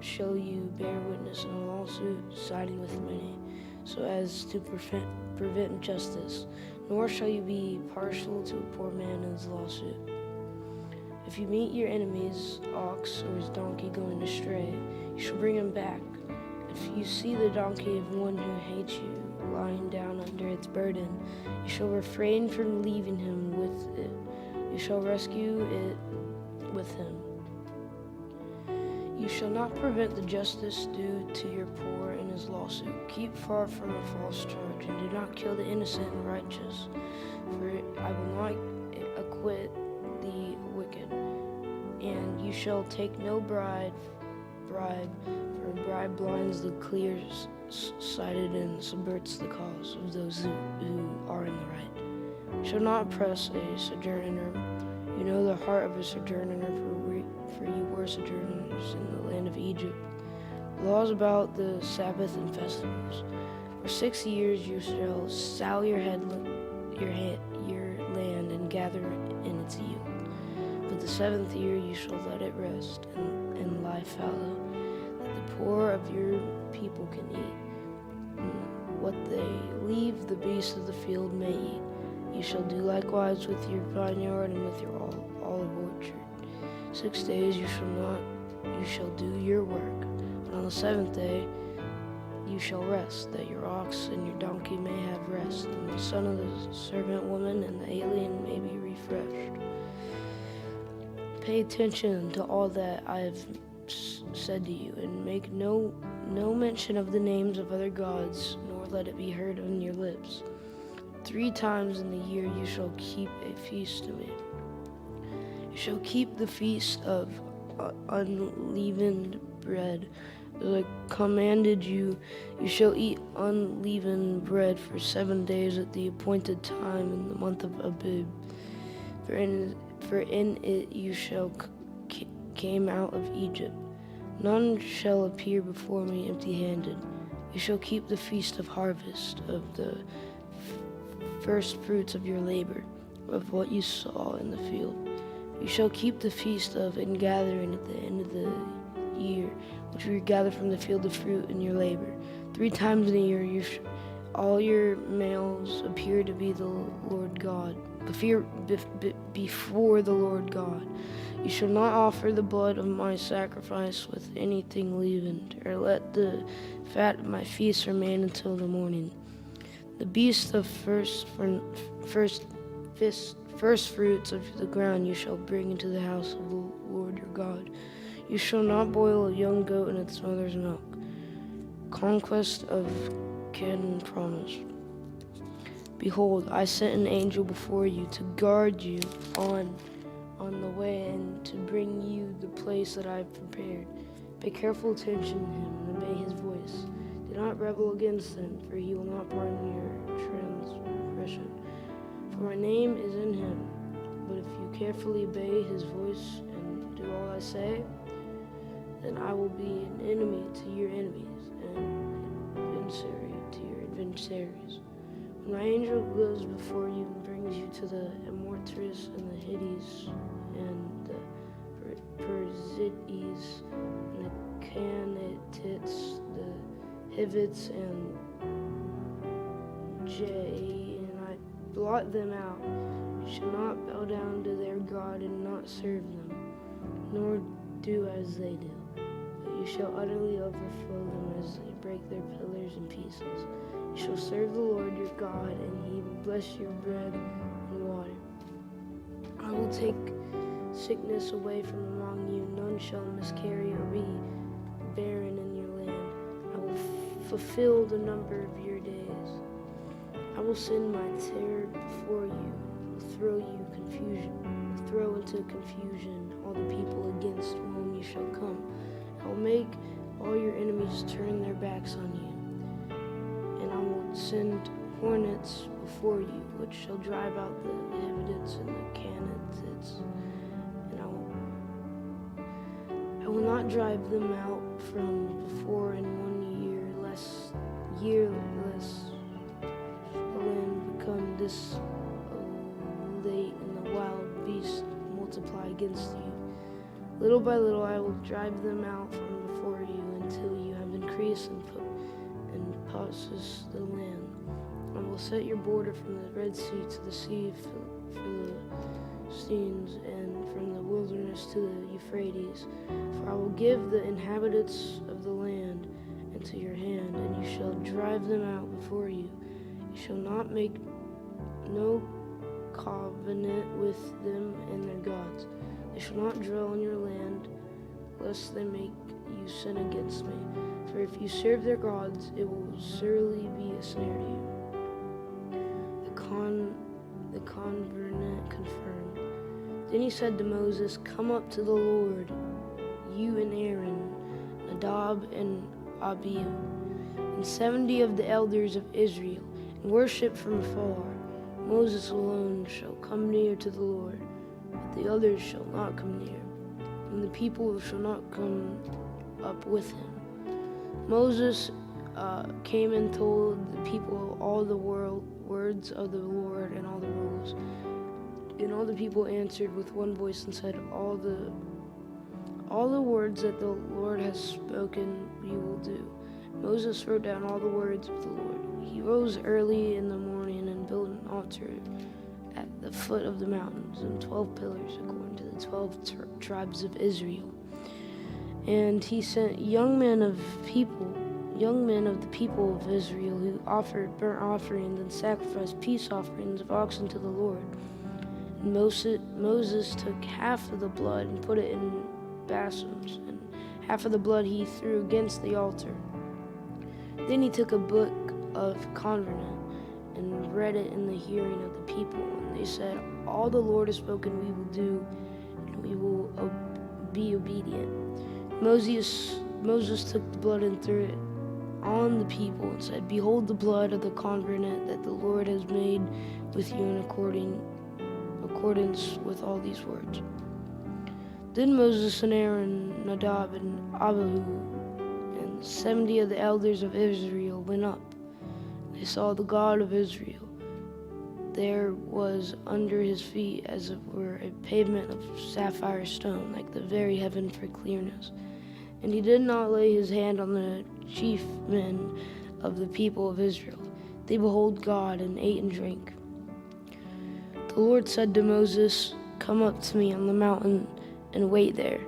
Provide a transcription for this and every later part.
Shall you bear witness in a lawsuit siding with many, so as to prevent injustice, nor shall you be partial to a poor man in his lawsuit. If you meet your enemy's ox or his donkey going astray, you shall bring him back. If you see the donkey of one who hates you lying down under its burden, you shall refrain from leaving him with it. You shall rescue it with him. You shall not prevent the justice due to your poor in his lawsuit. Keep far from a false charge, and do not kill the innocent and righteous, for I will not acquit the wicked. And you shall take no bribe, for a bribe blinds the clear-sighted and subverts the cause of those who are in the right. You shall not oppress a sojourner. You know the heart of a sojourner, for you were sojourners in the land of Egypt. Laws about the Sabbath and festivals. For 6 years you shall sow your land and gather in its yield. But the 7th year you shall let it rest and lie fallow, that the poor of your people can eat. And what they leave the beasts of the field may eat. You shall do likewise with your vineyard and with your olive orchard. 6 days you shall do your work, but on the 7th day you shall rest, that your ox and your donkey may have rest, and the son of the servant woman and the alien may be refreshed. Pay attention to all that I have said to you, and make no mention of the names of other gods, nor let it be heard on your lips. 3 times in the year you shall keep a feast to me. You shall keep the feast of unleavened bread. As I commanded you, you shall eat unleavened bread for 7 days at the appointed time in the month of Abib. For in it you shall came out of Egypt. None shall appear before me empty-handed. You shall keep the feast of harvest, of the first fruits of your labor, of what you saw in the field. You shall keep the feast of ingathering at the end of the year, which you gather from the field of fruit in your labor. 3 times in a year all your males appear to be the Lord God, before the Lord God. You shall not offer the blood of my sacrifice with anything leavened, or let the fat of my feast remain until the morning. The beast of first fruits of the ground you shall bring into the house of the Lord your God. You shall not boil a young goat in its mother's milk. Conquest of Canaan promise. Behold, I sent an angel before you to guard you on the way and to bring you the place that I have prepared. Pay careful attention to him and obey his voice. Do not rebel against him, for he will not pardon your transgression. For my name is in him. But if you carefully obey his voice and do all I say, then I will be an enemy to your enemies and an adversary to your adversaries. When my angel goes before you and brings you to the Amortites and the Hittites and the Perizzites and the Canaanites, the Hivites and and I blot them out. You shall not bow down to their God and not serve them, nor do as they do. But you shall utterly overthrow them as they break their pillars in pieces. You shall serve the Lord your God, and he will bless your bread and water. I will take sickness away from among you. None shall miscarry or be barren in your land. I will fulfill the number of your days. I will send my terror before you, throw into confusion all the people against whom you shall come. I will make all your enemies turn their backs on you, and I will send hornets before you, which shall drive out the Hivites and the Canaanites, and I will not drive them out from before in 1 year, lest the land become desolate and the wild beasts multiply against you. Little by little I will drive them out from increase and possess the land. I will set your border from the Red Sea to the sea for the Philistines, and from the wilderness to the Euphrates. For I will give the inhabitants of the land into your hand, and you shall drive them out before you. You shall not make no covenant with them and their gods. They shall not dwell in your land, lest they make you sin against me. For if you serve their gods, it will surely be a snare to you. The covenant confirmed. Then he said to Moses, "Come up to the Lord, you and Aaron, Nadab and Abihu, and 70 of the elders of Israel, and worship from afar. Moses alone shall come near to the Lord, but the others shall not come near, and the people shall not come up with him." Moses came and told the people all the words of the Lord and all the rules. And all the people answered with one voice and said, all the words that the Lord has spoken we will do. Moses wrote down all the words of the Lord. He rose early in the morning and built an altar at the foot of the mountains, and 12 pillars according to the 12 tribes of Israel. And he sent young men of the people of Israel, who offered burnt offerings and sacrificed peace offerings of oxen to the Lord. And Moses took half of the blood and put it in basins, and half of the blood he threw against the altar. Then he took a book of covenant and read it in the hearing of the people. And they said, "All the Lord has spoken we will do, and we will be obedient." Moses took the blood and threw it on the people and said, "Behold the blood of the covenant that the Lord has made with you in accordance with all these words." Then Moses and Aaron, Nadab and Abihu, and 70 of the elders of Israel went up. They saw the God of Israel. There was under his feet as it were a pavement of sapphire stone, like the very heaven for clearness. And he did not lay his hand on the chief men of the people of Israel. They behold God and ate and drank. The Lord said to Moses, "Come up to me on the mountain and wait there,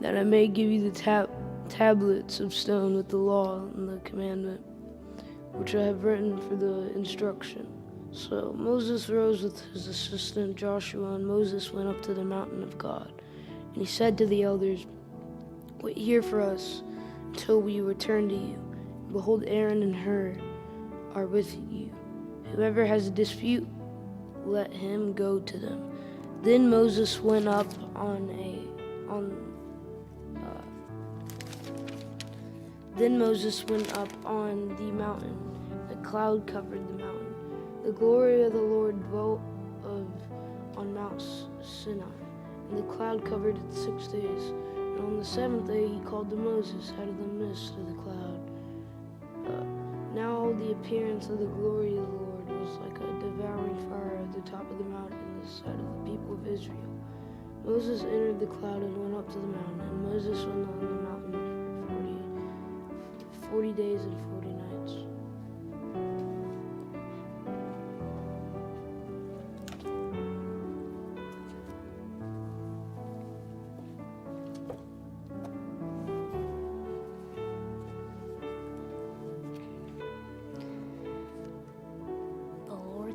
that I may give you the tablets of stone with the law and the commandment, which I have written for the instruction." So Moses rose with his assistant Joshua, and Moses went up to the mountain of God. And he said to the elders, "Wait here for us until we return to you. Behold, Aaron and Hur are with you. Whoever has a dispute, let him go to them." Then Moses went up on the mountain. A cloud covered the mountain. The glory of the Lord dwelt on Mount Sinai, and the cloud covered it 6 days. And on the 7th day he called to Moses out of the midst of the cloud. Now the appearance of the glory of the Lord was like a devouring fire at the top of the mountain in the sight of the people of Israel. Moses entered the cloud and went up to the mountain, and Moses went on the mountain for 40 days and 40 nights.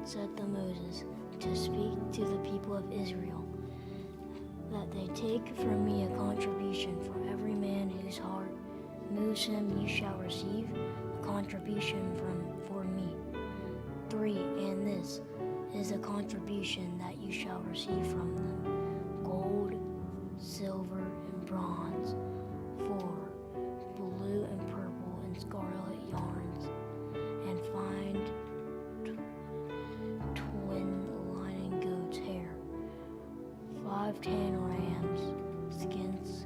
Said to Moses to speak to the people of Israel, that they take from me a contribution for every man whose heart moves him. You shall receive a contribution for me. 3, and this is a contribution that you shall receive from them: gold, silver, and bronze. 4, blue and purple and scarlet yarns, and fine lining goat's hair. 5 tan rams skins,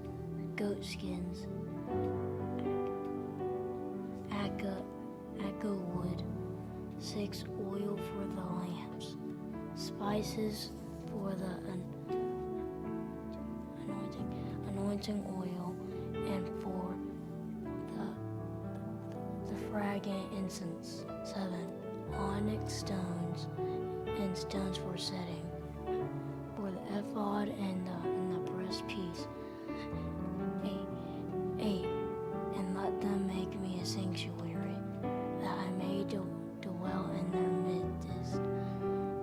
goat skins, aca wood. 6, oil for the lamps, spices for the anointing oil, and for the fragrant incense. 7. Onyx stones and stones for setting, for the ephod and the breastpiece. 8. And let them make me a sanctuary, that I may dwell in their midst.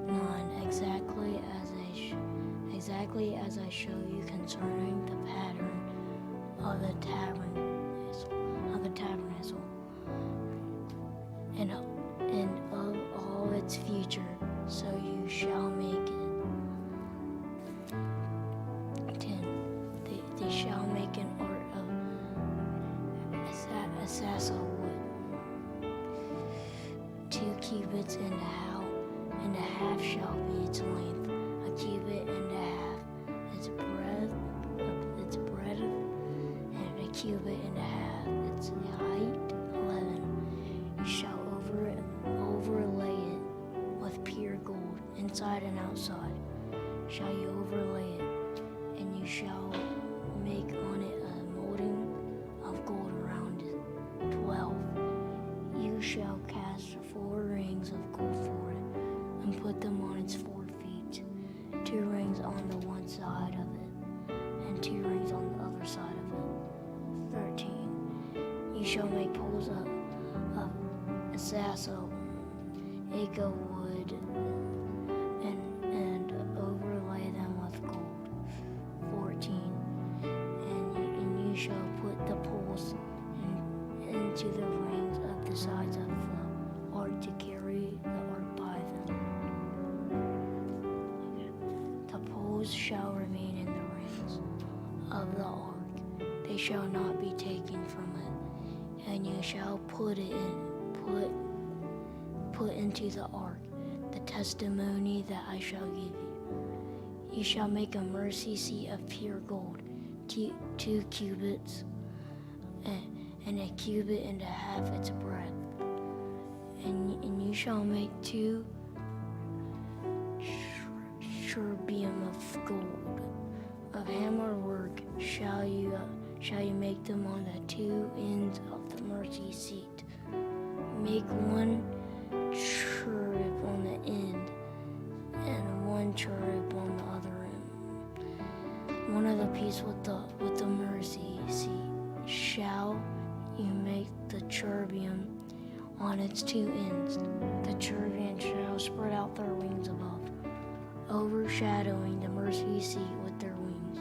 9. Exactly as I show you concerning the pattern of the tabernacle, and of all its feature, so you shall make it. 10. They shall make an art of assasa wood. 2 cubits and a half shall be its length, a cubit and a half its breadth, and a cubit and a half its height. 11. You shall overlay it with pure gold, inside and outside shall you overlay it, and you shall make on it a molding of gold around it. 12. You shall cast 4 rings of gold for it, and put them on its 4 feet, 2 rings on the one side of it, and 2 rings on the other side of it. 13. You shall make poles of assasa, ago wood, and overlay them with gold. 14. And you shall put the poles into the rings of the sides of the ark to carry the ark by them. The poles shall remain in the rings of the ark; they shall not be taken from it. And you shall put into the ark the testimony that I shall give you. You shall make a mercy seat of pure gold, 2 cubits, and a cubit and a half its breadth. And you shall make 2 cherubim of gold. Of hammer work shall you make them on the 2 ends of the mercy seat. Make 1 cherub on the end, and 1 cherub on the other end. One of the pieces with the mercy seat shall you make the cherubim on its 2 ends. The cherubim shall spread out their wings above, overshadowing the mercy seat with their wings.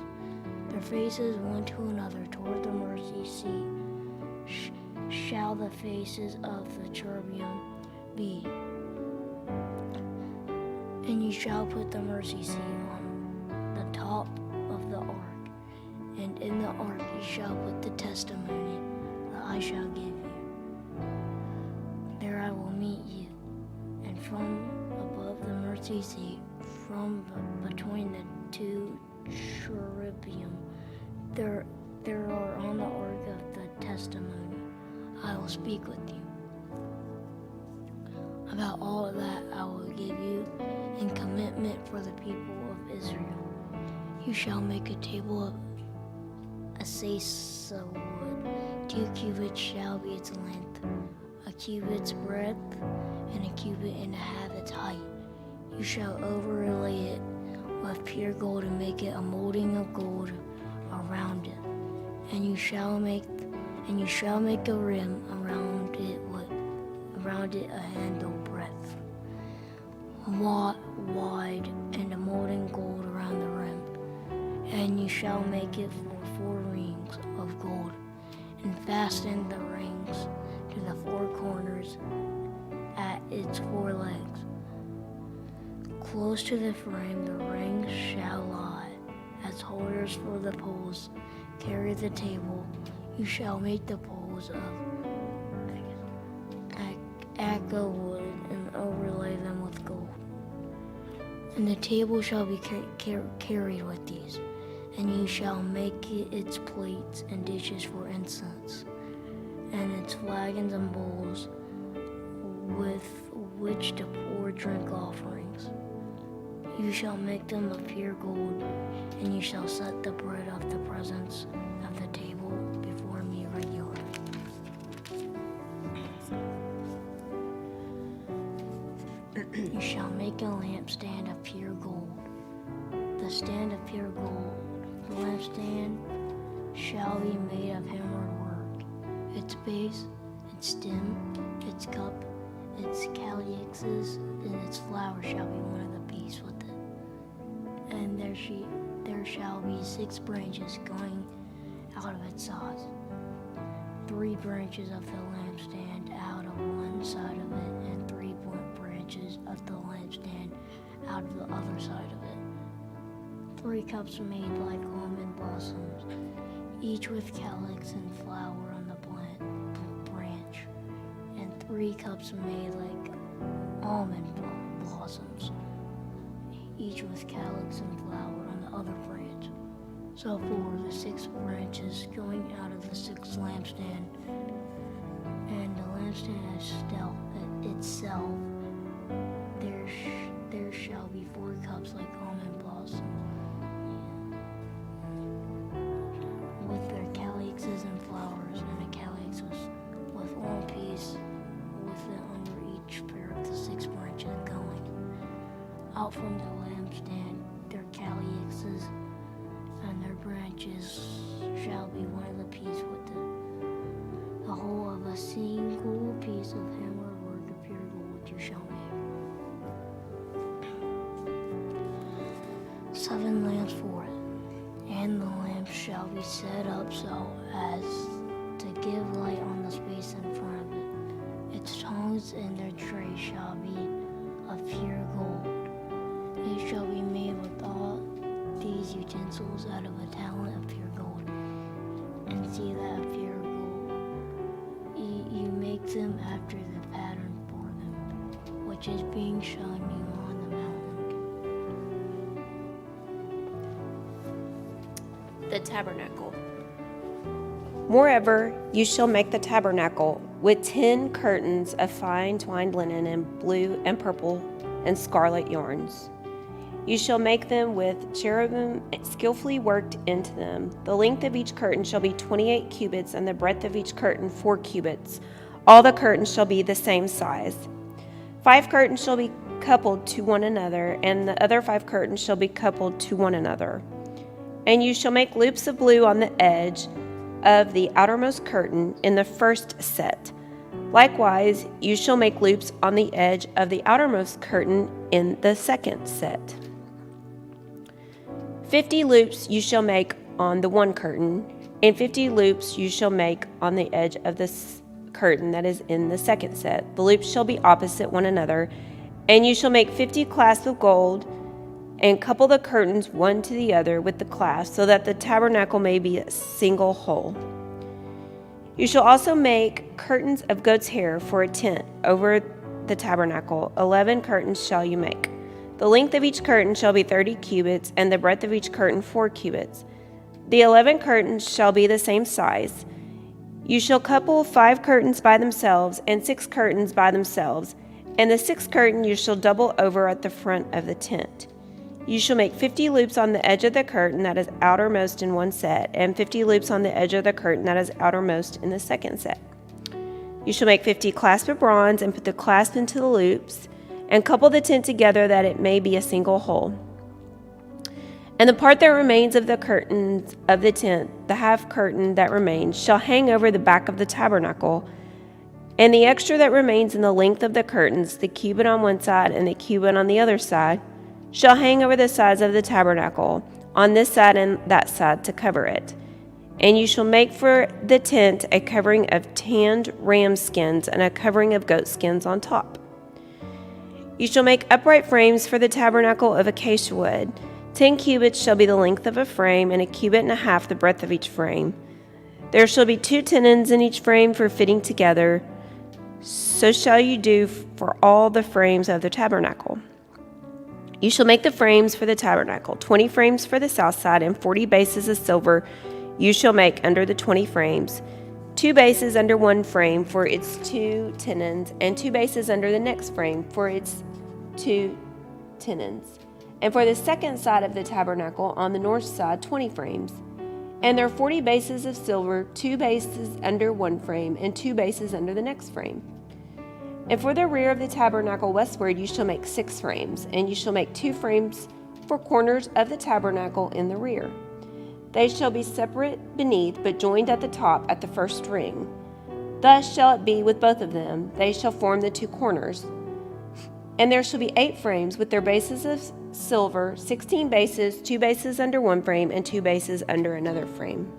Their faces one to another toward the mercy seat shall the faces of the cherubim be. And you shall put the mercy seat on the top of the ark, and in the ark you shall put the testimony that I shall give you. There I will meet you, and from above the mercy seat, from between the 2 cherubim, there are on the ark of the testimony, I will speak with you. About all that I will give you in commitment for the people of Israel. You shall make a table of assasa wood. 2 cubits shall be its length, a cubit's breadth, and a cubit and a half its height. You shall overlay it with pure gold, and make it a molding of gold around it. And you shall make a rim around it a handle breadth, wide, and a molding gold around the rim. And you shall make it for 4 rings of gold, and fasten the rings to the 4 corners at its 4 legs. Close to the frame the rings shall lie as holders for the poles. Carry the table. You shall make the poles of ago wood, and overlay them with gold. And the table shall be carried with these. And you shall make its plates and dishes for incense, and its flagons and bowls with which to pour drink offerings. You shall make them of pure gold, and you shall set the bread of the presence of the table before me regularly. You shall make a lampstand of pure gold. The stand of pure gold. The lampstand shall be made of hammered work. Its base, its stem, its cup, its calyxes, and its flower shall be one of the piece with it. And there shall be 6 branches going out of its sides. 3 branches of the lampstand out of one side of it, and 3 branches of the lampstand out of the other side of it. 3 cups made like almond blossoms, each with calyx and flower on the branch, and 3 cups made like almond blossoms, each with calyx and flower on the other branch. So for the 6 branches going out of the 6th lampstand, and the lampstand itself, there shall be 4 cups like almond blossom, with their calyxes and flowers, and a calyx with one piece with it under each pair of the 6 branches going out from the lampstand. Their calyxes and their branches shall be one of the piece with it. The whole of a single piece of hammered work of pure gold you shall make. 7 lamps for it, and the lamps shall be set up so as to give light on the space in front of it. Its tongues and their trays shall be of pure gold. It shall be made with all these utensils out of a talent of pure gold. And see that of pure gold, you make them after the pattern for them, which is being shown you on the mountain. The tabernacle. Moreover, you shall make the tabernacle with 10 curtains of fine twined linen and blue and purple and scarlet yarns. You shall make them with cherubim skillfully worked into them. The length of each curtain shall be 28 cubits, and the breadth of each curtain 4 cubits. All the curtains shall be the same size. 5 curtains shall be coupled to one another, and the other 5 curtains shall be coupled to one another. And you shall make loops of blue on the edge of the outermost curtain in the first set. Likewise, you shall make loops on the edge of the outermost curtain in the second set. 50 loops you shall make on the one curtain, and 50 loops you shall make on the edge of this curtain that is in the second set. The loops shall be opposite one another, and you shall make 50 clasps of gold, and couple the curtains one to the other with the clasps, so that the tabernacle may be a single whole. You shall also make curtains of goat's hair for a tent over the tabernacle. 11 curtains shall you make. The length of each curtain shall be 30 cubits, and the breadth of each curtain 4 cubits. The 11 curtains shall be the same size. You shall couple 5 curtains by themselves, and 6 curtains by themselves, and the 6th curtain you shall double over at the front of the tent. You shall make 50 loops on the edge of the curtain that is outermost in one set, and 50 loops on the edge of the curtain that is outermost in the second set. You shall make 50 clasps of bronze, and put the clasp into the loops, and couple the tent together that it may be a single whole. And the part that remains of the curtains of the tent, the half curtain that remains, shall hang over the back of the tabernacle. And the extra that remains in the length of the curtains, the cubit on one side and the cubit on the other side, shall hang over the sides of the tabernacle, on this side and that side, to cover it. And you shall make for the tent a covering of tanned ram skins and a covering of goat skins on top. You shall make upright frames for the tabernacle of acacia wood. 10 cubits shall be the length of a frame, and a cubit and a half the breadth of each frame. There shall be 2 tenons in each frame for fitting together. So shall you do for all the frames of the tabernacle. You shall make the frames for the tabernacle, 20 frames for the south side, and 40 bases of silver you shall make under the 20 frames. 2 bases under one frame for its 2 tenons, and 2 bases under the next frame for its 2 tenons. And for the second side of the tabernacle on the north side, 20 frames. And there are 40 bases of silver, 2 bases under one frame, and 2 bases under the next frame. And for the rear of the tabernacle westward you shall make 6 frames, and you shall make 2 frames for corners of the tabernacle in the rear. They shall be separate beneath, but joined at the top at the first ring. Thus shall it be with both of them. They shall form the 2 corners. And there shall be 8 frames with their bases of silver, 16 bases, 2 bases under one frame, and 2 bases under another frame.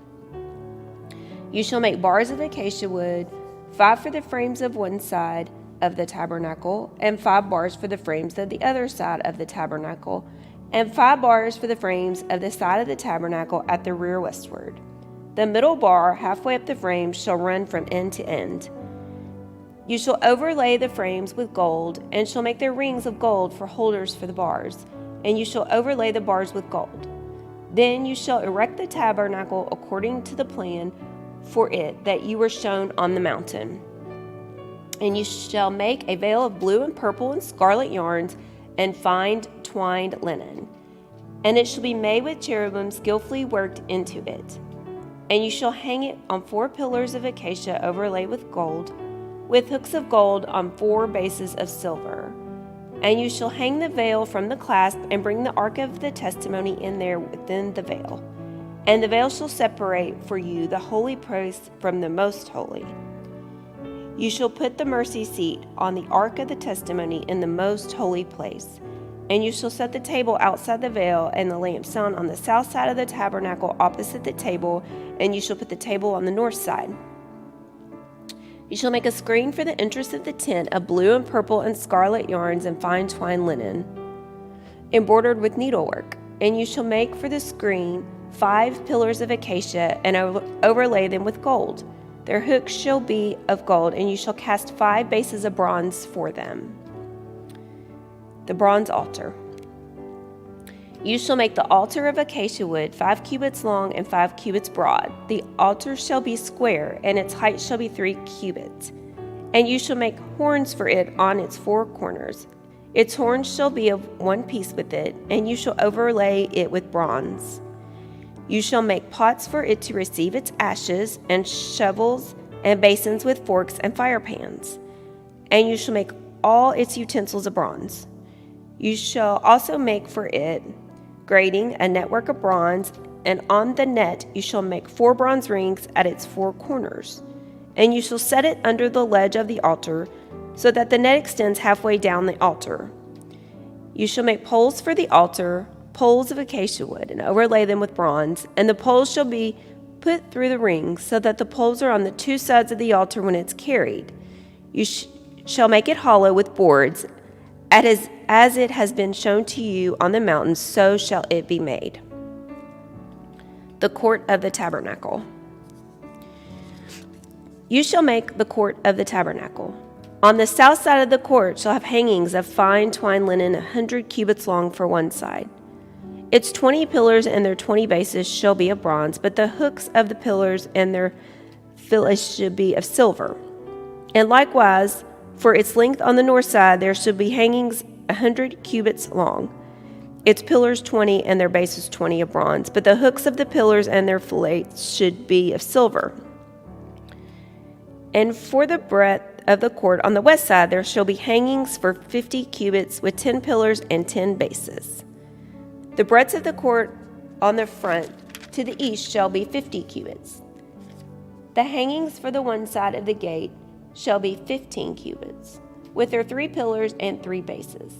You shall make bars of acacia wood, 5 for the frames of one side of the tabernacle, and 5 bars for the frames of the other side of the tabernacle, and 5 bars for the frames of the side of the tabernacle at the rear westward. The middle bar, halfway up the frame, shall run from end to end. You shall overlay the frames with gold, and shall make their rings of gold for holders for the bars, and you shall overlay the bars with gold. Then you shall erect the tabernacle according to the plan for it that you were shown on the mountain. And you shall make a veil of blue and purple and scarlet yarns and fine twined linen, and it shall be made with cherubim skillfully worked into it. And you shall hang it on 4 pillars of acacia overlaid with gold, with hooks of gold on 4 bases of silver. And you shall hang the veil from the clasp, and bring the ark of the testimony in there within the veil. And the veil shall separate for you the holy place from the most holy. You shall put the mercy seat on the ark of the testimony in the most holy place. And you shall set the table outside the veil, and the lampstand on the south side of the tabernacle opposite the table, and you shall put the table on the north side. You shall make a screen for the entrance of the tent of blue and purple and scarlet yarns and fine twined linen, embroidered with needlework. And you shall make for the screen 5 pillars of acacia, and overlay them with gold. Their hooks shall be of gold, and you shall cast 5 bases of bronze for them. The bronze altar. You shall make the altar of acacia wood, 5 cubits long and 5 cubits broad. The altar shall be square, and its height shall be 3 cubits. And you shall make horns for it on its 4 corners. Its horns shall be of one piece with it, and you shall overlay it with bronze. You shall make pots for it to receive its ashes, and shovels and basins with forks and fire pans. And you shall make all its utensils of bronze. You shall also make for it grating, a network of bronze, and on the net you shall make 4 bronze rings at its 4 corners. And you shall set it under the ledge of the altar, so that the net extends halfway down the altar. You shall make poles for the altar, poles of acacia wood, and overlay them with bronze, and the poles shall be put through the rings, so that the poles are on the 2 sides of the altar when it's carried. You shall make it hollow with boards, as it has been shown to you on the mountain, so shall it be made. The court of the tabernacle. You shall make the court of the tabernacle. On the south side of the court shall have hangings of fine twined linen 100 cubits long for one side. Its 20 pillars and their 20 bases shall be of bronze, but the hooks of the pillars and their fillets should be of silver. And likewise, for its length on the north side there should be hangings 100 cubits long. Its pillars 20 and their bases 20 of bronze, but the hooks of the pillars and their fillets should be of silver. And for the breadth of the court on the west side there shall be hangings for 50 cubits with 10 pillars and 10 bases. The breadth of the court on the front to the east shall be 50 cubits. The hangings for the one side of the gate shall be 15 cubits, with their 3 pillars and 3 bases.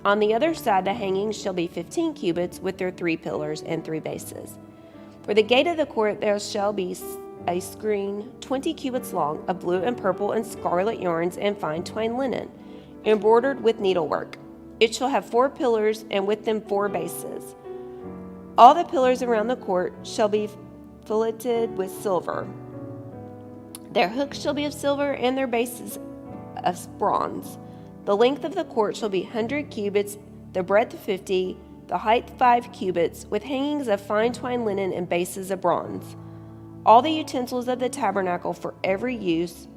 On the other side the hangings shall be 15 cubits, with their 3 pillars and 3 bases. For the gate of the court there shall be a screen 20 cubits long of blue and purple and scarlet yarns and fine twined linen, embroidered with needlework. It shall have 4 pillars, and with them 4 bases. All the pillars around the court shall be filleted with silver. Their hooks shall be of silver, and their bases of bronze. The length of the court shall be 100 cubits, the breadth 50, the height 5 cubits, with hangings of fine twined linen and bases of bronze. All the utensils of the tabernacle for every use,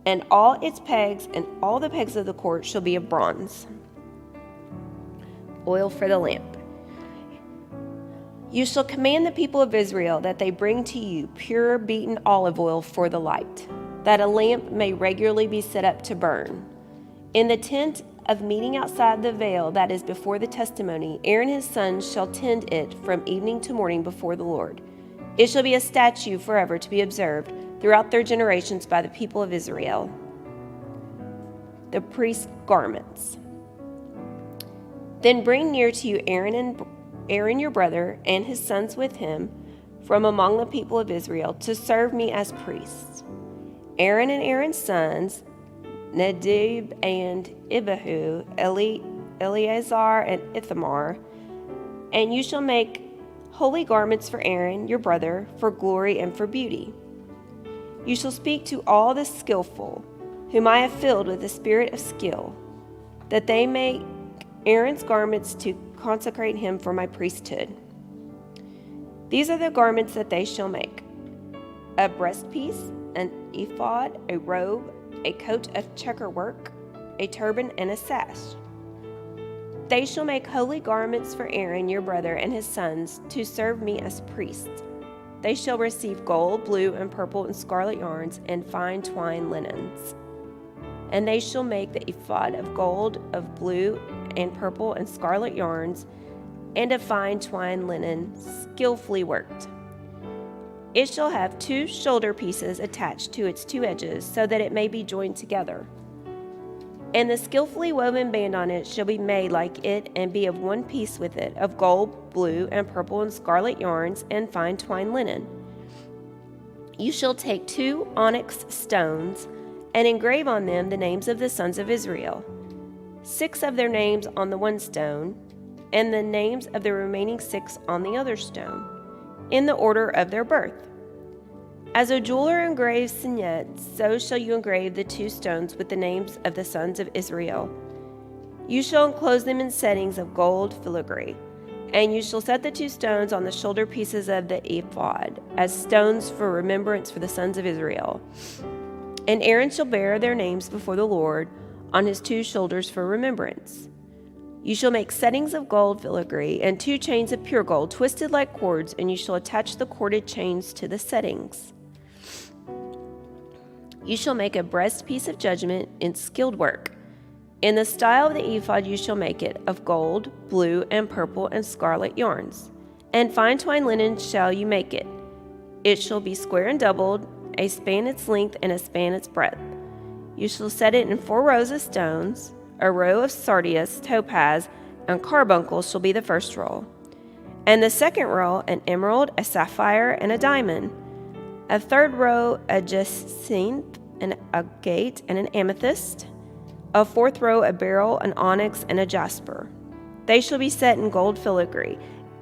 and all its pegs, and all the pegs of the court shall be of bronze. Oil for the lamp. You shall command the people of Israel that they bring to you pure beaten olive oil for the light, that a lamp may regularly be set up to burn. In the tent of meeting outside the veil that is before the testimony, Aaron and his sons shall tend it from evening to morning before the Lord. It shall be a statute forever to be observed throughout their generations by the people of Israel. The priest's garments. Then bring near to you Aaron your brother and his sons with him from among the people of Israel to serve me as priests. Aaron and Aaron's sons, Nadab and Abihu, Eleazar and Ithamar, and you shall make holy garments for Aaron your brother for glory and for beauty. You shall speak to all the skillful, whom I have filled with the spirit of skill, that they make Aaron's garments to consecrate him for my priesthood. These are the garments that they shall make: a breastpiece, an ephod, a robe, a coat of checker work, a turban, and a sash. They shall make holy garments for Aaron your brother and his sons to serve me as priests. They shall receive gold, blue, and purple and scarlet yarns and fine twined linens. And they shall make the ephod of gold, of blue, and purple and scarlet yarns, and of fine twined linen, skillfully worked. It shall have 2 shoulder pieces attached to its 2 edges, so that it may be joined together. And the skillfully woven band on it shall be made like it, and be of one piece with it, of gold, blue, and purple and scarlet yarns, and fine twined linen. You shall take 2 onyx stones, and engrave on them the names of the sons of Israel, 6 of their names on the one stone, and the names of the remaining 6 on the other stone, in the order of their birth. As a jeweler engraves signet, so shall you engrave the 2 stones with the names of the sons of Israel. You shall enclose them in settings of gold filigree, and you shall set the 2 stones on the shoulder pieces of the ephod, as stones for remembrance for the sons of Israel. And Aaron shall bear their names before the Lord on his 2 shoulders for remembrance. You shall make settings of gold filigree and 2 chains of pure gold, twisted like cords, and you shall attach the corded chains to the settings. You shall make a breastpiece of judgment in skilled work. In the style of the ephod you shall make it, of gold, blue, and purple, and scarlet yarns. And fine twined linen shall you make it. It shall be square and doubled, a span its length and a span its breadth. You shall set it in 4 rows of stones. A row of sardius, topaz, and carbuncle shall be the first row. And the second row, an emerald, a sapphire, and a diamond. A third row, a jacinth, an agate, and an amethyst. A 4th row, a beryl, an onyx, and a jasper. They shall be set in gold filigree.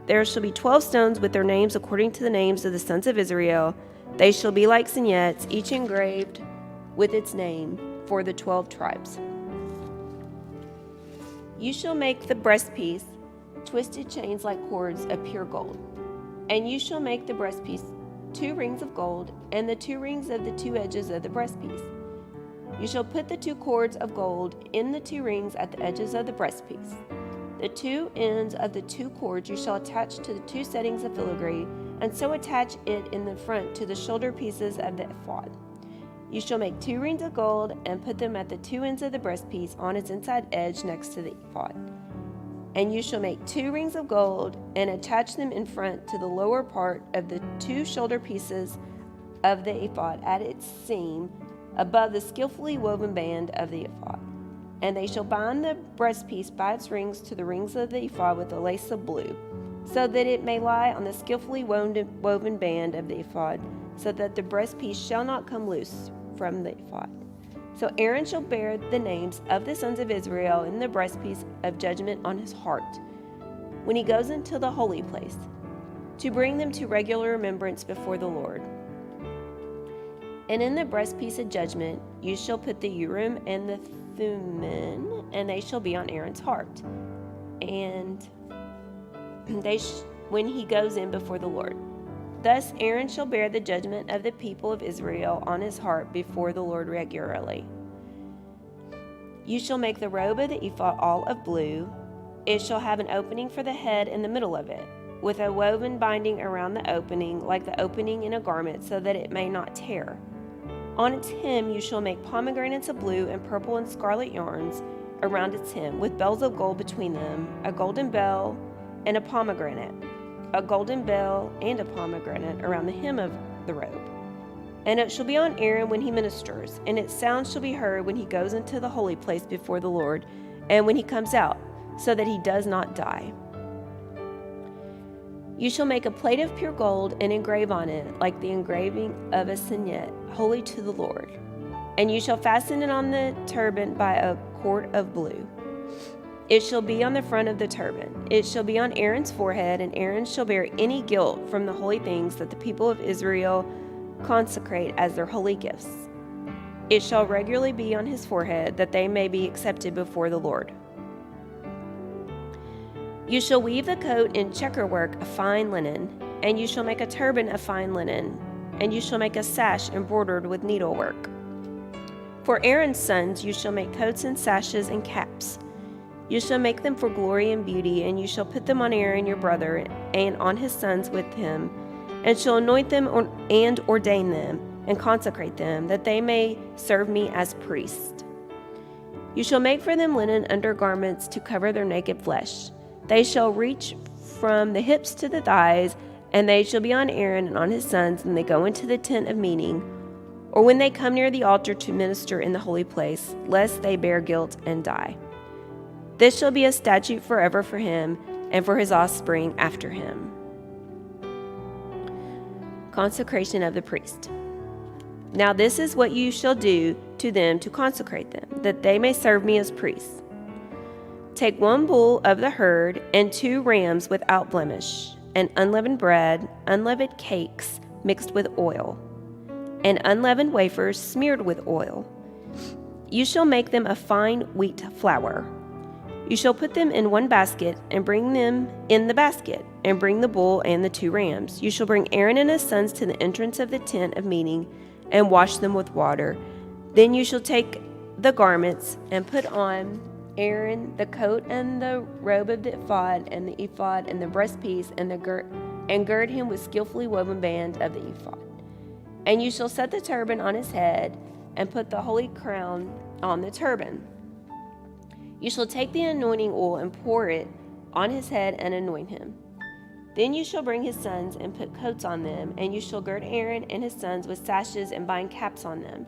There shall be 12 stones with their names according to the names of the sons of Israel. They shall be like signets, each engraved with its name for the 12 tribes. You shall make the breastpiece twisted chains like cords of pure gold. And you shall make the breastpiece 2 rings of gold, and the 2 rings of the 2 edges of the breastpiece. You shall put the 2 cords of gold in the 2 rings at the edges of the breastpiece. The 2 ends of the 2 cords you shall attach to the 2 settings of filigree, and so attach it in the front to the shoulder pieces of the ephod. You shall make 2 rings of gold and put them at the 2 ends of the breastpiece on its inside edge next to the ephod. And you shall make 2 rings of gold and attach them in front to the lower part of the 2 shoulder pieces of the ephod at its seam above the skillfully woven band of the ephod. And they shall bind the breastpiece by its rings to the rings of the ephod with a lace of blue, so that it may lie on the skillfully woven band of the ephod, so that the breastpiece shall not come loose from the ephod. So Aaron shall bear the names of the sons of Israel in the breastpiece of judgment on his heart, when he goes into the holy place, to bring them to regular remembrance before the Lord. And in the breastpiece of judgment you shall put the Urim and the Thummim, and they shall be on Aaron's heart, and when he goes in before the Lord. Thus Aaron shall bear the judgment of the people of Israel on his heart before the Lord regularly. You shall make the robe of the ephod all of blue. It shall have an opening for the head in the middle of it, with a woven binding around the opening, like the opening in a garment, so that it may not tear. On its hem you shall make pomegranates of blue and purple and scarlet yarns around its hem, with bells of gold between them, a golden bell and a pomegranate around the hem of the robe. And it shall be on Aaron when he ministers, and its sound shall be heard when he goes into the holy place before the Lord, and when he comes out, so that he does not die. You shall make a plate of pure gold and engrave on it, like the engraving of a signet, holy to the Lord. And you shall fasten it on the turban by a cord of blue. It shall be on the front of the turban. It shall be on Aaron's forehead, and Aaron shall bear any guilt from the holy things that the people of Israel consecrate as their holy gifts. It shall regularly be on his forehead, that they may be accepted before the Lord. You shall weave the coat in checkerwork of fine linen, and you shall make a turban of fine linen, and you shall make a sash embroidered with needlework. For Aaron's sons you shall make coats and sashes and caps. You shall make them for glory and beauty, and you shall put them on Aaron your brother and on his sons with him, and shall anoint them and ordain them, and consecrate them, that they may serve me as priests. You shall make for them linen undergarments to cover their naked flesh. They shall reach from the hips to the thighs, and they shall be on Aaron and on his sons when they go into the tent of meeting, or when they come near the altar to minister in the holy place, lest they bear guilt and die. This shall be a statute forever for him and for his offspring after him. Consecration of the priest. Now this is what you shall do to them to consecrate them, that they may serve me as priests. Take 1 bull of the herd and 2 rams without blemish, and unleavened bread, unleavened cakes mixed with oil, and unleavened wafers smeared with oil. You shall make them of fine wheat flour. You shall put them in 1 basket, and bring them in the basket, and bring the bull and the 2 rams. You shall bring Aaron and his sons to the entrance of the tent of meeting, and wash them with water. Then you shall take the garments, and put on Aaron the coat and the robe of the ephod, and the ephod and the breastpiece, and gird him with skillfully woven band of the ephod. And you shall set the turban on his head, and put the holy crown on the turban. You shall take the anointing oil and pour it on his head and anoint him. Then you shall bring his sons and put coats on them, and you shall gird Aaron and his sons with sashes and bind caps on them.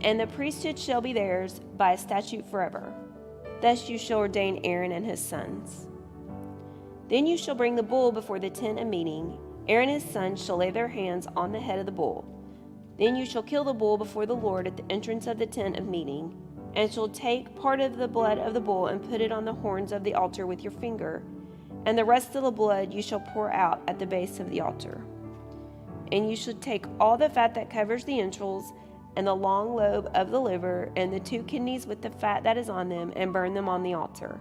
And the priesthood shall be theirs by a statute forever. Thus you shall ordain Aaron and his sons. Then you shall bring the bull before the tent of meeting. Aaron and his sons shall lay their hands on the head of the bull. Then you shall kill the bull before the Lord at the entrance of the tent of meeting, and shall take part of the blood of the bull and put it on the horns of the altar with your finger, and the rest of the blood you shall pour out at the base of the altar. And you shall take all the fat that covers the entrails, and the long lobe of the liver, and the 2 kidneys with the fat that is on them, and burn them on the altar.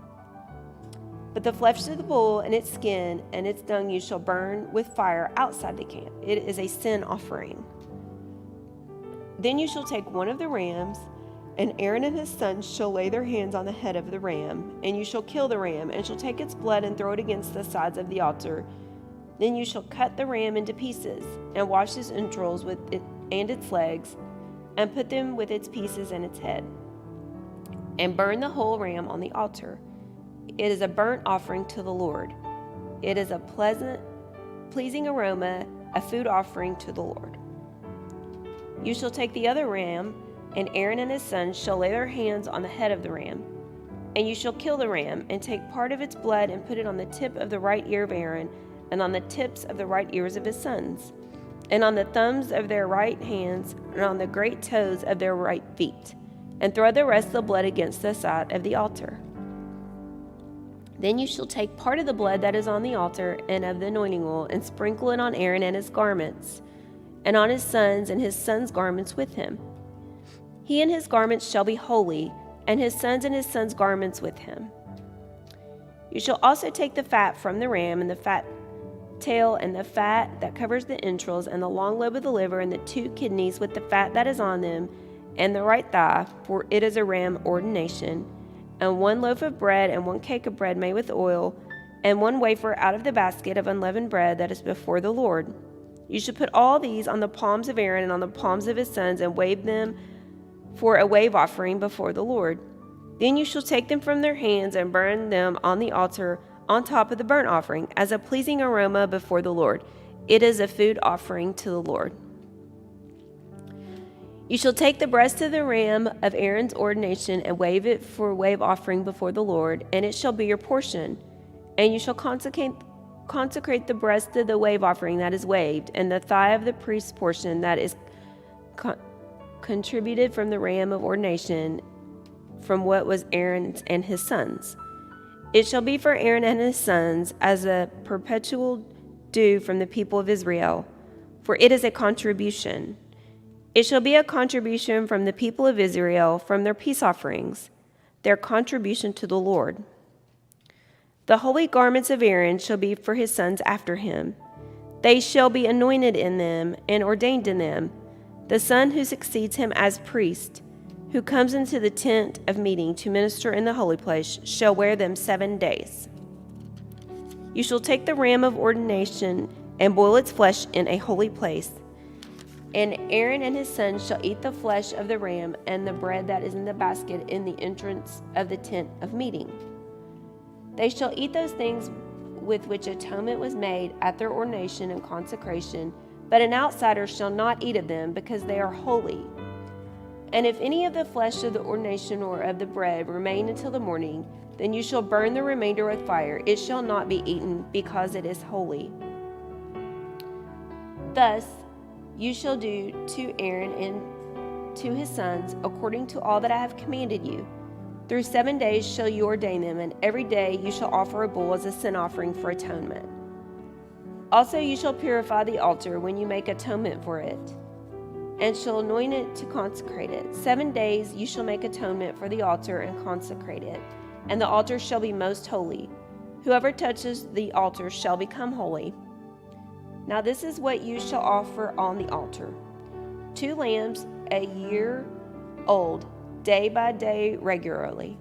But the flesh of the bull and its skin and its dung you shall burn with fire outside the camp. It is a sin offering. Then you shall take 1 of the rams, and Aaron and his sons shall lay their hands on the head of the ram, and you shall kill the ram, and shall take its blood and throw it against the sides of the altar. Then you shall cut the ram into pieces, and wash its entrails with it and its legs, and put them with its pieces and its head, and burn the whole ram on the altar. It is a burnt offering to the Lord. It is a pleasing aroma, a food offering to the Lord. You shall take the other ram, and Aaron and his sons shall lay their hands on the head of the ram. And you shall kill the ram, and take part of its blood, and put it on the tip of the right ear of Aaron, and on the tips of the right ears of his sons, and on the thumbs of their right hands, and on the great toes of their right feet, and throw the rest of the blood against the side of the altar. Then you shall take part of the blood that is on the altar and of the anointing oil, and sprinkle it on Aaron and his garments, and on his sons and his sons' garments with him. He and his garments shall be holy, and his sons' garments with him. You shall also take the fat from the ram, and the fat tail, and the fat that covers the entrails, and the long lobe of the liver, and the 2 kidneys with the fat that is on them, and the right thigh, for it is a ram ordination, and 1 loaf of bread, and 1 cake of bread made with oil, and 1 wafer out of the basket of unleavened bread that is before the Lord. You shall put all these on the palms of Aaron and on the palms of his sons and wave them for a wave offering before the Lord. Then you shall take them from their hands and burn them on the altar on top of the burnt offering as a pleasing aroma before the Lord. It is a food offering to the Lord. You shall take the breast of the ram of Aaron's ordination and wave it for a wave offering before the Lord, and it shall be your portion. And you shall consecrate the breast of the wave offering that is waved, and the thigh of the priest's portion that is contributed from the ram of ordination, from what was Aaron's and his sons. It shall be for Aaron and his sons as a perpetual due from the people of Israel, for it is a contribution. It shall be a contribution from the people of Israel from their peace offerings, their contribution to the Lord. The holy garments of Aaron shall be for his sons after him. They shall be anointed in them and ordained in them. The son who succeeds him as priest, who comes into the tent of meeting to minister in the holy place, shall wear them 7 days. You shall take the ram of ordination and boil its flesh in a holy place. And Aaron and his sons shall eat the flesh of the ram and the bread that is in the basket in the entrance of the tent of meeting. They shall eat those things with which atonement was made at their ordination and consecration, but an outsider shall not eat of them, because they are holy. And if any of the flesh of the ordination or of the bread remain until the morning, then you shall burn the remainder with fire. It shall not be eaten, because it is holy. Thus you shall do to Aaron and to his sons according to all that I have commanded you. Through 7 days shall you ordain them, and every day you shall offer a bull as a sin offering for atonement. Also you shall purify the altar when you make atonement for it, and shall anoint it to consecrate it. 7 days you shall make atonement for the altar and consecrate it, and the altar shall be most holy. Whoever touches the altar shall become holy. Now this is what you shall offer on the altar: 2 lambs a year old, day by day regularly.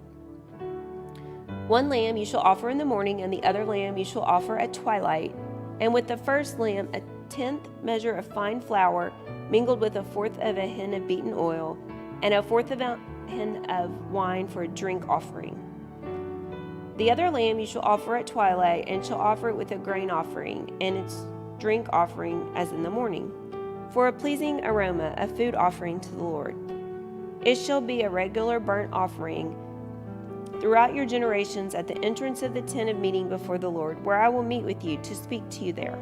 1 lamb you shall offer in the morning, and the other lamb you shall offer at twilight. And with the first lamb 1/10 measure of fine flour, mingled with 1/4 of a hin of beaten oil, and 1/4 of a hin of wine for a drink offering. The other lamb you shall offer at twilight, and shall offer it with a grain offering, and its drink offering as in the morning, for a pleasing aroma, a food offering to the Lord. It shall be a regular burnt offering throughout your generations at the entrance of the tent of meeting before the Lord, where I will meet with you to speak to you there.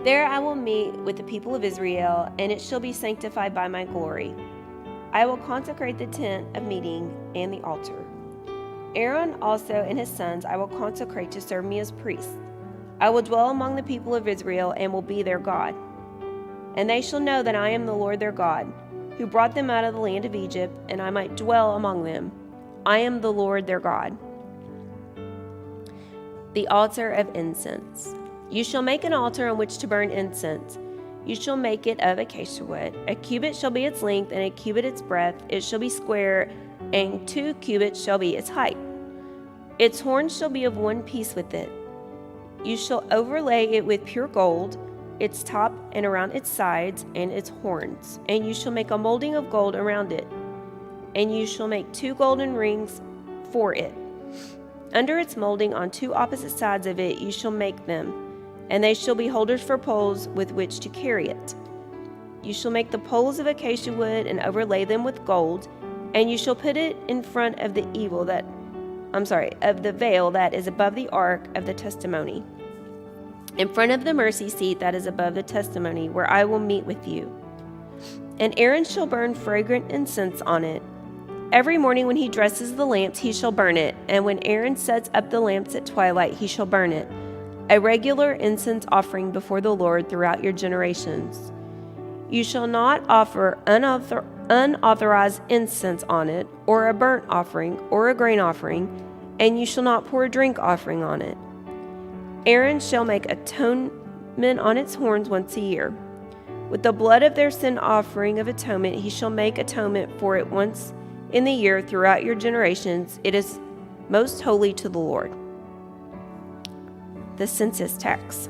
There I will meet with the people of Israel, and it shall be sanctified by my glory. I will consecrate the tent of meeting and the altar. Aaron also and his sons I will consecrate to serve me as priests. I will dwell among the people of Israel and will be their God. And they shall know that I am the Lord their God, who brought them out of the land of Egypt, and I might dwell among them. I am the Lord their God. The altar of incense. You shall make an altar on which to burn incense. You shall make it of acacia wood. A cubit shall be its length, and a cubit its breadth. It shall be square, and 2 cubits shall be its height. Its horns shall be of one piece with it. You shall overlay it with pure gold, its top and around its sides and its horns. And you shall make a molding of gold around it. And you shall make 2 golden rings for it. Under its molding on 2 opposite sides of it you shall make them, and they shall be holders for poles with which to carry it. You shall make the poles of acacia wood and overlay them with gold, and you shall put it in front of the veil that is above the ark of the testimony, in front of the mercy seat that is above the testimony, where I will meet with you. And Aaron shall burn fragrant incense on it. Every morning when he dresses the lamps, he shall burn it, and when Aaron sets up the lamps at twilight, he shall burn it, a regular incense offering before the Lord throughout your generations. You shall not offer unauthorized incense on it, or a burnt offering, or a grain offering, and you shall not pour a drink offering on it. Aaron shall make atonement on its horns once a year. With the blood of their sin offering of atonement, he shall make atonement for it once in the year throughout your generations. It is most holy to the Lord. The census tax.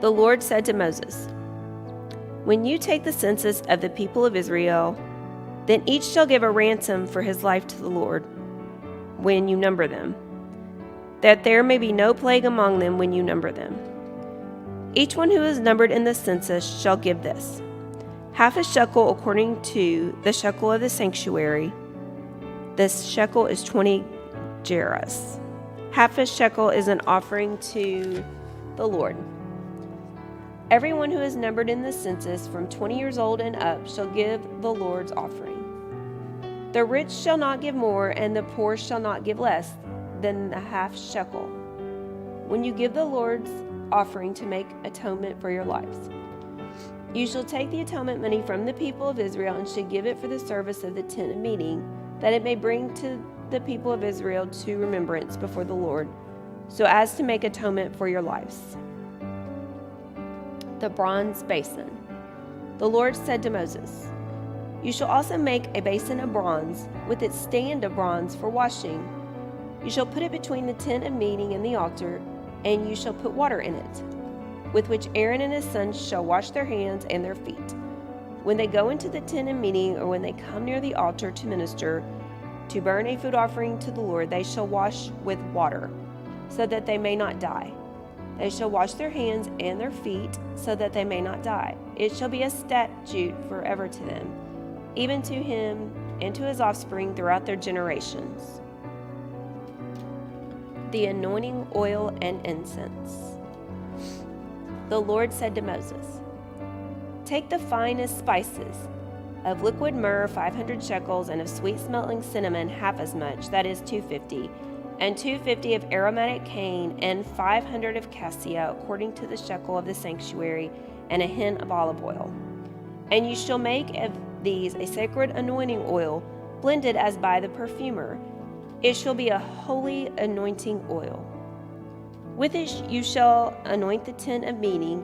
The Lord said to Moses, "When you take the census of the people of Israel, then each shall give a ransom for his life to the Lord when you number them, that there may be no plague among them when you number them. Each one who is numbered in the census shall give this: half a shekel according to the shekel of the sanctuary. This shekel is 20 gerahs. Half a shekel is an offering to the Lord. Everyone who is numbered in the census from 20 years old and up shall give the Lord's offering. The rich shall not give more, and the poor shall not give less than the half shekel, when you give the Lord's offering to make atonement for your lives. You shall take the atonement money from the people of Israel and should give it for the service of the tent of meeting, that it may bring to the people of Israel to remembrance before the Lord, so as to make atonement for your lives." The bronze basin. The Lord said to Moses, "You shall also make a basin of bronze, with its stand of bronze for washing. You shall put it between the tent of meeting and the altar, and you shall put water in it, with which Aaron and his sons shall wash their hands and their feet. When they go into the tent of meeting, or when they come near the altar to minister, to burn a food offering to the Lord, they shall wash with water, so that they may not die. They shall wash their hands and their feet, so that they may not die. It shall be a statute forever to them, even to him and to his offspring throughout their generations." The anointing oil and incense. The Lord said to Moses, "Take the finest spices, of liquid myrrh 500 shekels, and of sweet-smelling cinnamon half as much, that is 250, and 250 of aromatic cane, and 500 of cassia, according to the shekel of the sanctuary, and a hin of olive oil. And you shall make of these a sacred anointing oil, blended as by the perfumer. It shall be a holy anointing oil. With it you shall anoint the tent of meeting,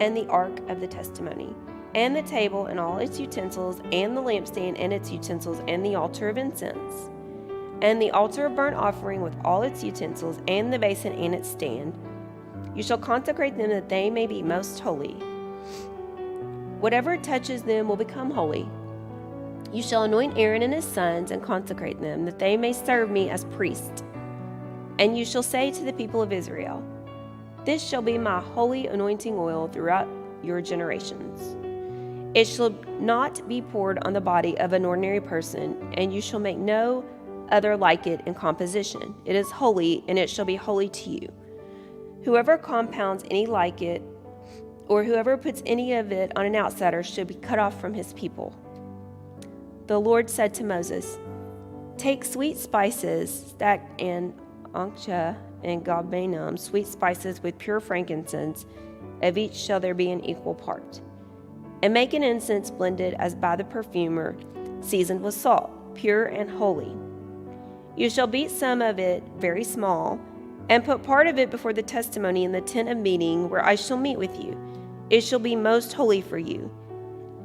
and the ark of the testimony, and the table and all its utensils, and the lampstand and its utensils, and the altar of incense, and the altar of burnt offering with all its utensils, and the basin and its stand. You shall consecrate them that they may be most holy. Whatever touches them will become holy. You shall anoint Aaron and his sons and consecrate them, that they may serve me as priests. And you shall say to the people of Israel, This shall be my holy anointing oil throughout your generations. It shall not be poured on the body of an ordinary person, and you shall make no other like it in composition. It is holy, and it shall be holy to you. Whoever compounds any like it, or whoever puts any of it on an outsider, should be cut off from his people." The Lord said to Moses, "Take sweet spices, stacte and onycha and galbanum, sweet spices with pure frankincense, of each shall there be an equal part. And make an incense blended as by the perfumer, seasoned with salt, pure and holy. You shall beat some of it very small, and put part of it before the testimony in the tent of meeting, where I shall meet with you. It shall be most holy for you.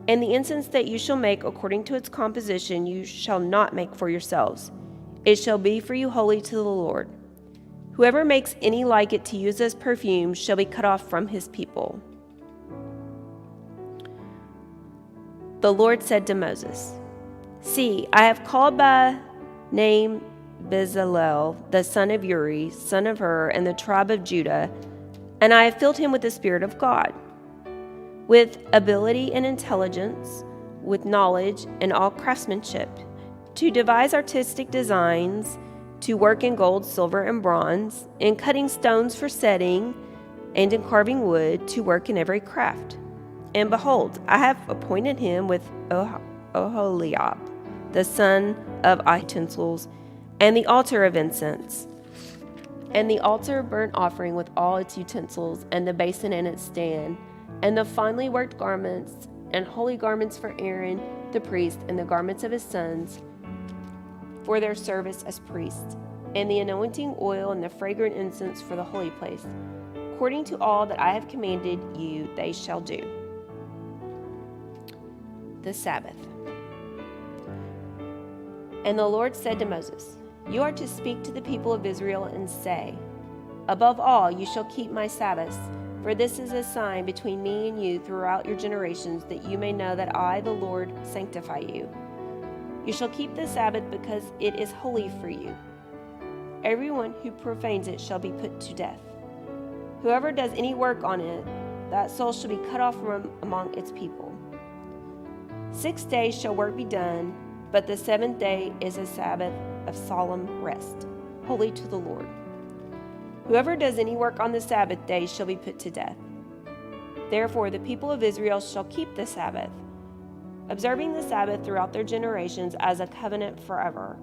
And the incense that you shall make according to its composition you shall not make for yourselves. It shall be for you holy to the Lord. Whoever makes any like it to use as perfume shall be cut off from his people." The Lord said to Moses, "See, I have called by name Bezalel, the son of Uri, son of Hur, and the tribe of Judah, and I have filled him with the Spirit of God, with ability and intelligence, with knowledge and all craftsmanship, to devise artistic designs, to work in gold, silver, and bronze, in cutting stones for setting, and in carving wood, to work in every craft. And behold, I have appointed him with Oholiab, the son of Ahitub, and the altar of incense, and the altar of burnt offering with all its utensils, and the basin and its stand, and the finely worked garments, and holy garments for Aaron the priest, and the garments of his sons for their service as priests, and the anointing oil and the fragrant incense for the holy place. According to all that I have commanded you, they shall do." The Sabbath. And the Lord said to Moses, "You are to speak to the people of Israel and say, Above all, you shall keep my Sabbaths, For this is a sign between me and you throughout your generations, that you may know that I, the Lord, sanctify you. You shall keep the Sabbath because it is holy for you. Everyone who profanes it shall be put to death. Whoever does any work on it, that soul shall be cut off from among its people. 6 days shall work be done, but the seventh day is a Sabbath of solemn rest, holy to the Lord. Whoever does any work on the Sabbath day shall be put to death. Therefore the people of Israel shall keep the Sabbath, observing the Sabbath throughout their generations as a covenant forever.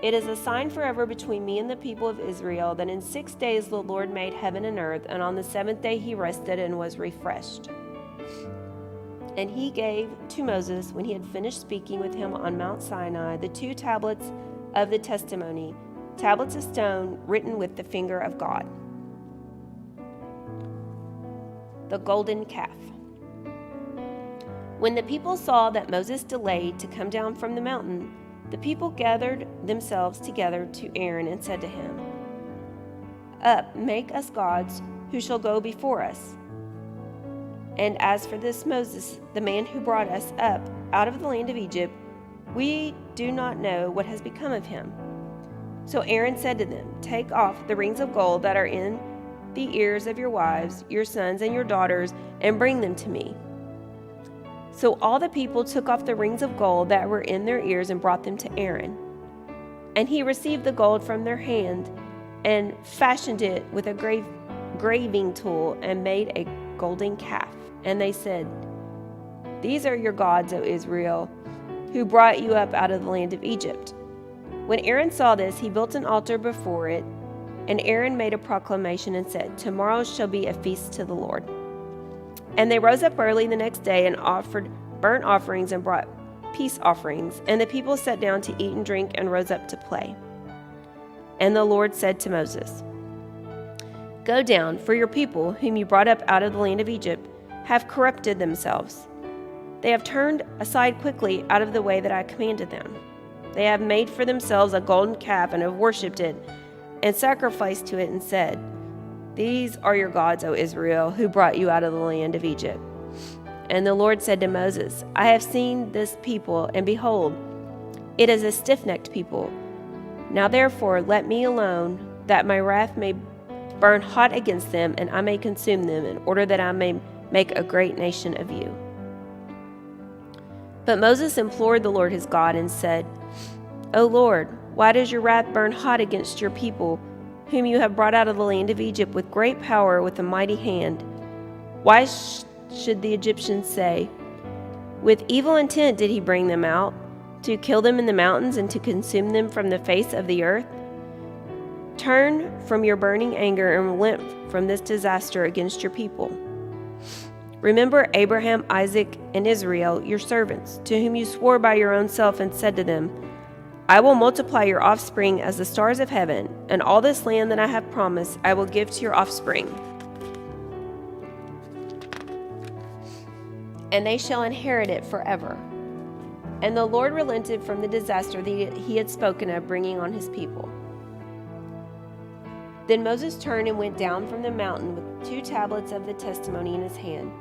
It is a sign forever between me and the people of Israel that in 6 days the Lord made heaven and earth, and on the seventh day he rested and was refreshed. And he gave to Moses, when he had finished speaking with him on Mount Sinai, the 2 tablets of the testimony, tablets of stone written with the finger of God. The golden calf. When the people saw that Moses delayed to come down from the mountain, the people gathered themselves together to Aaron and said to him, Up, make us gods who shall go before us. And as for this Moses, the man who brought us up out of the land of Egypt, we do not know what has become of him. So Aaron said to them, Take off the rings of gold that are in the ears of your wives, your sons, and your daughters, and bring them to me. So all the people took off the rings of gold that were in their ears and brought them to Aaron. And he received the gold from their hand and fashioned it with a graving tool and made a golden calf. And they said, These are your gods, O Israel, who brought you up out of the land of Egypt. When Aaron saw this, he built an altar before it, and Aaron made a proclamation and said, Tomorrow shall be a feast to the Lord. And they rose up early the next day and offered burnt offerings and brought peace offerings. And the people sat down to eat and drink and rose up to play. And the Lord said to Moses, Go down, for your people, whom you brought up out of the land of Egypt, have corrupted themselves. They have turned aside quickly out of the way that I commanded them. They have made for themselves a golden calf and have worshipped it and sacrificed to it and said, These are your gods, O Israel, who brought you out of the land of Egypt. And the Lord said to Moses, I have seen this people, and behold, it is a stiff-necked people. Now therefore let me alone, that my wrath may burn hot against them, and I may consume them, in order that I may make a great nation of you. But Moses implored the Lord his God and said, O Lord, why does your wrath burn hot against your people, whom you have brought out of the land of Egypt with great power, with a mighty hand? Why should the Egyptians say, With evil intent did he bring them out, to kill them in the mountains and to consume them from the face of the earth? Turn from your burning anger and relent from this disaster against your people. Remember Abraham, Isaac, and Israel, your servants, to whom you swore by your own self and said to them, I will multiply your offspring as the stars of heaven, and all this land that I have promised I will give to your offspring. And they shall inherit it forever. And the Lord relented from the disaster that he had spoken of bringing on his people. Then Moses turned and went down from the mountain with 2 tablets of the testimony in his hand,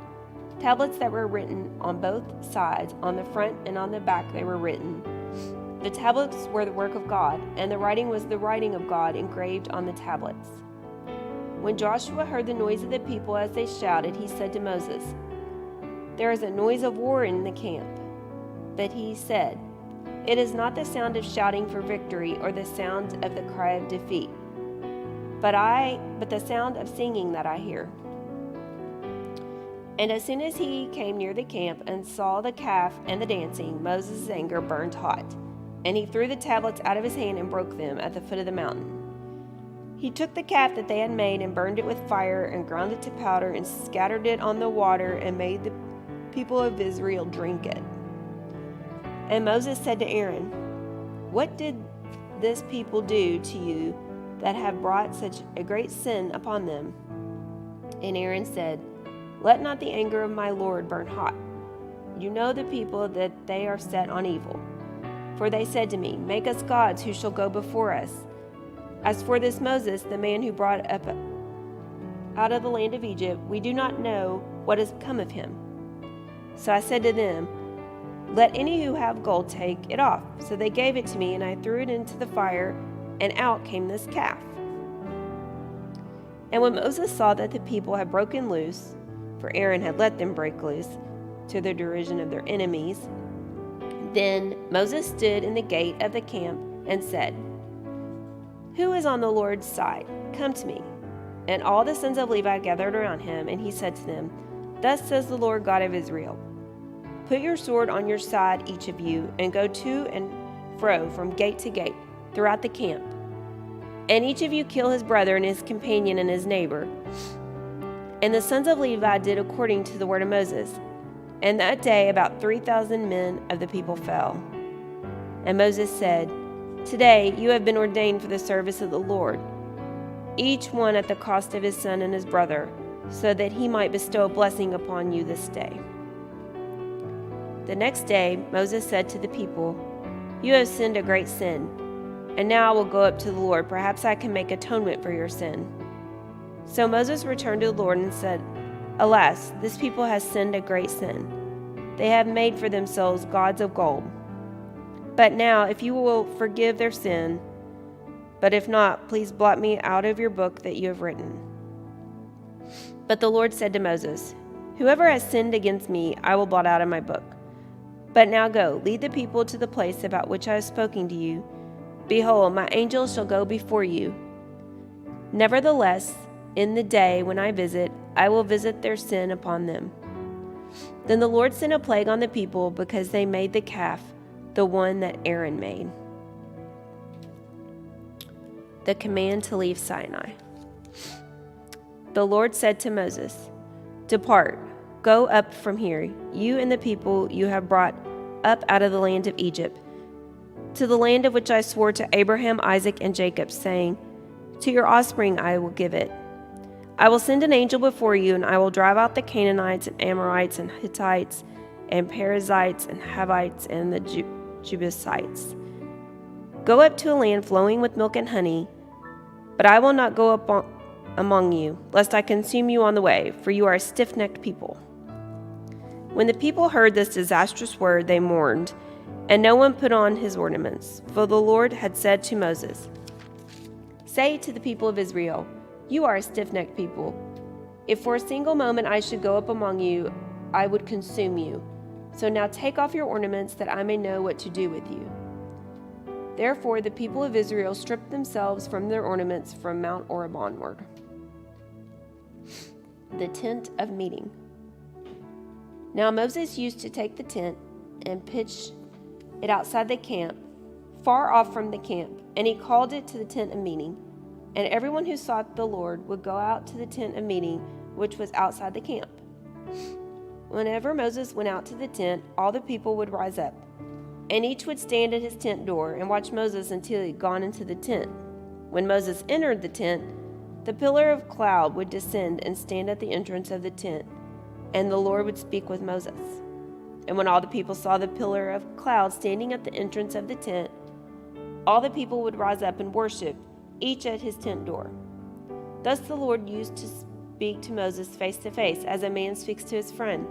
tablets that were written on both sides, on the front and on the back they were written. The tablets were the work of God, and the writing was the writing of God engraved on the tablets. When Joshua heard the noise of the people as they shouted, he said to Moses, There is a noise of war in the camp. But he said, It is not the sound of shouting for victory or the sound of the cry of defeat, but the sound of singing that I hear. And as soon as he came near the camp and saw the calf and the dancing, Moses' anger burned hot, and he threw the tablets out of his hand and broke them at the foot of the mountain. He took the calf that they had made and burned it with fire and ground it to powder and scattered it on the water and made the people of Israel drink it. And Moses said to Aaron, What did this people do to you that have brought such a great sin upon them? And Aaron said, Let not the anger of my Lord burn hot. You know the people that they are set on evil. For they said to me, Make us gods who shall go before us. As for this Moses, the man who brought out of the land of Egypt, we do not know what has become of him. So I said to them, let any who have gold take it off. So they gave it to me, and I threw it into the fire, and out came this calf. And when Moses saw that the people had broken loose, for Aaron had let them break loose, to the derision of their enemies, then Moses stood in the gate of the camp and said, who is on the Lord's side? Come to me. And all the sons of Levi gathered around him, and he said to them, thus says the Lord God of Israel, put your sword on your side, each of you, and go to and fro from gate to gate throughout the camp. And each of you kill his brother and his companion and his neighbor. And the sons of Levi did according to the word of Moses. And that day about 3,000 men of the people fell. And Moses said, today you have been ordained for the service of the Lord, each one at the cost of his son and his brother, so that he might bestow a blessing upon you this day. The next day Moses said to the people, you have sinned a great sin, and now I will go up to the Lord. Perhaps I can make atonement for your sin. So Moses returned to the Lord and said, alas, this people has sinned a great sin. They have made for themselves gods of gold. But now, if you will forgive their sin, but if not, please blot me out of your book that you have written. But the Lord said to Moses, whoever has sinned against me, I will blot out of my book. But now go, lead the people to the place about which I have spoken to you. Behold, my angel shall go before you. Nevertheless, in the day when I visit, I will visit their sin upon them. Then the Lord sent a plague on the people because they made the calf, the one that Aaron made. The command to leave Sinai. The Lord said to Moses, depart, go up from here, you and the people you have brought up out of the land of Egypt, to the land of which I swore to Abraham, Isaac, and Jacob, saying, to your offspring I will give it. I will send an angel before you, and I will drive out the Canaanites and Amorites and Hittites and Perizzites and Hivites and the Jebusites. Go up to a land flowing with milk and honey, but I will not go up among you, lest I consume you on the way, for you are a stiff-necked people. When the people heard this disastrous word, they mourned, and no one put on his ornaments, for the Lord had said to Moses, say to the people of Israel, you are a stiff-necked people. If for a single moment I should go up among you, I would consume you. So now take off your ornaments, that I may know what to do with you. Therefore the people of Israel stripped themselves from their ornaments from Mount Horeb onward. The tent of meeting. Now Moses used to take the tent and pitch it outside the camp, far off from the camp, and he called it to the tent of meeting. And everyone who sought the Lord would go out to the tent of meeting, which was outside the camp. Whenever Moses went out to the tent, all the people would rise up, and each would stand at his tent door and watch Moses until he had gone into the tent. When Moses entered the tent, the pillar of cloud would descend and stand at the entrance of the tent, and the Lord would speak with Moses. And when all the people saw the pillar of cloud standing at the entrance of the tent, all the people would rise up and worship, each at his tent door. Thus the Lord used to speak to Moses face to face, as a man speaks to his friend.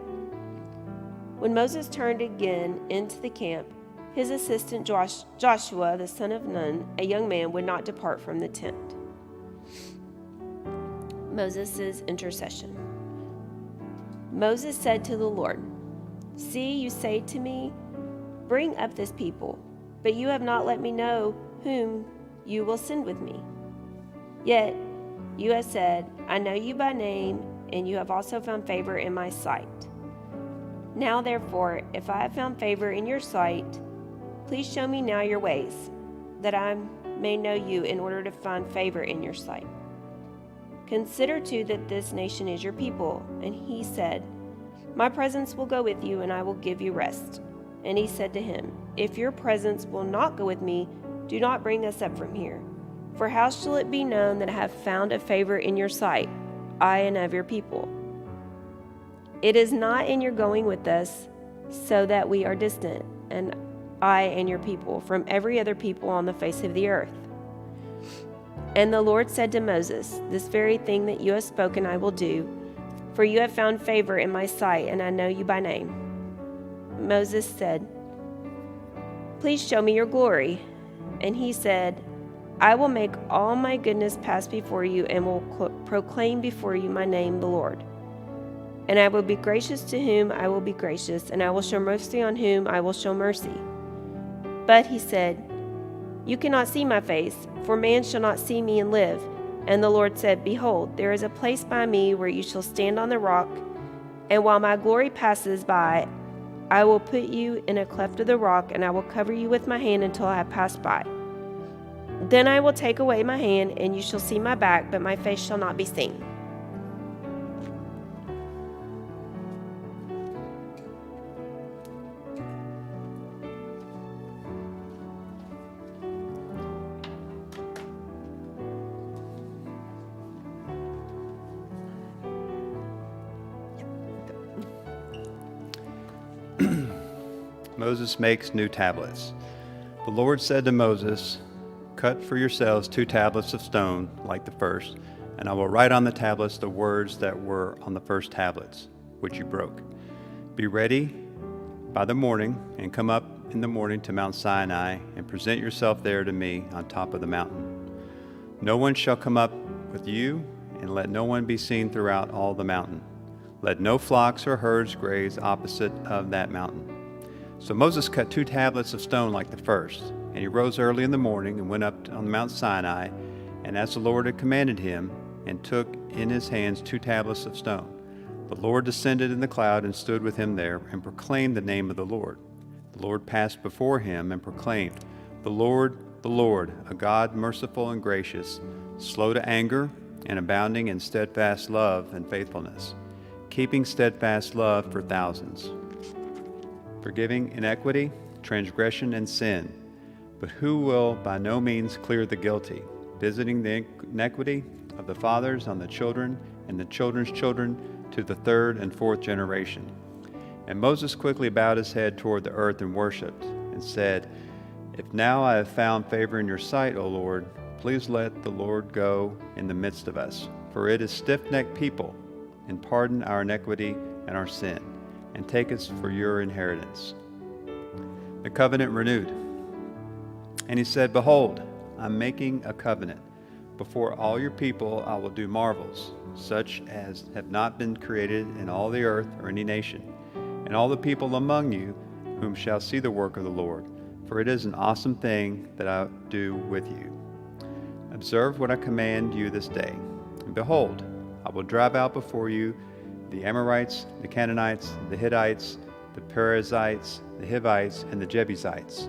When Moses turned again into the camp, his assistant Joshua, the son of Nun, a young man, would not depart from the tent. Moses' intercession. Moses said to the Lord, see, you say to me, bring up this people, but you have not let me know whom you will send with me. Yet you have said, I know you by name, and you have also found favor in my sight. Now therefore, if I have found favor in your sight, please show me now your ways, that I may know you in order to find favor in your sight. Consider too that this nation is your people. And he said, my presence will go with you, and I will give you rest. And he said to him, if your presence will not go with me, do not bring us up from here. For how shall it be known that I have found a favor in your sight, I and of your people? It is not in your going with us, so that we are distant, and I and your people, from every other people on the face of the earth. And the Lord said to Moses, "This very thing that you have spoken I will do, for you have found favor in my sight, and I know you by name." Moses said, "Please show me your glory." And he said, "I will make all my goodness pass before you and will proclaim before you my name, the Lord. And I will be gracious to whom I will be gracious, and I will show mercy on whom I will show mercy." But he said, "You cannot see my face, for man shall not see me and live." And the Lord said, "Behold, there is a place by me where you shall stand on the rock, and while my glory passes by, I will put you in a cleft of the rock, and I will cover you with my hand until I have passed by. Then I will take away my hand, and you shall see my back, but my face shall not be seen." Moses makes new tablets. The Lord said to Moses, "Cut for yourselves 2 tablets of stone like the first, and I will write on the tablets the words that were on the first tablets, which you broke. Be ready by the morning, and come up in the morning to Mount Sinai, and present yourself there to me on top of the mountain. No one shall come up with you, and let no one be seen throughout all the mountain. Let no flocks or herds graze opposite of that mountain." So Moses cut 2 tablets of stone like the first, and he rose early in the morning and went up on Mount Sinai, and as the Lord had commanded him, and took in his hands 2 tablets of stone. The Lord descended in the cloud and stood with him there, and proclaimed the name of the Lord. The Lord passed before him and proclaimed, the Lord, a God merciful and gracious, slow to anger, and abounding in steadfast love and faithfulness, keeping steadfast love for thousands, forgiving iniquity, transgression, and sin, but who will by no means clear the guilty, visiting the iniquity of the fathers on the children and the children's children to the 3rd and 4th generation. And Moses quickly bowed his head toward the earth and worshipped, and said, "If now I have found favor in your sight, O Lord, please let the Lord go in the midst of us, for it is stiff-necked people, and pardon our iniquity and our sin, and take us for your inheritance." The covenant renewed. And he said, "Behold, I'm making a covenant. Before all your people I will do marvels, such as have not been created in all the earth or any nation, and all the people among you whom shall see the work of the Lord, for it is an awesome thing that I do with you. Observe what I command you this day. And behold, I will drive out before you the Amorites, the Canaanites, the Hittites, the Perizzites, the Hivites, and the Jebusites.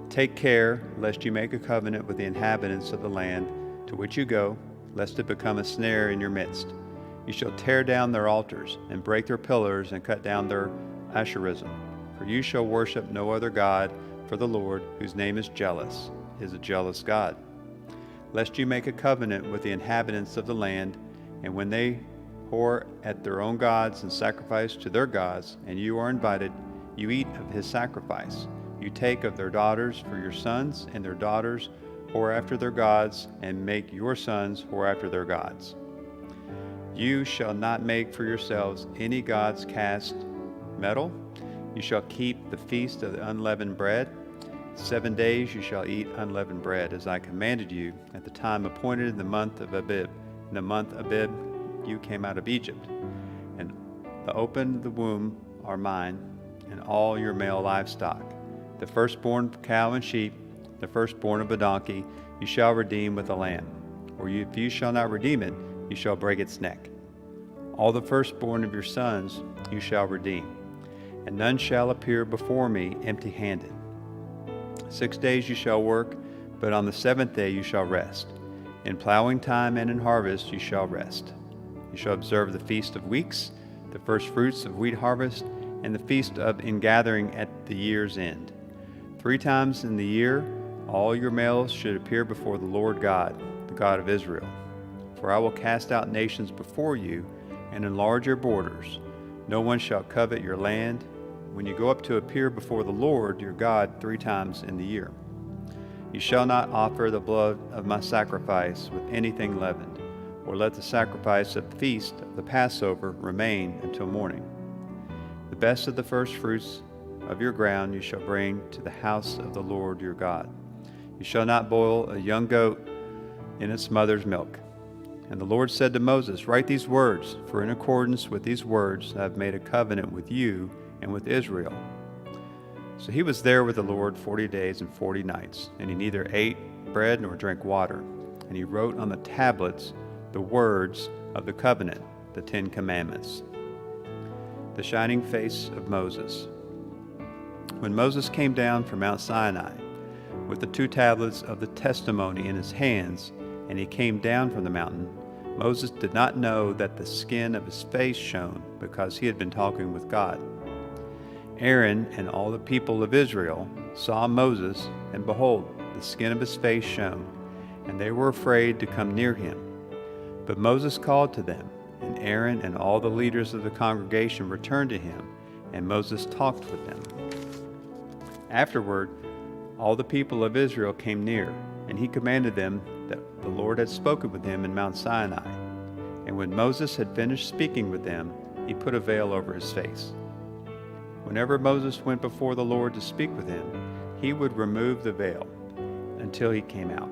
Take care lest you make a covenant with the inhabitants of the land to which you go, lest it become a snare in your midst. You shall tear down their altars, and break their pillars, and cut down their asherism. For you shall worship no other God, for the Lord, whose name is jealous, is a jealous God. Lest you make a covenant with the inhabitants of the land, and when they whore at their own gods and sacrifice to their gods, and you are invited, you eat of his sacrifice. You take of their daughters for your sons, and their daughters whore after their gods, and make your sons whore after their gods. You shall not make for yourselves any gods cast metal. You shall keep the feast of the unleavened bread. 7 days you shall eat unleavened bread, as I commanded you at the time appointed in the month of Abib. In the month of Abib you came out of Egypt, and the open of the womb are mine, and all your male livestock. The firstborn cow and sheep, the firstborn of a donkey, you shall redeem with a lamb. Or if you shall not redeem it, you shall break its neck. All the firstborn of your sons you shall redeem, and none shall appear before me empty-handed. 6 days you shall work, but on the 7th day you shall rest. In plowing time and in harvest you shall rest. You shall observe the Feast of Weeks, the first fruits of wheat harvest, and the Feast of Ingathering at the year's end. 3 times in the year all your males should appear before the Lord God, the God of Israel. For I will cast out nations before you, and enlarge your borders. No one shall covet your land when you go up to appear before the Lord your God 3 times in the year. You shall not offer the blood of my sacrifice with anything leavened, or let the sacrifice of the feast of the Passover remain until morning. The best of the first fruits of your ground you shall bring to the house of the Lord your God. You shall not boil a young goat in its mother's milk. And the Lord said to Moses, Write these words, for in accordance with these words I have made a covenant with you and with Israel. So he was there with the Lord 40 days and 40 nights, and he neither ate bread nor drank water. And he wrote on the tablets the words of the covenant, the 10 Commandments. The shining face of Moses. When Moses came down from Mount Sinai with the 2 tablets of the testimony in his hands, and he came down from the mountain, Moses did not know that the skin of his face shone, because he had been talking with God. Aaron and all the people of Israel saw Moses, and behold, the skin of his face shone, and they were afraid to come near him. But Moses called to them, and Aaron and all the leaders of the congregation returned to him, and Moses talked with them. Afterward, all the people of Israel came near, and he commanded them that the Lord had spoken with him in Mount Sinai. And when Moses had finished speaking with them, he put a veil over his face. Whenever Moses went before the Lord to speak with him, he would remove the veil until he came out.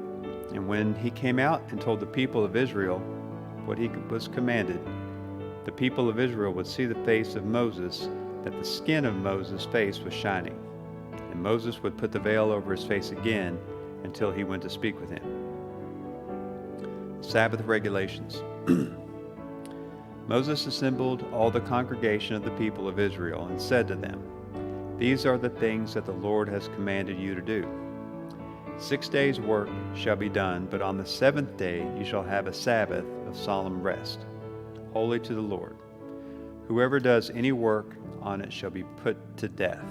And when he came out and told the people of Israel what he was commanded, the people of Israel would see the face of Moses, that the skin of Moses' face was shining. And Moses would put the veil over his face again until he went to speak with him. Sabbath regulations. Moses assembled all the congregation of the people of Israel and said to them, These are the things that the Lord has commanded you to do. 6 days' work shall be done, but on the 7th day you shall have a Sabbath of solemn rest, holy to the Lord. Whoever does any work on it shall be put to death.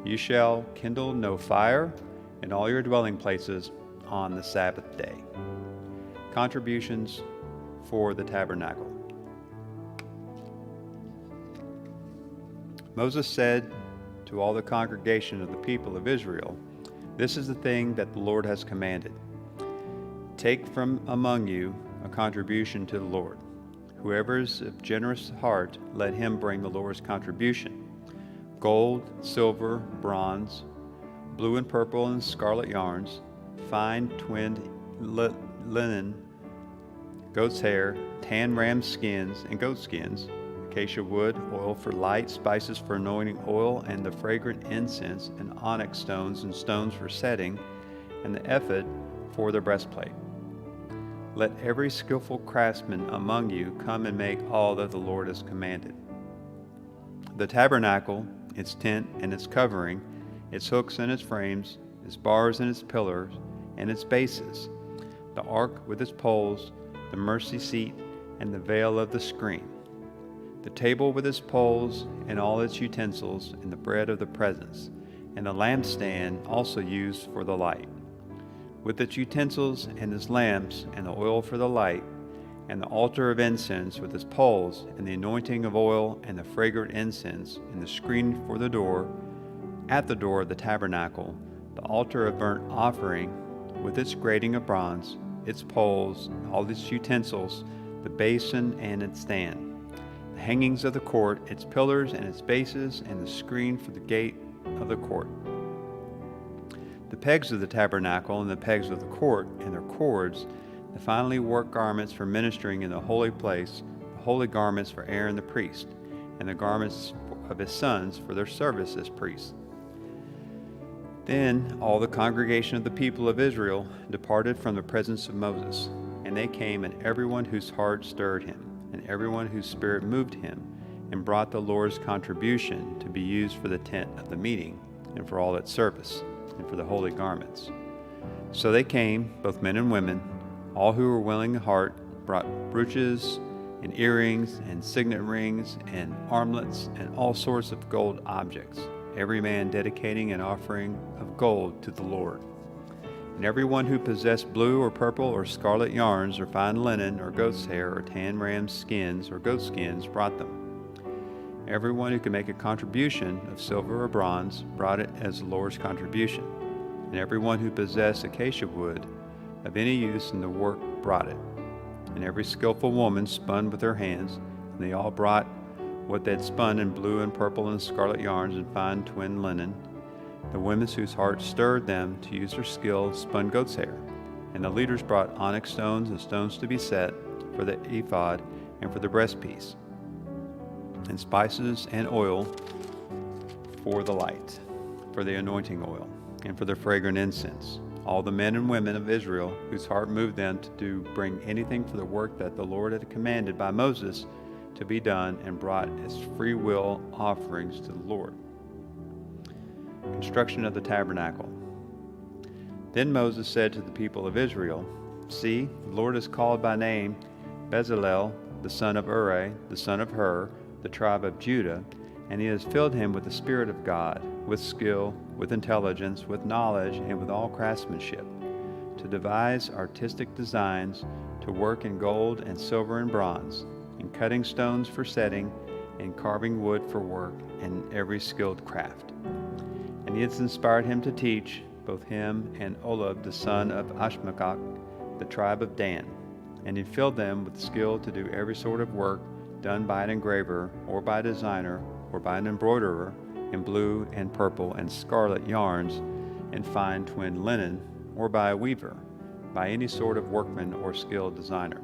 You shall kindle no fire in all your dwelling places on the Sabbath day. Contributions for the tabernacle. Moses said to all the congregation of the people of Israel, This is the thing that the Lord has commanded. Take from among you a contribution to the Lord. Whoever is of generous heart, let him bring the Lord's contribution. Gold, silver, bronze, blue and purple and scarlet yarns, fine twinned linen, goat's hair, tan ram skins and goat skins, acacia wood, oil for light, spices for anointing oil, and the fragrant incense, and onyx stones and stones for setting, and the ephod for the breastplate. Let every skillful craftsman among you come and make all that the Lord has commanded. The tabernacle, its tent and its covering, its hooks and its frames, its bars and its pillars, and its bases, the ark with its poles, the mercy seat, and the veil of the screen, the table with its poles and all its utensils, and the bread of the presence, and the lampstand also used for the light, with its utensils and its lamps, and the oil for the light, and the altar of incense with its poles, and the anointing of oil, and the fragrant incense, and the screen for the door, at the door of the tabernacle, the altar of burnt offering, with its grating of bronze, its poles, all its utensils, the basin and its stand, the hangings of the court, its pillars and its bases, and the screen for the gate of the court. The pegs of the tabernacle and the pegs of the court and their cords, the finely worked garments for ministering in the holy place, the holy garments for Aaron the priest, and the garments of his sons for their service as priests. Then all the congregation of the people of Israel departed from the presence of Moses, and they came, and everyone whose heart stirred him, and everyone whose spirit moved him, and brought the Lord's contribution to be used for the tent of the meeting, and for all its service, and for the holy garments. So they came, both men and women, all who were willing in heart, brought brooches and earrings and signet rings and armlets and all sorts of gold objects, every man dedicating an offering of gold to the Lord. And everyone who possessed blue or purple or scarlet yarns or fine linen or goat's hair or tan ram skins or goat skins brought them. Everyone who could make a contribution of silver or bronze brought it as the Lord's contribution. And and everyone who possessed acacia wood of any use in the work brought it. And every skillful woman spun with her hands, and they all brought what they had spun in blue and purple and scarlet yarns and fine twined linen. The women whose hearts stirred them to use their skill spun goat's hair. And the leaders brought onyx stones and stones to be set for the ephod and for the breastpiece, and spices and oil for the light, for the anointing oil, and for the fragrant incense. All the men and women of Israel whose heart moved them to bring anything for the work that the Lord had commanded by Moses to be done, and brought as free will offerings to the Lord. Construction of the tabernacle. Then Moses said to the people of Israel, See, the Lord has called by name Bezalel, the son of Uri, the son of Hur, the tribe of Judah, and he has filled him with the Spirit of God, with skill, with intelligence, with knowledge, and with all craftsmanship, to devise artistic designs, to work in gold and silver and bronze, in cutting stones for setting, in carving wood for work, and every skilled craft. And he has inspired him to teach, both him and Olab the son of Ashmakach, the tribe of Dan. And he filled them with skill to do every sort of work done by an engraver, or by a designer, or by an embroiderer, in blue and purple and scarlet yarns, and fine twined linen, or by a weaver, by any sort of workman or skilled designer.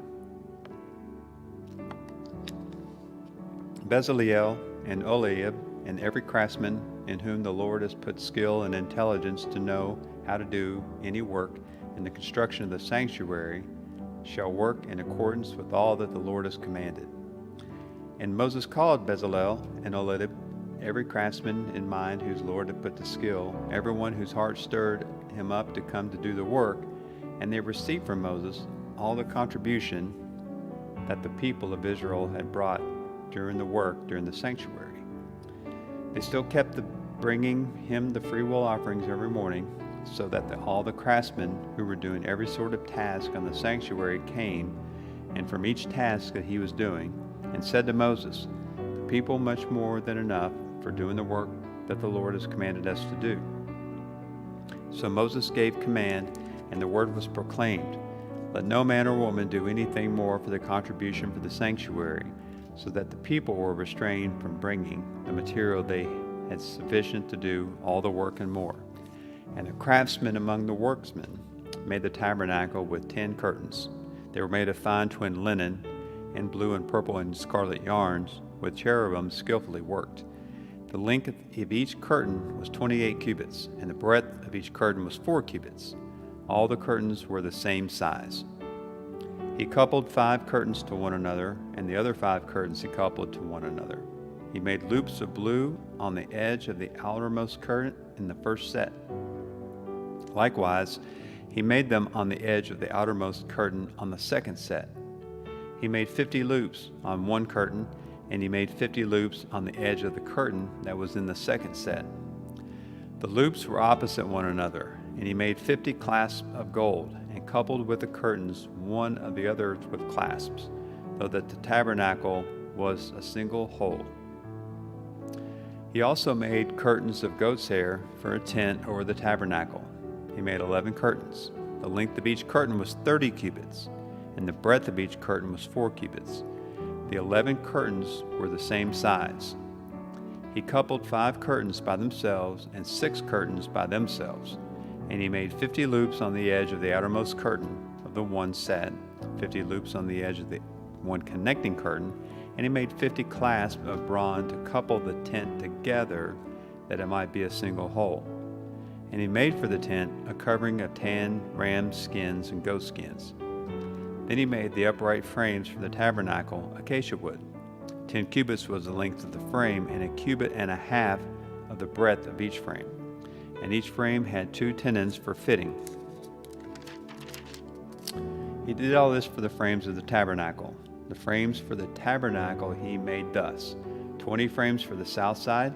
Bezaleel and Oliab and every craftsman in whom the Lord has put skill and intelligence to know how to do any work in the construction of the sanctuary shall work in accordance with all that the Lord has commanded. And Moses called Bezalel and Oliab, every craftsman in mind whose Lord had put to skill, everyone whose heart stirred him up to come to do the work, and they received from Moses all the contribution that the people of Israel had brought during the work during the sanctuary. They still kept bringing him the freewill offerings every morning, so that all the craftsmen who were doing every sort of task on the sanctuary came, and from each task that he was doing, and said to Moses, The people much more than enough for doing the work that the Lord has commanded us to do. So Moses gave command, and the word was proclaimed, Let no man or woman do anything more for the contribution for the sanctuary, so that the people were restrained from bringing the material they had sufficient to do all the work and more. And the craftsmen among the workmen made the tabernacle with 10 curtains. They were made of fine twined linen, and blue and purple and scarlet yarns, with cherubim skillfully worked. The length of each curtain was 28 cubits, and the breadth of each curtain was 4 cubits. All the curtains were the same size. He coupled 5 curtains to one another, and the other 5 curtains he coupled to one another. He made loops of blue on the edge of the outermost curtain in the first set. Likewise, he made them on the edge of the outermost curtain on the second set. He made 50 loops on one curtain, and he made 50 loops on the edge of the curtain that was in the second set. The loops were opposite one another, and he made 50 clasps of gold, and coupled with the curtains one of the others with clasps, so that the tabernacle was a single whole. He also made curtains of goat's hair for a tent over the tabernacle. He made 11 curtains. The length of each curtain was 30 cubits, and the breadth of each curtain was 4 cubits. The 11 curtains were the same size. He coupled 5 curtains by themselves and 6 curtains by themselves, and he made 50 loops on the edge of the outermost curtain of the one set, 50 loops on the edge of the one connecting curtain, and he made 50 clasps of bronze to couple the tent together, that it might be a single whole. And he made for the tent a covering of tan ram skins and goat skins. Then he made the upright frames for the tabernacle, acacia wood. 10 cubits was the length of the frame, and 1.5 cubits of the breadth of each frame. And each frame had 2 tenons for fitting. He did all this for the frames of the tabernacle. The frames for the tabernacle he made thus: 20 frames for the south side,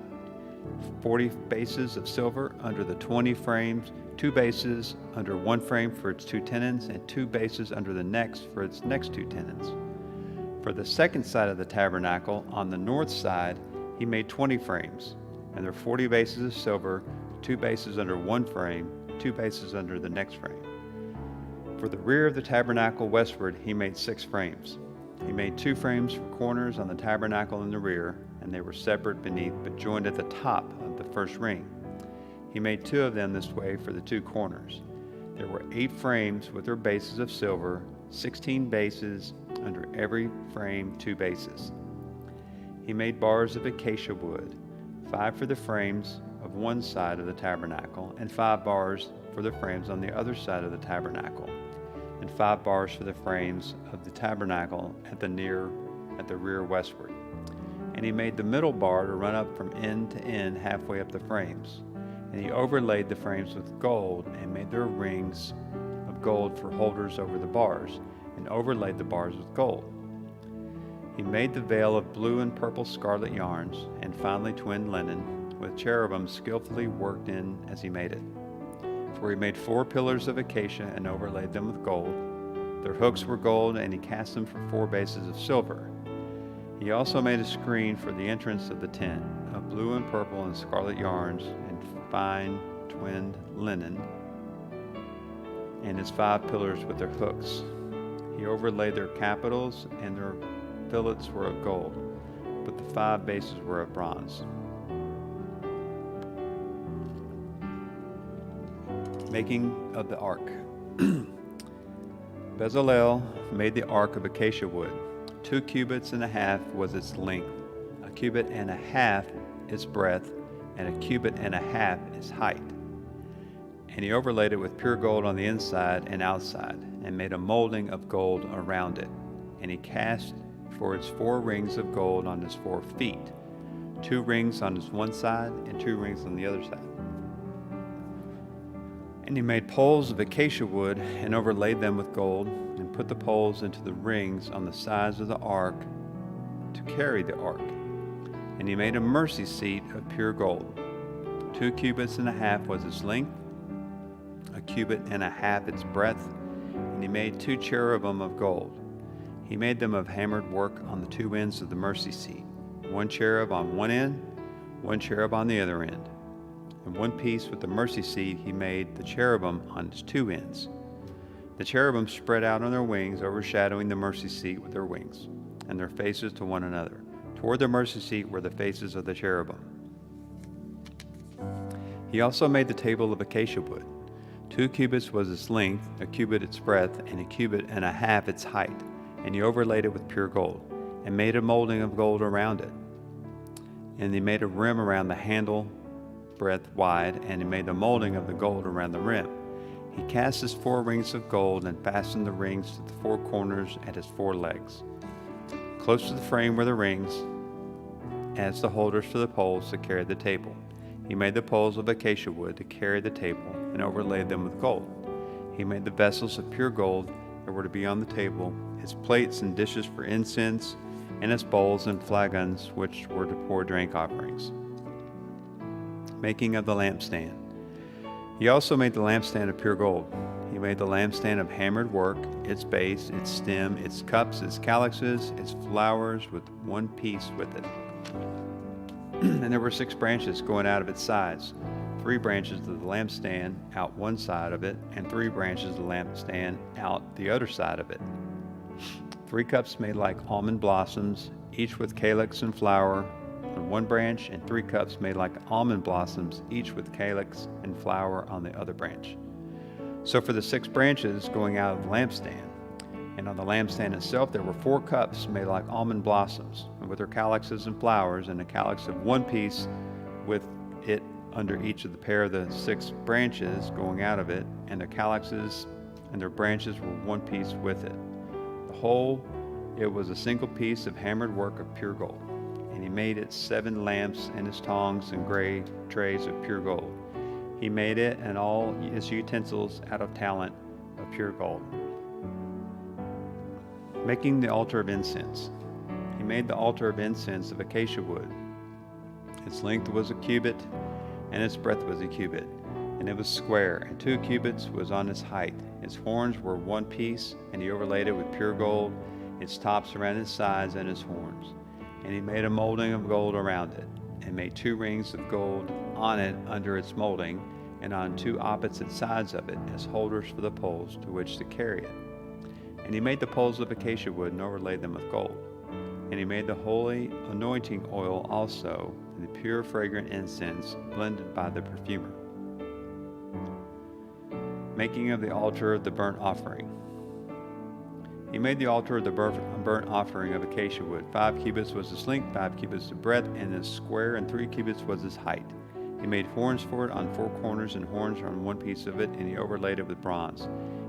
40 bases of silver under the 20 frames, 2 bases under one frame for its 2 tenons, and 2 bases under the next for its next 2 tenons. For the second side of the tabernacle, on the north side, he made 20 frames, and there were 40 bases of silver, 2 bases under one frame, 2 bases under the next frame. For the rear of the tabernacle westward, he made 6 frames. He made 2 frames for corners on the tabernacle in the rear, and they were separate beneath but joined at the top of the first ring. He made 2 of them this way for the 2 corners. There were 8 frames with their bases of silver, 16 bases, under every frame 2 bases. He made bars of acacia wood, 5 for the frames of one side of the tabernacle, and 5 bars for the frames on the other side of the tabernacle, and 5 bars for the frames of the tabernacle at the rear westward. And he made the middle bar to run up from end to end halfway up the frames. And he overlaid the frames with gold and made their rings of gold for holders over the bars, and overlaid the bars with gold. He made the veil of blue and purple scarlet yarns and finely twinned linen, with cherubim skillfully worked in as he made it. For he made 4 pillars of acacia and overlaid them with gold. Their hooks were gold, and he cast them for 4 bases of silver. He also made a screen for the entrance of the tent, of blue and purple and scarlet yarns and fine twinned linen, and its 5 pillars with their hooks. He overlaid their capitals, and their fillets were of gold, but the 5 bases were of bronze. Making of the ark. Bezalel made the ark of acacia wood. 2 cubits and a half was its length, 1 cubit and a half its breadth, and 1 cubit and a half its height. And he overlaid it with pure gold on the inside and outside, and made a molding of gold around it. And he cast for its 4 rings of gold on its 4 feet, 2 rings on its one side and 2 rings on the other side. And he made poles of acacia wood and overlaid them with gold, and put the poles into the rings on the sides of the ark to carry the ark. And he made a mercy seat of pure gold. 2 cubits and a half was its length, 1 cubit and a half its breadth, and he made 2 cherubim of gold. He made them of hammered work on the 2 ends of the mercy seat, 1 cherub on one end, 1 cherub on the other end. And one piece with the mercy seat he made the cherubim on its 2 ends. The cherubim spread out on their wings, overshadowing the mercy seat with their wings, and their faces to one another. Toward the mercy seat were the faces of the cherubim. He also made the table of acacia wood. 2 cubits was its length, 1 cubit its breadth, and 1 cubit and a half its height. And he overlaid it with pure gold, and made a molding of gold around it. And he made a rim around the handle, breadth wide, and he made the molding of the gold around the rim. He cast his 4 rings of gold and fastened the rings to the 4 corners at his 4 legs. Close to the frame were the rings, as the holders for the poles to carry the table. He made the poles of acacia wood to carry the table, and overlaid them with gold. He made the vessels of pure gold that were to be on the table, its plates and dishes for incense, and its bowls and flagons which were to pour drink offerings. Making of the lampstand. He also made the lampstand of pure gold. He made the lampstand of hammered work, its base, its stem, its cups, its calyxes, its flowers, with one piece with it. And there were 6 branches going out of its sides, 3 branches of the lampstand out one side of it, and 3 branches of the lampstand out the other side of it. 3 cups made like almond blossoms, each with calyx and flower on one branch, and 3 cups made like almond blossoms, each with calyx and flower on the other branch. So for the 6 branches going out of the lampstand, and on the lampstand itself there were 4 cups made like almond blossoms, and with their calyxes and flowers, and a calyx of one piece with it under each of the pair of the 6 branches going out of it, and their calyxes and their branches were one piece with it. The whole, it was a single piece of hammered work of pure gold. And he made it 7 lamps, and its tongs and gray trays of pure gold. He made it and all its utensils out of talent of pure gold. Making the altar of incense. He made the altar of incense of acacia wood. Its length was 1 cubit, and its breadth was 1 cubit, and it was square, and 2 cubits was on its height. Its horns were one piece, and he overlaid it with pure gold, its tops around its sides and its horns. And he made a molding of gold around it, and made 2 rings of gold on it under its molding, and on 2 opposite sides of it as holders for the poles to which to carry it. And he made the poles of acacia wood and overlaid them with gold. And he made the holy anointing oil also, and the pure fragrant incense blended by the perfumer. Making of the altar of the burnt offering. He made the altar of the burnt offering of acacia wood. 5 cubits was its length, 5 cubits the breadth, and its square, and 3 cubits was its height. He made horns for it on 4 corners, and horns on one piece of it, and he overlaid it with bronze.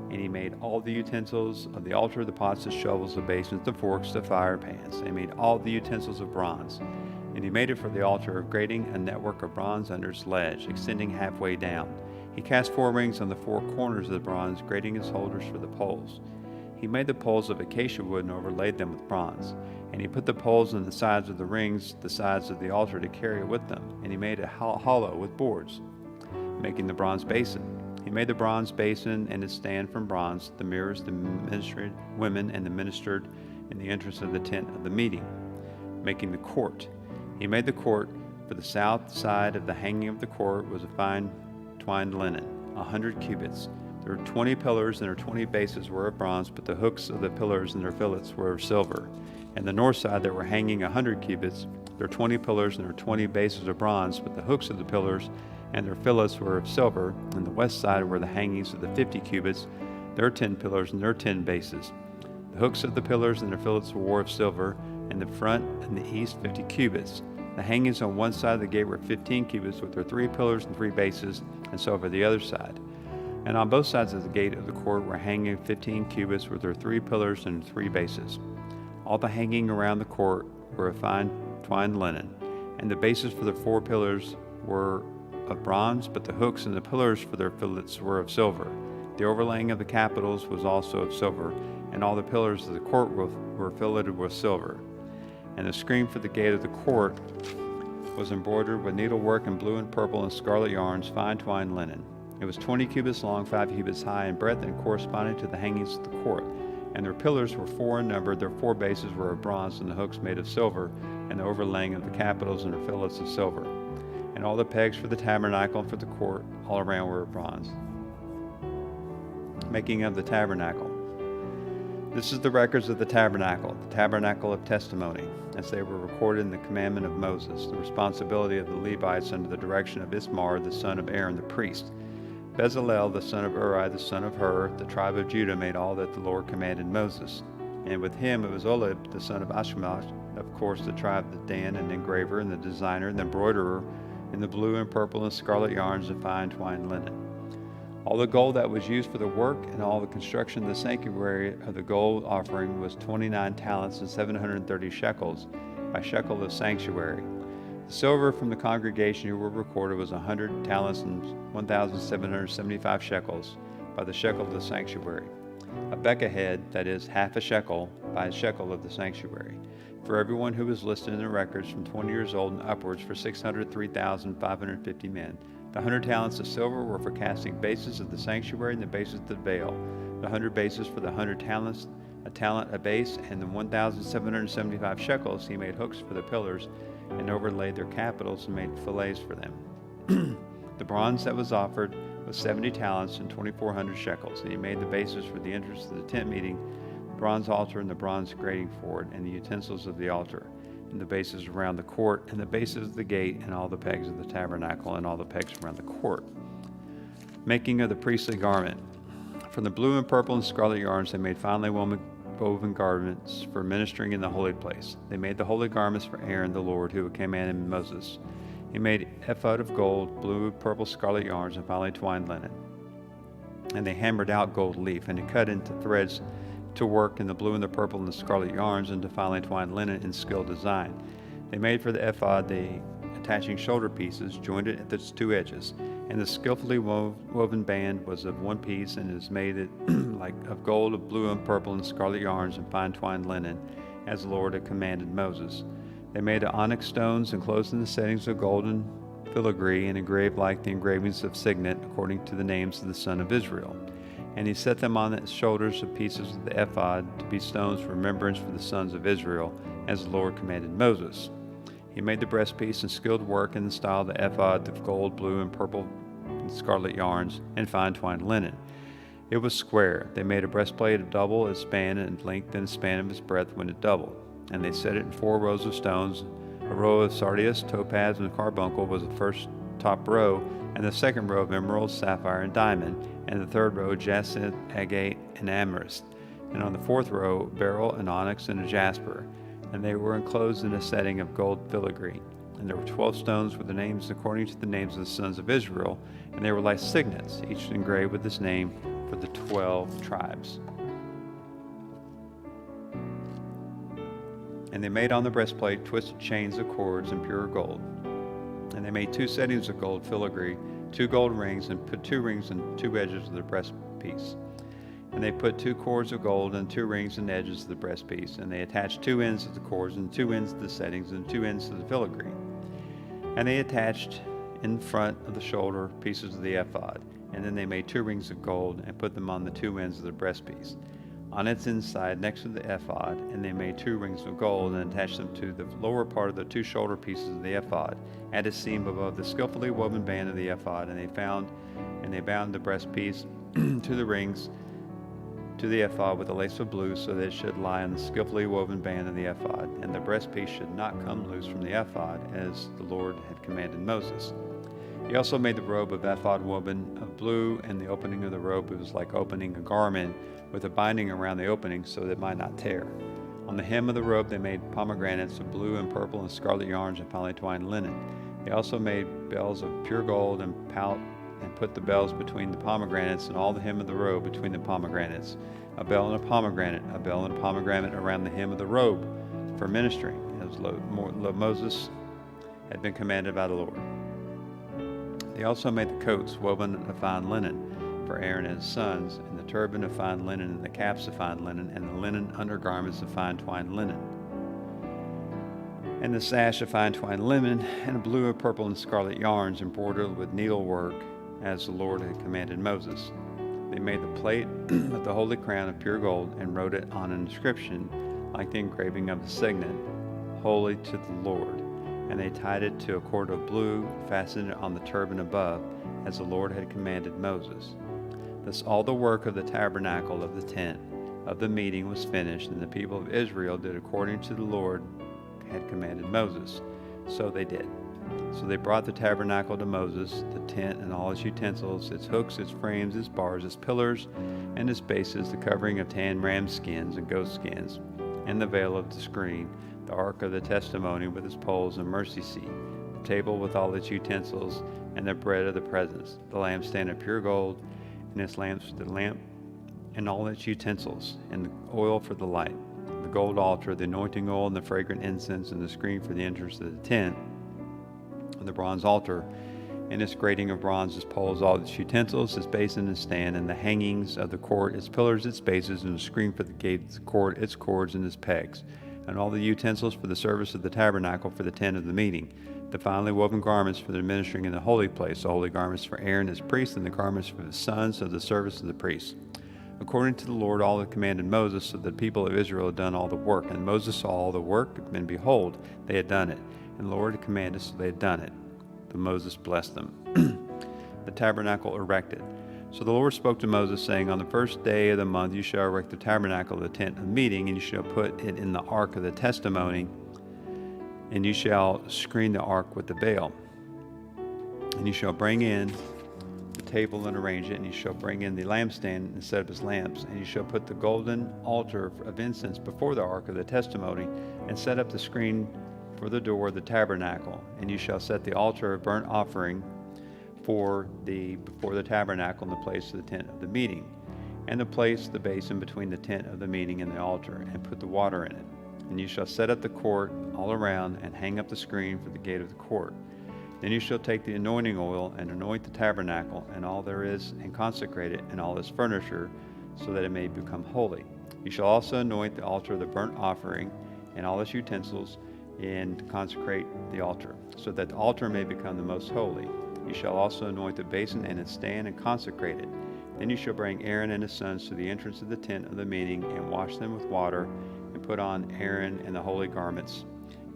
And he made all the utensils of the altar, the pots, the shovels, the basins, the forks, the fire pans. And he made all the utensils of bronze. And he made it for the altar of grating a network of bronze under its ledge, extending halfway down. He cast 4 rings on the 4 corners of the bronze, grating its holders for the poles. He made the poles of acacia wood and overlaid them with bronze. And he put the poles on the sides of the rings, the sides of the altar, to carry it with them. And he made it hollow with boards, making the bronze basin. He made the bronze basin and its stand from bronze, the mirrors, the ministered women, and the ministered in the entrance of the tent of the meeting, making the court. He made the court. For the south side of the hanging of the court was a fine twined linen, 100 cubits. There were 20 pillars, and their 20 bases were of bronze, but the hooks of the pillars and their fillets were of silver. And the north side there were hanging 100 cubits. There were 20 pillars, and their 20 bases of bronze, but the hooks of the pillars and their fillets were of silver. And the west side were the hangings of the 50 cubits. There were 10 pillars, and their 10 bases. The hooks of the pillars and their fillets were of silver, and the front and the east 50 cubits. The hangings on one side of the gate were 15 cubits, with their 3 pillars and 3 bases, and so for the other side. And on both sides of the gate of the court were hanging 15 cubits, with their 3 pillars and 3 bases. All the hanging around the court were of fine twined linen, and the bases for the 4 pillars were of bronze, but the hooks and the pillars for their fillets were of silver. The overlaying of the capitals was also of silver, and all the pillars of the court were filleted with silver. And the screen for the gate of the court was embroidered with needlework in blue and purple and scarlet yarns, fine twined linen. It was 20 cubits long, 5 cubits high in breadth, and corresponding to the hangings of the court. And their pillars were 4 in number. Their 4 bases were of bronze, and the hooks made of silver, and the overlaying of the capitals and their fillets of silver. And all the pegs for the tabernacle and for the court all around were of bronze. Making of the tabernacle. This is the records of the tabernacle of testimony, as they were recorded in the commandment of Moses, the responsibility of the Levites under the direction of Ithamar, the son of Aaron the priest. Bezalel, the son of Uri, the son of Hur, the tribe of Judah, made all that the Lord commanded Moses. And with him it was Olib, the son of Ashmach, of course the tribe of Dan, an engraver, and the designer, and the embroiderer, in the blue and purple and scarlet yarns of fine twined linen. All the gold that was used for the work and all the construction of the sanctuary of the gold offering was 29 talents and 730 shekels, by shekel of sanctuary. The silver from the congregation who were recorded was 100 talents and 1,775 shekels, by the shekel of the sanctuary. A bekah head, that is, half a shekel, by a shekel of the sanctuary. For everyone who was listed in the records from 20 years old and upwards, for 603,550 men. The 100 talents of silver were for casting bases of the sanctuary and the bases of the veil. The 100 bases for the 100 talents, a talent a base, and the 1,775 shekels he made hooks for the pillars, and overlaid their capitals and made fillets for them. The bronze that was offered was 70 talents and 2,400 shekels, and he made the bases for the entrance of the tent meeting, the bronze altar and the bronze grating for it, and the utensils of the altar, and the bases around the court, and the bases of the gate, and all the pegs of the tabernacle, and all the pegs around the court. Making of the priestly garment. From the blue and purple and scarlet yarns they made finely woven garments for ministering in the holy place. They made the holy garments for Aaron the Lord, who commanded Moses. He made ephod of gold, blue, purple, scarlet yarns, and finely twined linen. And they hammered out gold leaf, and it cut into threads to work in the blue and the purple and the scarlet yarns, and to finely twined linen in skilled design. They made for the ephod the attaching shoulder pieces, jointed at its 2 edges. And the skillfully woven band was of one piece, and is made of gold, of blue and purple and scarlet yarns, and fine twined linen, as the Lord had commanded Moses. They made the onyx stones enclosed in the settings of golden filigree, and engraved like the engravings of signet, according to the names of the son of Israel. And he set them on the shoulders of pieces of the ephod to be stones for remembrance for the sons of Israel, as the Lord commanded Moses. He made the breastpiece in skilled work in the style of the ephod of gold, blue, and purple and scarlet yarns, and fine twined linen. It was square. They made a breastplate of double its span in length and a span of its breadth when it doubled. And they set it in 4 rows of stones. A row of sardius, topaz, and carbuncle was the first top row, and the second row of emerald, sapphire, and diamond, and the third row jacinth, agate, and amethyst. And on the 4th row, beryl, and onyx, and a jasper. And they were enclosed in a setting of gold filigree. And there were 12 stones with the names according to the names of the sons of Israel, and they were like signets, each engraved with his name for the 12 tribes. And they made on the breastplate twisted chains of cords in pure gold. And they made 2 settings of gold filigree, 2 gold rings, and put 2 rings in 2 edges of the breastpiece. And they put 2 cords of gold and 2 rings in the edges of the breastpiece. And they attached 2 ends of the cords and 2 ends of the settings and 2 ends of the filigree. And they attached in front of the shoulder pieces of the ephod. And then they made 2 rings of gold and put them on the 2 ends of the breastpiece, on its inside next to the ephod. And they made 2 rings of gold and attached them to the lower part of the 2 shoulder pieces of the ephod, at its seam above the skillfully woven band of the ephod. And they bound the breastpiece to the rings to the ephod with a lace of blue, so that it should lie on the skillfully woven band of the ephod, and the breastpiece should not come loose from the ephod, as the Lord had commanded Moses. He also made the robe of ephod woven of blue, and the opening of the robe was like opening a garment, with a binding around the opening so that it might not tear. On the hem of the robe they made pomegranates of blue and purple and scarlet yarns and finely twined linen. They also made bells of pure gold and put the bells between the pomegranates, and all the hem of the robe between the pomegranates. A bell and a pomegranate around the hem of the robe for ministering, as Moses had been commanded by the Lord. They also made the coats woven of fine linen for Aaron and his sons, and the turban of fine linen, and the caps of fine linen, and the linen undergarments of fine twined linen, and the sash of fine twined linen, and blue, purple, and scarlet yarns embroidered with needlework, as the Lord had commanded Moses. They made the plate of the holy crown of pure gold, and wrote it on an inscription like the engraving of the signet, "Holy to the Lord." And they tied it to a cord of blue, fastened it on the turban above, as the Lord had commanded Moses. Thus all the work of the tabernacle of the tent of the meeting was finished, and the people of Israel did according to the Lord had commanded Moses. So they did. So they brought the tabernacle to Moses, the tent and all its utensils, its hooks, its frames, its bars, its pillars, and its bases, the covering of tanned ram skins and goat skins, and the veil of the screen, the ark of the testimony with its poles and mercy seat, the table with all its utensils, and the bread of the presence, the lampstand of pure gold, and its lamps, the lamp and all its utensils, and the oil for the light, the gold altar, the anointing oil, and the fragrant incense, and the screen for the entrance of the tent, and the bronze altar, and its grating of bronze, its poles, all its utensils, its basin and stand, and the hangings of the court, its pillars, its bases, and the screen for the gate, its court, its cords, and its pegs, and all the utensils for the service of the tabernacle for the tent of the meeting, the finely woven garments for the ministering in the holy place, the holy garments for Aaron as priest, and the garments for his sons of the service of the priests. According to the Lord, all had commanded Moses, so that the people of Israel had done all the work. And Moses saw all the work, and behold, they had done it. And the Lord had commanded, so they had done it. But Moses blessed them. The tabernacle erected. So the Lord spoke to Moses, saying, On the first day of the month you shall erect the tabernacle of the tent of meeting, and you shall put it in the ark of the testimony, and you shall screen the ark with the veil. And you shall bring in the table and arrange it, and you shall bring in the lampstand and set up its lamps, and you shall put the golden altar of incense before the ark of the testimony, and set up the screen for the door of the tabernacle. And you shall set the altar of burnt offering before the tabernacle in the place of the tent of the meeting, and place the basin between the tent of the meeting and the altar, and put the water in it. And you shall set up the court all around, and hang up the screen for the gate of the court. Then you shall take the anointing oil, and anoint the tabernacle, and all there is, and consecrate it, and all its furniture, so that it may become holy. You shall also anoint the altar of the burnt offering, and all its utensils, and consecrate the altar, so that the altar may become the most holy. You shall also anoint the basin and its stand, and consecrate it. Then you shall bring Aaron and his sons to the entrance of the tent of the meeting, and wash them with water, and put on Aaron and the holy garments.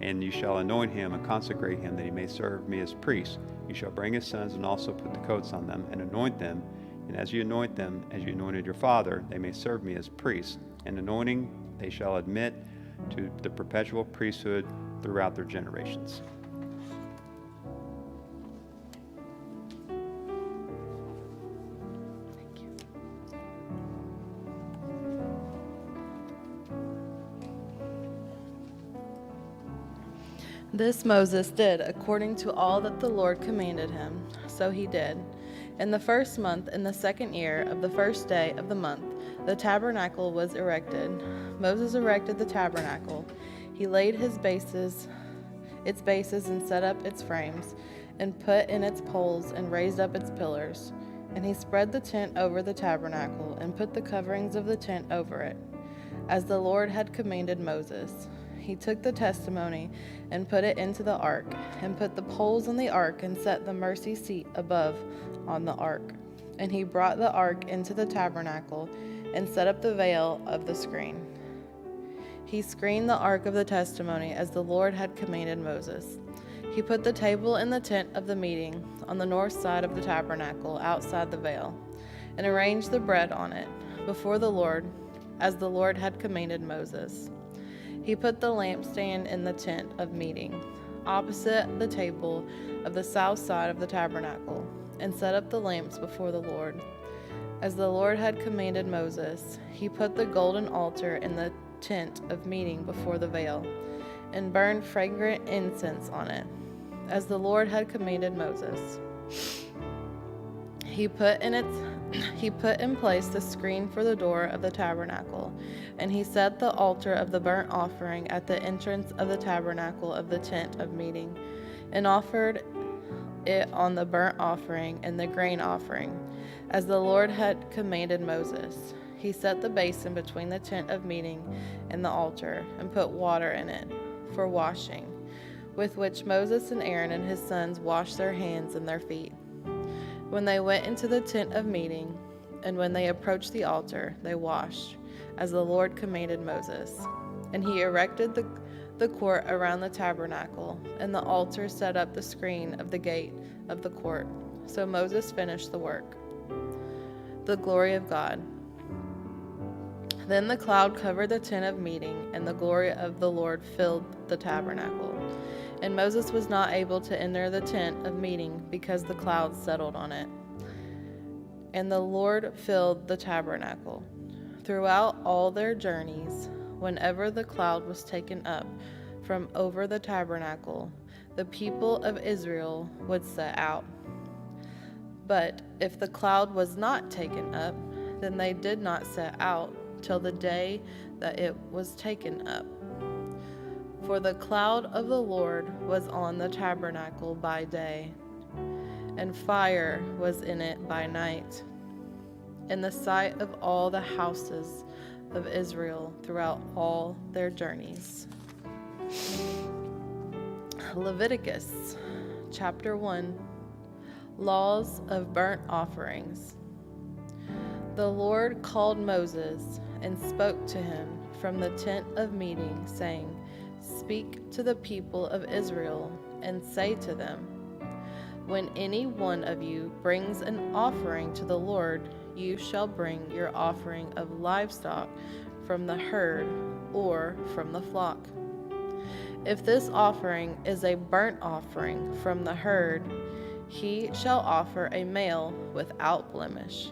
And you shall anoint him and consecrate him, that he may serve me as priest. You shall bring his sons and also put the coats on them and anoint them. And as you anoint them, as you anointed your father, they may serve me as priests. And anointing they shall admit to the perpetual priesthood throughout their generations. This Moses did according to all that the Lord commanded him. So he did. In the first month, in the second year of the first day of the month, the tabernacle was erected. Moses erected the tabernacle. He laid its bases and set up its frames, and put in its poles and raised up its pillars. And he spread the tent over the tabernacle, and put the coverings of the tent over it, as the Lord had commanded Moses. He took the testimony and put it into the ark, and put the poles on the ark, and set the mercy seat above on the ark. And he brought the ark into the tabernacle, and set up the veil of the screen. He screened the ark of the testimony as the Lord had commanded Moses. He put the table in the tent of the meeting on the north side of the tabernacle outside the veil, and arranged the bread on it before the Lord as the Lord had commanded Moses. He put the lampstand in the tent of meeting opposite the table of the south side of the tabernacle, and set up the lamps before the Lord. As the Lord had commanded Moses, he put the golden altar in the tent of meeting before the veil, and burned fragrant incense on it, as the Lord had commanded Moses. He put in place the screen for the door of the tabernacle, and he set the altar of the burnt offering at the entrance of the tabernacle of the tent of meeting, and offered it on the burnt offering and the grain offering, as the Lord had commanded Moses. He set the basin between the tent of meeting and the altar, and put water in it for washing, with which Moses and Aaron and his sons washed their hands and their feet. When they went into the tent of meeting, and when they approached the altar, they washed, as the Lord commanded Moses. And he erected the court around the tabernacle, and the altar set up the screen of the gate of the court. So Moses finished the work. The glory of God. Then the cloud covered the tent of meeting, and the glory of the Lord filled the tabernacle. And Moses was not able to enter the tent of meeting because the cloud settled on it. And the Lord filled the tabernacle. Throughout all their journeys, whenever the cloud was taken up from over the tabernacle, the people of Israel would set out. But if the cloud was not taken up, then they did not set out till the day that it was taken up. For the cloud of the Lord was on the tabernacle by day, and fire was in it by night, in the sight of all the houses of Israel throughout all their journeys. Leviticus chapter 1. Laws of burnt offerings. The Lord called Moses and spoke to him from the tent of meeting, saying, Speak to the people of Israel and say to them, When any one of you brings an offering to the Lord, you shall bring your offering of livestock from the herd or from the flock. If this offering is a burnt offering from the herd, he shall offer a male without blemish.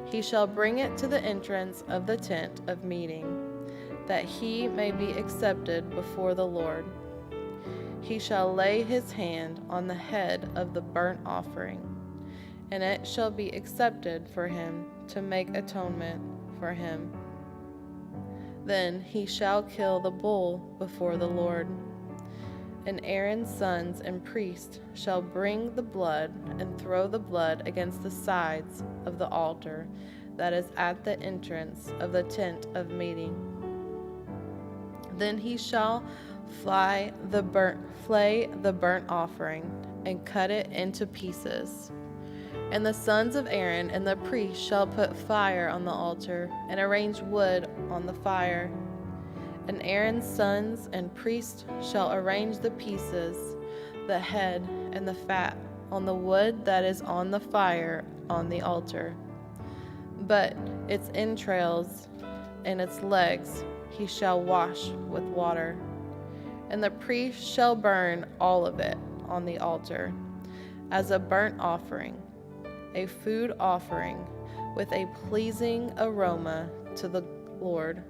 He shall bring it to the entrance of the tent of meeting, that he may be accepted before the Lord. He shall lay his hand on the head of the burnt offering, and it shall be accepted for him to make atonement for him. Then he shall kill the bull before the Lord. And Aaron's sons and priests shall bring the blood and throw the blood against the sides of the altar that is at the entrance of the tent of meeting. Then he shall flay the burnt offering and cut it into pieces. And the sons of Aaron and the priests shall put fire on the altar and arrange wood on the fire. And Aaron's sons and priests shall arrange the pieces, the head, and the fat on the wood that is on the fire on the altar. But its entrails and its legs he shall wash with water. And the priest shall burn all of it on the altar as a burnt offering, a food offering with a pleasing aroma to the Lord.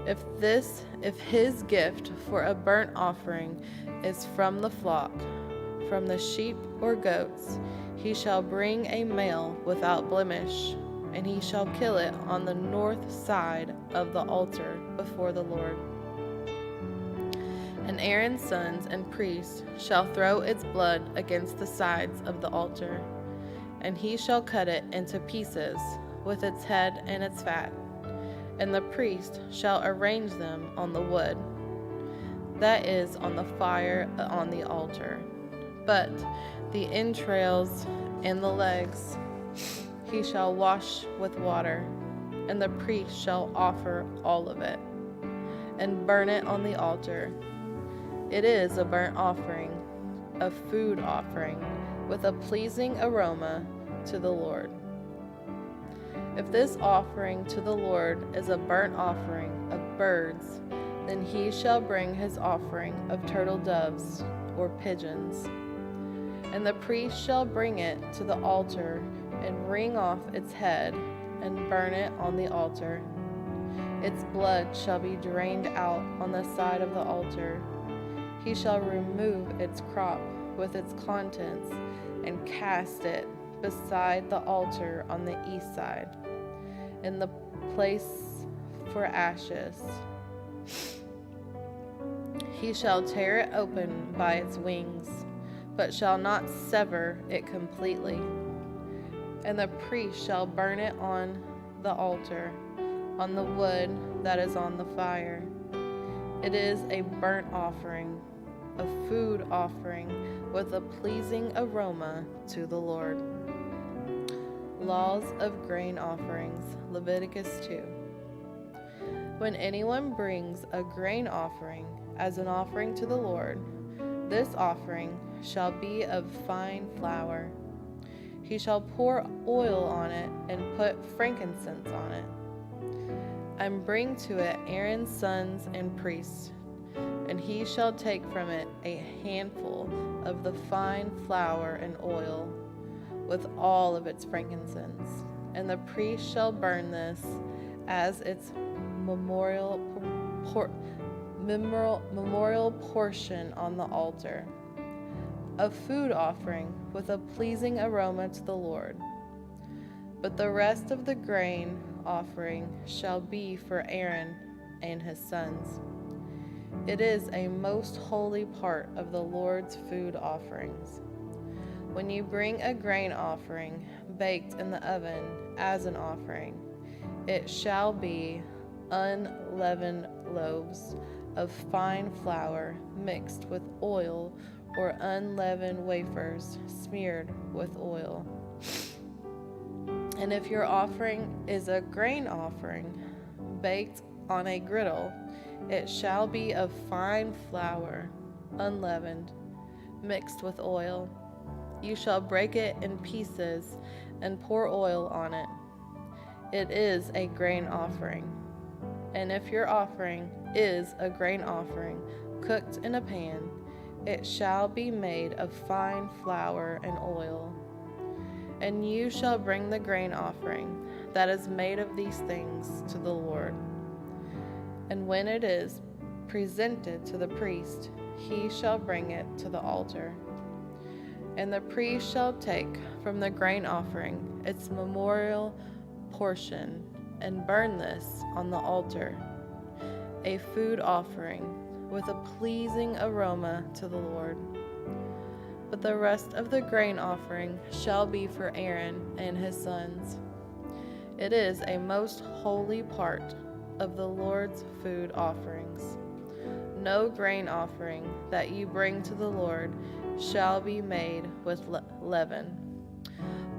If his gift for a burnt offering is from the flock, from the sheep or goats, he shall bring a male without blemish, and he shall kill it on the north side of the altar before the Lord. And Aaron's sons and priests shall throw its blood against the sides of the altar, and he shall cut it into pieces with its head and its fat, and the priest shall arrange them on the wood that is on the fire on the altar. But the entrails and the legs he shall wash with water, and the priest shall offer all of it, and burn it on the altar. It is a burnt offering, a food offering, with a pleasing aroma to the Lord. If this offering to the Lord is a burnt offering of birds, then he shall bring his offering of turtle doves or pigeons. And the priest shall bring it to the altar and wring off its head and burn it on the altar. Its blood shall be drained out on the side of the altar. He shall remove its crop with its contents and cast it beside the altar on the east side, in the place for ashes. He shall tear it open by its wings, but shall not sever it completely. And the priest shall burn it on the altar, on the wood that is on the fire. It is a burnt offering, a food offering with a pleasing aroma to the Lord. Laws of grain offerings, Leviticus 2. When anyone brings a grain offering as an offering to the Lord, this offering shall be of fine flour. He shall pour oil on it and put frankincense on it, and bring to it Aaron's sons and priests, and he shall take from it a handful of the fine flour and oil, with all of its frankincense, and the priest shall burn this as its memorial portion on the altar, a food offering with a pleasing aroma to the Lord. But the rest of the grain offering shall be for Aaron and his sons. It is a most holy part of the Lord's food offerings. When you bring a grain offering baked in the oven as an offering, it shall be unleavened loaves of fine flour mixed with oil, or unleavened wafers smeared with oil. And if your offering is a grain offering baked on a griddle, it shall be of fine flour, unleavened, mixed with oil. You shall break it in pieces and pour oil on it. It is a grain offering. And if your offering is a grain offering cooked in a pan, it shall be made of fine flour and oil. And you shall bring the grain offering that is made of these things to the Lord. And when it is presented to the priest, he shall bring it to the altar. And the priest shall take from the grain offering its memorial portion and burn this on the altar, a food offering with a pleasing aroma to the Lord. But the rest of the grain offering shall be for Aaron and his sons. It is a most holy part of the Lord's food offerings. No grain offering that you bring to the Lord shall be made with leaven.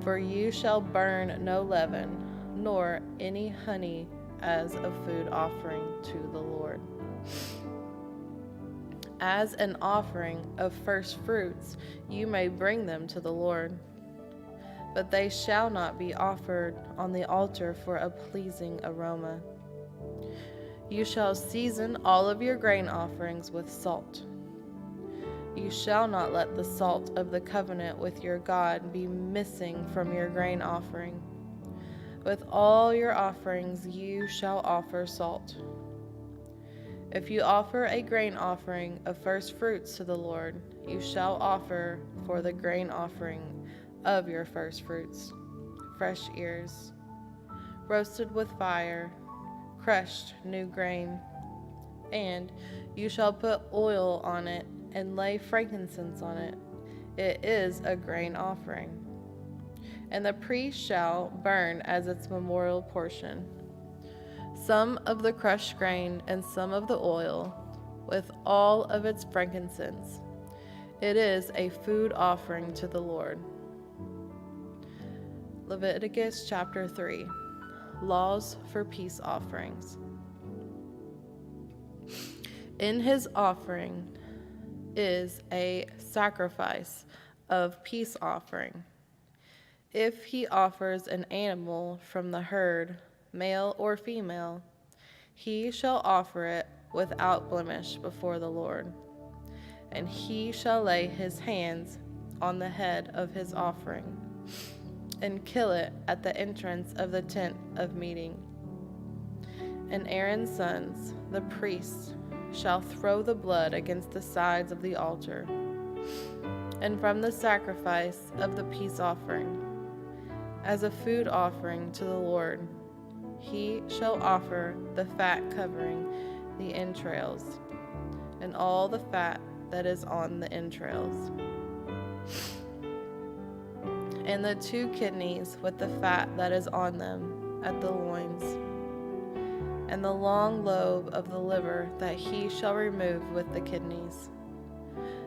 For you shall burn no leaven, nor any honey as a food offering to the Lord. As an offering of first fruits, you may bring them to the Lord. But they shall not be offered on the altar for a pleasing aroma. You shall season all of your grain offerings with salt. You shall not let the salt of the covenant with your God be missing from your grain offering. With all your offerings you shall offer salt. If you offer a grain offering of first fruits to the Lord, you shall offer for the grain offering of your first fruits fresh ears, roasted with fire, crushed new grain. And you shall put oil on it and lay frankincense on it. It is a grain offering. And the priest shall burn as its memorial portion some of the crushed grain and some of the oil, with all of its frankincense. It is a food offering to the Lord. Leviticus chapter 3. Laws for peace offerings. In his offering is a sacrifice of peace offering. If he offers an animal from the herd, male or female, he shall offer it without blemish before the Lord. And he shall lay his hands on the head of his offering and kill it at the entrance of the tent of meeting. And Aaron's sons, the priests, shall throw the blood against the sides of the altar and from the sacrifice of the peace offering as a food offering to the Lord. He shall offer the fat covering the entrails, and all the fat that is on the entrails, and the 2 kidneys with the fat that is on them at the loins, and the long lobe of the liver that he shall remove with the kidneys.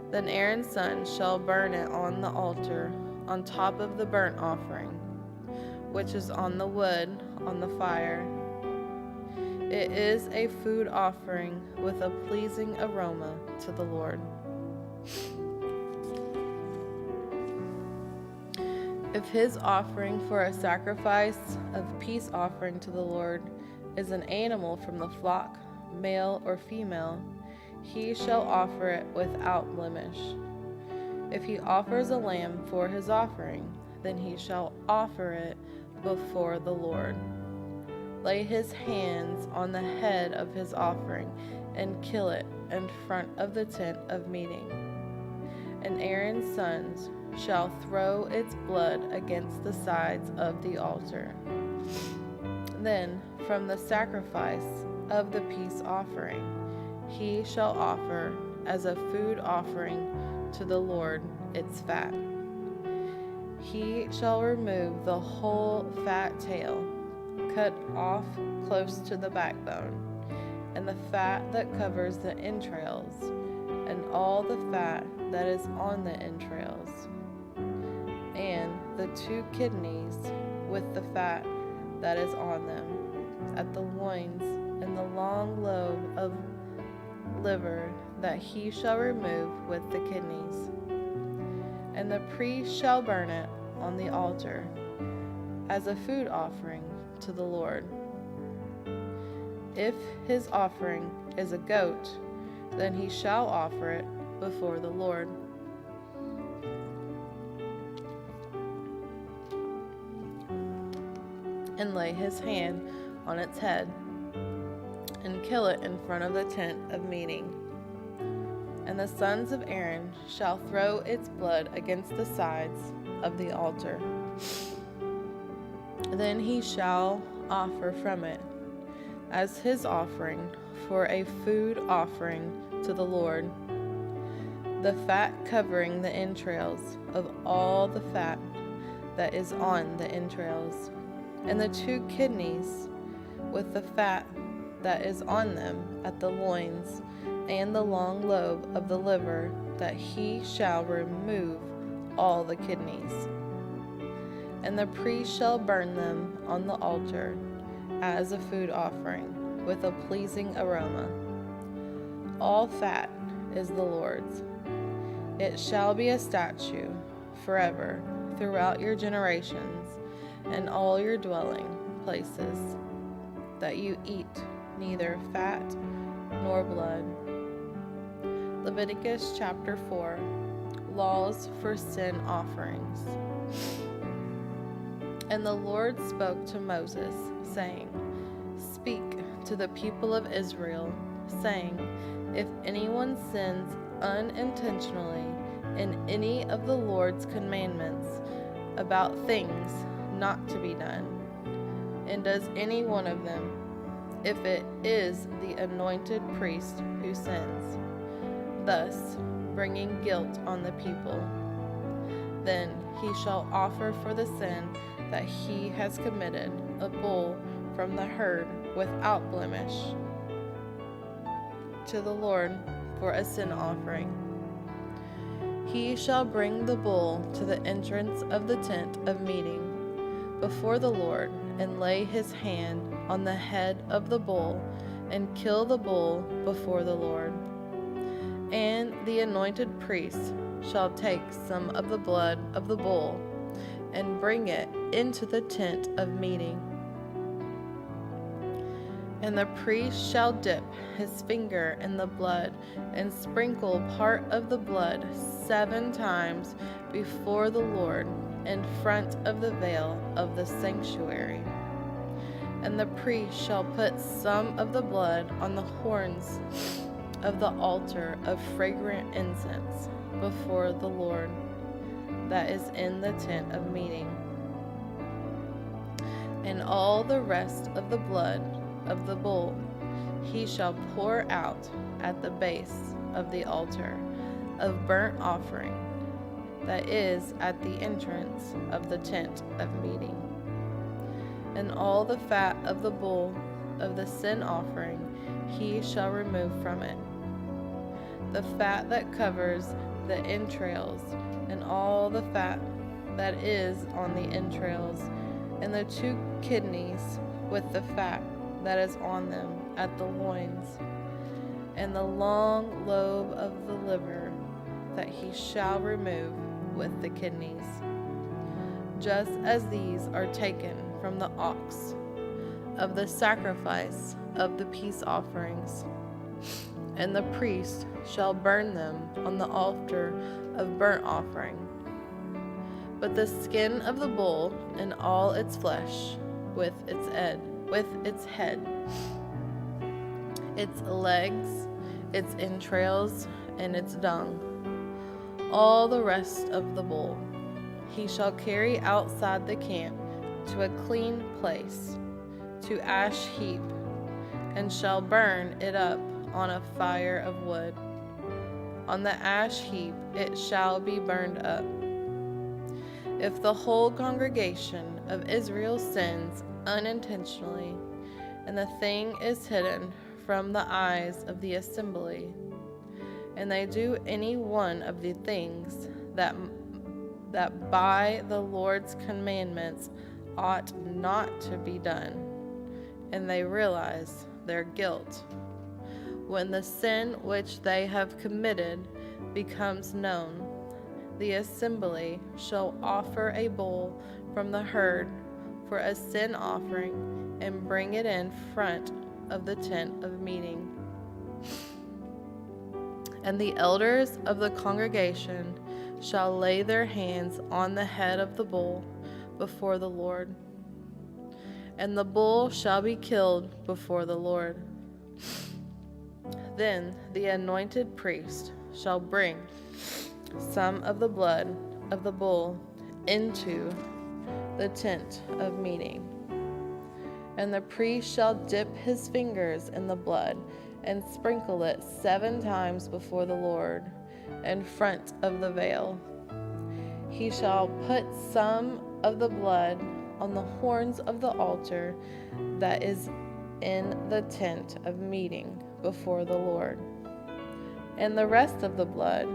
Then Aaron's son shall burn it on the altar on top of the burnt offering, which is on the wood on the fire. It is a food offering with a pleasing aroma to the Lord. If his offering for a sacrifice of peace offering to the Lord is an animal from the flock, male or female, he shall offer it without blemish. If he offers a lamb for his offering, then he shall offer it before the Lord. Lay his hands on the head of his offering and kill it in front of the tent of meeting. And Aaron's sons shall throw its blood against the sides of the altar. Then from the sacrifice of the peace offering he shall offer as a food offering to the Lord its fat. He shall remove the whole fat tail, cut off close to the backbone, and the fat that covers the entrails, and all the fat that is on the entrails, and the 2 kidneys with the fat that is on them, at the loins, and the long lobe of liver that he shall remove with the kidneys. And the priest shall burn it on the altar as a food offering to the Lord. If his offering is a goat, then he shall offer it before the Lord. And lay his hand on its head and kill it in front of the tent of meeting. And the sons of Aaron shall throw its blood against the sides of the altar. Then he shall offer from it as his offering for a food offering to the Lord the fat covering the entrails of all the fat that is on the entrails, and the 2 kidneys with the fat that is on them at the loins, and the long lobe of the liver that he shall remove all the kidneys. And the priest shall burn them on the altar as a food offering with a pleasing aroma. All fat is the Lord's. It shall be a statute forever throughout your generations and all your dwelling places, that you eat neither fat nor blood. Leviticus chapter 4, Laws for Sin Offerings. And the Lord spoke to Moses, saying, Speak to the people of Israel, saying, If anyone sins unintentionally in any of the Lord's commandments about things not to be done, and does any one of them, if it is the anointed priest who sins, thus bringing guilt on the people, then he shall offer for the sin that he has committed a bull from the herd without blemish to the Lord for a sin offering. He shall bring the bull to the entrance of the tent of meeting before the Lord, and lay his hand on the head of the bull, and kill the bull before the Lord. And the anointed priest shall take some of the blood of the bull, and bring it into the tent of meeting. And the priest shall dip his finger in the blood, and sprinkle part of the blood 7 times before the Lord in front of the veil of the sanctuary. And the priest shall put some of the blood on the horns of the altar of fragrant incense before the Lord that is in the tent of meeting. And all the rest of the blood of the bull he shall pour out at the base of the altar of burnt offering that is at the entrance of the tent of meeting. And all the fat of the bull of the sin offering he shall remove from it, the fat that covers the entrails, and all the fat that is on the entrails, and the 2 kidneys with the fat that is on them at the loins, and the long lobe of the liver that he shall remove with the kidneys, just as these are taken from the ox of the sacrifice of the peace offerings. And the priest shall burn them on the altar of burnt offering. But the skin of the bull and all its flesh, with its head, its legs, its entrails, and its dung, all the rest of the bull, he shall carry outside the camp to a clean place, to ash heap, and shall burn it up on a fire of wood. On the ash heap it shall be burned up. If the whole congregation of Israel sins unintentionally, and the thing is hidden from the eyes of the assembly, and they do any one of the things that by the Lord's commandments ought not to be done, and they realize their guilt, when the sin which they have committed becomes known, the assembly shall offer a bull from the herd for a sin offering, and bring it in front of the tent of meeting. And the elders of the congregation shall lay their hands on the head of the bull before the Lord, and the bull shall be killed before the Lord. Then the anointed priest shall bring some of the blood of the bull into the tent of meeting. And the priest shall dip his fingers in the blood and sprinkle it 7 times before the Lord in front of the veil. He shall put some of the blood on the horns of the altar that is in the tent of meeting before the Lord. And the rest of the blood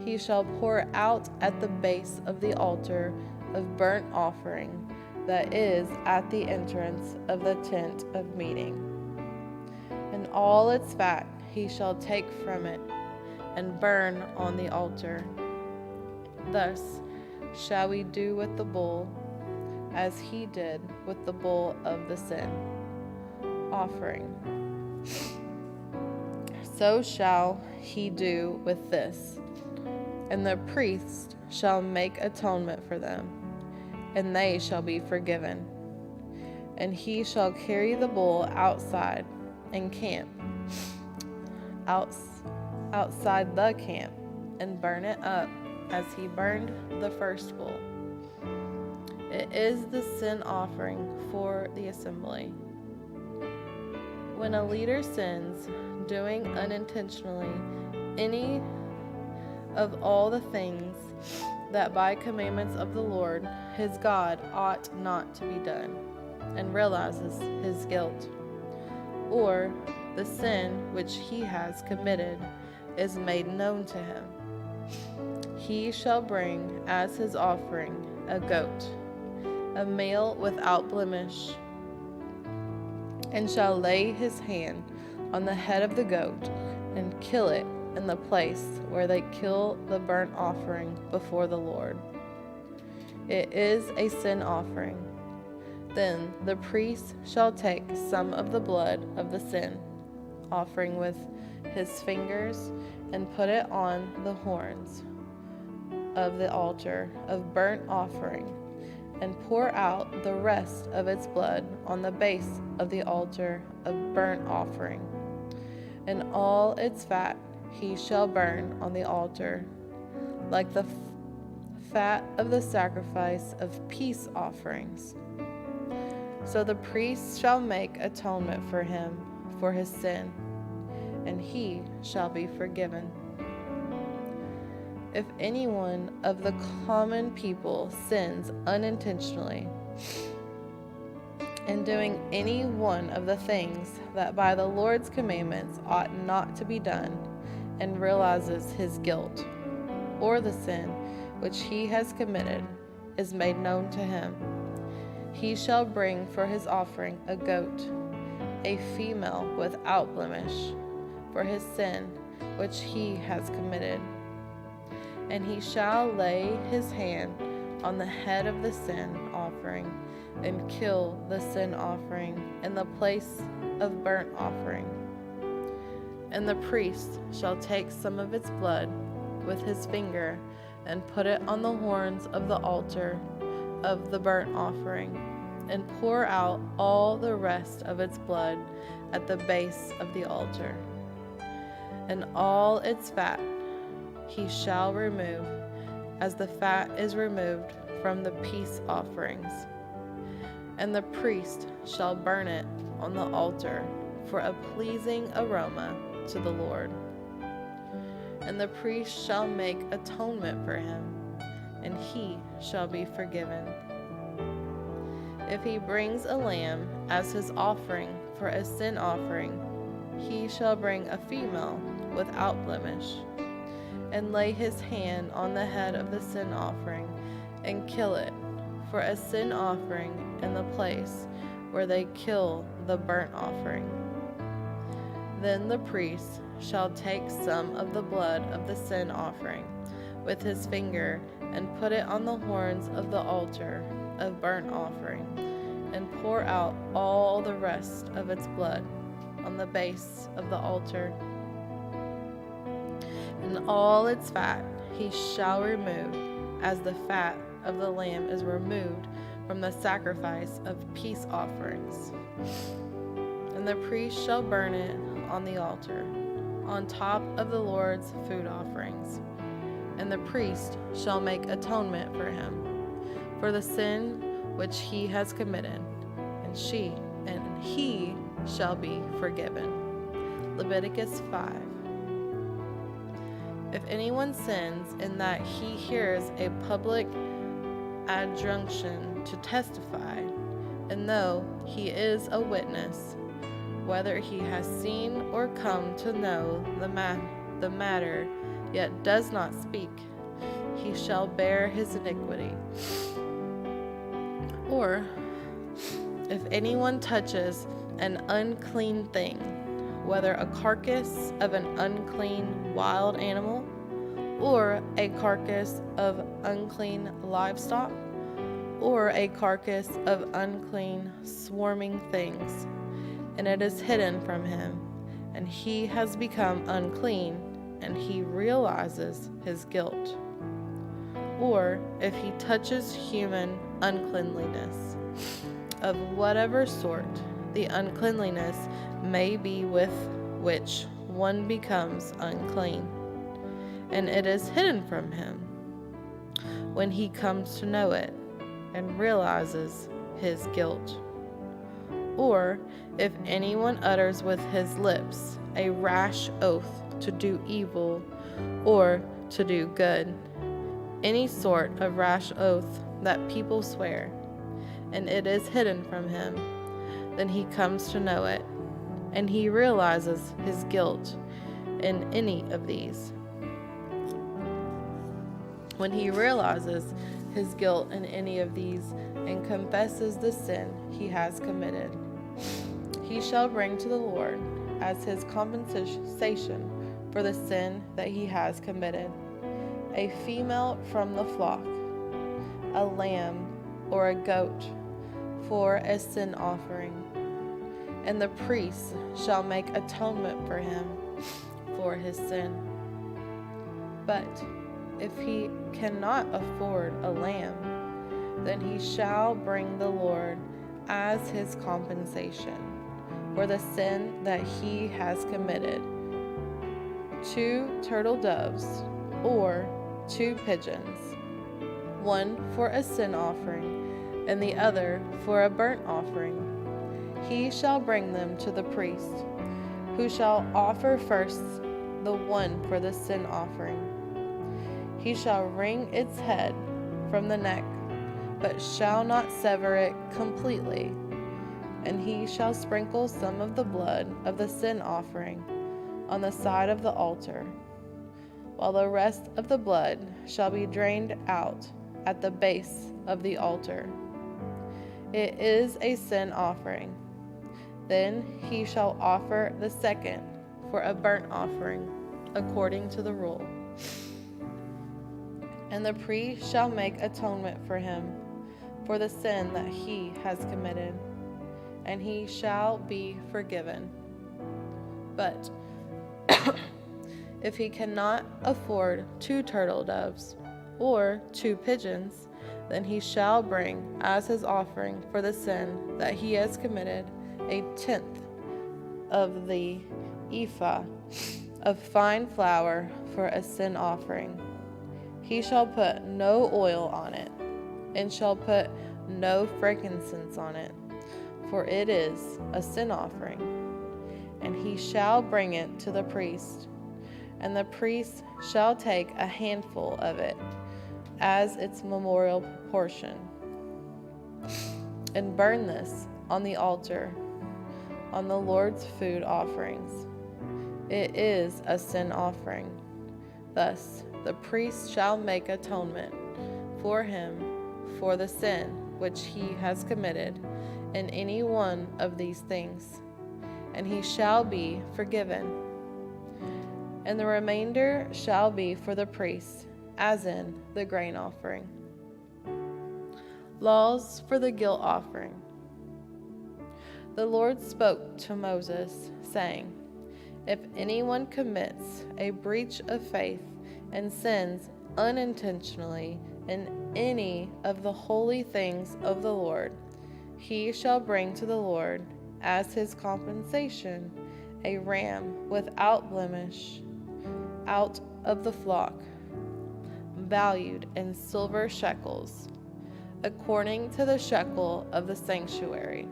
he shall pour out at the base of the altar of burnt offering that is at the entrance of the tent of meeting. And all its fat he shall take from it and burn on the altar. Thus shall we do with the bull, as he did with the bull of the sin offering. So shall he do with this. And the priest shall make atonement for them, and they shall be forgiven. And he shall carry the bull outside and camp, outside the camp, and burn it up as he burned the first bull. It is the sin offering for the assembly. When a leader sins, doing unintentionally any of all the things that by commandments of the Lord his God ought not to be done, and realizes his guilt, or the sin which he has committed is made known to him, he shall bring as his offering a goat, a male without blemish, and shall lay his hand on the head of the goat and kill it in the place where they kill the burnt offering before the Lord. It is a sin offering. Then the priest shall take some of the blood of the sin offering with his fingers and put it on the horns of the altar of burnt offering, and pour out the rest of its blood on the base of the altar of burnt offering. And all its fat he shall burn on the altar, like the fat of the sacrifice of peace offerings. So the priest shall make atonement for him for his sin, and he shall be forgiven. If anyone of the common people sins unintentionally in doing any one of the things that by the Lord's commandments ought not to be done, and realizes his guilt, or the sin which he has committed is made known to him, he shall bring for his offering a goat, a female without blemish, for his sin which he has committed. And he shall lay his hand on the head of the sin offering, and kill the sin offering in the place of burnt offering. And the priest shall take some of its blood with his finger, and put it on the horns of the altar of the burnt offering, and pour out all the rest of its blood at the base of the altar. And all its fat he shall remove, as the fat is removed from the peace offerings. And the priest shall burn it on the altar for a pleasing aroma to the Lord. And the priest shall make atonement for him, and he shall be forgiven. If he brings a lamb as his offering for a sin offering, he shall bring a female without blemish, and lay his hand on the head of the sin offering, and kill it for a sin offering in the place where they kill the burnt offering. Then the priest shall take some of the blood of the sin offering with his finger, and put it on the horns of the altar of burnt offering, and pour out all the rest of its blood on the base of the altar. And all its fat he shall remove, as the fat of the lamb is removed from the sacrifice of peace offerings. And the priest shall burn it on the altar, on top of the Lord's food offerings. And the priest shall make atonement for him, for the sin which he has committed, and he shall be forgiven. Leviticus 5. If anyone sins in that he hears a public adjunction to testify, and though he is a witness, whether he has seen or come to know the matter, yet does not speak, he shall bear his iniquity. Or if anyone touches an unclean thing, whether a carcass of an unclean wild animal, or a carcass of unclean livestock, or a carcass of unclean swarming things, and it is hidden from him, and he has become unclean, and he realizes his guilt. Or if he touches human uncleanliness, of whatever sort the uncleanliness may be with which one becomes unclean, and it is hidden from him, when he comes to know it and realizes his guilt. Or if anyone utters with his lips a rash oath to do evil or to do good, any sort of rash oath that people swear, and it is hidden from him, then he comes to know it, and he realizes his guilt in any of these. When he realizes his guilt in any of these and confesses the sin he has committed, he shall bring to the Lord as his compensation for the sin that he has committed a female from the flock, a lamb or a goat for a sin offering, and the priest shall make atonement for him for his sin. But if he cannot afford a lamb, then he shall bring the Lord as his compensation for the sin that he has committed 2 turtle doves or 2 pigeons, one for a sin offering and the other for a burnt offering. He shall bring them to the priest, who shall offer first the one for the sin offering. He shall wring its head from the neck, but shall not sever it completely. And he shall sprinkle some of the blood of the sin offering on the side of the altar, while the rest of the blood shall be drained out at the base of the altar. It is a sin offering. Then he shall offer the second for a burnt offering, according to the rule. And the priest shall make atonement for him for the sin that he has committed, and he shall be forgiven. But if he cannot afford 2 turtle doves or 2 pigeons, then he shall bring as his offering for the sin that he has committed 1/10 of the ephah of fine flour for a sin offering. He shall put no oil on it, and shall put no frankincense on it, for it is a sin offering. And he shall bring it to the priest, and the priest shall take a handful of it as its memorial portion, and burn this on the altar, on the Lord's food offerings. It is a sin offering. Thus the priest shall make atonement for him for the sin which he has committed in any one of these things, and he shall be forgiven. And the remainder shall be for the priest, as in the grain offering. Laws for the guilt offering. The Lord spoke to Moses, saying, If anyone commits a breach of faith and sins unintentionally in any of the holy things of the Lord, he shall bring to the Lord as his compensation a ram without blemish out of the flock, valued in silver shekels, according to the shekel of the sanctuary,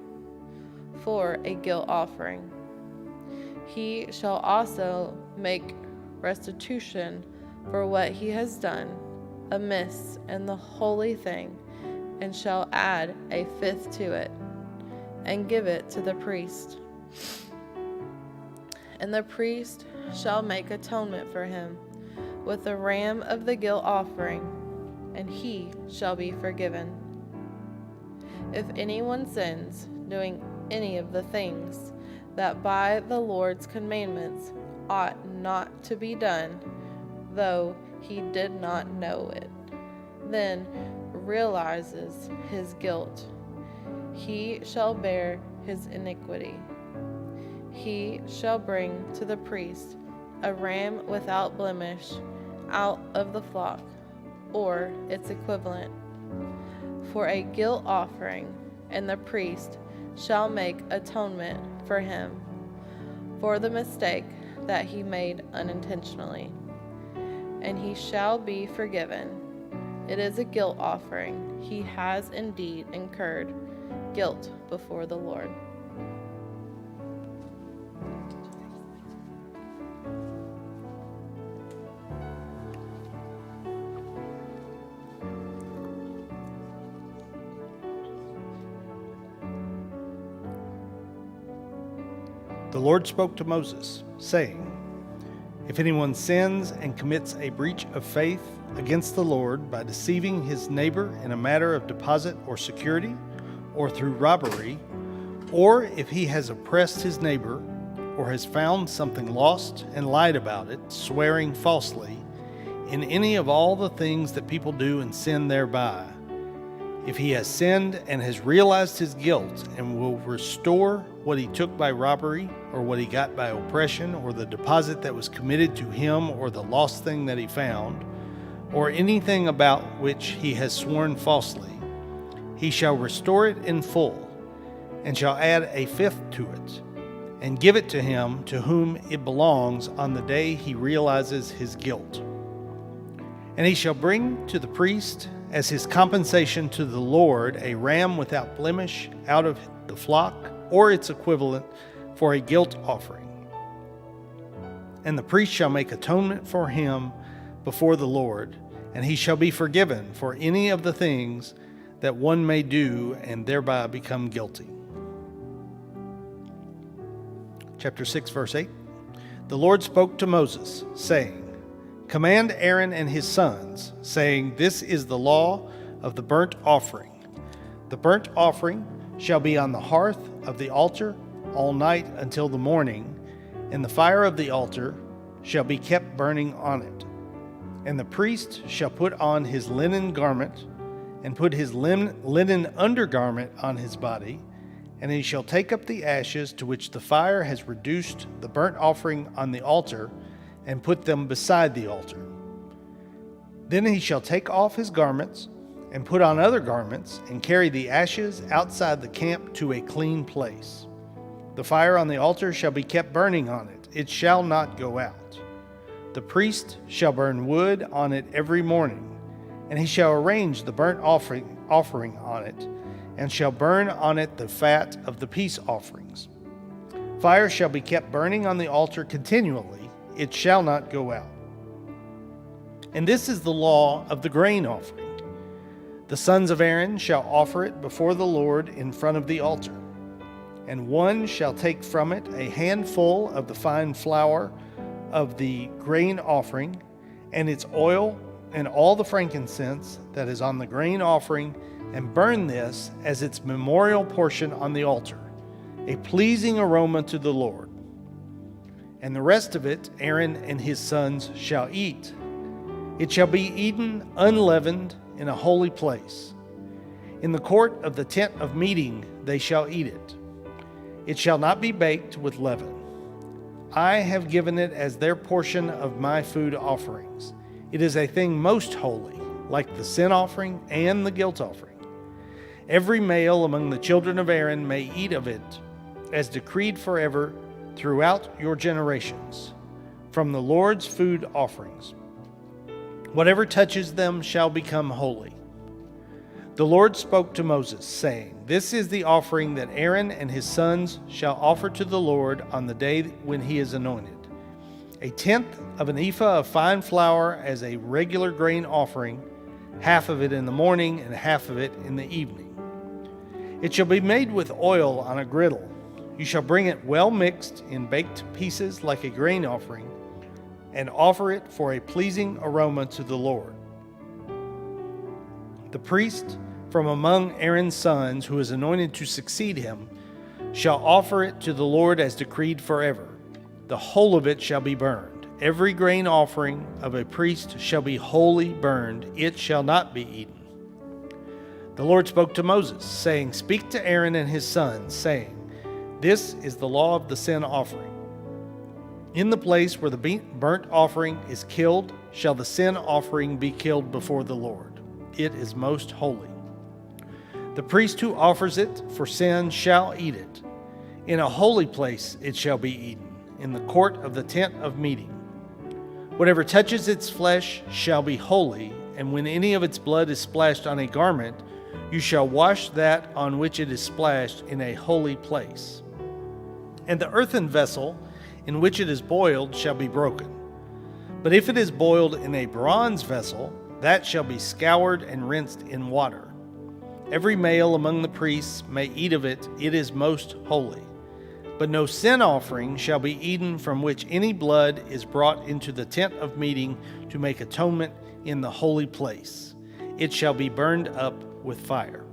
for a guilt offering. He shall also make restitution for what he has done amiss in the holy thing, and shall add 1/5 to it, and give it to the priest. And the priest shall make atonement for him with the ram of the guilt offering, and he shall be forgiven. If anyone sins, doing any of the things that by the Lord's commandments ought not to be done, though he did not know it, then realizes his guilt, he shall bear his iniquity. He shall bring to the priest a ram without blemish out of the flock, or its equivalent, for a guilt offering, and the priest shall make atonement for him for the mistake that he made unintentionally, and he shall be forgiven. It is a guilt offering. He has indeed incurred guilt before the Lord. The Lord spoke to Moses, saying, If anyone sins and commits a breach of faith against the Lord by deceiving his neighbor in a matter of deposit or security, or through robbery, or if he has oppressed his neighbor, or has found something lost and lied about it, swearing falsely, in any of all the things that people do and sin thereby, if he has sinned and has realized his guilt and will restore what he took by robbery, or what he got by oppression, or the deposit that was committed to him, or the lost thing that he found, or anything about which he has sworn falsely, he shall restore it in full, and shall add a fifth to it, and give it to him to whom it belongs on the day he realizes his guilt. And he shall bring to the priest as his compensation to the Lord a ram without blemish out of the flock, or its equivalent, for a guilt offering. And the priest shall make atonement for him before the Lord, and he shall be forgiven for any of the things that one may do and thereby become guilty. Chapter 6, verse 8. The Lord spoke to Moses, saying, Command Aaron and his sons, saying, This is the law of the burnt offering. The burnt offering shall be on the hearth of the altar all night until the morning, and the fire of the altar shall be kept burning on it. And the priest shall put on his linen garment, and put his linen undergarment on his body, and he shall take up the ashes to which the fire has reduced the burnt offering on the altar, and put them beside the altar. Then he shall take off his garments, and put on other garments, and carry the ashes outside the camp to a clean place. The fire on the altar shall be kept burning on it, it shall not go out. The priest shall burn wood on it every morning, and he shall arrange the burnt offering on it, and shall burn on it the fat of the peace offerings. Fire shall be kept burning on the altar continually, it shall not go out. And this is the law of the grain offering. The sons of Aaron shall offer it before the Lord in front of the altar. And one shall take from it a handful of the fine flour of the grain offering, and its oil, and all the frankincense that is on the grain offering, and burn this as its memorial portion on the altar, a pleasing aroma to the Lord. And the rest of it Aaron and his sons shall eat. It shall be eaten unleavened in a holy place. In the court of the tent of meeting they shall eat it. It shall not be baked with leaven. I have given it as their portion of my food offerings. It is a thing most holy, like the sin offering and the guilt offering. Every male among the children of Aaron may eat of it, as decreed forever throughout your generations, from the Lord's food offerings. Whatever touches them shall become holy. The Lord spoke to Moses, saying, This is the offering that Aaron and his sons shall offer to the Lord on the day when he is anointed. 1/10 of an ephah of fine flour as a regular grain offering, half of it in the morning and half of it in the evening. It shall be made with oil on a griddle. You shall bring it well mixed in baked pieces like a grain offering, and offer it for a pleasing aroma to the Lord. The priest from among Aaron's sons who is anointed to succeed him shall offer it to the Lord as decreed forever. The whole of it shall be burned. Every grain offering of a priest shall be wholly burned. It shall not be eaten. The Lord spoke to Moses, saying, Speak to Aaron and his sons, saying, This is the law of the sin offering. In the place where the burnt offering is killed, shall the sin offering be killed before the Lord. It is most holy. The priest who offers it for sin shall eat it. In a holy place it shall be eaten, in the court of the tent of meeting. Whatever touches its flesh shall be holy, and when any of its blood is splashed on a garment, you shall wash that on which it is splashed in a holy place. And the earthen vessel in which it is boiled shall be broken. But if it is boiled in a bronze vessel, that shall be scoured and rinsed in water. Every male among the priests may eat of it, it is most holy. But no sin offering shall be eaten from which any blood is brought into the tent of meeting to make atonement in the holy place. It shall be burned up with fire.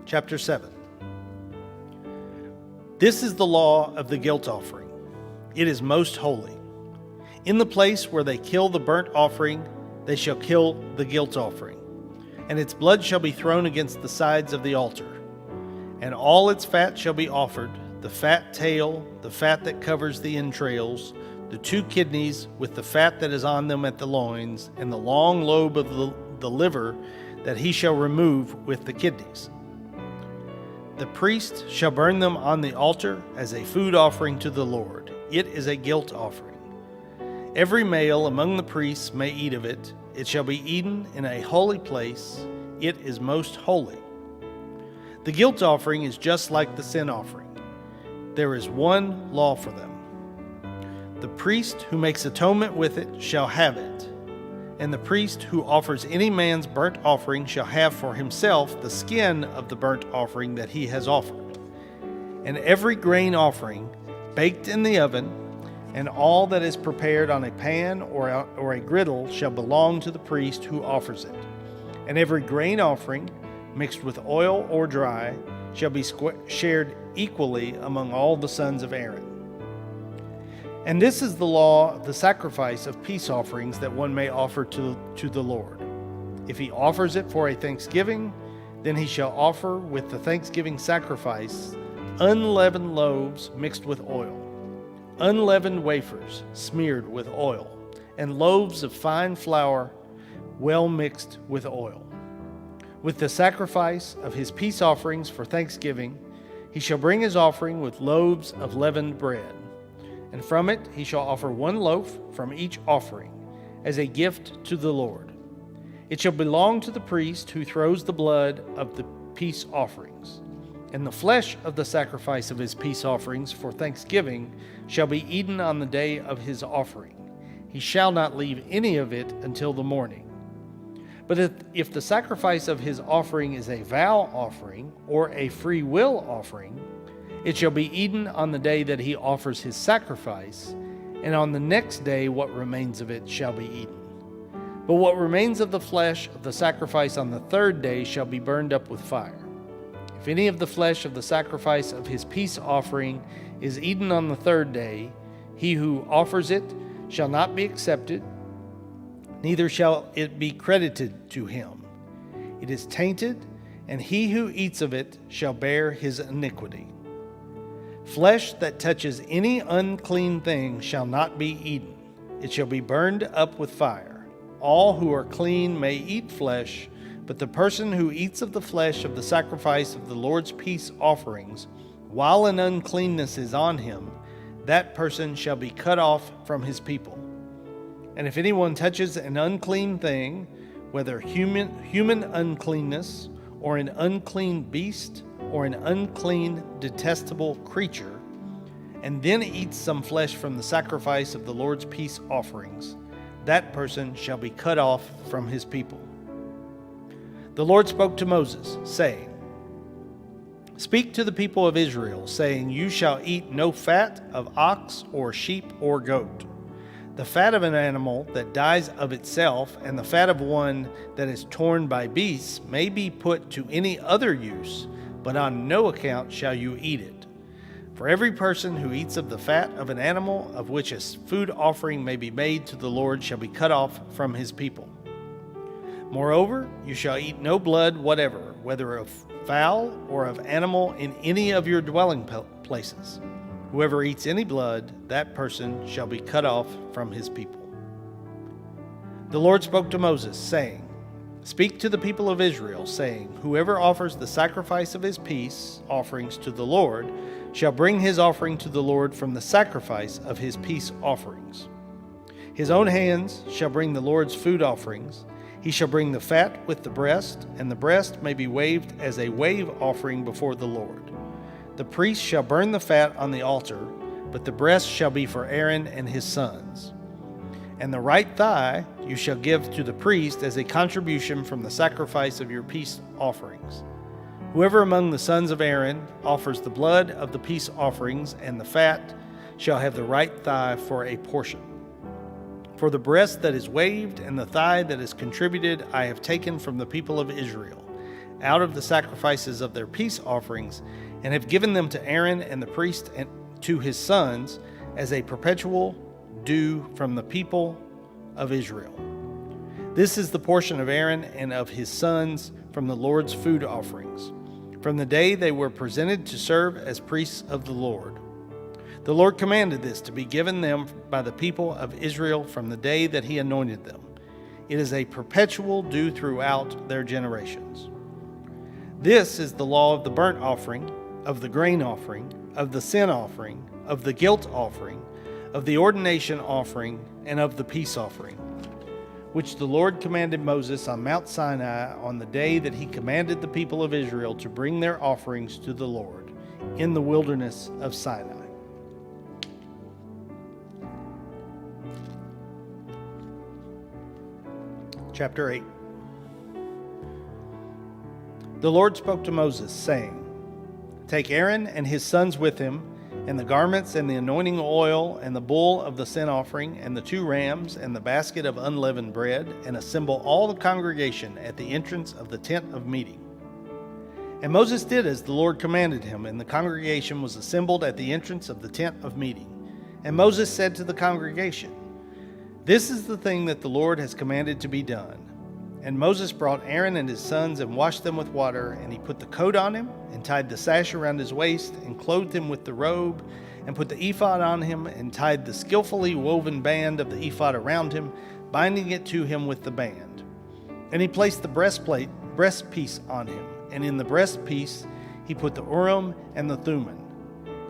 Chapter 7. This is the law of the guilt offering. It is most holy. In the place where they kill the burnt offering, they shall kill the guilt offering, and its blood shall be thrown against the sides of the altar. And all its fat shall be offered, the fat tail, the fat that covers the entrails, the 2 kidneys with the fat that is on them at the loins, and the long lobe of the liver that he shall remove with the kidneys. The priest shall burn them on the altar as a food offering to the Lord. It is a guilt offering. Every male among the priests may eat of it. It shall be eaten in a holy place. It is most holy. The guilt offering is just like the sin offering. There is one law for them. The priest who makes atonement with it shall have it, and the priest who offers any man's burnt offering shall have for himself the skin of the burnt offering that he has offered. And every grain offering baked in the oven, and all that is prepared on a pan or a griddle shall belong to the priest who offers it. And every grain offering, mixed with oil or dry, shall be shared equally among all the sons of Aaron. And this is the law of the sacrifice of peace offerings that one may offer to the Lord. If he offers it for a thanksgiving, then he shall offer with the thanksgiving sacrifice unleavened loaves mixed with oil, unleavened wafers smeared with oil, and loaves of fine flour well mixed with oil. With the sacrifice of his peace offerings for thanksgiving, he shall bring his offering with loaves of leavened bread. And from it he shall offer 1 loaf from each offering, as a gift to the Lord. It shall belong to the priest who throws the blood of the peace offerings. And the flesh of the sacrifice of his peace offerings for thanksgiving shall be eaten on the day of his offering. He shall not leave any of it until the morning. But if the sacrifice of his offering is a vow offering or a free will offering, it shall be eaten on the day that he offers his sacrifice, and on the next day what remains of it shall be eaten. But what remains of the flesh of the sacrifice on the 3rd day shall be burned up with fire. If any of the flesh of the sacrifice of his peace offering is eaten on the 3rd day, he who offers it shall not be accepted, neither shall it be credited to him. It is tainted, and he who eats of it shall bear his iniquity. Flesh that touches any unclean thing shall not be eaten. It shall be burned up with fire. All who are clean may eat flesh, but the person who eats of the flesh of the sacrifice of the Lord's peace offerings, while an uncleanness is on him, that person shall be cut off from his people. And if anyone touches an unclean thing, whether human uncleanness, or an unclean beast, or an unclean, detestable creature, and then eats some flesh from the sacrifice of the Lord's peace offerings, that person shall be cut off from his people. The Lord spoke to Moses, saying, Speak to the people of Israel, saying, You shall eat no fat of ox or sheep or goat. The fat of an animal that dies of itself, and the fat of one that is torn by beasts, may be put to any other use, but on no account shall you eat it. For every person who eats of the fat of an animal of which a food offering may be made to the Lord shall be cut off from his people. Moreover, you shall eat no blood whatever, whether of fowl or of animal, in any of your dwelling places. Whoever eats any blood, that person shall be cut off from his people. The Lord spoke to Moses, saying, Speak to the people of Israel, saying, Whoever offers the sacrifice of his peace offerings to the Lord shall bring his offering to the Lord from the sacrifice of his peace offerings. His own hands shall bring the Lord's food offerings. He shall bring the fat with the breast, and the breast may be waved as a wave offering before the Lord. The priest shall burn the fat on the altar, but the breast shall be for Aaron and his sons. And the right thigh you shall give to the priest as a contribution from the sacrifice of your peace offerings. Whoever among the sons of Aaron offers the blood of the peace offerings and the fat shall have the right thigh for a portion. For the breast that is waved and the thigh that is contributed I have taken from the people of Israel, out of the sacrifices of their peace offerings, and have given them to Aaron and the priest and to his sons as a perpetual due from the people of Israel. This is the portion of Aaron and of his sons from the Lord's food offerings, from the day they were presented to serve as priests of the Lord. The Lord commanded this to be given them by the people of Israel from the day that he anointed them. It is a perpetual due throughout their generations. This is the law of the burnt offering, of the grain offering, of the sin offering, of the guilt offering, of the ordination offering, and of the peace offering, which the Lord commanded Moses on Mount Sinai on the day that he commanded the people of Israel to bring their offerings to the Lord in the wilderness of Sinai. Chapter 8. The Lord spoke to Moses, saying, Take Aaron and his sons with him, and the garments and the anointing oil and the bull of the sin offering and the 2 rams and the basket of unleavened bread, and assemble all the congregation at the entrance of the tent of meeting. And Moses did as the Lord commanded him, and the congregation was assembled at the entrance of the tent of meeting. And Moses said to the congregation, This is the thing that the Lord has commanded to be done. And Moses brought Aaron and his sons and washed them with water, and he put the coat on him, and tied the sash around his waist, and clothed him with the robe, and put the ephod on him, and tied the skillfully woven band of the ephod around him, binding it to him with the band. And he placed the breastpiece on him, and in the breastpiece he put the Urim and the Thummim.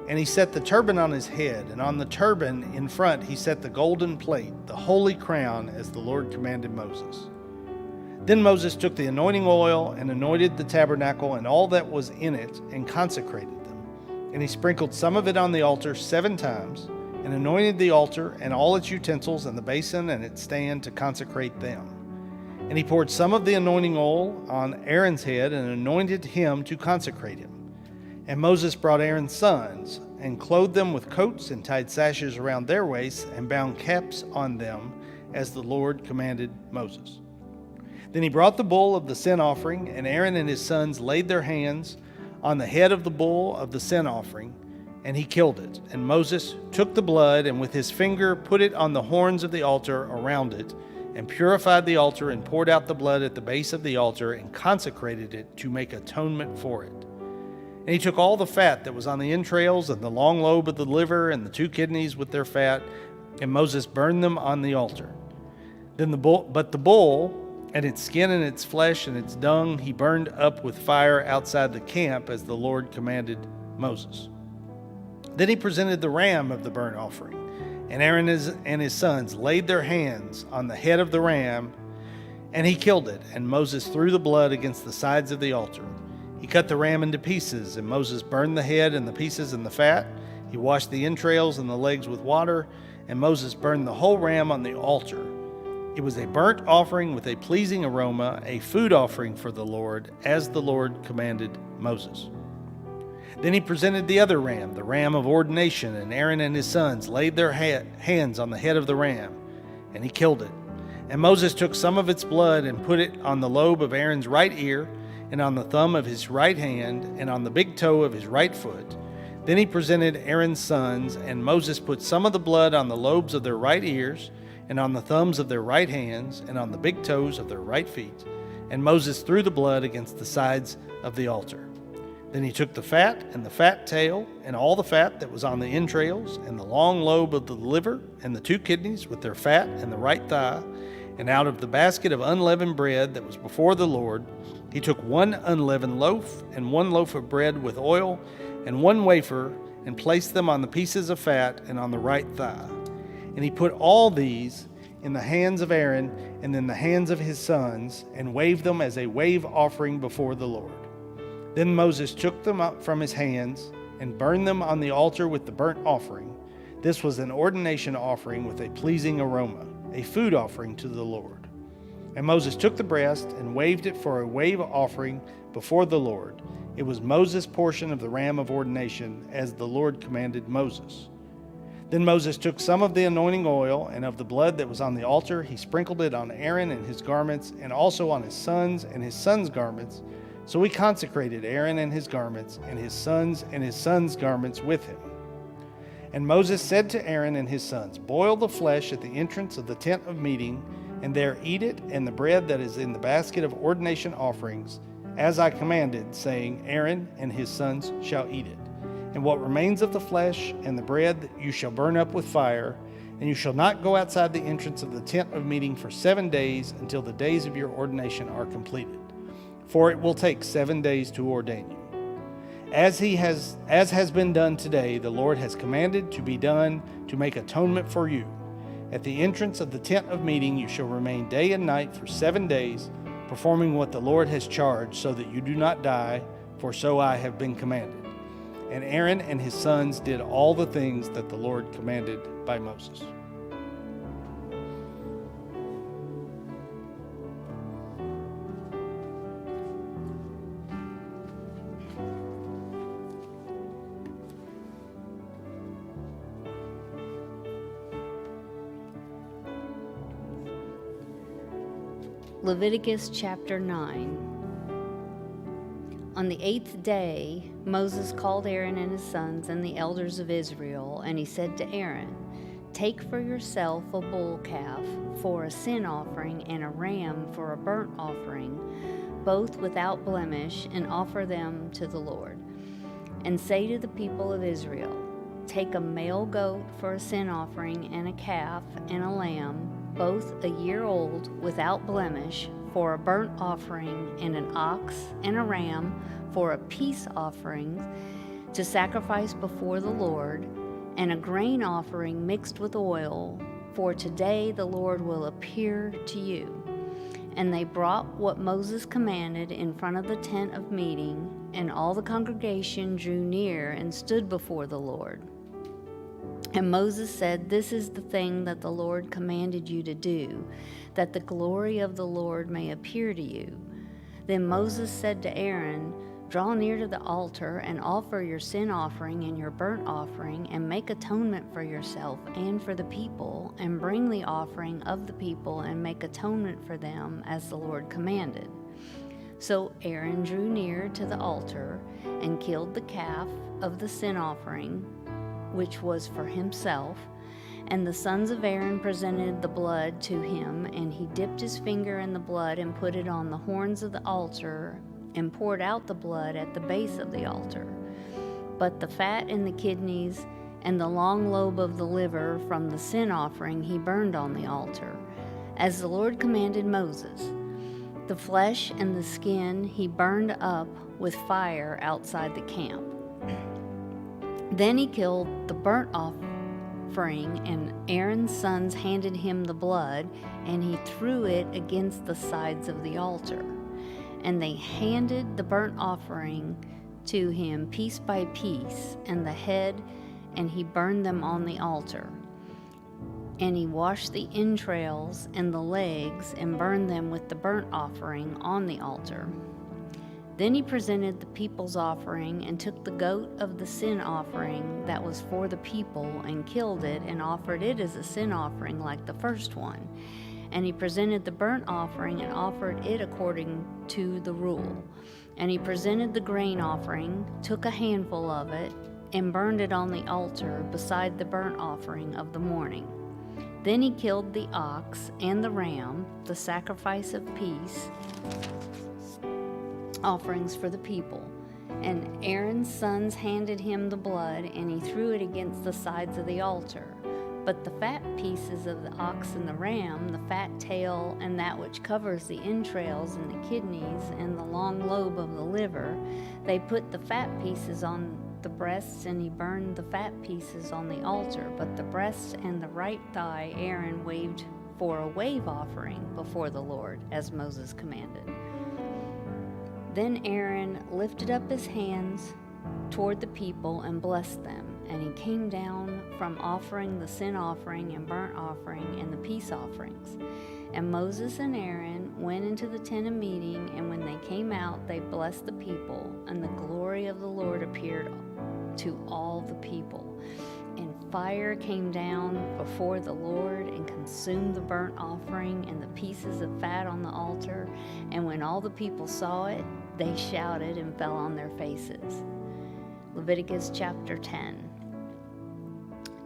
And he set the turban on his head, and on the turban in front he set the golden plate, the holy crown, as the Lord commanded Moses. Then Moses took the anointing oil and anointed the tabernacle and all that was in it, and consecrated them. And he sprinkled some of it on the altar 7 times, and anointed the altar and all its utensils and the basin and its stand to consecrate them. And he poured some of the anointing oil on Aaron's head and anointed him to consecrate him. And Moses brought Aaron's sons and clothed them with coats and tied sashes around their waists and bound caps on them as the Lord commanded Moses. Then he brought the bull of the sin offering, and Aaron and his sons laid their hands on the head of the bull of the sin offering, and he killed it. And Moses took the blood and with his finger put it on the horns of the altar around it, and purified the altar, and poured out the blood at the base of the altar, and consecrated it to make atonement for it. And he took all the fat that was on the entrails, and the long lobe of the liver, and the 2 kidneys with their fat, and Moses burned them on the altar. Then the bull, and its skin and its flesh and its dung he burned up with fire outside the camp, as the Lord commanded Moses. Then he presented the ram of the burnt offering, and Aaron and his sons laid their hands on the head of the ram, and he killed it, and Moses threw the blood against the sides of the altar. He cut the ram into pieces, and Moses burned the head and the pieces and the fat. He washed the entrails and the legs with water, and Moses burned the whole ram on the altar. It was a burnt offering with a pleasing aroma, a food offering for the Lord, as the Lord commanded Moses. Then he presented the other ram, the ram of ordination, and Aaron and his sons laid their hands on the head of the ram. and he killed it. And Moses took some of its blood and put it on the lobe of Aaron's right ear, and on the thumb of his right hand, and on the big toe of his right foot. Then he presented Aaron's sons, and Moses put some of the blood on the lobes of their right ears, and on the thumbs of their right hands, and on the big toes of their right feet. And Moses threw the blood against the sides of the altar. Then he took the fat and the fat tail, and all the fat that was on the entrails, and the long lobe of the liver, and the 2 kidneys with their fat, and the right thigh. And out of the basket of unleavened bread that was before the Lord, he took 1 unleavened loaf, and 1 loaf of bread with oil, and 1 wafer, and placed them on the pieces of fat and on the right thigh. And he put all these in the hands of Aaron and in the hands of his sons, and waved them as a wave offering before the Lord. Then Moses took them up from his hands and burned them on the altar with the burnt offering. This was an ordination offering with a pleasing aroma, a food offering to the Lord. And Moses took the breast and waved it for a wave offering before the Lord. It was Moses' portion of the ram of ordination, as the Lord commanded Moses. Then Moses took some of the anointing oil, and of the blood that was on the altar, he sprinkled it on Aaron and his garments, and also on his sons and his sons' garments. So he consecrated Aaron and his garments, and his sons' garments with him. And Moses said to Aaron and his sons, "Boil the flesh at the entrance of the tent of meeting, and there eat it, and the bread that is in the basket of ordination offerings, as I commanded, saying, Aaron and his sons shall eat it. And what remains of the flesh and the bread you shall burn up with fire, and you shall not go outside the entrance of the tent of meeting for 7 days until the days of your ordination are completed. For it will take 7 days to ordain you. As has been done today, the Lord has commanded to be done to make atonement for you. At the entrance of the tent of meeting you shall remain day and night for 7 days, performing what the Lord has charged, so that you do not die, for so I have been commanded." And Aaron and his sons did all the things that the Lord commanded by Moses. Leviticus chapter 9. On the 8th day, Moses called Aaron and his sons and the elders of Israel, and he said to Aaron, "Take for yourself a bull calf for a sin offering and a ram for a burnt offering, both without blemish, and offer them to the Lord. And say to the people of Israel, take a male goat for a sin offering and a calf and a lamb, both a year old without blemish, for a burnt offering, and an ox and a ram for a peace offering to sacrifice before the Lord, and a grain offering mixed with oil, for today the Lord will appear to you." And they brought what Moses commanded in front of the tent of meeting, and all the congregation drew near and stood before the Lord. And Moses said, "This is the thing that the Lord commanded you to do, that the glory of the Lord may appear to you." Then Moses said to Aaron, "Draw near to the altar and offer your sin offering and your burnt offering, and make atonement for yourself and for the people, and bring the offering of the people and make atonement for them as the Lord commanded." So Aaron drew near to the altar and killed the calf of the sin offering, which was for himself, and the sons of Aaron presented the blood to him, and he dipped his finger in the blood and put it on the horns of the altar, and poured out the blood at the base of the altar. But the fat and the kidneys and the long lobe of the liver from the sin offering he burned on the altar, as the Lord commanded Moses. The flesh and the skin he burned up with fire outside the camp. Then he killed the burnt offering, and Aaron's sons handed him the blood, and he threw it against the sides of the altar. And they handed the burnt offering to him piece by piece, and the head, and he burned them on the altar. And he washed the entrails and the legs, and burned them with the burnt offering on the altar. Then he presented the people's offering and took the goat of the sin offering that was for the people and killed it and offered it as a sin offering like the first one. And he presented the burnt offering and offered it according to the rule. And he presented the grain offering, took a handful of it, and burned it on the altar beside the burnt offering of the morning. Then he killed the ox and the ram, the sacrifice of peace offerings for the people. And Aaron's sons handed him the blood, and he threw it against the sides of the altar. But the fat pieces of the ox and the ram, the fat tail, and that which covers the entrails and the kidneys and the long lobe of the liver, they put the fat pieces on the breasts, and he burned the fat pieces on the altar. But the breast and the right thigh Aaron waved for a wave offering before the Lord, as Moses commanded. Then Aaron lifted up his hands toward the people and blessed them. And he came down from offering the sin offering and burnt offering and the peace offerings. And Moses and Aaron went into the tent of meeting, and when they came out, they blessed the people, and the glory of the Lord appeared to all the people. And fire came down before the Lord and consumed the burnt offering and the pieces of fat on the altar. And when all the people saw it, they shouted and fell on their faces. Leviticus chapter 10.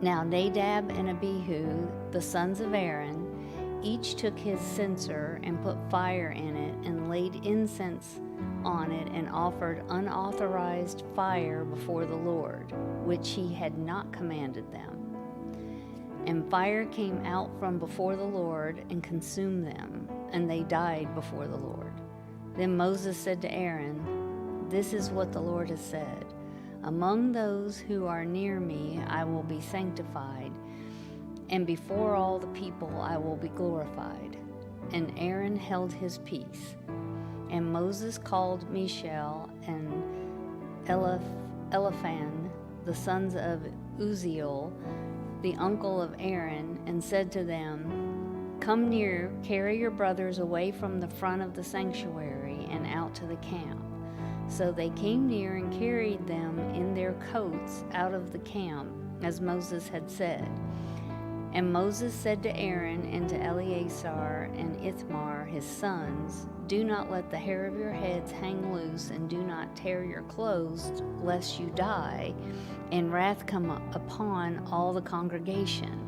Now Nadab and Abihu, the sons of Aaron, each took his censer and put fire in it and laid incense on it and offered unauthorized fire before the Lord, which he had not commanded them. And fire came out from before the Lord and consumed them, and they died before the Lord. Then Moses said to Aaron, "This is what the Lord has said. Among those who are near me I will be sanctified, and before all the people I will be glorified." And Aaron held his peace. And Moses called Mishael and Eliphan, the sons of Uzziel, the uncle of Aaron, and said to them, "Come near, carry your brothers away from the front of the sanctuary and out to the camp." So they came near and carried them in their coats out of the camp, as Moses had said. And Moses said to Aaron and to Eleazar and Ithamar his sons, "Do not let the hair of your heads hang loose, and do not tear your clothes, lest you die, and wrath come upon all the congregation.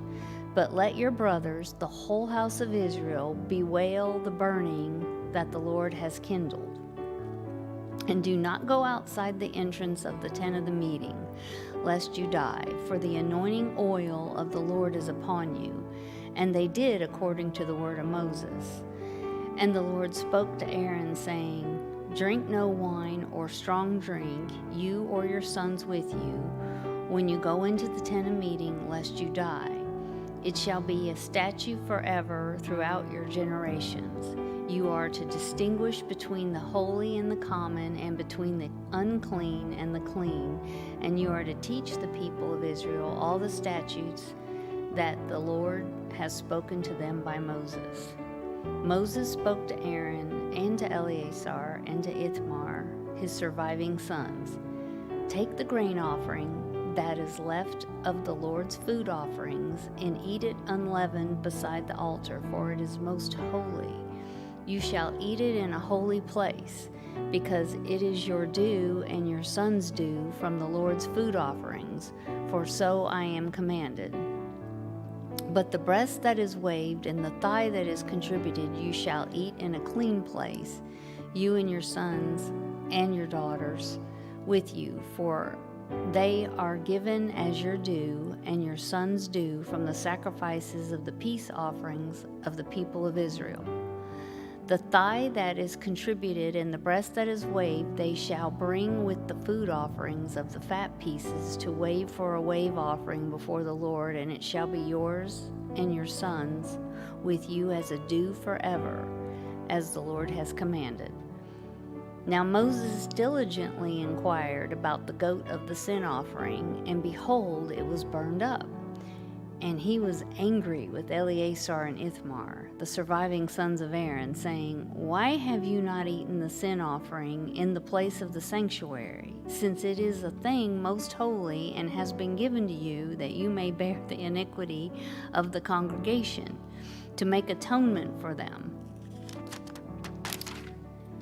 But let your brothers, the whole house of Israel, bewail the burning that the Lord has kindled. And do not go outside the entrance of the tent of the meeting, lest you die, for the anointing oil of the Lord is upon you." And they did according to the word of Moses. And the Lord spoke to Aaron, saying, "Drink no wine or strong drink, you or your sons with you, when you go into the tent of meeting, lest you die. It shall be a statute forever throughout your generations. You are to distinguish between the holy and the common, and between the unclean and the clean, and you are to teach the people of Israel all the statutes that the Lord has spoken to them by Moses." Moses spoke to Aaron and to Eleazar and to Ithamar, his surviving sons, "Take the grain offering that is left of the Lord's food offerings, and eat it unleavened beside the altar, for it is most holy. You shall eat it in a holy place, because it is your due and your son's due from the Lord's food offerings, for so I am commanded. But the breast that is waved and the thigh that is contributed you shall eat in a clean place, you and your sons and your daughters with you, for they are given as your due and your sons' due from the sacrifices of the peace offerings of the people of Israel. The thigh that is contributed and the breast that is waved they shall bring with the food offerings of the fat pieces to wave for a wave offering before the Lord, and it shall be yours and your sons with you as a due forever, as the Lord has commanded." Now Moses diligently inquired about the goat of the sin offering, and behold, it was burned up. And he was angry with Eleazar and Ithamar, the surviving sons of Aaron, saying, Why have you not eaten the sin offering in the place of the sanctuary, since it is a thing most holy and has been given to you that you may bear the iniquity of the congregation, to make atonement for them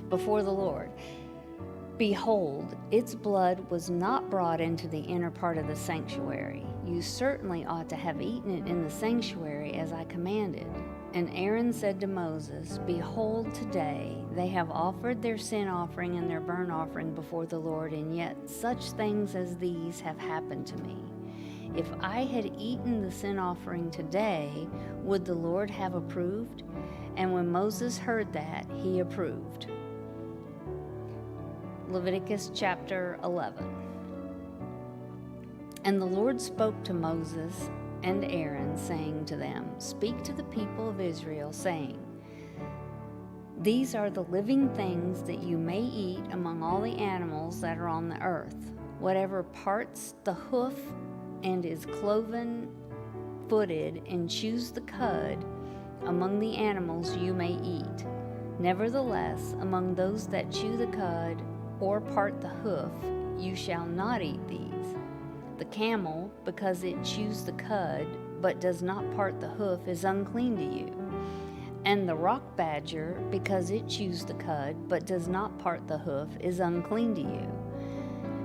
before the Lord? Behold, its blood was not brought into the inner part of the sanctuary. You certainly ought to have eaten it in the sanctuary as I commanded. And Aaron said to Moses, Behold, today they have offered their sin offering and their burnt offering before the Lord, and yet such things as these have happened to me. If I had eaten the sin offering today, would the Lord have approved? And when Moses heard that, he approved. Leviticus chapter 11. And the Lord spoke to Moses and Aaron, saying to them, Speak to the people of Israel, saying, These are the living things that you may eat among all the animals that are on the earth. Whatever parts the hoof and is cloven-footed and chews the cud, among the animals you may eat. Nevertheless, among those that chew the cud or part the hoof, you shall not eat these. The camel, because it chews the cud, but does not part the hoof, is unclean to you. And the rock badger, because it chews the cud, but does not part the hoof, is unclean to you.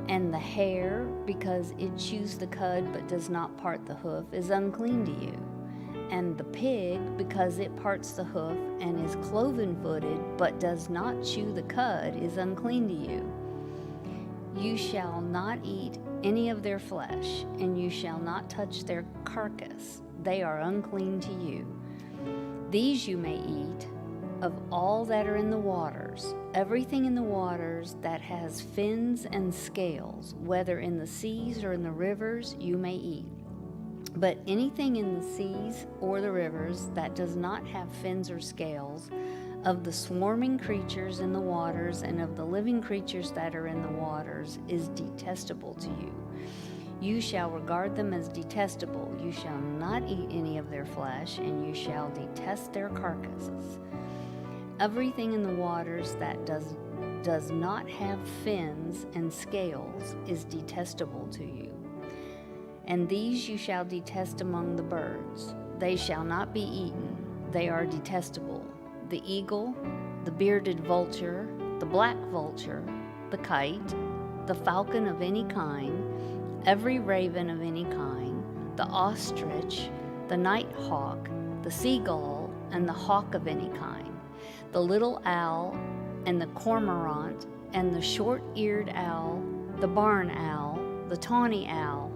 And the hare, because it chews the cud, but does not part the hoof, is unclean to you. And the pig, because it parts the hoof and is cloven-footed, but does not chew the cud, is unclean to you. You shall not eat any of their flesh, and you shall not touch their carcass. They are unclean to you. These you may eat of all that are in the waters. Everything in the waters that has fins and scales, whether in the seas or in the rivers, you may eat. But anything in the seas or the rivers that does not have fins or scales, of the swarming creatures in the waters and of the living creatures that are in the waters, is detestable to you. You shall regard them as detestable. You shall not eat any of their flesh, and you shall detest their carcasses. Everything in the waters that does not have fins and scales is detestable to you. And these you shall detest among the birds. They shall not be eaten. They are detestable. The eagle, the bearded vulture, the black vulture, the kite, the falcon of any kind, every raven of any kind, the ostrich, the nighthawk, the seagull, and the hawk of any kind, the little owl, and the cormorant, and the short-eared owl, the barn owl, the tawny owl,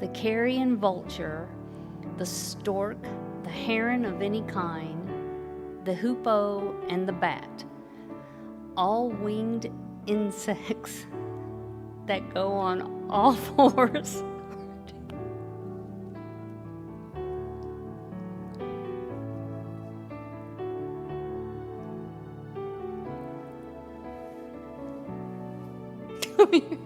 the carrion vulture, the stork, the heron of any kind, the hoopoe, and the bat, all winged insects that go on all fours. Come here.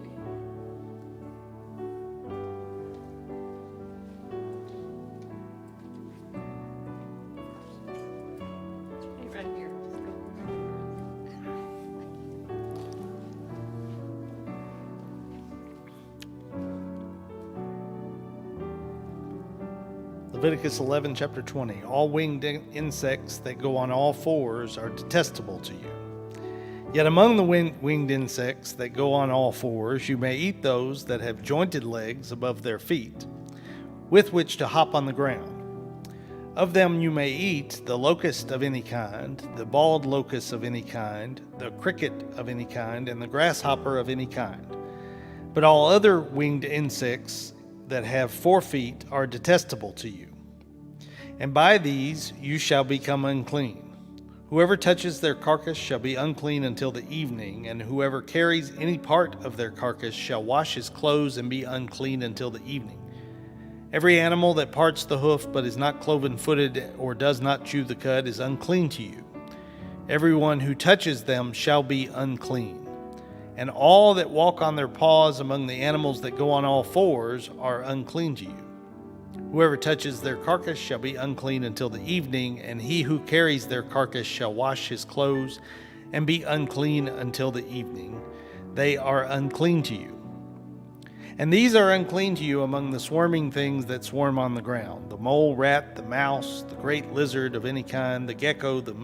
Leviticus 11, chapter 20. All winged insects that go on all fours are detestable to you. Yet among the winged insects that go on all fours, you may eat those that have jointed legs above their feet, with which to hop on the ground. Of them you may eat the locust of any kind, the bald locust of any kind, the cricket of any kind, and the grasshopper of any kind. But all other winged insects that have 4 feet are detestable to you. And by these you shall become unclean. Whoever touches their carcass shall be unclean until the evening, and whoever carries any part of their carcass shall wash his clothes and be unclean until the evening. Every animal that parts the hoof but is not cloven-footed or does not chew the cud is unclean to you. Everyone who touches them shall be unclean. And all that walk on their paws among the animals that go on all fours are unclean to you. Whoever touches their carcass shall be unclean until the evening, and he who carries their carcass shall wash his clothes and be unclean until the evening. They are unclean to you. And these are unclean to you among the swarming things that swarm on the ground: the mole, rat, the mouse, the great lizard of any kind, the gecko, the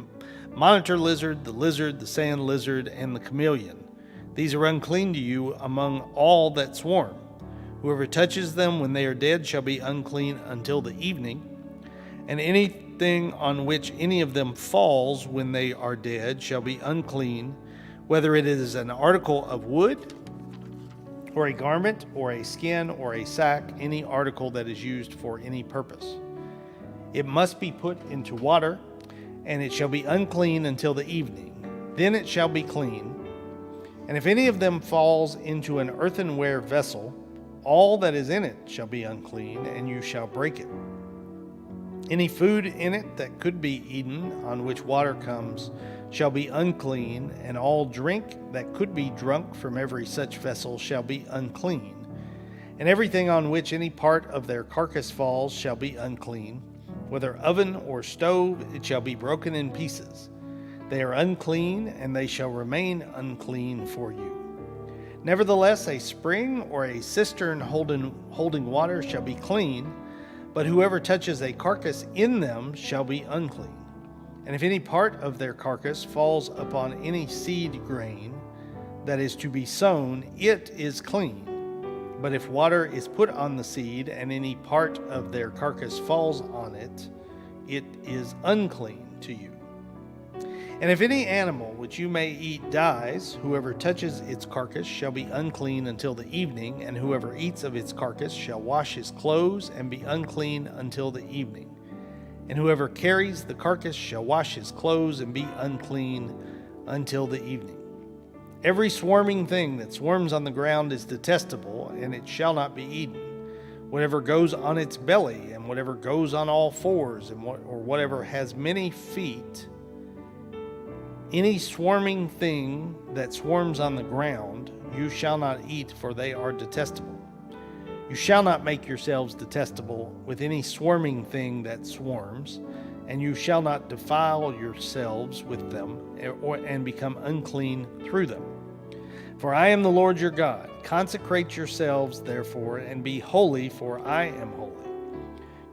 monitor lizard, the sand lizard, and the chameleon. These are unclean to you among all that swarm. Whoever touches them when they are dead shall be unclean until the evening. And anything on which any of them falls when they are dead shall be unclean, whether it is an article of wood, or a garment, or a skin, or a sack, any article that is used for any purpose. It must be put into water, and it shall be unclean until the evening. Then it shall be clean. And if any of them falls into an earthenware vessel, all that is in it shall be unclean, and you shall break it. Any food in it that could be eaten, on which water comes, shall be unclean, and all drink that could be drunk from every such vessel shall be unclean. And everything on which any part of their carcass falls shall be unclean. Whether oven or stove, it shall be broken in pieces. They are unclean, and they shall remain unclean for you. Nevertheless, a spring or a cistern holding water shall be clean, but whoever touches a carcass in them shall be unclean. And if any part of their carcass falls upon any seed grain that is to be sown, it is clean. But if water is put on the seed, and any part of their carcass falls on it, it is unclean to you. And if any animal which you may eat dies, whoever touches its carcass shall be unclean until the evening, and whoever eats of its carcass shall wash his clothes and be unclean until the evening. And whoever carries the carcass shall wash his clothes and be unclean until the evening. Every swarming thing that swarms on the ground is detestable, and it shall not be eaten. Whatever goes on its belly, and whatever goes on all fours, or whatever has many feet, any swarming thing that swarms on the ground, you shall not eat, for they are detestable. You shall not make yourselves detestable with any swarming thing that swarms, and you shall not defile yourselves with them, and become unclean through them. For I am the Lord your God. Consecrate yourselves, therefore, and be holy, for I am holy.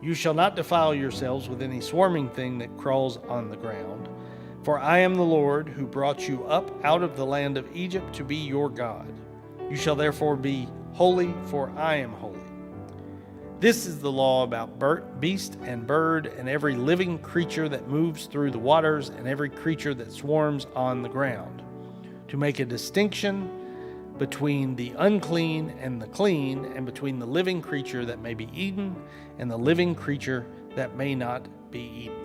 You shall not defile yourselves with any swarming thing that crawls on the ground. For I am the Lord who brought you up out of the land of Egypt to be your God. You shall therefore be holy, for I am holy. This is the law about beast and bird, and every living creature that moves through the waters, and every creature that swarms on the ground, to make a distinction between the unclean and the clean, and between the living creature that may be eaten and the living creature that may not be eaten.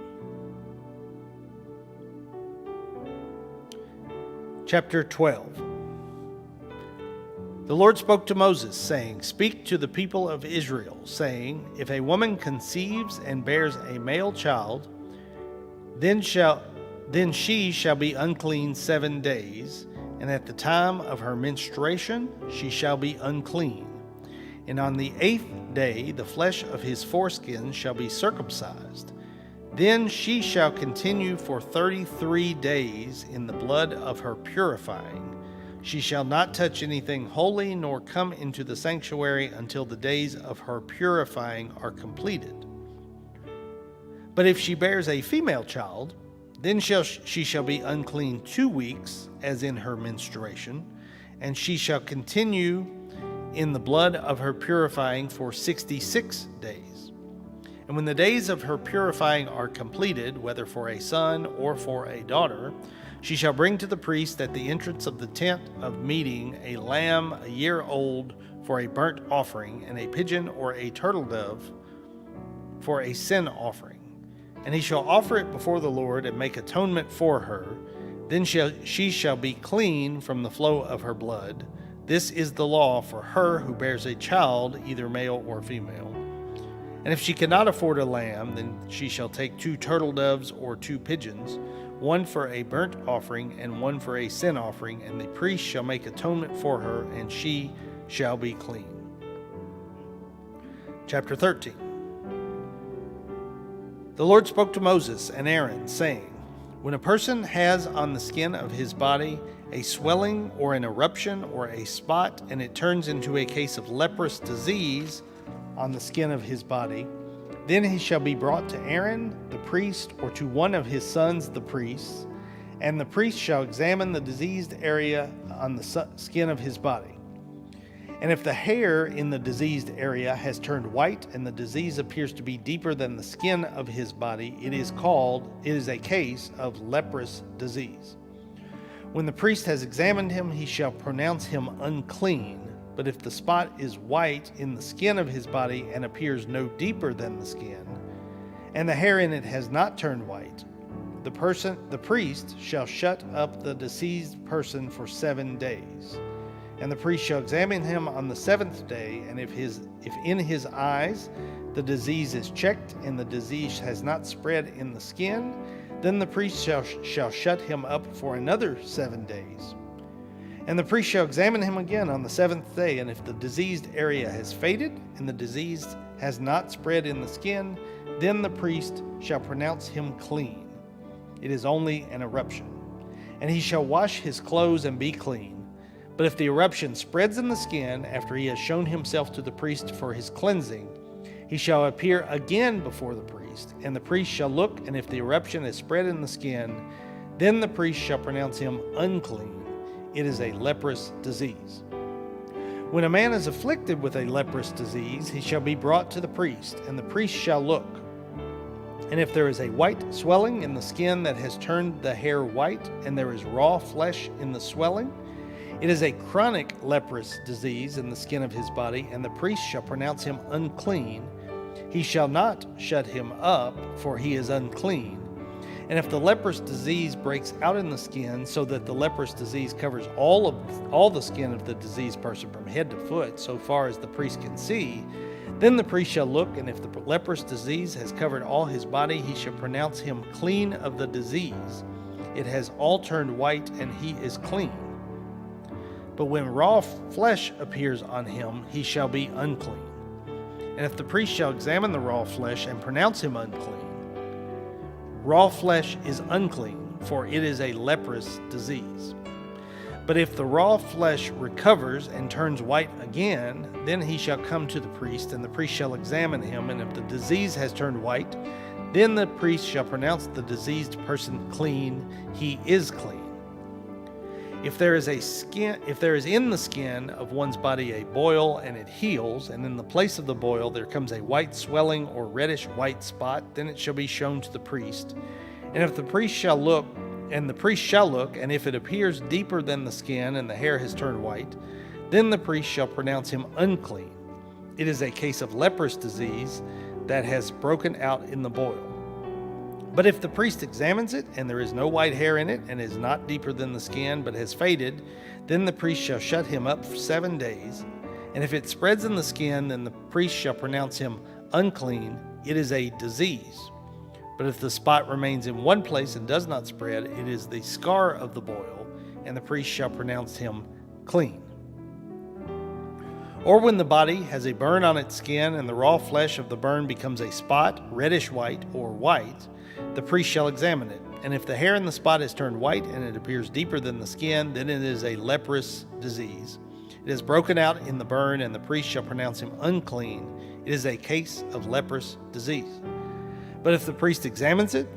Chapter 12. The Lord spoke to Moses, saying, Speak to the people of Israel, saying, If a woman conceives and bears a male child, then she shall be unclean 7 days, and at the time of her menstruation she shall be unclean. And on the 8th day the flesh of his foreskin shall be circumcised. Then she shall continue for 33 days in the blood of her purifying. She shall not touch anything holy, nor come into the sanctuary until the days of her purifying are completed. But if she bears a female child, then she shall be unclean 2 weeks, as in her menstruation, and she shall continue in the blood of her purifying for 66 days. And when the days of her purifying are completed, whether for a son or for a daughter, she shall bring to the priest at the entrance of the tent of meeting a lamb a year old for a burnt offering, and a pigeon or a turtle dove for a sin offering. And he shall offer it before the Lord and make atonement for her. Then she shall be clean from the flow of her blood. This is the law for her who bears a child, either male or female. And if she cannot afford a lamb, then she shall take 2 turtle doves or 2 pigeons, one for a burnt offering and one for a sin offering, and the priest shall make atonement for her, and she shall be clean. Chapter 13. The Lord spoke to Moses and Aaron, saying, when a person has on the skin of his body a swelling or an eruption or a spot, and it turns into a case of leprous disease on the skin of his body, then he shall be brought to Aaron the priest, or to one of his sons the priests, and the priest shall examine the diseased area on the skin of his body. And if the hair in the diseased area has turned white and the disease appears to be deeper than the skin of his body, it is a case of leprous disease. When the priest has examined him, he shall pronounce him unclean. But if the spot is white in the skin of his body and appears no deeper than the skin, and the hair in it has not turned white, the priest shall shut up the diseased person for 7 days. And the priest shall examine him on the 7th day, and if in his eyes the disease is checked and the disease has not spread in the skin, then the priest shall shut him up for another 7 days. And the priest shall examine him again on the 7th day, and if the diseased area has faded and the disease has not spread in the skin, then the priest shall pronounce him clean. It is only an eruption. And he shall wash his clothes and be clean. But if the eruption spreads in the skin after he has shown himself to the priest for his cleansing, he shall appear again before the priest, and the priest shall look, and if the eruption has spread in the skin, then the priest shall pronounce him unclean. It is a leprous disease. When a man is afflicted with a leprous disease, he shall be brought to the priest, and the priest shall look. And if there is a white swelling in the skin that has turned the hair white, and there is raw flesh in the swelling, it is a chronic leprous disease in the skin of his body, and the priest shall pronounce him unclean. He shall not shut him up, for he is unclean. And if the leprous disease breaks out in the skin, so that the leprous disease covers all the skin of the diseased person from head to foot, so far as the priest can see, then the priest shall look, and if the leprous disease has covered all his body, he shall pronounce him clean of the disease. It has all turned white, and he is clean. But when raw flesh appears on him, he shall be unclean. And if the priest shall examine the raw flesh and pronounce him unclean, raw flesh is unclean, for it is a leprous disease. But if the raw flesh recovers and turns white again, then he shall come to the priest, and the priest shall examine him, and if the disease has turned white, then the priest shall pronounce the diseased person clean. He is clean. If there is in the skin of one's body a boil and it heals, and in the place of the boil there comes a white swelling or reddish white spot, then it shall be shown to the priest. And if the priest shall look, and if it appears deeper than the skin and the hair has turned white, then the priest shall pronounce him unclean. It is a case of leprous disease that has broken out in the boil. But if the priest examines it, and there is no white hair in it, and is not deeper than the skin, but has faded, then the priest shall shut him up for 7 days. And if it spreads in the skin, then the priest shall pronounce him unclean. It is a disease. But if the spot remains in one place and does not spread, it is the scar of the boil, and the priest shall pronounce him clean. Or when the body has a burn on its skin, and the raw flesh of the burn becomes a spot, reddish white or white, the priest shall examine it. And if the hair in the spot is turned white and it appears deeper than the skin, then it is a leprous disease. It is broken out in the burn, and the priest shall pronounce him unclean. It is a case of leprous disease. But if the priest examines it,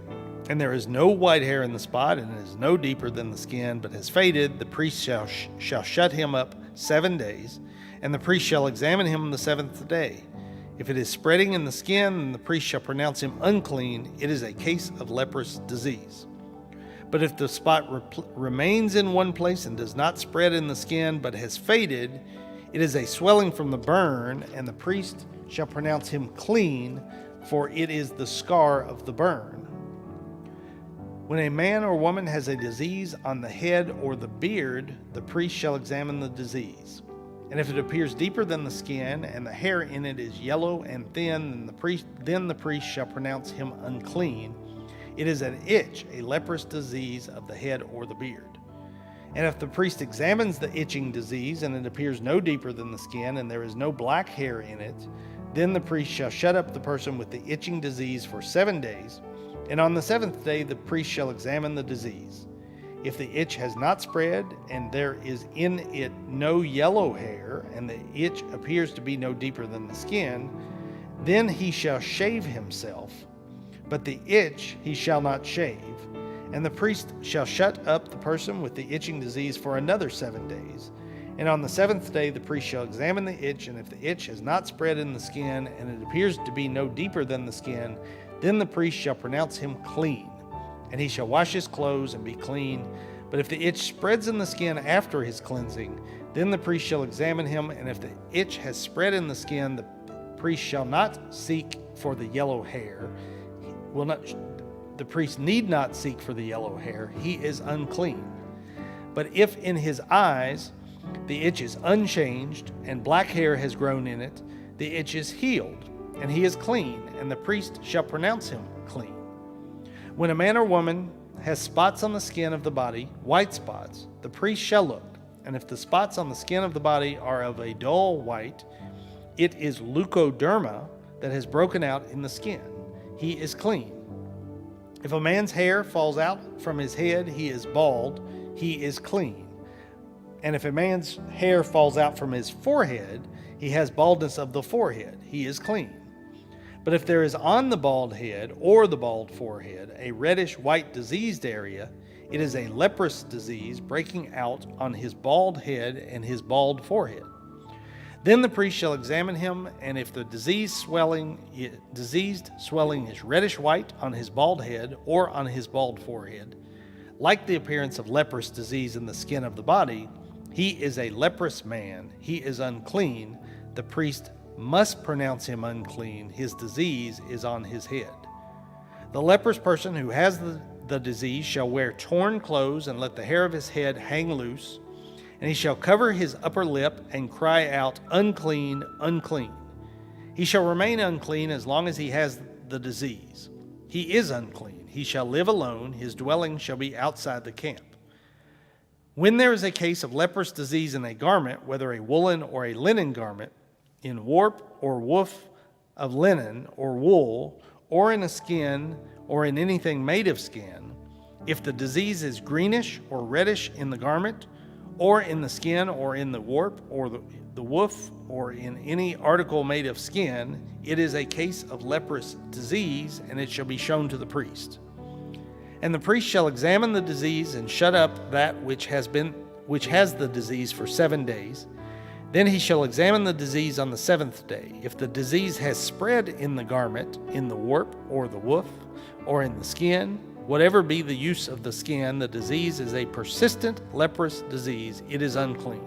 and there is no white hair in the spot, and it is no deeper than the skin, but has faded, the priest shall shut him up 7 days, and the priest shall examine him on the 7th day. If it is spreading in the skin, then the priest shall pronounce him unclean. It is a case of leprous disease. But if the spot remains in one place and does not spread in the skin, but has faded, it is a swelling from the burn, and the priest shall pronounce him clean, for it is the scar of the burn. When a man or woman has a disease on the head or the beard, the priest shall examine the disease. And if it appears deeper than the skin, and the hair in it is yellow and thin, then the priest shall pronounce him unclean. It is an itch, a leprous disease of the head or the beard. And if the priest examines the itching disease, and it appears no deeper than the skin, and there is no black hair in it, Then the priest shall shut up the person with the itching disease for 7 days, and on the seventh day the priest shall examine the disease. If the itch has not spread, and there is in it no yellow hair, and the itch appears to be no deeper than the skin, then he shall shave himself, but the itch he shall not shave. And the priest shall shut up the person with the itching disease for another 7 days. And on the seventh day the priest shall examine the itch, and if the itch has not spread in the skin, and it appears to be no deeper than the skin, then the priest shall pronounce him clean, and he shall wash his clothes and be clean. But if the itch spreads in the skin after his cleansing, then the priest shall examine him, and if the itch has spread in the skin, the priest shall not seek for the yellow hair. The priest need not seek for the yellow hair. He is unclean. But if in his eyes the itch is unchanged, and black hair has grown in it, the itch is healed, and he is clean, and the priest shall pronounce him clean. When a man or woman has spots on the skin of the body, white spots, the priest shall look, and if the spots on the skin of the body are of a dull white, it is leukoderma that has broken out in the skin. He is clean. If a man's hair falls out from his head, he is bald, he is clean. And if a man's hair falls out from his forehead, he has baldness of the forehead, he is clean. But if there is on the bald head or the bald forehead a reddish white diseased area, it is a leprous disease breaking out on his bald head and his bald forehead. Then the priest shall examine him, and if the diseased swelling is reddish white on his bald head or on his bald forehead, like the appearance of leprous disease in the skin of the body, he is a leprous man, he is unclean. The priest must pronounce him unclean. His disease is on his head. The leprous person who has the disease shall wear torn clothes and let the hair of his head hang loose, and he shall cover his upper lip and cry out, unclean, unclean. He shall remain unclean as long as he has the disease. He is unclean. He shall live alone. His dwelling shall be outside the camp. When there is a case of leprous disease in a garment, whether a woolen or a linen garment, in warp or woof of linen or wool, or in a skin, or in anything made of skin, if the disease is greenish or reddish in the garment, or in the skin, or in the warp, or the woof, or in any article made of skin, it is a case of leprous disease, and it shall be shown to the priest. And the priest shall examine the disease and shut up that which has the disease for 7 days. Then he shall examine the disease on the seventh day. If the disease has spread in the garment, in the warp, or the woof, or in the skin, whatever be the use of the skin, the disease is a persistent leprous disease. It is unclean.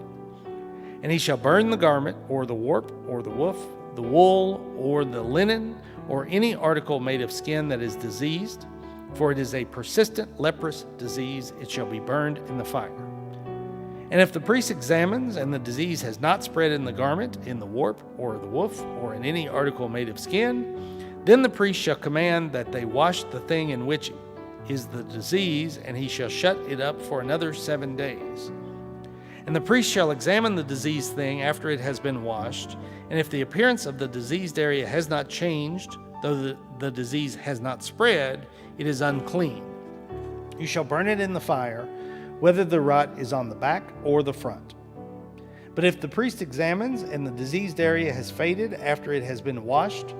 And he shall burn the garment, or the warp, or the woof, the wool, or the linen, or any article made of skin that is diseased, for it is a persistent leprous disease. It shall be burned in the fire. And if the priest examines, and the disease has not spread in the garment, in the warp, or the woof, or in any article made of skin, then the priest shall command that they wash the thing in which is the disease, and he shall shut it up for another 7 days. And the priest shall examine the diseased thing after it has been washed, and if the appearance of the diseased area has not changed, though the disease has not spread, it is unclean. You shall burn it in the fire, whether the rot is on the back or the front. But if the priest examines, and the diseased area has faded after it has been washed,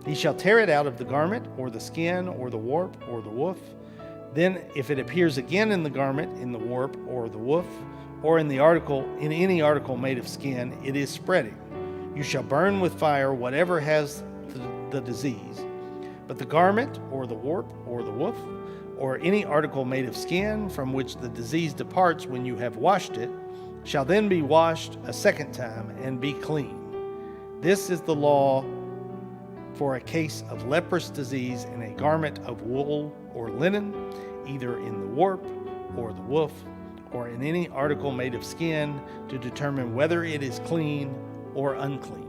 he shall tear it out of the garment, or the skin, or the warp, or the woof. Then if it appears again in the garment, in the warp, or the woof, or in any article made of skin, it is spreading. You shall burn with fire whatever has the disease. But the garment, or the warp, or the woof, or any article made of skin from which the disease departs when you have washed it, shall then be washed a second time and be clean. This is the law for a case of leprous disease in a garment of wool or linen, either in the warp or the woof, or in any article made of skin, to determine whether it is clean or unclean.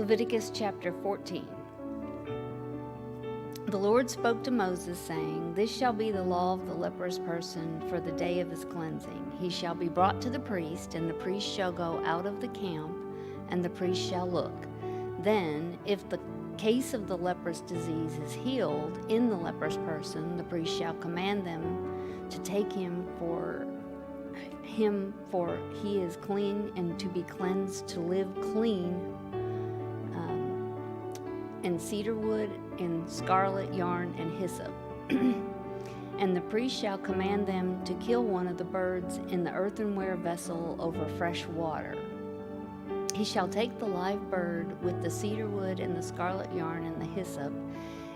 Leviticus chapter 14. The Lord spoke to Moses, saying, This shall be the law of the leprous person for the day of his cleansing. He shall be brought to the priest, and the priest shall go out of the camp, and the priest shall look. Then, if the case of the leprous disease is healed in the leprous person, the priest shall command them to take him, for he is clean, and to be cleansed, to live clean, and cedar wood, and scarlet yarn, and hyssop. And the priest shall command them to kill one of the birds in the earthenware vessel over fresh water. He shall take the live bird with the cedar wood and the scarlet yarn and the hyssop,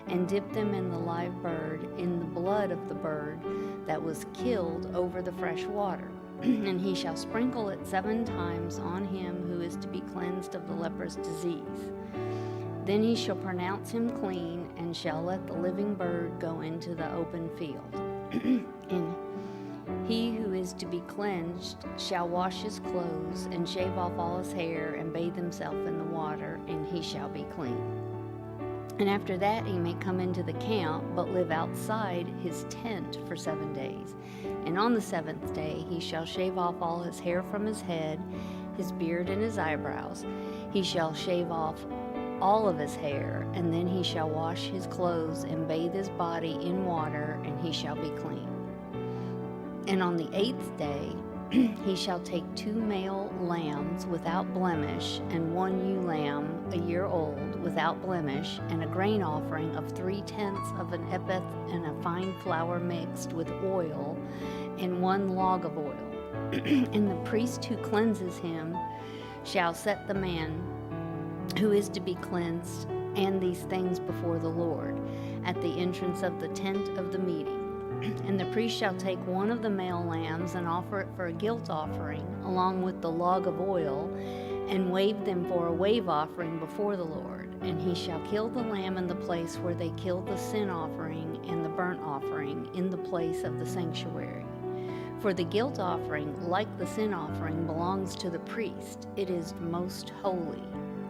and dip them in the live bird in the blood of the bird that was killed over the fresh water. And he shall sprinkle it 7 times on him who is to be cleansed of the leprous disease. Then he shall pronounce him clean, and shall let the living bird go into the open field. And he who is to be cleansed shall wash his clothes, and shave off all his hair, and bathe himself in the water, and he shall be clean. And after that he may come into the camp, but live outside his tent for 7 days. And on the 7th day he shall shave off all his hair from his head, his beard, and his eyebrows. He shall shave off all of his hair, and then he shall wash his clothes and bathe his body in water, and he shall be clean. And on the 8th day he shall take 2 male lambs without blemish, and 1 ewe lamb a year old without blemish, and a grain offering of 3/10 of an ephah, and a fine flour mixed with oil, and 1 log of oil. And the priest who cleanses him shall set the man who is to be cleansed and these things before the Lord at the entrance of the tent of the meeting. And the priest shall take 1 of the male lambs and offer it for a guilt offering, along with the log of oil, and wave them for a wave offering before the Lord. And he shall kill the lamb in the place where they killed the sin offering and the burnt offering, in the place of the sanctuary. For the guilt offering, like the sin offering, belongs to the priest. It is most holy.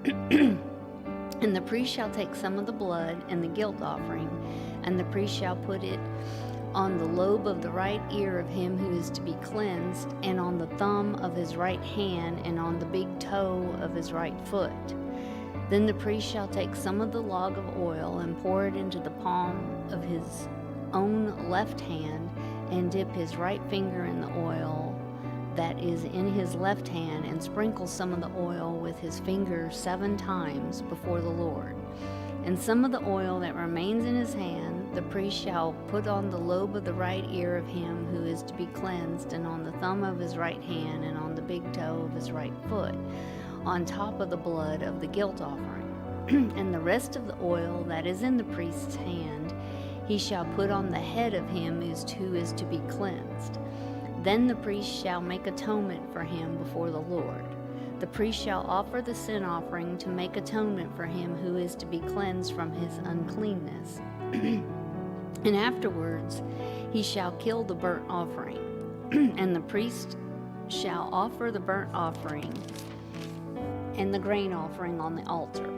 And the priest shall take some of the blood and the guilt offering, and the priest shall put it on the lobe of the right ear of him who is to be cleansed, and on the thumb of his right hand, and on the big toe of his right foot. Then the priest shall take some of the log of oil and pour it into the palm of his own left hand, and dip his right finger in the oil that is in his left hand, and sprinkle some of the oil with his finger 7 times before the Lord. And some of the oil that remains in his hand the priest shall put on the lobe of the right ear of him who is to be cleansed, and on the thumb of his right hand, and on the big toe of his right foot, on top of the blood of the guilt offering. And the rest of the oil that is in the priest's hand he shall put on the head of him who is to be cleansed. Then the priest shall make atonement for him before the Lord. The priest shall offer the sin offering to make atonement for him who is to be cleansed from his uncleanness. And afterwards he shall kill the burnt offering. And the priest shall offer the burnt offering and the grain offering on the altar.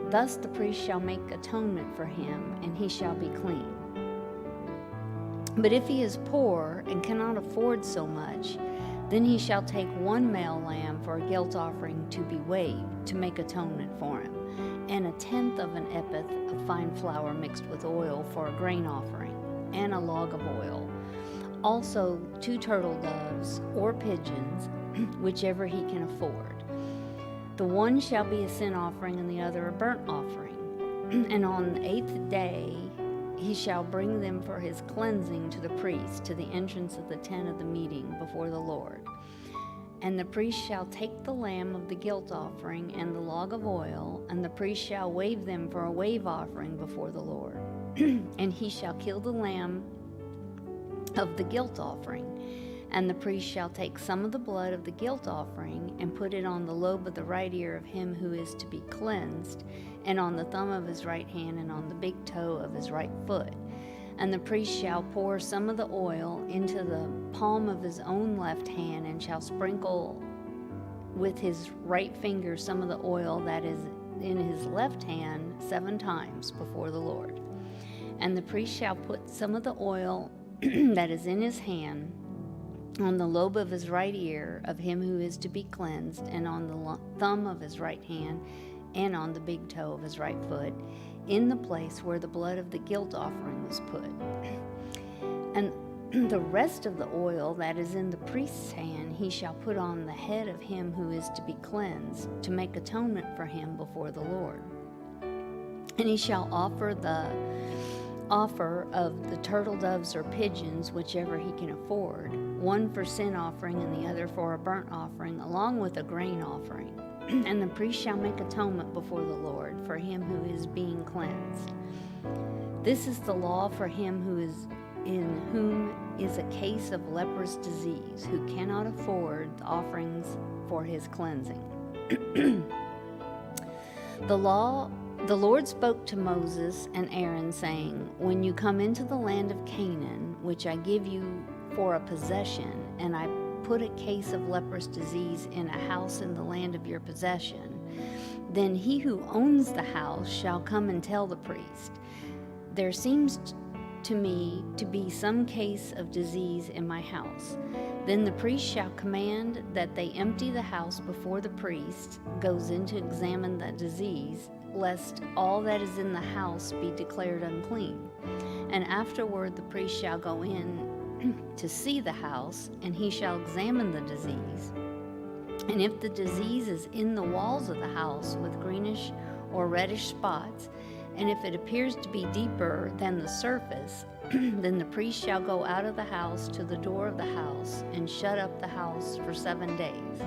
Thus the priest shall make atonement for him, and he shall be clean. But if he is poor and cannot afford so much, then he shall take 1 male lamb for a guilt offering to be waved, to make atonement for him, and 1/10 of an ephah of fine flour mixed with oil for a grain offering, and a log of oil. Also 2 turtle doves or pigeons, whichever he can afford. The one shall be a sin offering, and the other a burnt offering. And on the 8th day he shall bring them for his cleansing to the priest, to the entrance of the tent of the meeting before the Lord. And the priest shall take the lamb of the guilt offering and the log of oil, and the priest shall wave them for a wave offering before the Lord. And he shall kill the lamb of the guilt offering. And the priest shall take some of the blood of the guilt offering and put it on the lobe of the right ear of him who is to be cleansed, and on the thumb of his right hand, and on the big toe of his right foot. And the priest shall pour some of the oil into the palm of his own left hand, and shall sprinkle with his right finger some of the oil that is in his left hand 7 times before the Lord. And the priest shall put some of the oil that is in his hand on the lobe of his right ear of him who is to be cleansed, and on the thumb of his right hand, and on the big toe of his right foot, in the place where the blood of the guilt offering was put. And the rest of the oil that is in the priest's hand he shall put on the head of him who is to be cleansed, to make atonement for him before the Lord. And he shall offer of the turtle doves or pigeons, whichever he can afford, one for sin offering and the other for a burnt offering, along with a grain offering. And the priest shall make atonement before the Lord for him who is being cleansed. This is the law for him who is in whom is a case of leprous disease, who cannot afford the offerings for his cleansing. The Lord spoke to Moses and Aaron, saying, When you come into the land of Canaan, which I give you for a possession, and I put a case of leprous disease in a house in the land of your possession, then he who owns the house shall come and tell the priest, There seems to me to be some case of disease in my house. Then the priest shall command that they empty the house before the priest goes in to examine the disease, lest all that is in the house be declared unclean. And afterward the priest shall go in to see the house, and he shall examine the disease. And if the disease is in the walls of the house with greenish or reddish spots, and if it appears to be deeper than the surface, then the priest shall go out of the house to the door of the house and shut up the house for 7 days.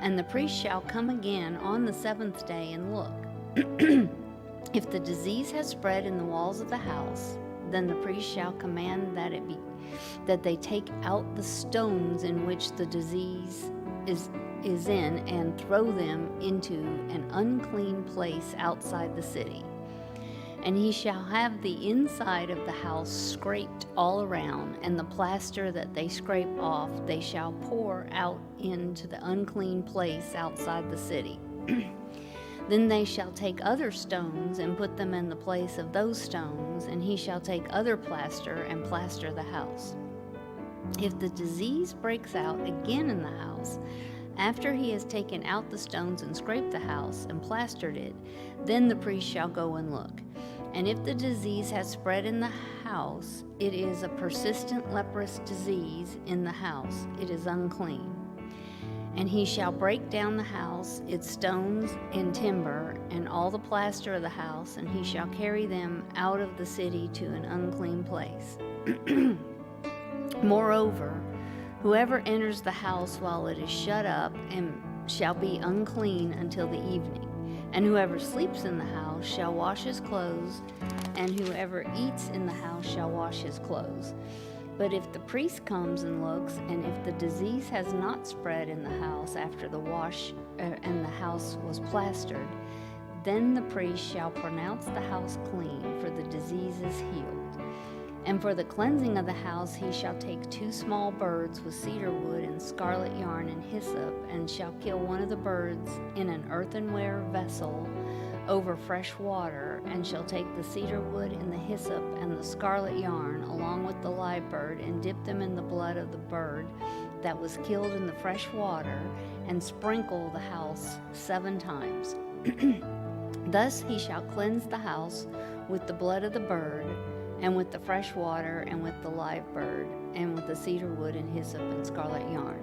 And the priest shall come again on the 7th day and look. If the disease has spread in the walls of the house, then the priest shall command that they take out the stones in which the disease is in, and throw them into an unclean place outside the city. And he shall have the inside of the house scraped all around, and the plaster that they scrape off they shall pour out into the unclean place outside the city. Then they shall take other stones and put them in the place of those stones, and he shall take other plaster and plaster the house. If the disease breaks out again in the house, after he has taken out the stones and scraped the house and plastered it, then the priest shall go and look. And if the disease has spread in the house, it is a persistent leprous disease in the house. It is unclean. And he shall break down the house, its stones and timber, and all the plaster of the house, and he shall carry them out of the city to an unclean place. Moreover, whoever enters the house while it is shut up and shall be unclean until the evening. And whoever sleeps in the house shall wash his clothes, and whoever eats in the house shall wash his clothes. But if the priest comes and looks, and if the disease has not spread in the house after the wash and the house was plastered, then the priest shall pronounce the house clean, for the disease is healed. And for the cleansing of the house he shall take 2 small birds with cedar wood and scarlet yarn and hyssop, and shall kill one of the birds in an earthenware vessel over fresh water, and shall take the cedar wood and the hyssop and the scarlet yarn along with the live bird, and dip them in the blood of the bird that was killed in the fresh water, and sprinkle the house 7 times. Thus he shall cleanse the house with the blood of the bird, and with the fresh water, and with the live bird, and with the cedar wood and hyssop and scarlet yarn.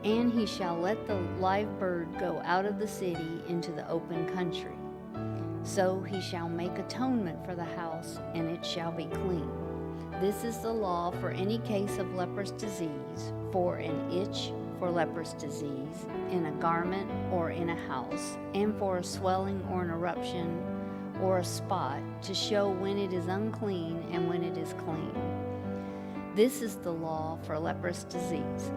And he shall let the live bird go out of the city into the open country. So he shall make atonement for the house, and it shall be clean. This is the law for any case of leprous disease, for an itch for leprous disease, in a garment or in a house, and for a swelling or an eruption or a spot, to show when it is unclean and when it is clean. This is the law for leprous disease.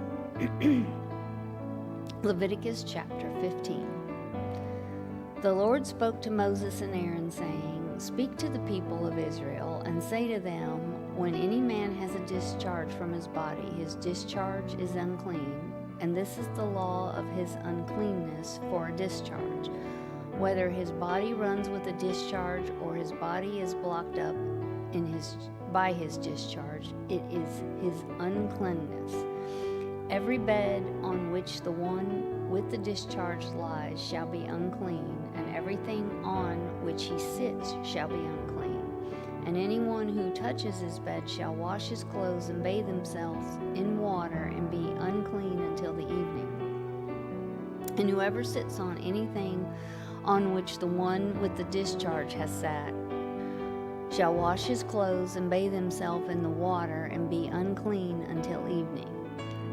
Leviticus chapter 15. The Lord spoke to Moses and Aaron, saying, Speak to the people of Israel, and say to them, When any man has a discharge from his body, his discharge is unclean, and this is the law of his uncleanness for a discharge. Whether his body runs with a discharge or his body is blocked up by his discharge, it is his uncleanness. Every bed on which the one with the discharge lies shall be unclean, and everything on which he sits shall be unclean. And anyone who touches his bed shall wash his clothes and bathe themselves in water and be unclean until the evening. And whoever sits on anything on which the one with the discharge has sat shall wash his clothes and bathe himself in the water and be unclean until evening.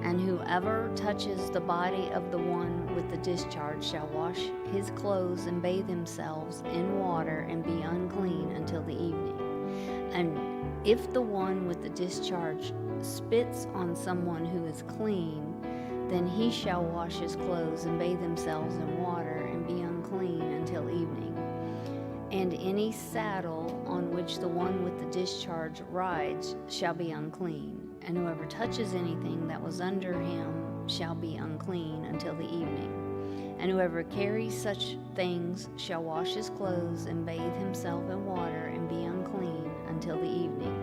And whoever touches the body of the one with the discharge shall wash his clothes and bathe themselves in water and be unclean until the evening. And if the one with the discharge spits on someone who is clean, then he shall wash his clothes and bathe themselves in water and be unclean until evening. And any saddle on which the one with the discharge rides shall be unclean, and whoever touches anything that was under him shall be unclean until the evening. And whoever carries such things shall wash his clothes and bathe himself in water and be unclean until the evening.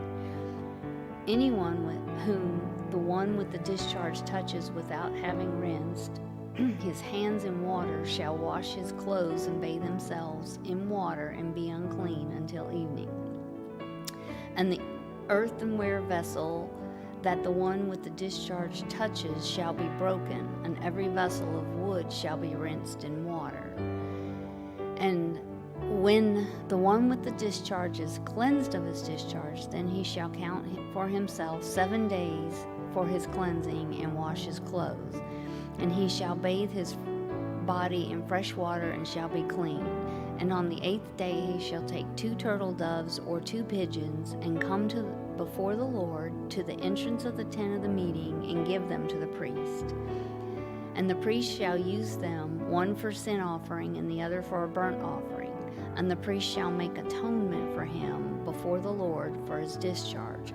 Anyone with whom the one with the discharge touches without having rinsed his hands in water shall wash his clothes and bathe themselves in water and be unclean until evening. And the earthenware vessel that the one with the discharge touches shall be broken, and every vessel of wood shall be rinsed in water. And when the one with the discharge is cleansed of his discharge, then he shall count for himself 7 days for his cleansing and wash his clothes. And he shall bathe his body in fresh water and shall be clean. And on the 8th day he shall take 2 turtle doves or 2 pigeons and come before the Lord to the entrance of the tent of the meeting and give them to the priest. And the priest shall use them, one for sin offering and the other for a burnt offering. And the priest shall make atonement for him before the Lord for his discharge.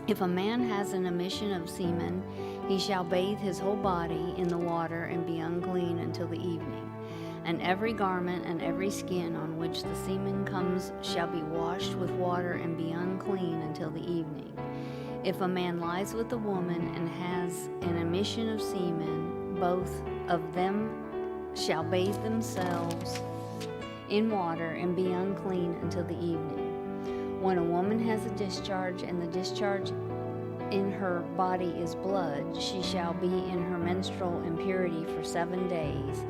If a man has an emission of semen, he shall bathe his whole body in the water and be unclean until the evening. And every garment and every skin on which the semen comes shall be washed with water and be unclean until the evening. If a man lies with a woman and has an emission of semen, both of them shall bathe themselves in water and be unclean until the evening. When a woman has a discharge and the discharge in her body is blood, she shall be in her menstrual impurity for 7 days,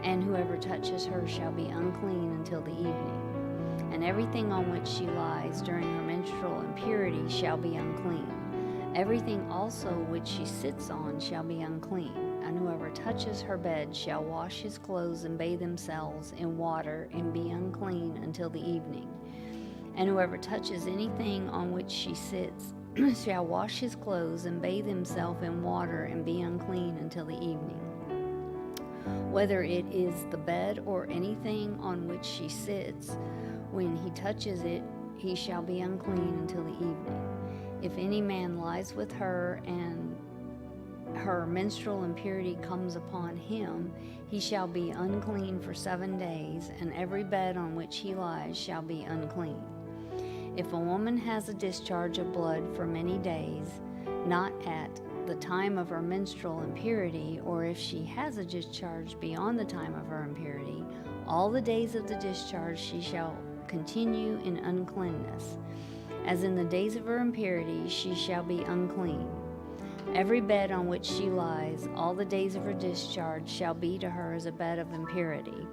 and whoever touches her shall be unclean until the evening. And everything on which she lies during her menstrual impurity shall be unclean. Everything also which she sits on shall be unclean, and whoever touches her bed shall wash his clothes and bathe themselves in water and be unclean until the evening. And whoever touches anything on which she sits shall wash his clothes and bathe himself in water and be unclean until the evening. Whether it is the bed or anything on which she sits, when he touches it, he shall be unclean until the evening. If any man lies with her and her menstrual impurity comes upon him, he shall be unclean for 7 days, and every bed on which he lies shall be unclean. If a woman has a discharge of blood for many days, not at the time of her menstrual impurity, or if she has a discharge beyond the time of her impurity, all the days of the discharge she shall continue in uncleanness. As in the days of her impurity, she shall be unclean. Every bed on which she lies, all the days of her discharge shall be to her as a bed of impurity.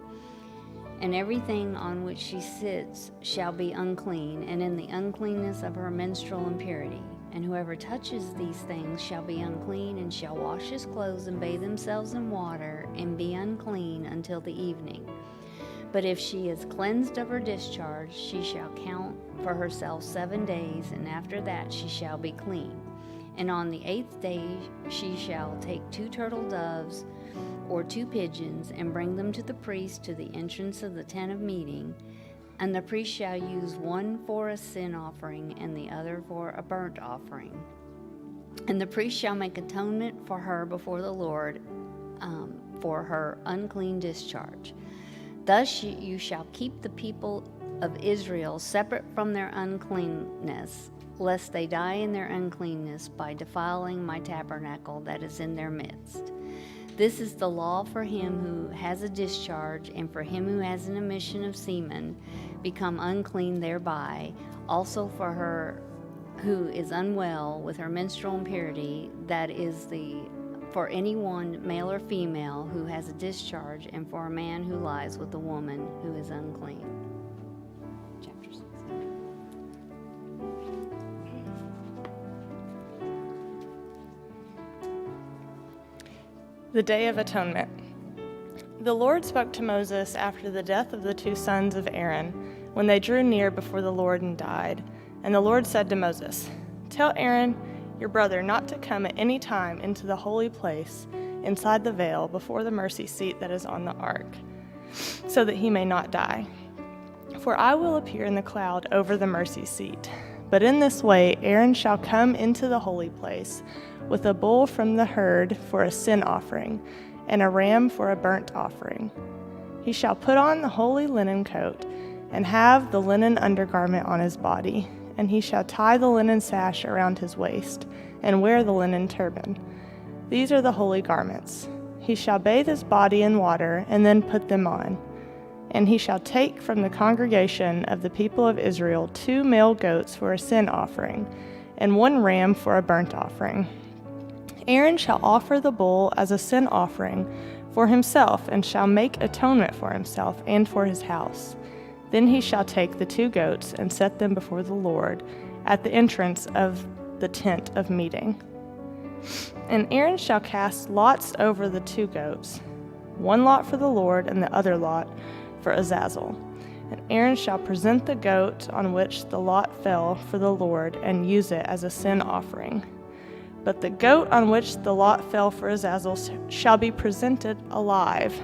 And everything on which she sits shall be unclean, and in the uncleanness of her menstrual impurity. And whoever touches these things shall be unclean, and shall wash his clothes and bathe themselves in water, and be unclean until the evening. But if she is cleansed of her discharge, she shall count for herself 7 days, and after that she shall be clean. And on the 8th day she shall take 2 turtle doves or 2 pigeons, and bring them to the priest to the entrance of the tent of meeting. And the priest shall use one for a sin offering and the other for a burnt offering. And the priest shall make atonement for her before the Lord for her unclean discharge. Thus you shall keep the people of Israel separate from their uncleanness, lest they die in their uncleanness by defiling my tabernacle that is in their midst. This is the law for him who has a discharge, and for him who has an emission of semen, become unclean thereby, also for her who is unwell with her menstrual impurity, that is for anyone, male or female, who has a discharge, and for a man who lies with a woman who is unclean. Chapter 6. The Day of Atonement. The Lord spoke to Moses after the death of the 2 sons of Aaron, when they drew near before the Lord and died. And the Lord said to Moses, "Tell Aaron, your brother, not to come at any time into the holy place inside the veil before the mercy seat that is on the ark, so that he may not die. For I will appear in the cloud over the mercy seat. But in this way Aaron shall come into the holy place with a bull from the herd for a sin offering, and a ram for a burnt offering. He shall put on the holy linen coat, and have the linen undergarment on his body, and he shall tie the linen sash around his waist, and wear the linen turban. These are the holy garments. He shall bathe his body in water, and then put them on. And he shall take from the congregation of the people of Israel 2 male goats for a sin offering, and 1 ram for a burnt offering. Aaron shall offer the bull as a sin offering for himself, and shall make atonement for himself and for his house. Then he shall take the 2 goats and set them before the Lord at the entrance of the tent of meeting. And Aaron shall cast lots over the 2 goats, 1 lot for the Lord and the other lot for Azazel. And Aaron shall present the goat on which the lot fell for the Lord, and use it as a sin offering. But the goat on which the lot fell for Azazel shall be presented alive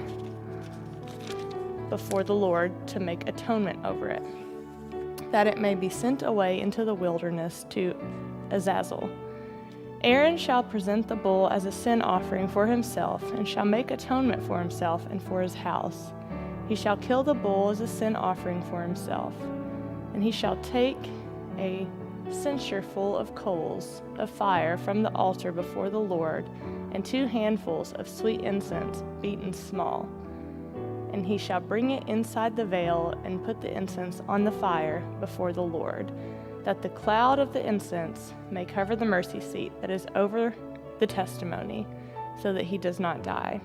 before the Lord to make atonement over it, that it may be sent away into the wilderness to Azazel. Aaron shall present the bull as a sin offering for himself, and shall make atonement for himself and for his house. He shall kill the bull as a sin offering for himself, and he shall take a censer full of coals of fire from the altar before the Lord, and 2 handfuls of sweet incense beaten small. And he shall bring it inside the veil, and put the incense on the fire before the Lord, that the cloud of the incense may cover the mercy seat that is over the testimony, so that he does not die.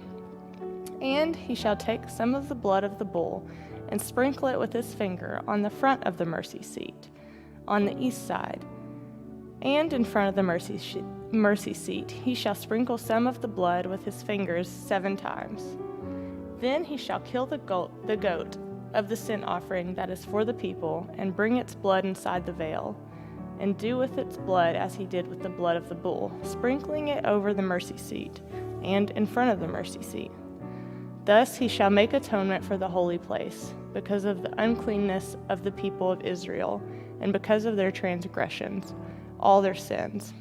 And he shall take some of the blood of the bull, and sprinkle it with his finger on the front of the mercy seat, on the east side. And in front of the mercy seat he shall sprinkle some of the blood with his fingers 7 times. Then he shall kill the goat of the sin offering that is for the people, and bring its blood inside the veil, and do with its blood as he did with the blood of the bull, sprinkling it over the mercy seat, and in front of the mercy seat. Thus he shall make atonement for the holy place, because of the uncleanness of the people of Israel, and because of their transgressions, all their sins.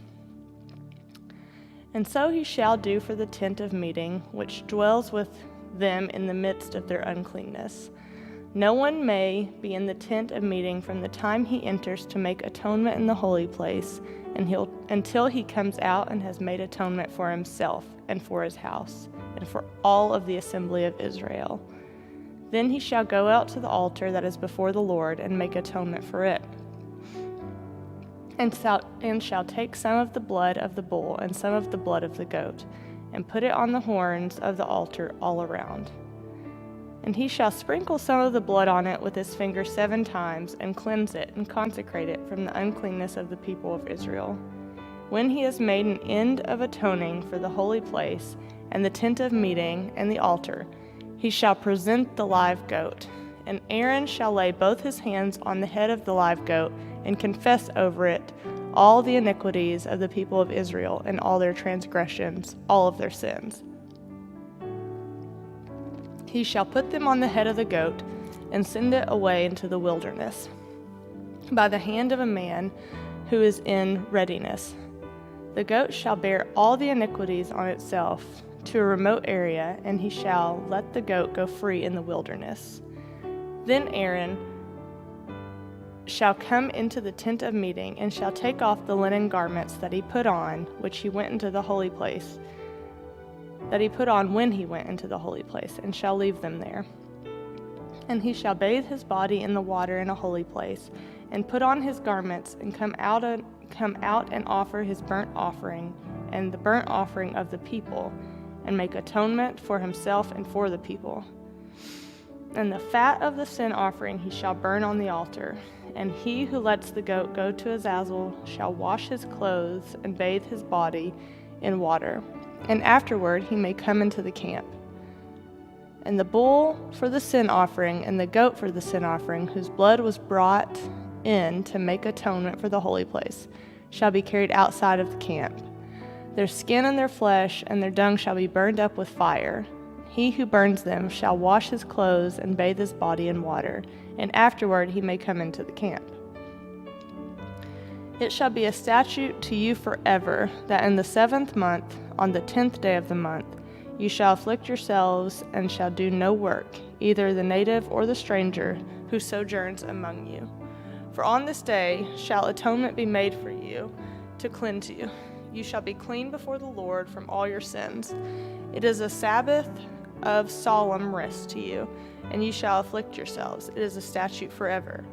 And so he shall do for the tent of meeting, which dwells with them in the midst of their uncleanness. No one may be in the tent of meeting from the time he enters to make atonement in the holy place, until he comes out and has made atonement for himself and for his house, and for all of the assembly of Israel. Then he shall go out to the altar that is before the Lord, and make atonement for it. And shall take some of the blood of the bull and some of the blood of the goat, and put it on the horns of the altar all around. And he shall sprinkle some of the blood on it with his finger 7 times, and cleanse it and consecrate it from the uncleanness of the people of Israel. When he has made an end of atoning for the holy place, and the tent of meeting, and the altar, he shall present the live goat. And Aaron shall lay both his hands on the head of the live goat, and confess over it all the iniquities of the people of Israel, and all their transgressions, all of their sins. He shall put them on the head of the goat, and send it away into the wilderness, by the hand of a man who is in readiness. The goat shall bear all the iniquities on itself to a remote area, and he shall let the goat go free in the wilderness. Then Aaron shall come into the tent of meeting, and shall take off the linen garments that he put on, which he went into the holy place, that he put on when he went into the holy place, and shall leave them there. And he shall bathe his body in the water in a holy place, and put on his garments, and come out and offer his burnt offering and the burnt offering of the people, and make atonement for himself and for the people. And the fat of the sin offering he shall burn on the altar. And he who lets the goat go to Azazel shall wash his clothes and bathe his body in water. And afterward he may come into the camp. And the bull for the sin offering and the goat for the sin offering, whose blood was brought in to make atonement for the holy place, shall be carried outside of the camp. Their skin and their flesh and their dung shall be burned up with fire. He who burns them shall wash his clothes and bathe his body in water, and afterward he may come into the camp. It shall be a statute to you forever, that in the 7th month, on the 10th day of the month, you shall afflict yourselves and shall do no work, either the native or the stranger who sojourns among you. For on this day shall atonement be made for you, to cleanse you. You shall be clean before the Lord from all your sins. It is a Sabbath of solemn rest to you, and you shall afflict yourselves. It is a statute forever.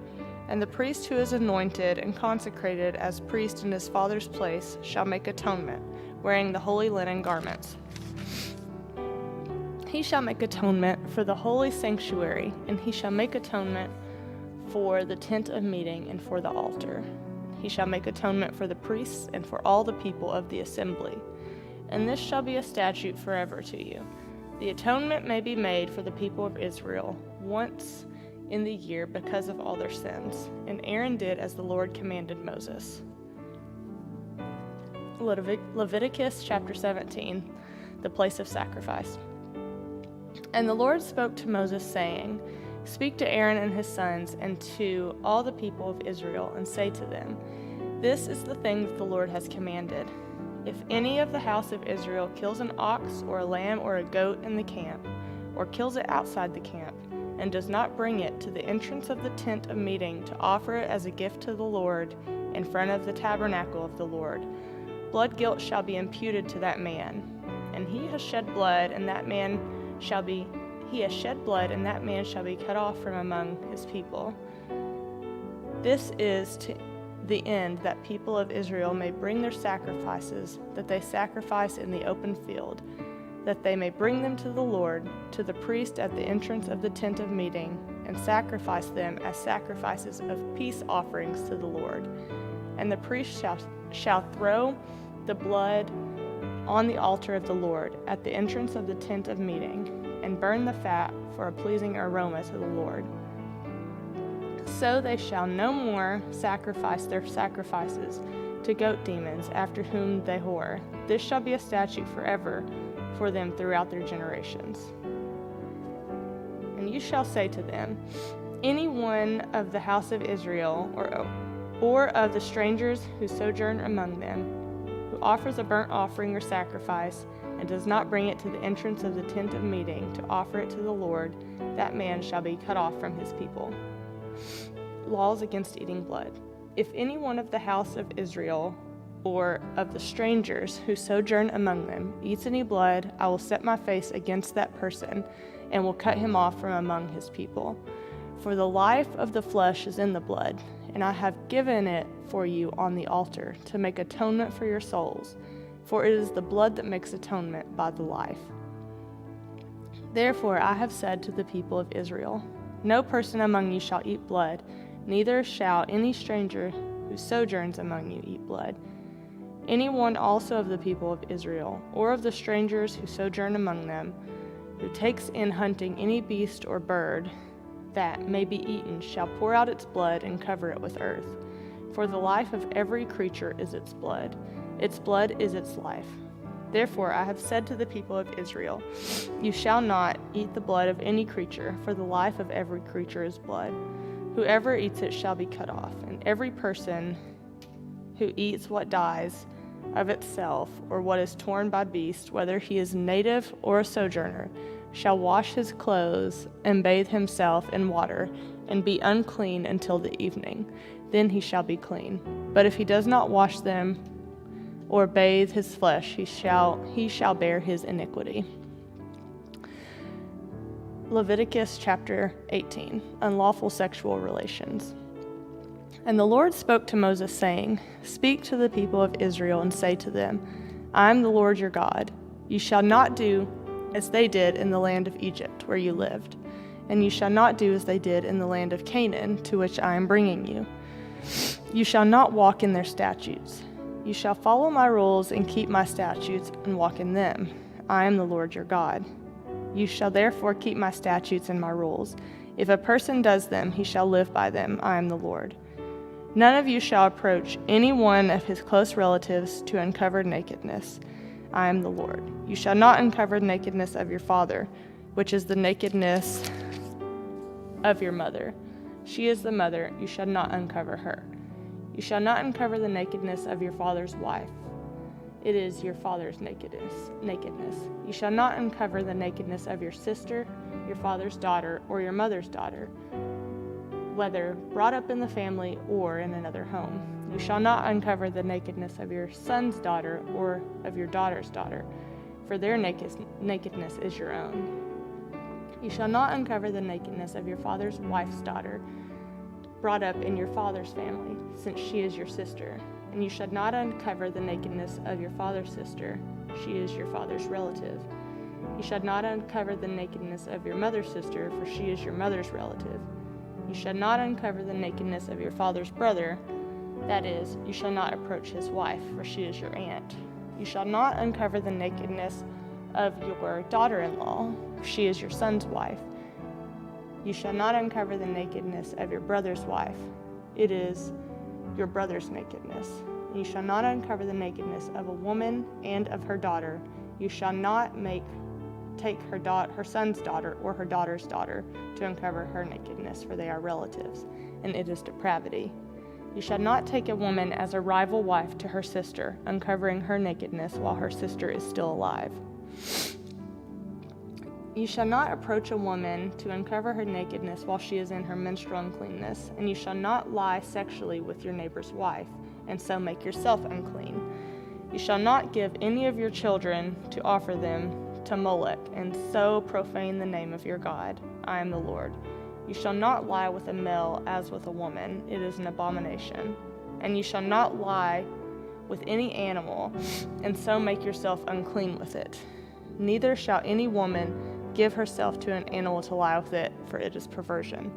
And the priest who is anointed and consecrated as priest in his father's place shall make atonement, wearing the holy linen garments. He shall make atonement for the holy sanctuary, and he shall make atonement for the tent of meeting and for the altar. He shall make atonement for the priests and for all the people of the assembly. And this shall be a statute forever to you. The atonement may be made for the people of Israel once in the year because of all their sins. And Aaron did as the Lord commanded Moses. Leviticus chapter 17, the place of sacrifice. And the Lord spoke to Moses, saying, Speak to Aaron and his sons and to all the people of Israel, and say to them, This is the thing that the Lord has commanded. If any of the house of Israel kills an ox or a lamb or a goat in the camp, or kills it outside the camp, and does not bring it to the entrance of the tent of meeting to offer it as a gift to the Lord in front of the tabernacle of the Lord, blood guilt shall be imputed to that man. And he has shed blood, and that man shall be cut off from among his people. This is to the end that people of Israel may bring their sacrifices that they sacrifice in the open field, that they may bring them to the Lord, to the priest at the entrance of the tent of meeting, and sacrifice them as sacrifices of peace offerings to the Lord. And the priest shall throw the blood on the altar of the Lord at the entrance of the tent of meeting, and burn the fat for a pleasing aroma to the Lord. So they shall no more sacrifice their sacrifices to goat demons after whom they whore. This shall be a statute forever for them throughout their generations. And you shall say to them, Any one of the house of Israel or of the strangers who sojourn among them, who offers a burnt offering or sacrifice, and does not bring it to the entrance of the tent of meeting to offer it to the Lord, that man shall be cut off from his people. Laws against eating blood. If any one of the house of Israel or of the strangers who sojourn among them eats any blood, I will set my face against that person and will cut him off from among his people. For the life of the flesh is in the blood, and I have given it for you on the altar to make atonement for your souls. For it is the blood that makes atonement by the life. Therefore I have said to the people of Israel, No person among you shall eat blood, neither shall any stranger who sojourns among you eat blood. Anyone also of the people of Israel, or of the strangers who sojourn among them, who takes in hunting any beast or bird that may be eaten, shall pour out its blood and cover it with earth. For the life of every creature is its blood. Its blood is its life. Therefore I have said to the people of Israel, You shall not eat the blood of any creature, for the life of every creature is blood. Whoever eats it shall be cut off, and every person who eats what dies of itself, or what is torn by beast, whether he is native or a sojourner, shall wash his clothes and bathe himself in water, and be unclean until the evening. Then he shall be clean. But if he does not wash them or bathe his flesh, he shall bear his iniquity. Leviticus chapter 18, unlawful sexual relations. And the Lord spoke to Moses, saying, Speak to the people of Israel and say to them, I am the Lord your God. You shall not do as they did in the land of Egypt, where you lived, and you shall not do as they did in the land of Canaan, to which I am bringing you. You shall not walk in their statutes. You shall follow my rules and keep my statutes and walk in them. I am the Lord your God. You shall therefore keep my statutes and my rules. If a person does them, he shall live by them. I am the Lord. None of you shall approach any one of his close relatives to uncover nakedness. I am the Lord. You shall not uncover the nakedness of your father, which is the nakedness of your mother. She is the mother. You shall not uncover her. You shall not uncover the nakedness of your father's wife. It is your father's nakedness. You shall not uncover the nakedness of your sister, your father's daughter, or your mother's daughter, whether brought up in the family or in another home. You shall not uncover the nakedness of your son's daughter or of your daughter's daughter, for their nakedness is your own. You shall not uncover the nakedness of your father's wife's daughter, brought up in your father's family, since she is your sister. And you shall not uncover the nakedness of your father's sister. She is your father's relative. You shall not uncover the nakedness of your mother's sister, for she is your mother's relative. You shall not uncover the nakedness of your father's brother. That is, you shall not approach his wife, for she is your aunt. You shall not uncover the nakedness of your daughter-in-law, for she is your son's wife. You shall not uncover the nakedness of your brother's wife. It is your brother's nakedness. You shall not uncover the nakedness of a woman and of her daughter. You shall not take her son's daughter or her daughter's daughter to uncover her nakedness, for they are relatives, and it is depravity. You shall not take a woman as a rival wife to her sister, uncovering her nakedness while her sister is still alive. You shall not approach a woman to uncover her nakedness while she is in her menstrual uncleanness, and you shall not lie sexually with your neighbor's wife, and so make yourself unclean. You shall not give any of your children to offer them to Molech, and so profane the name of your God. I am the Lord. You shall not lie with a male as with a woman. It is an abomination. And you shall not lie with any animal, and so make yourself unclean with it. Neither shall any woman give herself to an animal to lie with it, for it is perversion.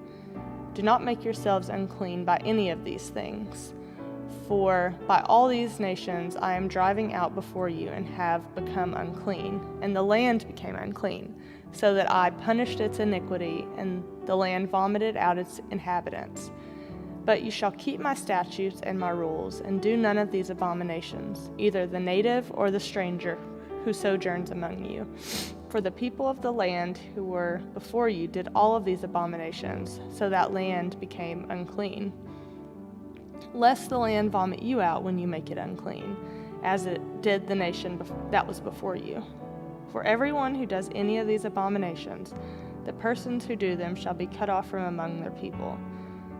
Do not make yourselves unclean by any of these things. For by all these nations I am driving out before you, and have become unclean, and the land became unclean, so that I punished its iniquity, and the land vomited out its inhabitants. But you shall keep my statutes and my rules, and do none of these abominations, either the native or the stranger who sojourns among you. For the people of the land who were before you did all of these abominations, so that land became unclean. Lest the land vomit you out when you make it unclean, as it did the nation that was before you. For everyone who does any of these abominations, the persons who do them shall be cut off from among their people.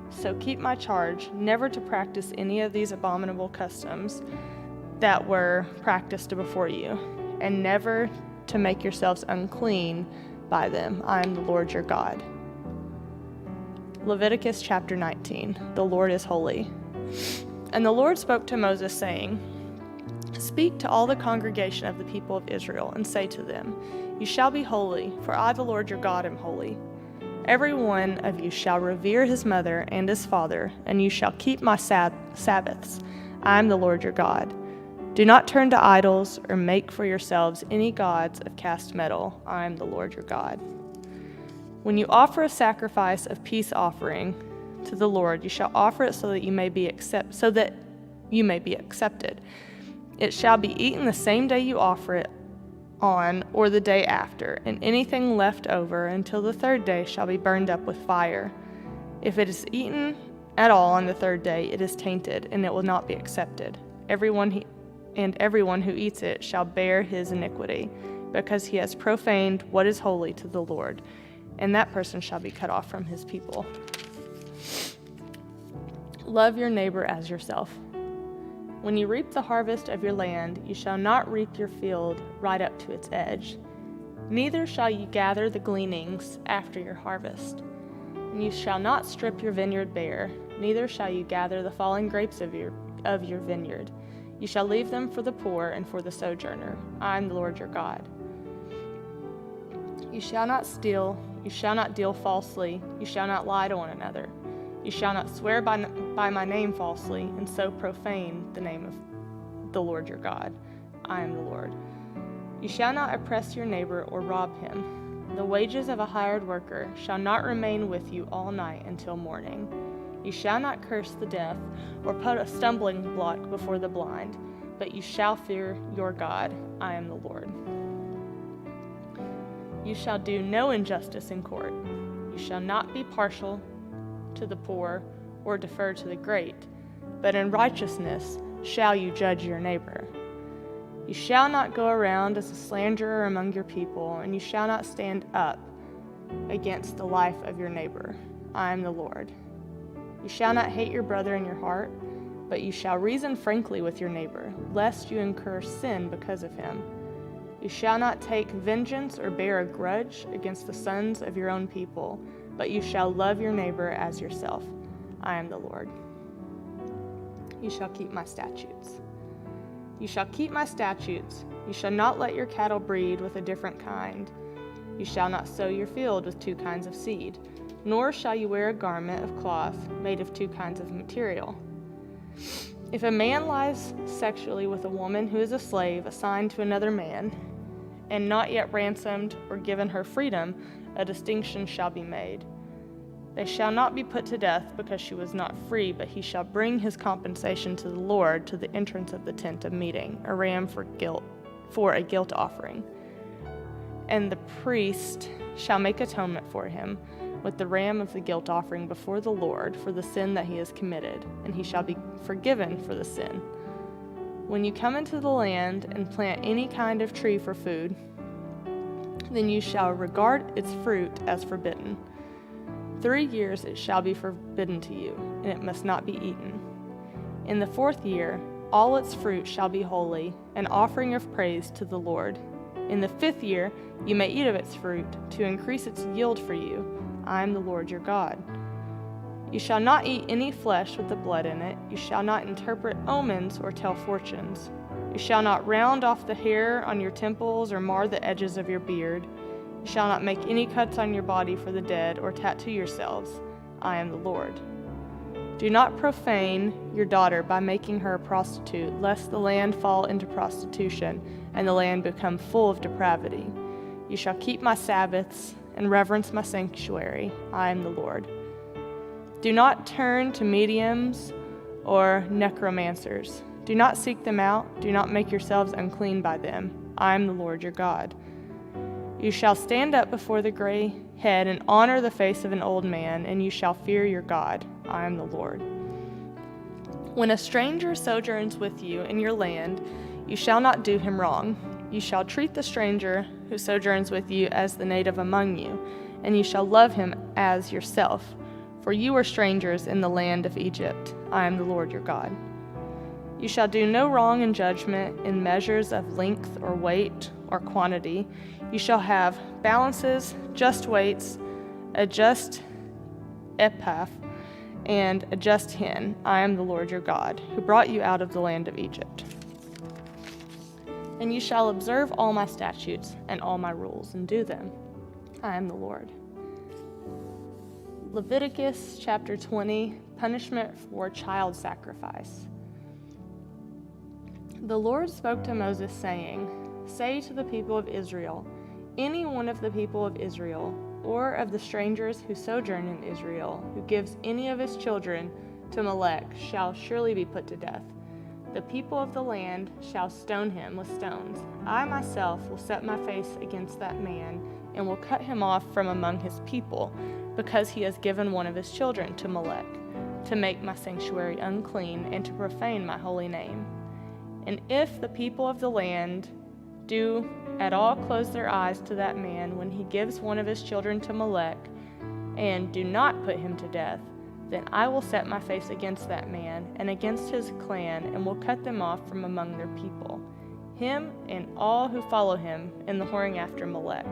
So keep my charge, never to practice any of these abominable customs that were practiced before you, and never to make yourselves unclean by them. I am the Lord your God. Leviticus chapter 19. The Lord is holy. And the Lord spoke to Moses, saying, Speak to all the congregation of the people of Israel, and say to them, You shall be holy, for I, the Lord your God, am holy. Every one of you shall revere his mother and his father, and you shall keep my Sabbaths. I am the Lord your God. Do not turn to idols or make for yourselves any gods of cast metal. I am the Lord your God. When you offer a sacrifice of peace offering to the Lord, you shall offer it so that you may be accepted. It shall be eaten the same day you offer it on, or the day after, and anything left over until the third day shall be burned up with fire. If it is eaten at all on the third day, it is tainted, and it will not be accepted. and everyone who eats it shall bear his iniquity, because he has profaned what is holy to the Lord, and that person shall be cut off from his people. Love your neighbor as yourself. When you reap the harvest of your land, you shall not reap your field right up to its edge. Neither shall you gather the gleanings after your harvest. And you shall not strip your vineyard bare, neither shall you gather the fallen grapes of your vineyard. You shall leave them for the poor and for the sojourner. I am the Lord your God. You shall not steal, you shall not deal falsely, you shall not lie to one another. You shall not swear by my name falsely, and so profane the name of the Lord your God. I am the Lord. You shall not oppress your neighbor or rob him. The wages of a hired worker shall not remain with you all night until morning. You shall not curse the deaf or put a stumbling block before the blind, but you shall fear your God. I am the Lord. You shall do no injustice in court. You shall not be partial to the poor or defer to the great, but in righteousness shall you judge your neighbor. You shall not go around as a slanderer among your people, and you shall not stand up against the life of your neighbor. I am the Lord. You shall not hate your brother in your heart, but you shall reason frankly with your neighbor, lest you incur sin because of him. You shall not take vengeance or bear a grudge against the sons of your own people, but you shall love your neighbor as yourself. I am the Lord. You shall keep my statutes. You shall keep my statutes. You shall not let your cattle breed with a different kind. You shall not sow your field with two kinds of seed, nor shall you wear a garment of cloth made of two kinds of material. If a man lies sexually with a woman who is a slave assigned to another man, and not yet ransomed or given her freedom, a distinction shall be made. They shall not be put to death because she was not free, but he shall bring his compensation to the Lord to the entrance of the tent of meeting, a ram for a guilt offering. And the priest shall make atonement for him with the ram of the guilt offering before the Lord for the sin that he has committed, and he shall be forgiven for the sin. When you come into the land and plant any kind of tree for food, then you shall regard its fruit as forbidden. 3 years it shall be forbidden to you, and it must not be eaten. In the 4th year, all its fruit shall be holy, an offering of praise to the Lord. In the 5th year, you may eat of its fruit, to increase its yield for you. I am the Lord your God. You shall not eat any flesh with the blood in it. You shall not interpret omens or tell fortunes. You shall not round off the hair on your temples or mar the edges of your beard. You shall not make any cuts on your body for the dead or tattoo yourselves. I am the Lord. Do not profane your daughter by making her a prostitute, lest the land fall into prostitution and the land become full of depravity. You shall keep my Sabbaths and reverence my sanctuary. I am the Lord. Do not turn to mediums or necromancers. Do not seek them out. Do not make yourselves unclean by them. I am the Lord your God. You shall stand up before the gray head and honor the face of an old man, and you shall fear your God. I am the Lord. When a stranger sojourns with you in your land, you shall not do him wrong. You shall treat the stranger who sojourns with you as the native among you, and you shall love him as yourself. For you are strangers in the land of Egypt. I am the Lord your God. You shall do no wrong in judgment in measures of length or weight or quantity. You shall have balances, just weights, a just ephah, and a just hin. I am the Lord your God, who brought you out of the land of Egypt. And you shall observe all my statutes and all my rules and do them. I am the Lord. Leviticus chapter 20, punishment for child sacrifice. The Lord spoke to Moses, saying, Say to the people of Israel, any one of the people of Israel, or of the strangers who sojourn in Israel, who gives any of his children to Molech, shall surely be put to death. The people of the land shall stone him with stones. I myself will set my face against that man, and will cut him off from among his people, because he has given one of his children to Molech, to make my sanctuary unclean and to profane my holy name. And if the people of the land do at all close their eyes to that man when he gives one of his children to Molech, and do not put him to death, then I will set my face against that man and against his clan, and will cut them off from among their people, him and all who follow him in the whoring after Molech.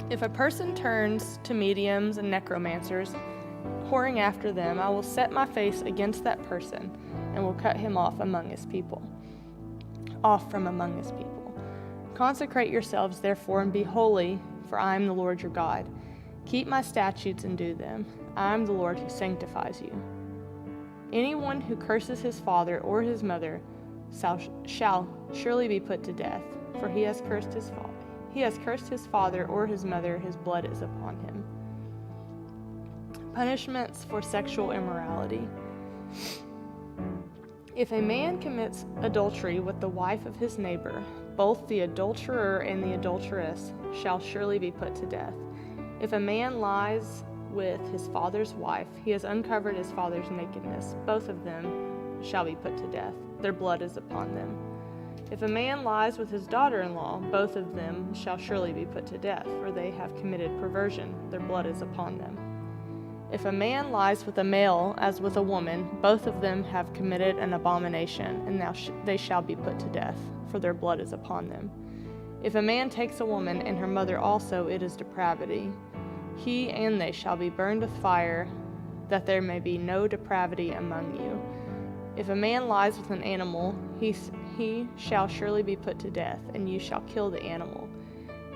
If a person turns to mediums and necromancers, whoring after them, I will set my face against that person and will cut him off from among his people. Consecrate yourselves, therefore, and be holy, for I am the Lord your God. Keep my statutes and do them. I am the Lord who sanctifies you. Anyone who curses his father or his mother shall surely be put to death, for he has cursed his father. He has cursed his father or his mother, his blood is upon him. Punishments for sexual immorality. If a man commits adultery with the wife of his neighbor, both the adulterer and the adulteress shall surely be put to death. If a man lies with his father's wife, he has uncovered his father's nakedness. Both of them shall be put to death. Their blood is upon them. If a man lies with his daughter-in-law, both of them shall surely be put to death, for they have committed perversion. Their blood is upon them. If a man lies with a male as with a woman, both of them have committed an abomination, and they shall be put to death, for their blood is upon them. If a man takes a woman and her mother also, it is depravity. He and they shall be burned with fire, that there may be no depravity among you. If a man lies with an animal, he shall surely be put to death, and you shall kill the animal.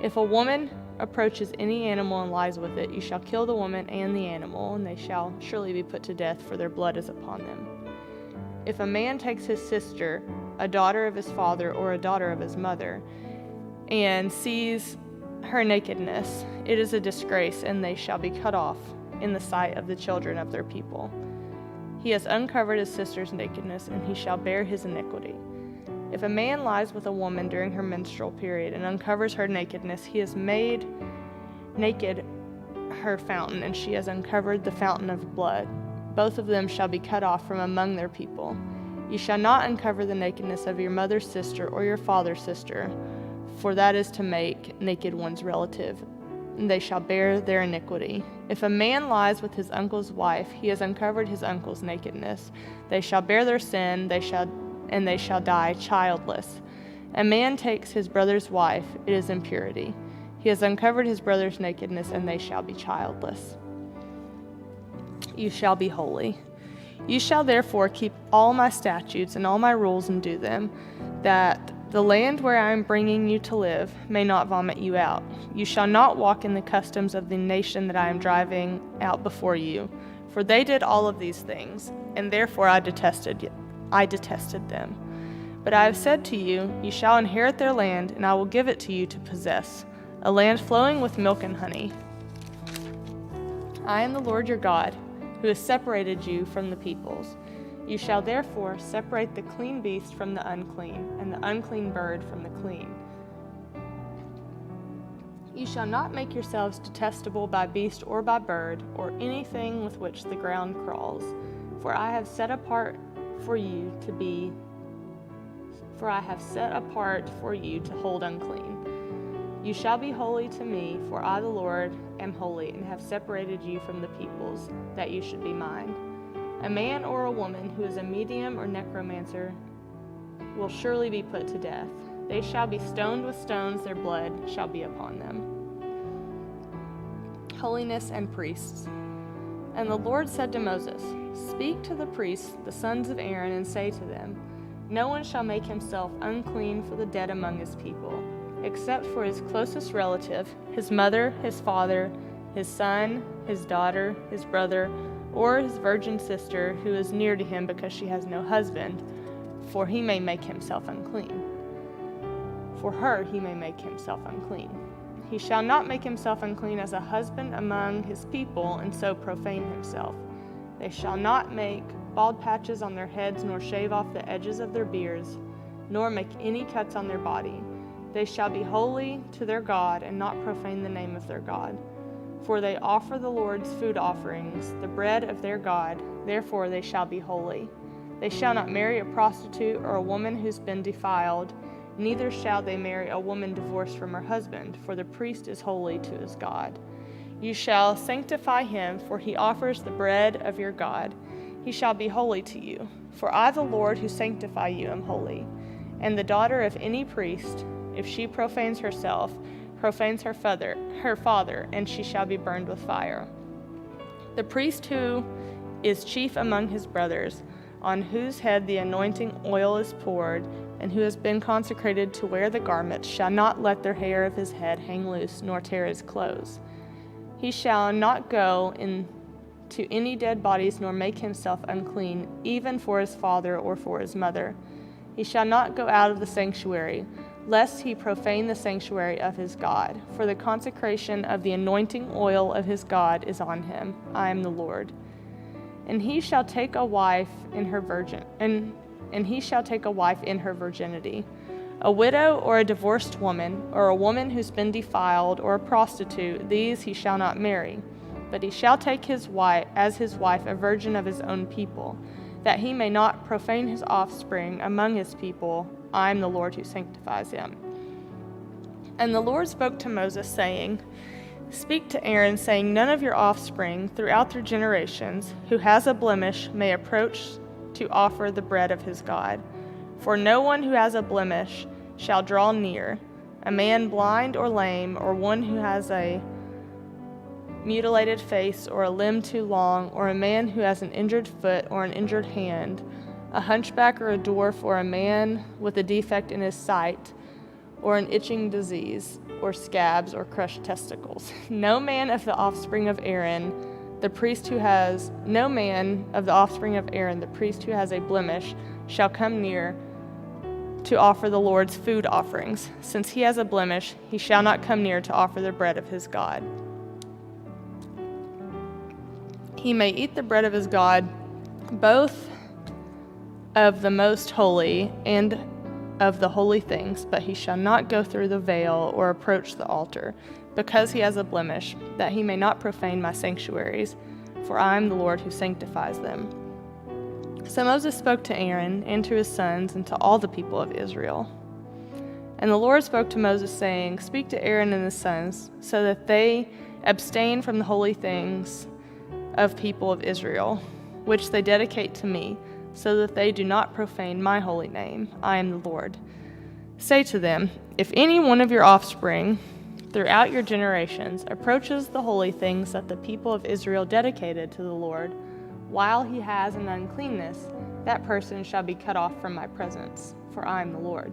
If a woman approaches any animal and lies with it, you shall kill the woman and the animal, and they shall surely be put to death, for their blood is upon them. If a man takes his sister, a daughter of his father or a daughter of his mother, and sees her nakedness, it is a disgrace, and they shall be cut off in the sight of the children of their people. He has uncovered his sister's nakedness, and he shall bear his iniquity. If a man lies with a woman during her menstrual period and uncovers her nakedness, he has made naked her fountain, and she has uncovered the fountain of blood. Both of them shall be cut off from among their people. You shall not uncover the nakedness of your mother's sister or your father's sister, for that is to make naked one's relative, and they shall bear their iniquity. If a man lies with his uncle's wife, he has uncovered his uncle's nakedness. They shall bear their sin, and they shall die childless. A man takes his brother's wife, it is impurity. He has uncovered his brother's nakedness, and they shall be childless. You shall be holy. You shall therefore keep all my statutes and all my rules and do them, that the land where I am bringing you to live may not vomit you out. You shall not walk in the customs of the nation that I am driving out before you, for they did all of these things, and therefore I detested them. But I have said to you, you shall inherit their land, and I will give it to you to possess, a land flowing with milk and honey. I am the Lord your God, who has separated you from the peoples. You shall therefore separate the clean beast from the unclean, and the unclean bird from the clean. You shall not make yourselves detestable by beast or by bird, or anything with which the ground crawls, for I have set apart for you to hold unclean. You shall be holy to me, for I the Lord am holy, and have separated you from the peoples, that you should be mine. A man or a woman who is a medium or necromancer will surely be put to death. They shall be stoned with stones, their blood shall be upon them. Holiness and priests. And the Lord said to Moses, Speak to the priests, the sons of Aaron, and say to them, No one shall make himself unclean for the dead among his people, except for his closest relative, his mother, his father, his son, his daughter, his brother, or his virgin sister who is near to him because she has no husband, for he may make himself unclean. For her he may make himself unclean. He shall not make himself unclean as a husband among his people, and so profane himself. They shall not make bald patches on their heads, nor shave off the edges of their beards, nor make any cuts on their body. They shall be holy to their God, and not profane the name of their God. for they offer the Lord's food offerings, the bread of their God, therefore they shall be holy. They shall not marry a prostitute or a woman who's been defiled, neither shall they marry a woman divorced from her husband, for the priest is holy to his God. You shall sanctify him, for he offers the bread of your God. He shall be holy to you, for I, the Lord, who sanctify you, am holy. And the daughter of any priest, if she profanes herself, profanes her father, and she shall be burned with fire. The priest who is chief among his brothers, on whose head the anointing oil is poured, and who has been consecrated to wear the garment, shall not let their hair of his head hang loose, nor tear his clothes. He shall not go into any dead bodies, nor make himself unclean, even for his father or for his mother. He shall not go out of the sanctuary, lest he profane the sanctuary of his God. For the consecration of the anointing oil of his God is on him. I am the Lord. And he shall take a wife in her virginity. A widow or a divorced woman, or a woman who's been defiled, or a prostitute, these he shall not marry. But he shall take his wife a virgin of his own people, that he may not profane his offspring among his people. I am the Lord who sanctifies him. And the Lord spoke to Moses, saying, Speak to Aaron, saying, None of your offspring throughout their generations who has a blemish may approach to offer the bread of his God. For no one who has a blemish shall draw near, a man blind or lame, or one who has a mutilated face, or a limb too long, or a man who has an injured foot or an injured hand, a hunchback or a dwarf, or a man with a defect in his sight, or an itching disease, or scabs, or crushed testicles. No man of the offspring of Aaron, the priest who has a blemish, shall come near to offer the Lord's food offerings. Since he has a blemish, he shall not come near to offer the bread of his God. He may eat the bread of his God, both of the most holy and of the holy things, but he shall not go through the veil or approach the altar, because he has a blemish, that he may not profane my sanctuaries, for I am the Lord who sanctifies them. So Moses spoke to Aaron and to his sons and to all the people of Israel. And the Lord spoke to Moses, saying, Speak to Aaron and his sons, so that they abstain from the holy things of people of Israel, which they dedicate to me, so that they do not profane my holy name. I am the Lord. Say to them, If any one of your offspring throughout your generations approaches the holy things that the people of Israel dedicated to the Lord, while he has an uncleanness, that person shall be cut off from my presence, for I am the Lord.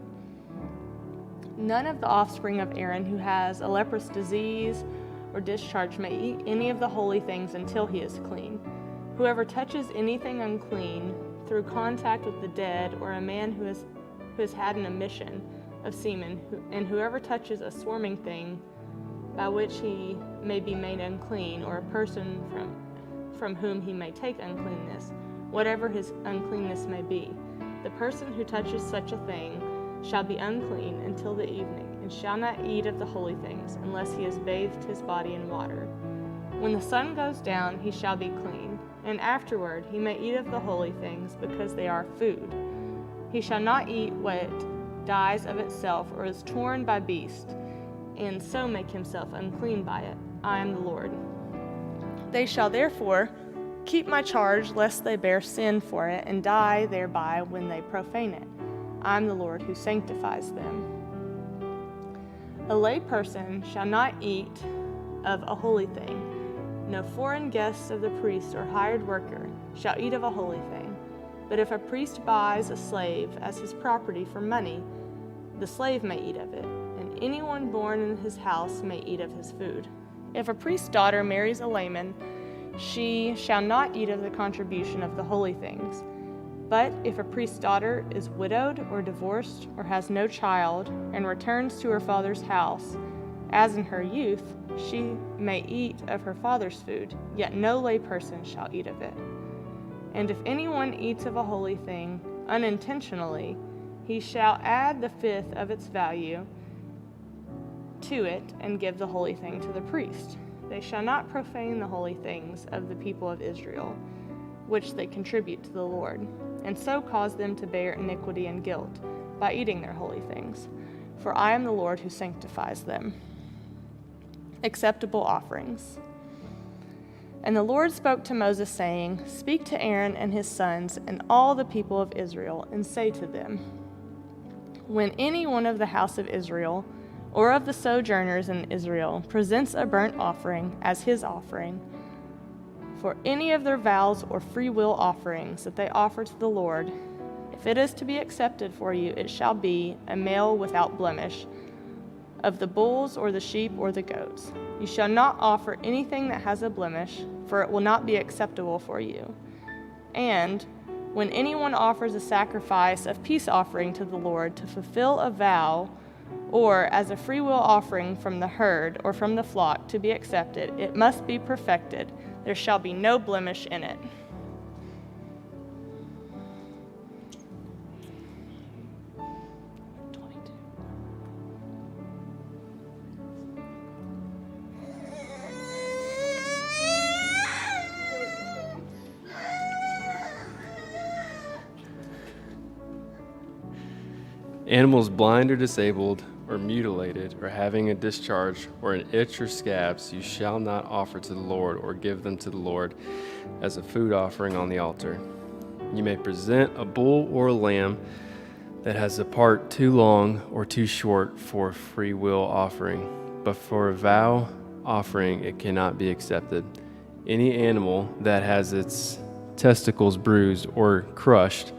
None of the offspring of Aaron who has a leprous disease or discharge may eat any of the holy things until he is clean. Whoever touches anything unclean through contact with the dead, or a man who has had an emission of semen, and whoever touches a swarming thing by which he may be made unclean, or a person from whom he may take uncleanness, whatever his uncleanness may be, the person who touches such a thing shall be unclean until the evening, and shall not eat of the holy things, unless he has bathed his body in water. When the sun goes down, he shall be clean, and afterward he may eat of the holy things, because they are food. He shall not eat what dies of itself, or is torn by beast, and so make himself unclean by it. I am the Lord. They shall therefore keep my charge, lest they bear sin for it, and die thereby when they profane it. I am the Lord who sanctifies them. A lay person shall not eat of a holy thing. No foreign guest of the priest or hired worker shall eat of a holy thing. But if a priest buys a slave as his property for money, the slave may eat of it, and anyone born in his house may eat of his food. If a priest's daughter marries a layman, she shall not eat of the contribution of the holy things. But if a priest's daughter is widowed or divorced or has no child and returns to her father's house, as in her youth, she may eat of her father's food, yet no lay person shall eat of it. And if anyone eats of a holy thing unintentionally, he shall add the fifth of its value to it and give the holy thing to the priest. They shall not profane the holy things of the people of Israel, which they contribute to the Lord, and so cause them to bear iniquity and guilt by eating their holy things. For I am the Lord who sanctifies them. Acceptable offerings. And the Lord spoke to Moses, saying, Speak to Aaron and his sons and all the people of Israel, and say to them, When any one of the house of Israel or of the sojourners in Israel presents a burnt offering as his offering, for any of their vows or free will offerings that they offer to the Lord, if it is to be accepted for you, it shall be a male without blemish, of the bulls or the sheep or the goats. You shall not offer anything that has a blemish, for it will not be acceptable for you. And when anyone offers a sacrifice of peace offering to the Lord to fulfill a vow, or as a free will offering from the herd or from the flock to be accepted, it must be perfected. There shall be no blemish in it. Animals blind or disabled or mutilated or having a discharge or an itch or scabs you shall not offer to the Lord or give them to the Lord as a food offering on the altar. You may present a bull or a lamb that has a part too long or too short for a free will offering, but for a vow offering it cannot be accepted. Any animal that has its testicles bruised or crushed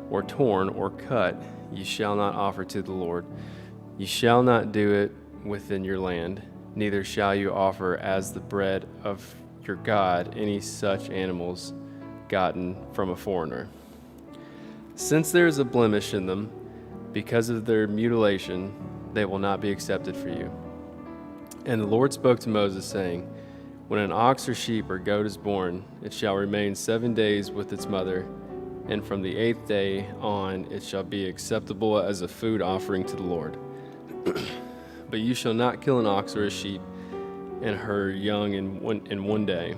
or torn or cut you shall not offer to the Lord. You shall not do it within your land, neither shall you offer as the bread of your God any such animals gotten from a foreigner. Since there is a blemish in them, because of their mutilation, they will not be accepted for you. And the Lord spoke to Moses, saying, When an ox or sheep or goat is born, it shall remain 7 days with its mother, and from the 8th day on it shall be acceptable as a food offering to the Lord. But you shall not kill an ox or a sheep and her young in one day.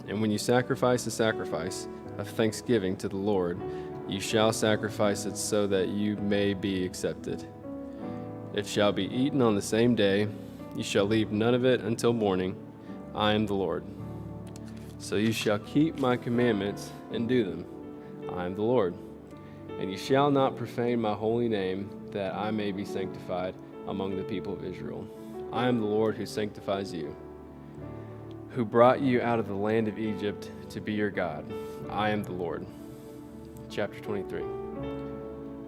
And when you sacrifice a sacrifice of thanksgiving to the Lord, you shall sacrifice it so that you may be accepted. It shall be eaten on the same day. You shall leave none of it until morning. I am the Lord. So you shall keep my commandments and do them. I am the Lord. And you shall not profane my holy name, that I may be sanctified among the people of Israel. I am the Lord who sanctifies you, who brought you out of the land of Egypt to be your God. I am the Lord. Chapter 23.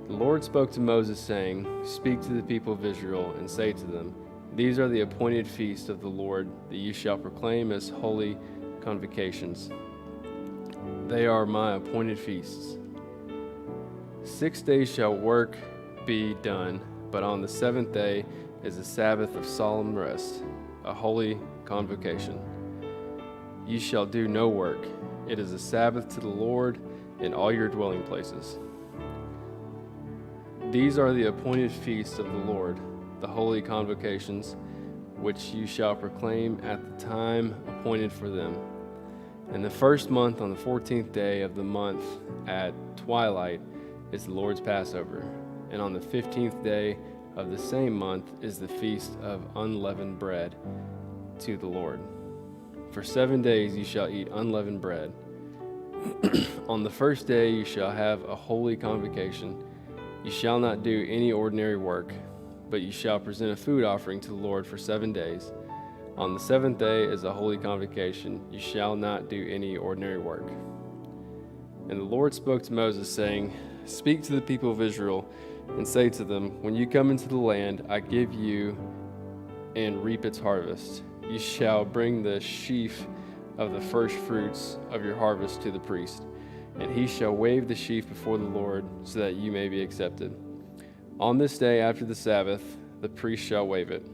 The Lord spoke to Moses, saying, Speak to the people of Israel and say to them, These are the appointed feasts of the Lord that you shall proclaim as holy convocations. They are my appointed feasts. 6 days shall work be done, but on the 7th day is a Sabbath of solemn rest, a holy convocation. You shall do no work. It is a Sabbath to the Lord in all your dwelling places. These are the appointed feasts of the Lord, the holy convocations, which you shall proclaim at the time appointed for them. In the first month, on the 14th day of the month at twilight, is the Lord's Passover. And on the 15th day of the same month is the feast of unleavened bread to the Lord. For 7 days you shall eat unleavened bread. On the first day you shall have a holy convocation. You shall not do any ordinary work, but you shall present a food offering to the Lord for 7 days. On the 7th day is a holy convocation. You shall not do any ordinary work. And the Lord spoke to Moses, saying, Speak to the people of Israel and say to them, When you come into the land I give you and reap its harvest, you shall bring the sheaf of the first fruits of your harvest to the priest, and he shall wave the sheaf before the Lord, so that you may be accepted. On this day after the Sabbath, the priest shall wave it.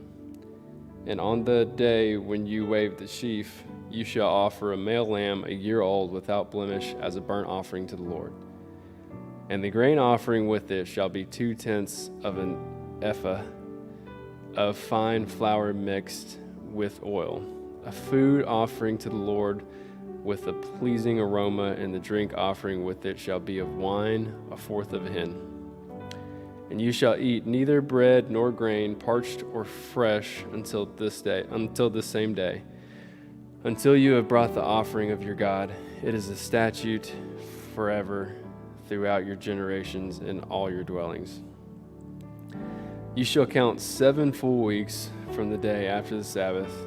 And on the day when you wave the sheaf, you shall offer a male lamb a year old without blemish as a burnt offering to the Lord. And the grain offering with it shall be 2/10 of an ephah of fine flour mixed with oil, A food offering to the Lord with a pleasing aroma, and the drink offering with it shall be of wine, 1/4 of a hin. And you shall eat neither bread nor grain, parched or fresh, until this same day, until you have brought the offering of your God. It is a statute forever throughout your generations in all your dwellings. You shall count 7 full weeks from the day after the Sabbath,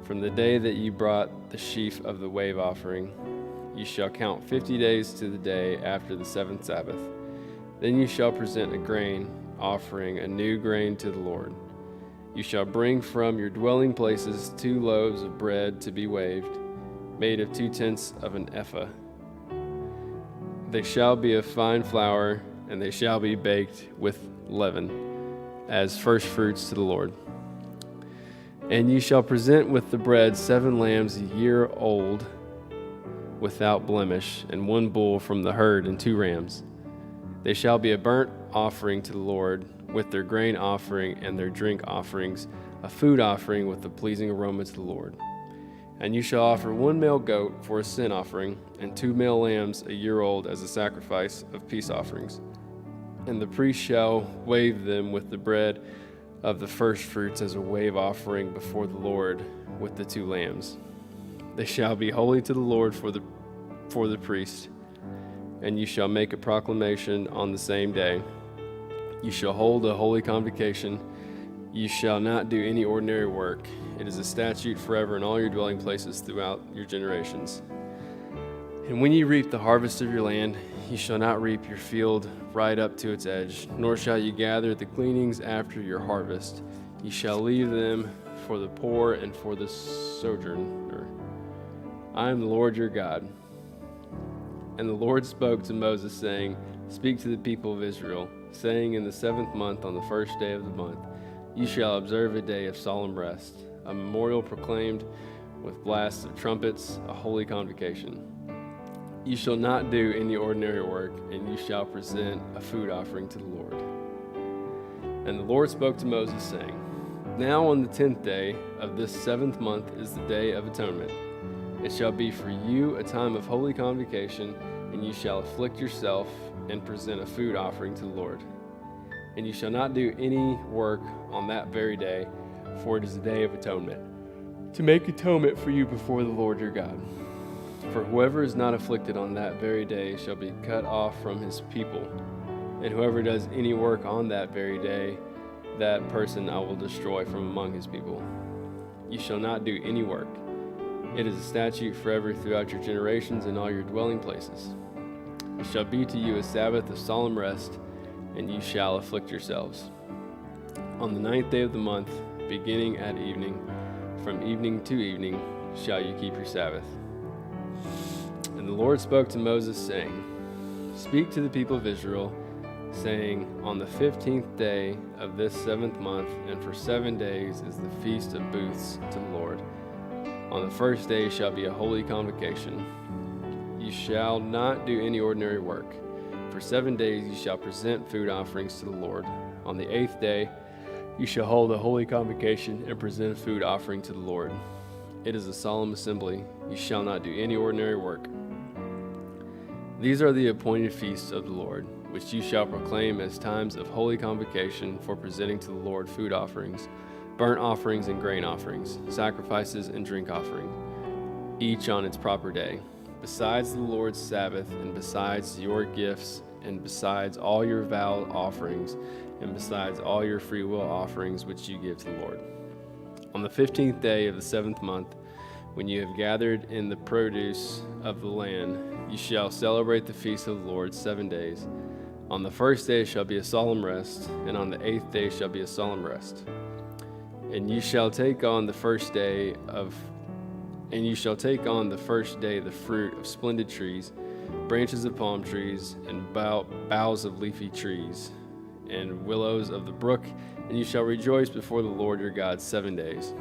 from the day that you brought the sheaf of the wave offering. You shall count 50 days to the day after the 7th Sabbath. Then you shall present a grain offering, a new grain to the Lord. You shall bring from your dwelling places 2 loaves of bread to be waved, made of 2/10 of an ephah. They shall be of fine flour, and they shall be baked with leaven, as first fruits to the Lord. And you shall present with the bread 7 lambs a year old, without blemish, and 1 bull from the herd, and 2 rams. They shall be a burnt offering to the Lord, with their grain offering and their drink offerings, a food offering with a pleasing aroma to the Lord. And you shall offer 1 male goat for a sin offering, and 2 male lambs a year old as a sacrifice of peace offerings. And the priest shall wave them with the bread of the first fruits as a wave offering before the Lord with the 2 lambs. They shall be holy to the Lord for the priest. And you shall make a proclamation on the same day. You shall hold a holy convocation. You shall not do any ordinary work. It is a statute forever in all your dwelling places throughout your generations. And when you reap the harvest of your land, you shall not reap your field right up to its edge, nor shall you gather the gleanings after your harvest. You shall leave them for the poor and for the sojourner. I am the Lord your God. And the Lord spoke to Moses, saying, Speak to the people of Israel, saying, In the 7th month, on the 1st day of the month, you shall observe a day of solemn rest, a memorial proclaimed with blasts of trumpets, a holy convocation. You shall not do any ordinary work, and you shall present a food offering to the Lord. And the Lord spoke to Moses, saying, Now on the 10th day of this 7th month is the Day of Atonement. It shall be for you a time of holy convocation, and you shall afflict yourself and present a food offering to the Lord. And you shall not do any work on that very day, for it is a day of atonement, to make atonement for you before the Lord your God. For whoever is not afflicted on that very day shall be cut off from his people, and whoever does any work on that very day, that person I will destroy from among his people. You shall not do any work. It is a statute forever throughout your generations in all your dwelling places. It shall be to you a Sabbath of solemn rest, and you shall afflict yourselves. On the 9th day of the month, beginning at evening, from evening to evening, shall you keep your Sabbath. And the Lord spoke to Moses, saying, Speak to the people of Israel, saying, On the 15th day of this 7th month, and for 7 days is the Feast of Booths to the Lord. On the 1st day shall be a holy convocation. You shall not do any ordinary work. For 7 days you shall present food offerings to the Lord. On the 8th day you shall hold a holy convocation and present a food offering to the Lord. It is a solemn assembly. You shall not do any ordinary work. These are the appointed feasts of the Lord, which you shall proclaim as times of holy convocation for presenting to the Lord food offerings, burnt offerings and grain offerings, sacrifices and drink offering, each on its proper day, besides the Lord's Sabbath, and besides your gifts, and besides all your vow offerings, and besides all your free will offerings which you give to the Lord. On the 15th day of the 7th month, when you have gathered in the produce of the land, you shall celebrate the feast of the Lord 7 days. On the 1st day shall be a solemn rest, and on the 8th day shall be a solemn rest. And you shall take on the first day the fruit of splendid trees, branches of palm trees, and boughs of leafy trees, and willows of the brook, and you shall rejoice before the Lord your God 7 days.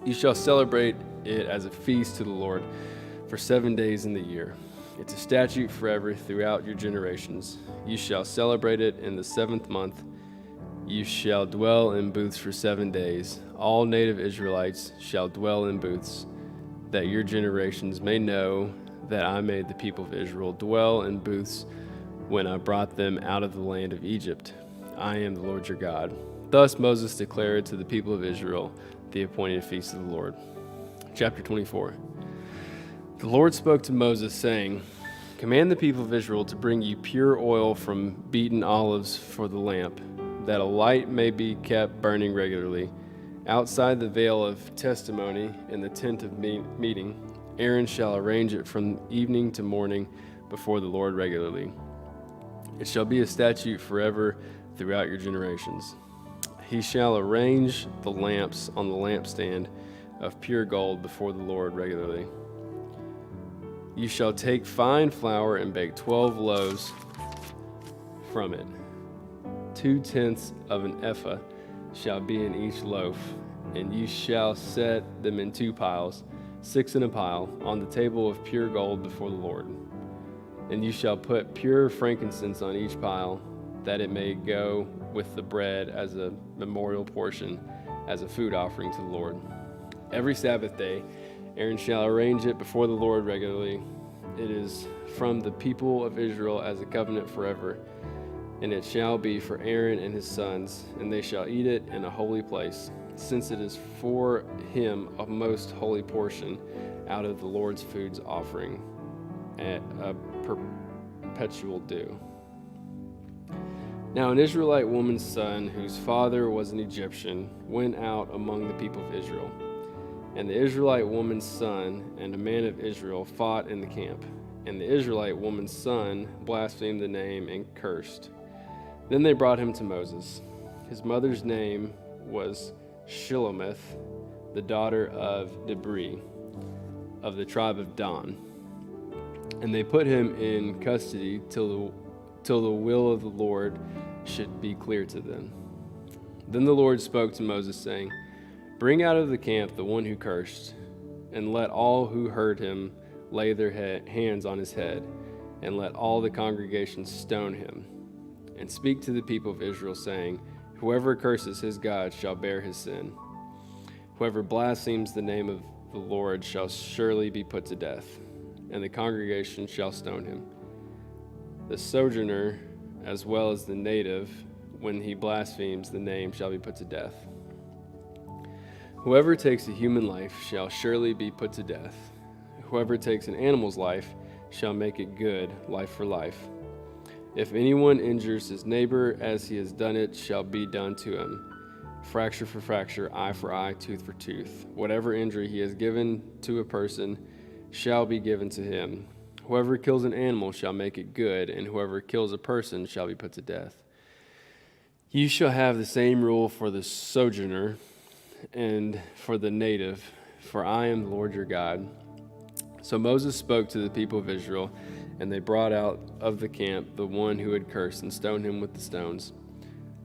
You shall celebrate it as a feast to the Lord for 7 days in the year. It's a statute forever throughout your generations. You shall celebrate it in the 7th month. You shall dwell in booths for 7 days. All native Israelites shall dwell in booths, that your generations may know that I made the people of Israel dwell in booths when I brought them out of the land of Egypt. I am the Lord your God. Thus Moses declared to the people of Israel the appointed feast of the Lord. Chapter 24. The Lord spoke to Moses, saying, Command the people of Israel to bring you pure oil from beaten olives for the lamp, that a light may be kept burning regularly. Outside the veil of testimony in the tent of meeting, Aaron shall arrange it from evening to morning before the Lord regularly. It shall be a statute forever throughout your generations. He shall arrange the lamps on the lampstand of pure gold before the Lord regularly. You shall take fine flour and bake 12 loaves from it. 2/10 of an ephah shall be in each loaf, and you shall set them in 2 piles, 6 in a pile, on the table of pure gold before the Lord. And you shall put pure frankincense on each pile, that it may go with the bread as a memorial portion, as a food offering to the Lord. Every Sabbath day, Aaron shall arrange it before the Lord regularly. It is from the people of Israel as a covenant forever. And it shall be for Aaron and his sons, and they shall eat it in a holy place, since it is for him a most holy portion out of the Lord's food's offering, at a perpetual due. Now an Israelite woman's son, whose father was an Egyptian, went out among the people of Israel. And the Israelite woman's son and a man of Israel fought in the camp. And the Israelite woman's son blasphemed the name and cursed. Then they brought him to Moses. His mother's name was Shilomith, the daughter of Debri, of the tribe of Dan. And they put him in custody till the will of the Lord should be clear to them. Then the Lord spoke to Moses, saying, Bring out of the camp the one who cursed, and let all who heard him lay their hands on his head, and let all the congregation stone him. And speak to the people of Israel, saying, Whoever curses his God shall bear his sin. Whoever blasphemes the name of the Lord shall surely be put to death, and the congregation shall stone him. The sojourner, as well as the native, when he blasphemes the name, shall be put to death. Whoever takes a human life shall surely be put to death. Whoever takes an animal's life shall make it good, life for life. If anyone injures his neighbor as he has done it, shall be done to him. Fracture for fracture, eye for eye, tooth for tooth. Whatever injury he has given to a person shall be given to him. Whoever kills an animal shall make it good, and whoever kills a person shall be put to death. You shall have the same rule for the sojourner and for the native, for I am the Lord your God. So Moses spoke to the people of Israel, and they brought out of the camp the one who had cursed and stoned him with the stones.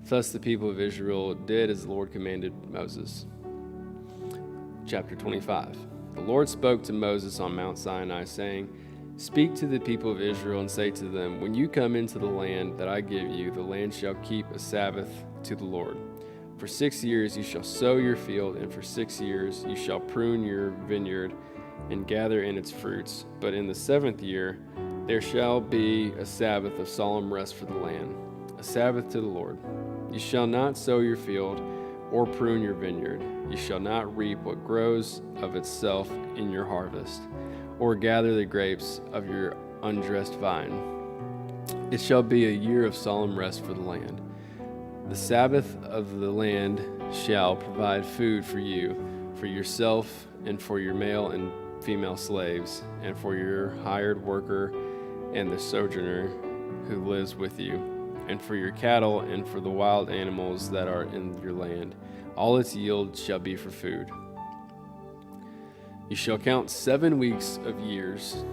Thus the people of Israel did as the Lord commanded Moses. Chapter 25. The Lord spoke to Moses on Mount Sinai, saying, Speak to the people of Israel and say to them, When you come into the land that I give you, the land shall keep a Sabbath to the Lord. For 6 years you shall sow your field, and for 6 years you shall prune your vineyard and gather in its fruits. But in the 7th year there shall be a Sabbath of solemn rest for the land, a Sabbath to the Lord. You shall not sow your field or prune your vineyard. You shall not reap what grows of itself in your harvest, or gather the grapes of your undressed vine. It shall be a year of solemn rest for the land. The Sabbath of the land shall provide food for you, for yourself, and for your male and female slaves, and for your hired worker and the sojourner who lives with you, and for your cattle and for the wild animals that are in your land. All its yield shall be for food. You shall count 7 weeks of years,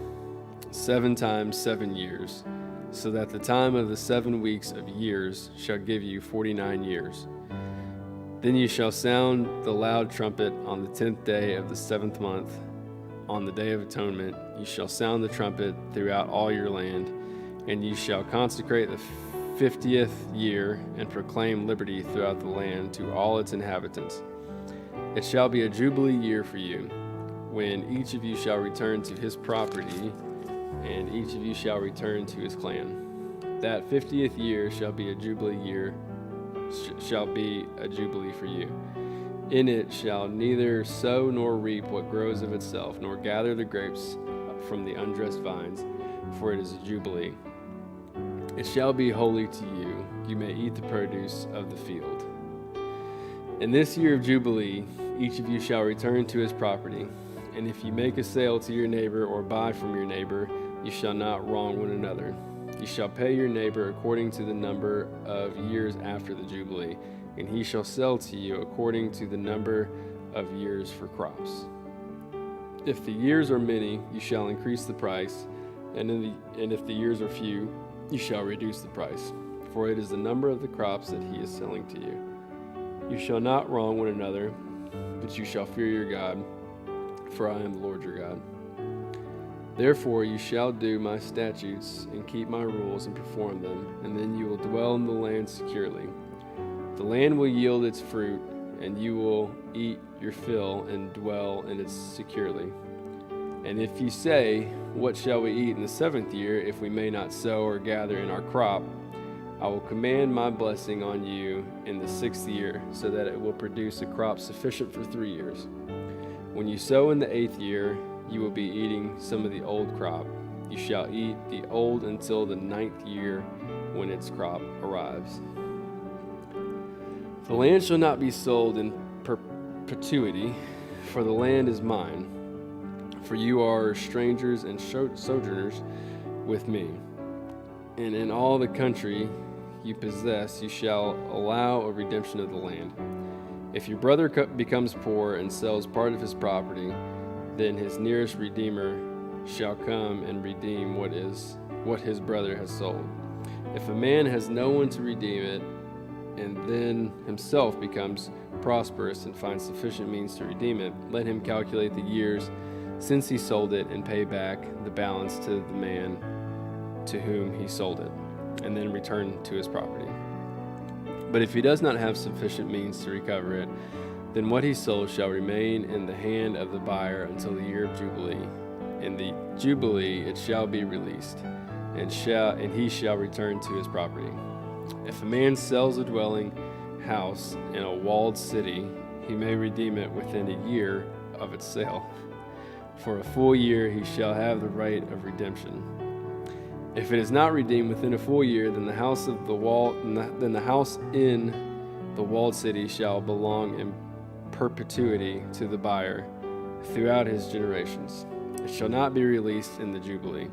7 times 7 years, so that the time of the 7 weeks of years shall give you 49 years. Then you shall sound the loud trumpet on the 10th day of the 7th month. On the day of atonement, you shall sound the trumpet throughout all your land, and you shall consecrate the 50th year and proclaim liberty throughout the land to all its inhabitants. It shall be a jubilee year for you, when each of you shall return to his property, and each of you shall return to his clan. That 50th year shall be a jubilee year, shall be a jubilee for you. In it shall neither sow nor reap what grows of itself, nor gather the grapes from the undressed vines, for it is a jubilee. It shall be holy to you. You may eat the produce of the field. In this year of jubilee, each of you shall return to his property. And if you make a sale to your neighbor or buy from your neighbor, you shall not wrong one another. You shall pay your neighbor according to the number of years after the jubilee, and he shall sell to you according to the number of years for crops. If the years are many, you shall increase the price, and if the years are few, you shall reduce the price, for it is the number of the crops that he is selling to you. You shall not wrong one another, but you shall fear your God, for I am the Lord your God. Therefore you shall do my statutes and keep my rules and perform them, and then you will dwell in the land securely. The land will yield its fruit, and you will eat your fill and dwell in it securely. And if you say, what shall we eat in the 7th year, if we may not sow or gather in our crop? I will command my blessing on you in the 6th year, so that it will produce a crop sufficient for 3 years. When you sow in the 8th year, you will be eating some of the old crop. You shall eat the old until the 9th year, when its crop arrives. The land shall not be sold in perpetuity, for the land is mine. For you are strangers and sojourners with me. And in all the country you possess, you shall allow a redemption of the land. If your brother becomes poor and sells part of his property, then his nearest redeemer shall come and redeem what his brother has sold. If a man has no one to redeem it, and then himself becomes prosperous and finds sufficient means to redeem it, let him calculate the years since he sold it and pay back the balance to the man to whom he sold it, and then return to his property. But if he does not have sufficient means to recover it, then what he sold shall remain in the hand of the buyer until the year of Jubilee. In the Jubilee it shall be released, and he shall return to his property. If a man sells a dwelling house in a walled city, he may redeem it within a year of its sale. For a full year he shall have the right of redemption. If it is not redeemed within a full year, then the house in the walled city shall belong in perpetuity to the buyer throughout his generations. It shall not be released in the Jubilee.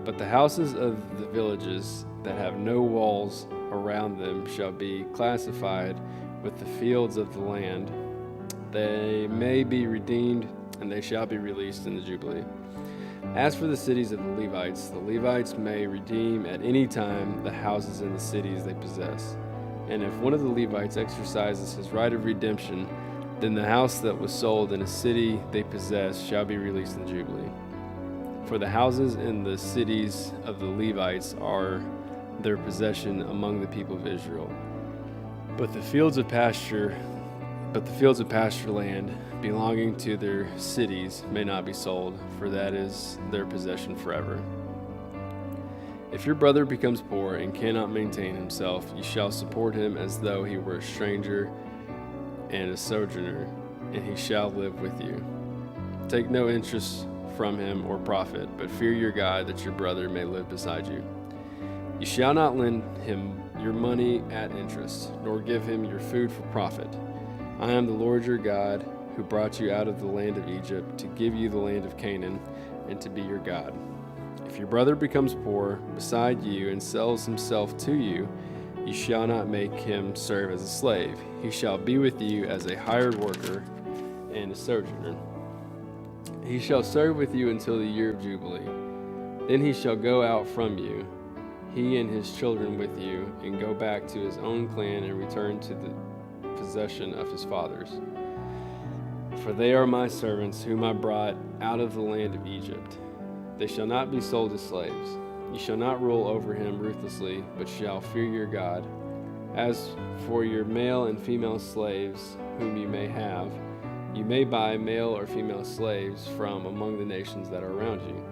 But the houses of the villages that have no walls around them shall be classified with the fields of the land. They may be redeemed, and they shall be released in the Jubilee. As for the cities of the Levites may redeem at any time the houses in the cities they possess. And if one of the Levites exercises his right of redemption, then the house that was sold in a city they possess shall be released in the Jubilee. For the houses in the cities of the Levites are their possession among the people of Israel. But the fields of pasture land belonging to their cities may not be sold, for that is their possession forever. If your brother becomes poor and cannot maintain himself, you shall support him as though he were a stranger and a sojourner, and he shall live with you. Take no interest from him or profit, but fear your God, that your brother may live beside you. You shall not lend him your money at interest, nor give him your food for profit. I am the Lord your God, who brought you out of the land of Egypt to give you the land of Canaan and to be your God. If your brother becomes poor beside you and sells himself to you, you shall not make him serve as a slave. He shall be with you as a hired worker and a sojourner. He shall serve with you until the year of Jubilee. Then he shall go out from you, he and his children with you, and go back to his own clan and return to the possession of his fathers. For they are my servants, whom I brought out of the land of Egypt. They shall not be sold as slaves. You shall not rule over him ruthlessly, but shall fear your God. As for your male and female slaves whom you may have, you may buy male or female slaves from among the nations that are around you.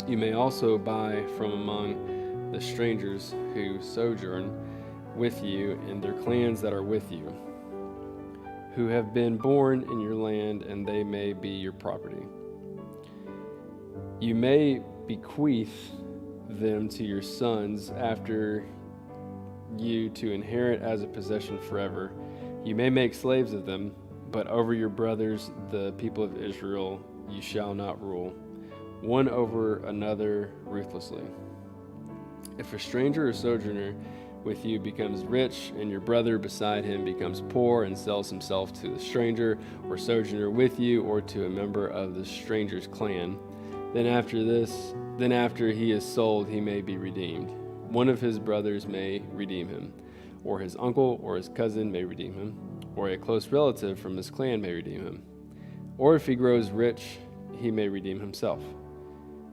You may also buy from among the strangers who sojourn with you and their clans that are with you, who have been born in your land, and they may be your property. You may bequeath them to your sons after you to inherit as a possession forever. You may make slaves of them, but over your brothers, the people of Israel, you shall not rule, one over another ruthlessly. If a stranger or sojourner with you becomes rich, and your brother beside him becomes poor and sells himself to the stranger or sojourner with you, or to a member of the stranger's clan, then after he is sold, he may be redeemed. One of his brothers may redeem him, or his uncle or his cousin may redeem him, or a close relative from his clan may redeem him. Or if he grows rich, he may redeem himself.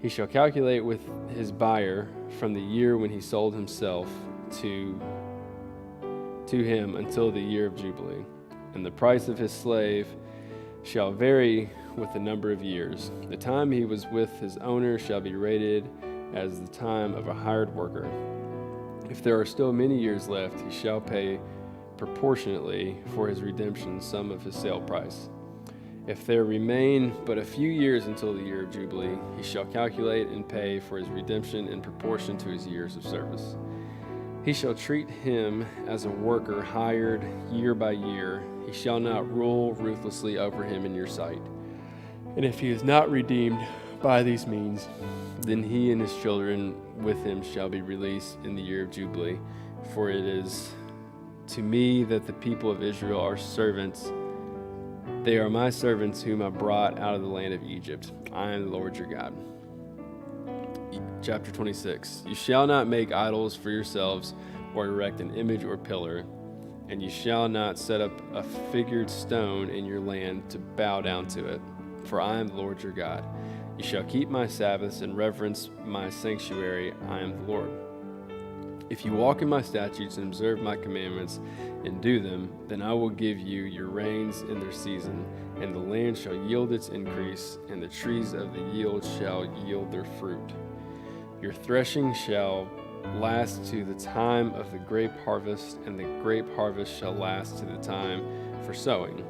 He shall calculate with his buyer from the year when he sold himself to him until the year of Jubilee. And the price of his slave shall vary with the number of years. The time he was with his owner shall be rated as the time of a hired worker. If there are still many years left, he shall pay proportionately for his redemption some of his sale price. If there remain but a few years until the year of Jubilee, he shall calculate and pay for his redemption in proportion to his years of service. He shall treat him as a worker hired year by year. He shall not rule ruthlessly over him in your sight. And if he is not redeemed by these means, then he and his children with him shall be released in the year of Jubilee. For it is to me that the people of Israel are servants. They are my servants whom I brought out of the land of Egypt. I am the Lord your God. Chapter 26. You shall not make idols for yourselves, or erect an image or pillar, and you shall not set up a figured stone in your land to bow down to it, for I am the Lord your God. You shall keep my Sabbaths and reverence my sanctuary. I am the Lord. If you walk in my statutes and observe my commandments and do them, then I will give you your rains in their season, and the land shall yield its increase, and the trees of the yield shall yield their fruit. Your threshing shall last to the time of the grape harvest, and the grape harvest shall last to the time for sowing.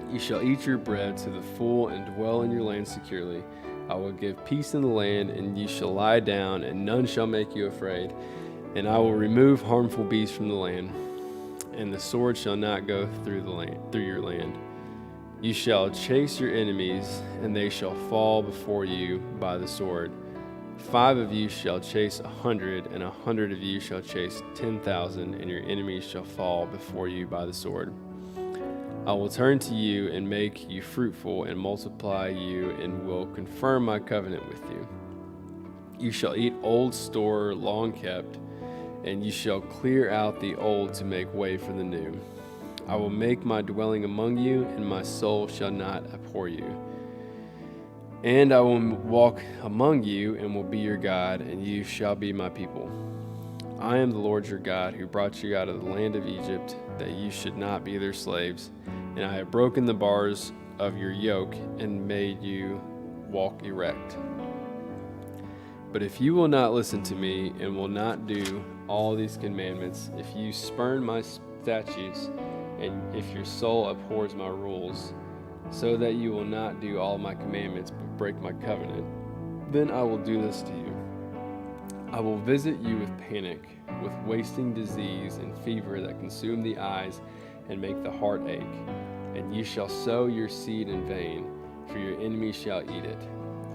You shall eat your bread to the full and dwell in your land securely. I will give peace in the land, and you shall lie down, and none shall make you afraid. And I will remove harmful beasts from the land, and the sword shall not go through your land. You shall chase your enemies, and they shall fall before you by the sword. 5 of you shall chase 100, and 100 of you shall chase 10,000, and your enemies shall fall before you by the sword. I will turn to you and make you fruitful and multiply you, and will confirm my covenant with you. You shall eat old store long kept, and you shall clear out the old to make way for the new. I will make my dwelling among you, and my soul shall not abhor you. And I will walk among you, and will be your God, and you shall be my people. I am the Lord your God, who brought you out of the land of Egypt, that you should not be their slaves. And I have broken the bars of your yoke, and made you walk erect. But if you will not listen to me, and will not do all these commandments, if you spurn my statutes, and if your soul abhors my rules, so that you will not do all my commandments but break my covenant, then I will do this to you. I will visit you with panic, with wasting disease and fever that consume the eyes and make the heart ache. And you shall sow your seed in vain, for your enemy shall eat it.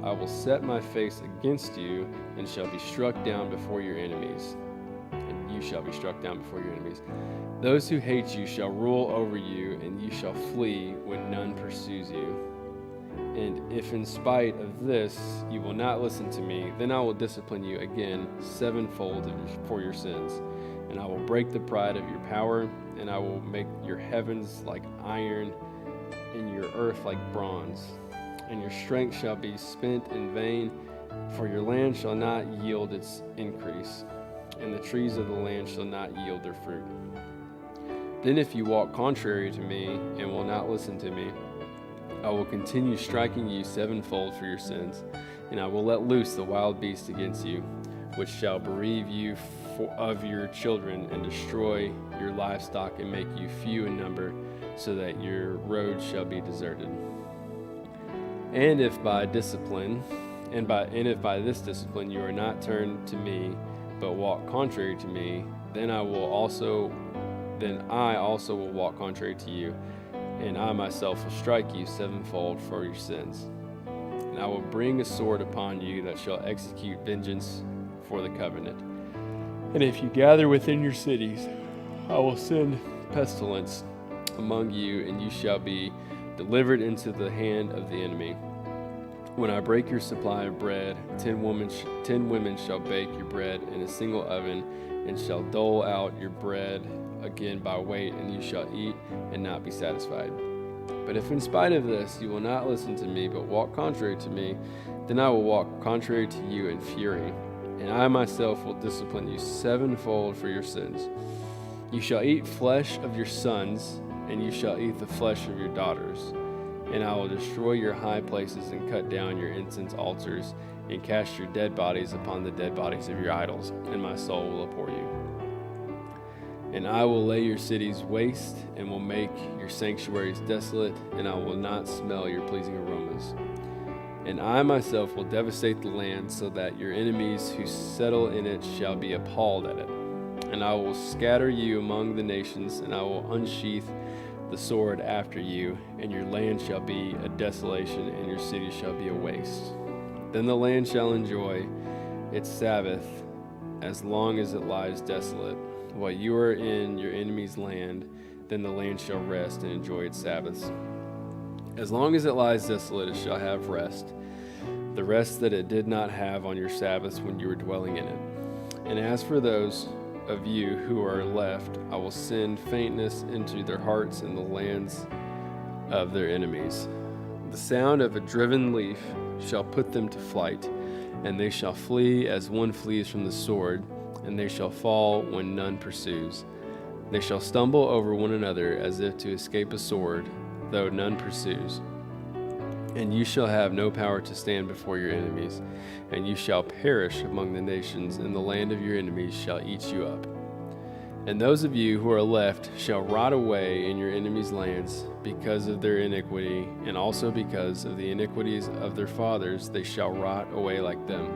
I will set my face against you, and shall be struck down before your enemies. And you shall be struck down before your enemies. Those who hate you shall rule over you, and you shall flee when none pursues you. And if in spite of this you will not listen to me, then I will discipline you again sevenfold for your sins. And I will break the pride of your power, and I will make your heavens like iron, and your earth like bronze. And your strength shall be spent in vain, For your land shall not yield its increase, and the trees of the land shall not yield their fruit. Then if you walk contrary to me and will not listen to me, I will continue striking you sevenfold for your sins, and I will let loose the wild beast against you, which shall bereave you of your children and destroy your livestock and make you few in number, so that your roads shall be deserted. And if by this discipline you are not turned to me, but walk contrary to me, then I also will walk contrary to you, and I myself will strike you sevenfold for your sins. And I will bring a sword upon you that shall execute vengeance for the covenant. And if you gather within your cities, I will send pestilence among you, and you shall be delivered into the hand of the enemy. When I break your supply of bread, 10 women shall bake your bread in a single oven, and shall dole out your bread again by weight, and you shall eat and not be satisfied. But if in spite of this you will not listen to me, but walk contrary to me, then I will walk contrary to you in fury, and I myself will discipline you sevenfold for your sins. You shall eat flesh of your sons, and you shall eat the flesh of your daughters. And I will destroy your high places and cut down your incense altars, and cast your dead bodies upon the dead bodies of your idols, and my soul will abhor you. And I will lay your cities waste, and will make your sanctuaries desolate, and I will not smell your pleasing aromas. And I myself will devastate the land, so that your enemies who settle in it shall be appalled at it. And I will scatter you among the nations, and I will unsheath the sword after you, and your land shall be a desolation, and your city shall be a waste. Then the land shall enjoy its Sabbath as long as it lies desolate. While you are in your enemy's land, then the land shall rest and enjoy its Sabbaths. As long as it lies desolate, it shall have rest, the rest that it did not have on your Sabbaths when you were dwelling in it. And as for those of you who are left, I will send faintness into their hearts in the lands of their enemies. The sound of a driven leaf shall put them to flight, and they shall flee as one flees from the sword, and they shall fall when none pursues. They shall stumble over one another as if to escape a sword, though none pursues. And you shall have no power to stand before your enemies, and you shall perish among the nations, and the land of your enemies shall eat you up. And those of you who are left shall rot away in your enemies' lands because of their iniquity, and also because of the iniquities of their fathers, they shall rot away like them.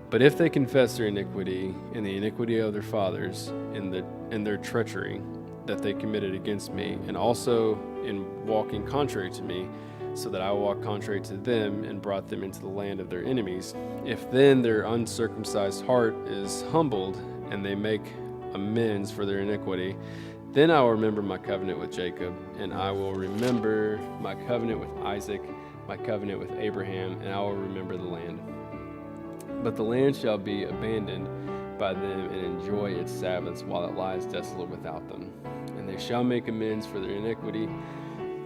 But if they confess their iniquity and the iniquity of their fathers in their treachery that they committed against me, and also in walking contrary to me, so that I walked contrary to them and brought them into the land of their enemies, if then their uncircumcised heart is humbled and they make amends for their iniquity, then I will remember my covenant with Jacob, and I will remember my covenant with Isaac, my covenant with Abraham, and I will remember the land. But the land shall be abandoned by them and enjoy its Sabbaths while it lies desolate without them. And they shall make amends for their iniquity,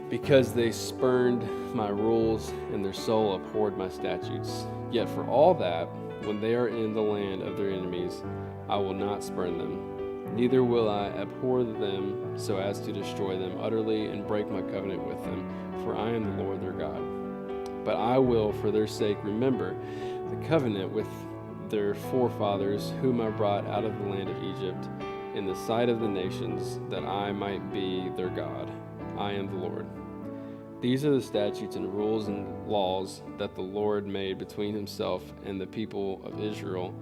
because they spurned my rules and their soul abhorred my statutes. Yet for all that, when they are in the land of their enemies, I will not spurn them, neither will I abhor them so as to destroy them utterly and break my covenant with them, for I am the Lord their God. But I will for their sake remember the covenant with their forefathers, whom I brought out of the land of Egypt, in the sight of the nations, that I might be their God. I am the Lord. These are the statutes and rules and laws that the Lord made between himself and the people of Israel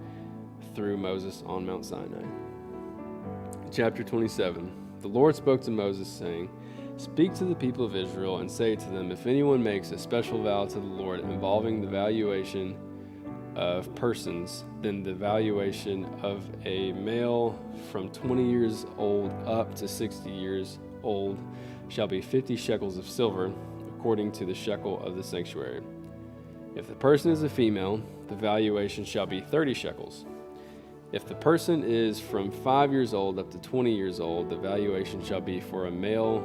through Moses on Mount Sinai. Chapter 27. The Lord spoke to Moses, saying, "Speak to the people of Israel and say to them, if anyone makes a special vow to the Lord involving the valuation of persons, then the valuation of a male from 20 years old up to 60 years old shall be 50 shekels of silver, according to the shekel of the sanctuary. If the person is a female, the valuation shall be 30 shekels. If the person is from 5 years old up to 20 years old, the valuation shall be for a male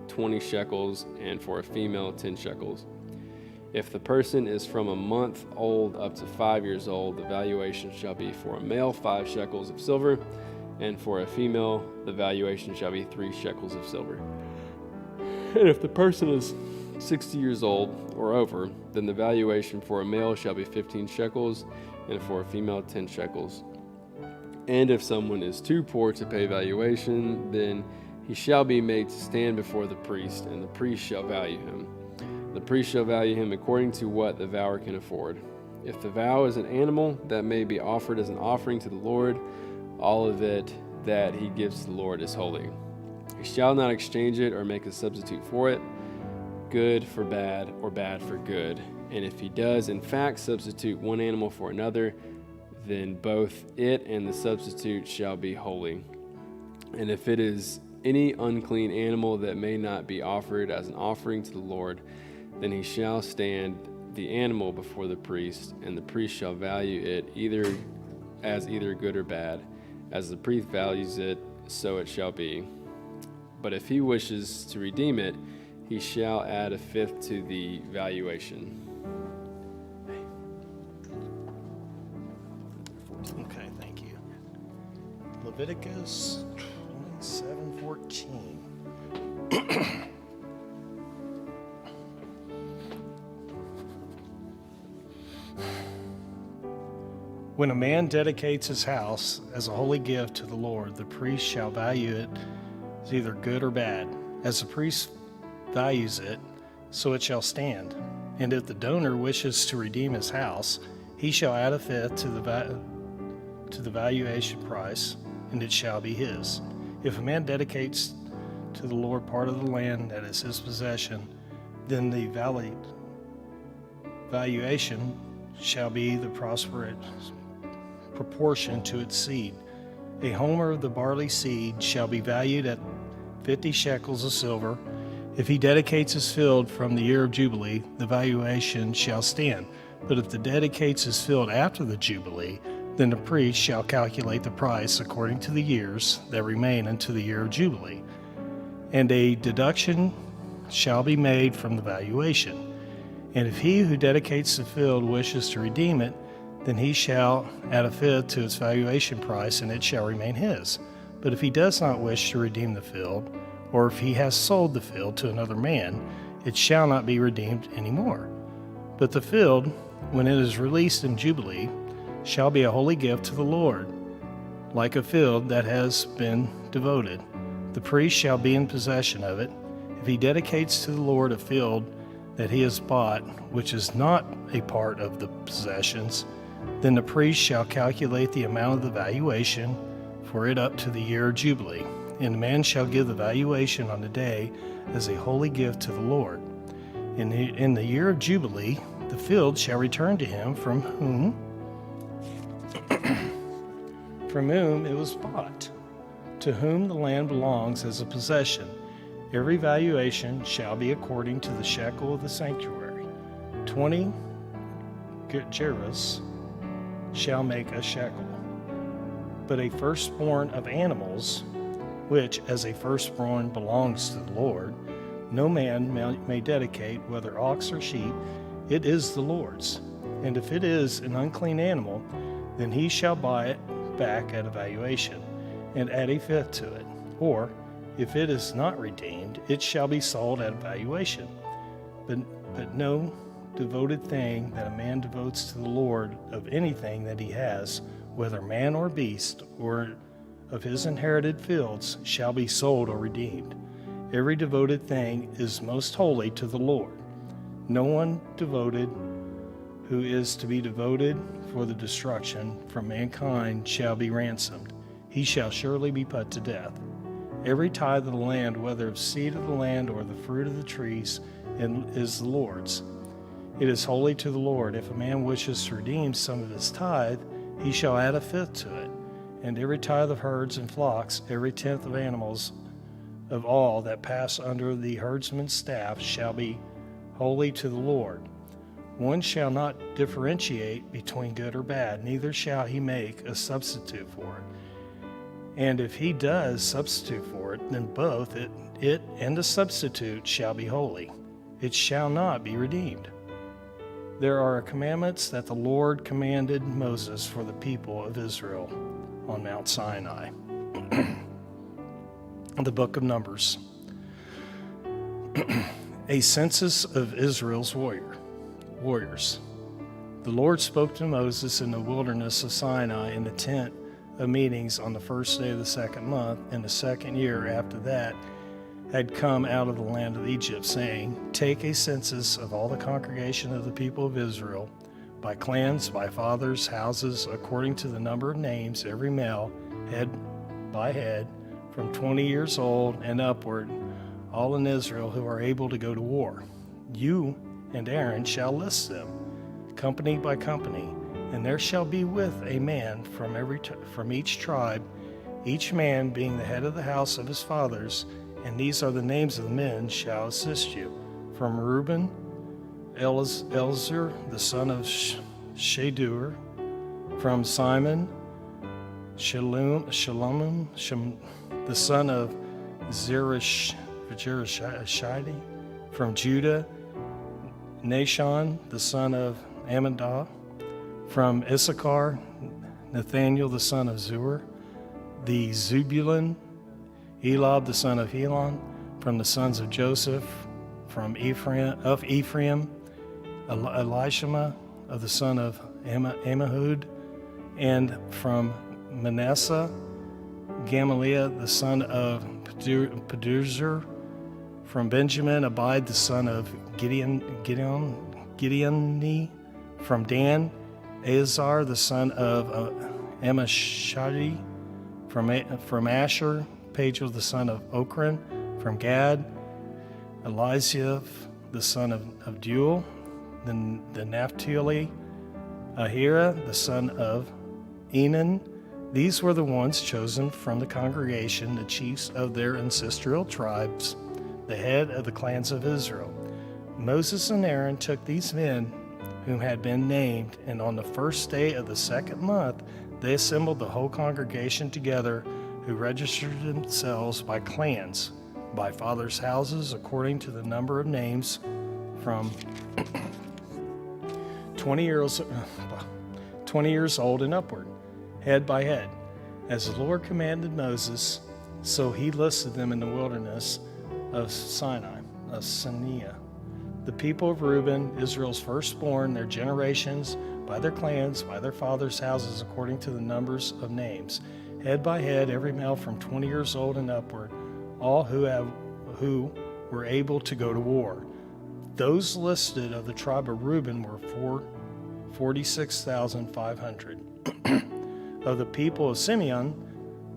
20 shekels, and for a female 10 shekels. If the person is from a month old up to 5 years old, the valuation shall be for a male 5 shekels of silver, and for a female the valuation shall be 3 shekels of silver. And if the person is 60 years old or over, then the valuation for a male shall be 15 shekels, and for a female 10 shekels. And if someone is too poor to pay valuation, then he shall be made to stand before the priest, and the priest shall value him. The priest shall value him according to what the vower can afford. If the vow is an animal that may be offered as an offering to the Lord, all of it that he gives to the Lord is holy. He shall not exchange it or make a substitute for it, good for bad or bad for good. And if he does in fact substitute one animal for another, then both it and the substitute shall be holy. And if it is any unclean animal that may not be offered as an offering to the Lord, then he shall stand the animal before the priest, and the priest shall value it either good or bad. As the priest values it, so it shall be. But if he wishes to redeem it, he shall add a fifth to the valuation. Okay, thank you. Leviticus 27:14. When a man dedicates his house as a holy gift to the Lord, the priest shall value it as either good or bad. As the priest values it, so it shall stand. And if the donor wishes to redeem his house, he shall add a fifth to the valuation price, and it shall be his. If a man dedicates to the Lord part of the land that is his possession, then the valuation shall be the proportion to its seed. A homer of the barley seed shall be valued at 50 shekels of silver. If he dedicates his field from the year of Jubilee, the valuation shall stand. But if he dedicates his field after the Jubilee, then the priest shall calculate the price according to the years that remain unto the year of Jubilee. And a deduction shall be made from the valuation. And if he who dedicates the field wishes to redeem it, then he shall add a fifth to its valuation price, and it shall remain his. But if he does not wish to redeem the field, or if he has sold the field to another man, it shall not be redeemed any more. But the field, when it is released in Jubilee, shall be a holy gift to the Lord, like a field that has been devoted. The priest shall be in possession of it. If he dedicates to the Lord a field that he has bought, which is not a part of the possessions, then the priest shall calculate the amount of the valuation for it up to the year of Jubilee, and the man shall give the valuation on the day as a holy gift to the Lord. In the year of Jubilee, the field shall return to him from whom it was bought, to whom the land belongs as a possession. Every valuation shall be according to the shekel of the sanctuary. 20 gerahs shall make a shekel. But a firstborn of animals, which as a firstborn belongs to the Lord, no man may dedicate, whether ox or sheep, it is the Lord's. And if it is an unclean animal, then he shall buy it back at a valuation, and add a fifth to it. Or, if it is not redeemed, it shall be sold at a valuation. But no devoted thing that a man devotes to the Lord of anything that he has, whether man or beast, or of his inherited fields, shall be sold or redeemed. Every devoted thing is most holy to the Lord. No one devoted who is to be devoted for the destruction from mankind shall be ransomed. He shall surely be put to death. Every tithe of the land, whether of seed of the land or the fruit of the trees, is the Lord's. It is holy to the Lord. If a man wishes to redeem some of his tithe, he shall add a fifth to it. And every tithe of herds and flocks, every tenth of animals, of all that pass under the herdsman's staff, shall be holy to the Lord. One shall not differentiate between good or bad, neither shall he make a substitute for it. And if he does substitute for it, then both it and the substitute shall be holy. It shall not be redeemed. There are commandments that the Lord commanded Moses for the people of Israel on Mount Sinai. The book of Numbers. A census of Israel's warriors. The Lord spoke to Moses in the wilderness of Sinai in the tent of meetings on the first day of the second month, in the second year after that had come out of the land of Egypt, saying, Take a census of all the congregation of the people of Israel, by clans, by fathers' houses, according to the number of names, every male, head by head, from 20 years old and upward, all in Israel who are able to go to war. You and Aaron shall list them, company by company, and there shall be with a man from each tribe, each man being the head of the house of his fathers, and these are the names of the men shall assist you. From Reuben, Elizur, the son of Shadur. From Simon, Shalom, the son of Zerashidi. From Judah, Nashon, the son of Amminadab. From Issachar, Nathaniel, the son of Zuar. The Zebulun, Elab, the son of Helon. From the sons of Joseph, from Ephraim, Elishama, of the son of Ammihud. And from Manasseh, Gamaliel, the son of Peduzur. From Benjamin, Abide, the son of Gideoni. From Dan, Azar, the son of Amishadi. From Asher, Pagel, the son of Okran. From Gad, Eliasaph, the son of Deuel. The Naphtali, Ahira, the son of Enan. These were the ones chosen from the congregation, the chiefs of their ancestral tribes, the head of the clans of Israel. Moses and Aaron took these men whom had been named, and on the first day of the second month they assembled the whole congregation together, who registered themselves by clans, by fathers' houses, according to the number of names, from 20 years old and upward, head by head. As the Lord commanded Moses, so he listed them in the wilderness of Sinai. The people of Reuben, Israel's firstborn, their generations, by their clans, by their fathers' houses, according to the numbers of names, head by head, every male from 20 years old and upward, all who were able to go to war. Those listed of the tribe of Reuben were 46,500. Of the people of Simeon,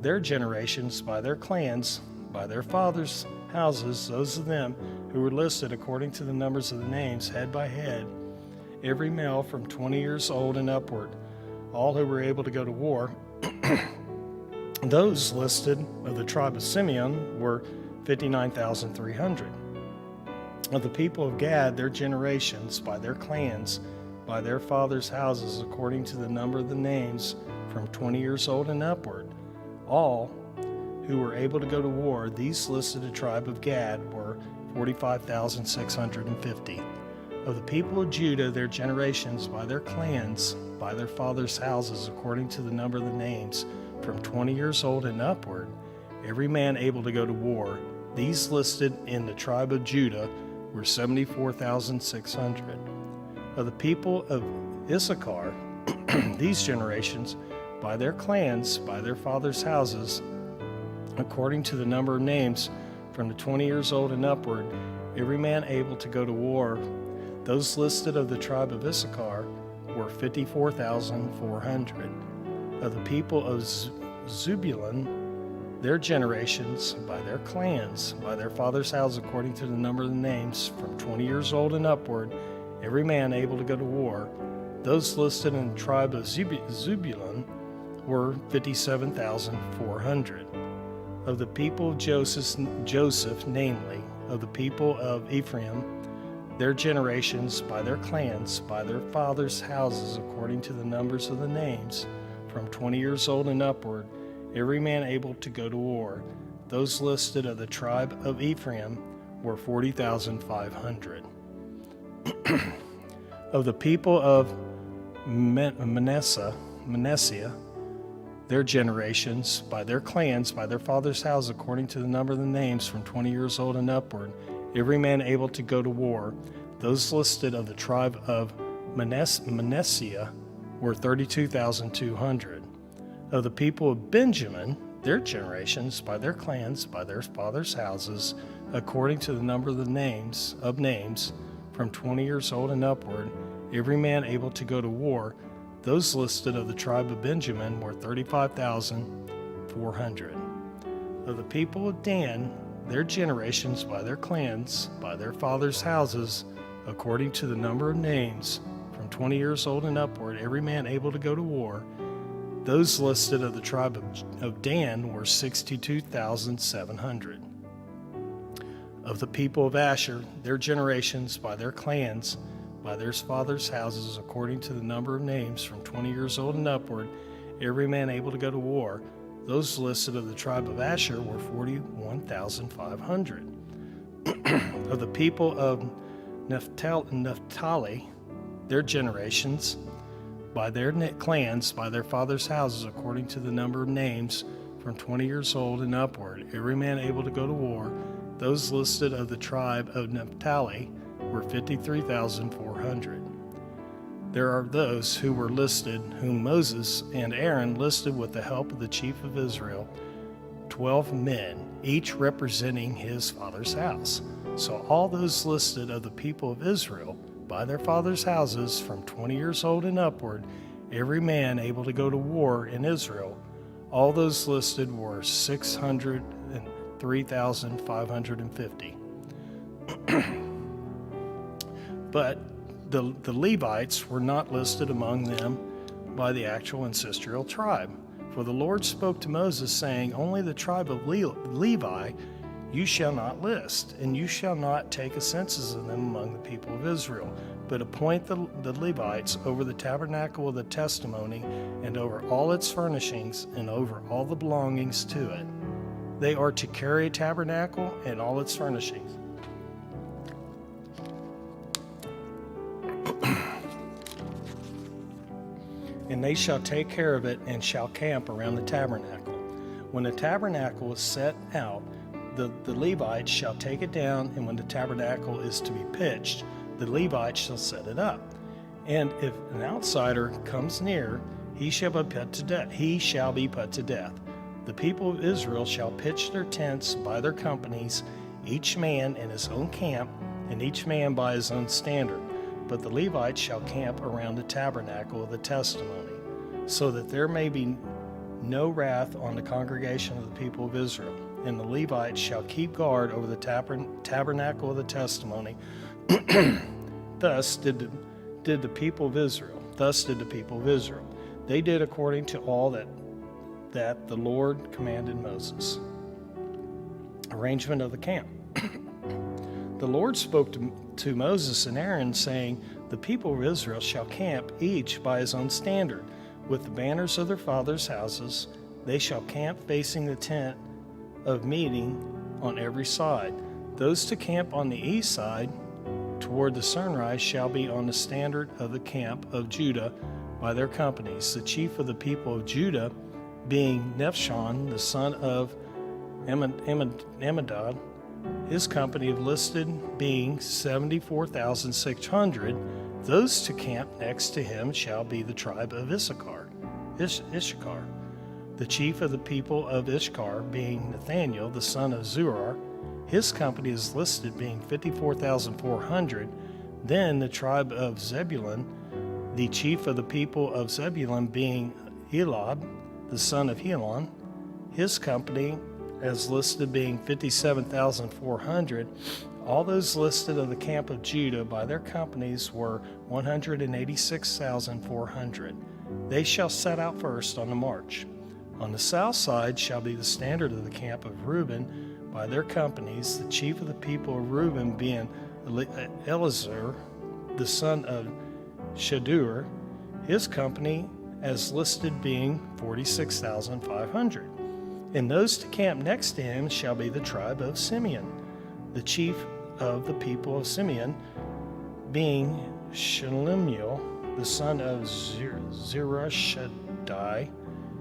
their generations, by their clans, by their fathers' houses, those of them who were listed according to the numbers of the names, head by head, every male from 20 years old and upward, all who were able to go to war. Those listed of the tribe of Simeon were 59,300. Of the people of Gad, their generations, by their clans, by their fathers' houses, according to the number of the names, from 20 years old and upward, all who were able to go to war. These listed the tribe of Gad were 45,650. Of the people of Judah, their generations, by their clans, by their fathers' houses, according to the number of the names, from 20 years old and upward, every man able to go to war. These listed in the tribe of Judah were 74,600. Of the people of Issachar, these generations, by their clans, by their fathers' houses, according to the number of names, from the 20 years old and upward, every man able to go to war. Those listed of the tribe of Issachar were 54,400. Of the people of Zebulun, their generations, by their clans, by their fathers' houses, according to the number of the names, from 20 years old and upward, every man able to go to war. Those listed in the tribe of Zebulun were 57,400. Of the people of Joseph, namely, of the people of Ephraim, their generations, by their clans, by their fathers' houses, according to the numbers of the names, from 20 years old and upward, every man able to go to war. Those listed of the tribe of Ephraim were 40,500. Of the people of Manasseh, their generations, by their clans, by their fathers' houses, according to the number of the names, from 20 years old and upward, every man able to go to war. Those listed of the tribe of Manasseh were 32,200. Of the people of Benjamin, their generations, by their clans, by their fathers' houses, according to the number of the names, from 20 years old and upward, every man able to go to war. Those listed of the tribe of Benjamin were 35,400. Of the people of Dan, their generations, by their clans, by their fathers' houses, according to the number of names, from 20 years old and upward, every man able to go to war. Those listed of the tribe of Dan were 62,700. Of the people of Asher, their generations, by their clans, by their fathers' houses, according to the number of names, from 20 years old and upward, every man able to go to war. Those listed of the tribe of Asher were 41,500. Of the people of Naphtali, their generations, by their clans, by their fathers' houses, according to the number of names, from 20 years old and upward, every man able to go to war. Those listed of the tribe of Naphtali were 53,400. There are those who were listed, whom Moses and Aaron listed with the help of the chief of Israel, 12 men, each representing his father's house. So all those listed of the people of Israel, by their fathers' houses, from 20 years old and upward, every man able to go to war in Israel, all those listed were 603,550. But the Levites were not listed among them by the actual ancestral tribe. For the Lord spoke to Moses, saying, only the tribe of Levi you shall not list, and you shall not take a census of them among the people of Israel, but appoint the Levites over the tabernacle of the testimony, and over all its furnishings, and over all the belongings to it. They are to carry a tabernacle and all its furnishings. And they shall take care of it, and shall camp around the tabernacle. When the tabernacle is set out, the Levites shall take it down, and when the tabernacle is to be pitched, the Levites shall set it up. And if an outsider comes near, he shall be put to death. The people of Israel shall pitch their tents by their companies, each man in his own camp, and each man by his own standard. But the Levites shall camp around the tabernacle of the testimony, so that there may be no wrath on the congregation of the people of Israel. And the Levites shall keep guard over the tabernacle of the testimony. Thus did the people of Israel. They did according to all that the Lord commanded Moses. Arrangement of the camp. The Lord spoke to Moses and Aaron, saying, the people of Israel shall camp each by his own standard, with the banners of their fathers' houses. They shall camp facing the tent of meeting on every side. Those to camp on the east side toward the sunrise shall be on the standard of the camp of Judah by their companies. The chief of the people of Judah being Nephshon, the son of Amminadab, his company of listed being 74,600. Those to camp next to him shall be the tribe of Issachar. The chief of the people of Issachar being Nathaniel, the son of Zuar, his company is listed being 54,400. Then the tribe of Zebulun, the chief of the people of Zebulun being Eliab, the son of Helon, his company as listed being 57,400. All those listed of the camp of Judah by their companies were 186,400. They shall set out first on the march. On the south side shall be the standard of the camp of Reuben by their companies, the chief of the people of Reuben being Elazar, the son of Shadur, his company as listed being 46,500. And those to camp next to him shall be the tribe of Simeon, the chief of the people of Simeon being Shelumiel, the son of Zerashadai.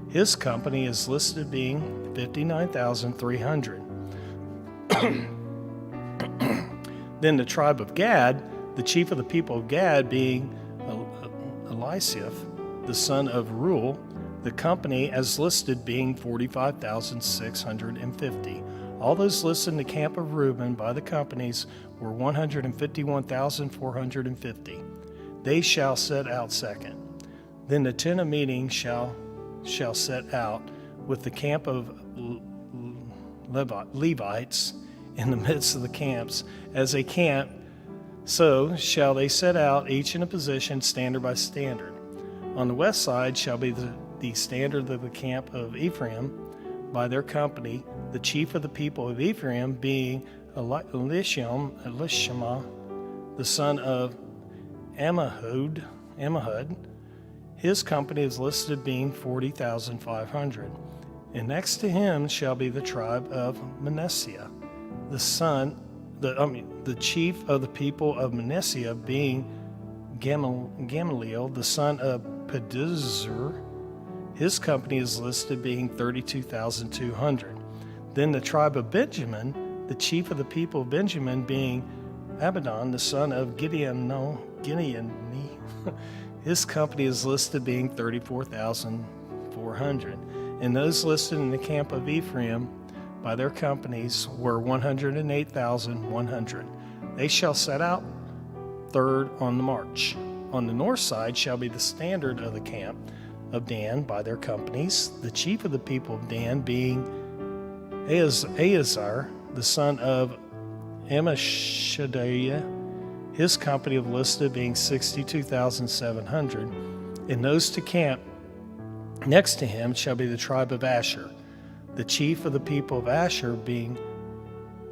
His company is listed being 59,300. Then the tribe of Gad, the chief of the people of Gad being Elisaph, the son of Reuel, the company as listed being 45,650. All those listed in the camp of Reuben by the companies were 151,450. They shall set out second. Then the tent of meeting shall set out with the camp of Levites in the midst of the camps as a camp. So shall they set out, each in a position, standard by standard. On the west side shall be the standard of the camp of Ephraim by their company, the chief of the people of Ephraim being Elishama, the son of Ammihud. His company is listed being 40,500. And next to him shall be the tribe of Manasseh, the chief of the people of Manasseh being Gamaliel, the son of Pedazur. His company is listed being 32,200. Then the tribe of Benjamin, the chief of the people of Benjamin being Abidan, the son of Gideoni. His company is listed being 34,400. And those listed in the camp of Ephraim by their companies were 108,100. They shall set out third on the march. On the north side shall be the standard of the camp of Dan by their companies, the chief of the people of Dan being Aazar, the son of Ammishaddai. His company of listed being 62,700. And those to camp next to him shall be the tribe of Asher, the chief of the people of Asher being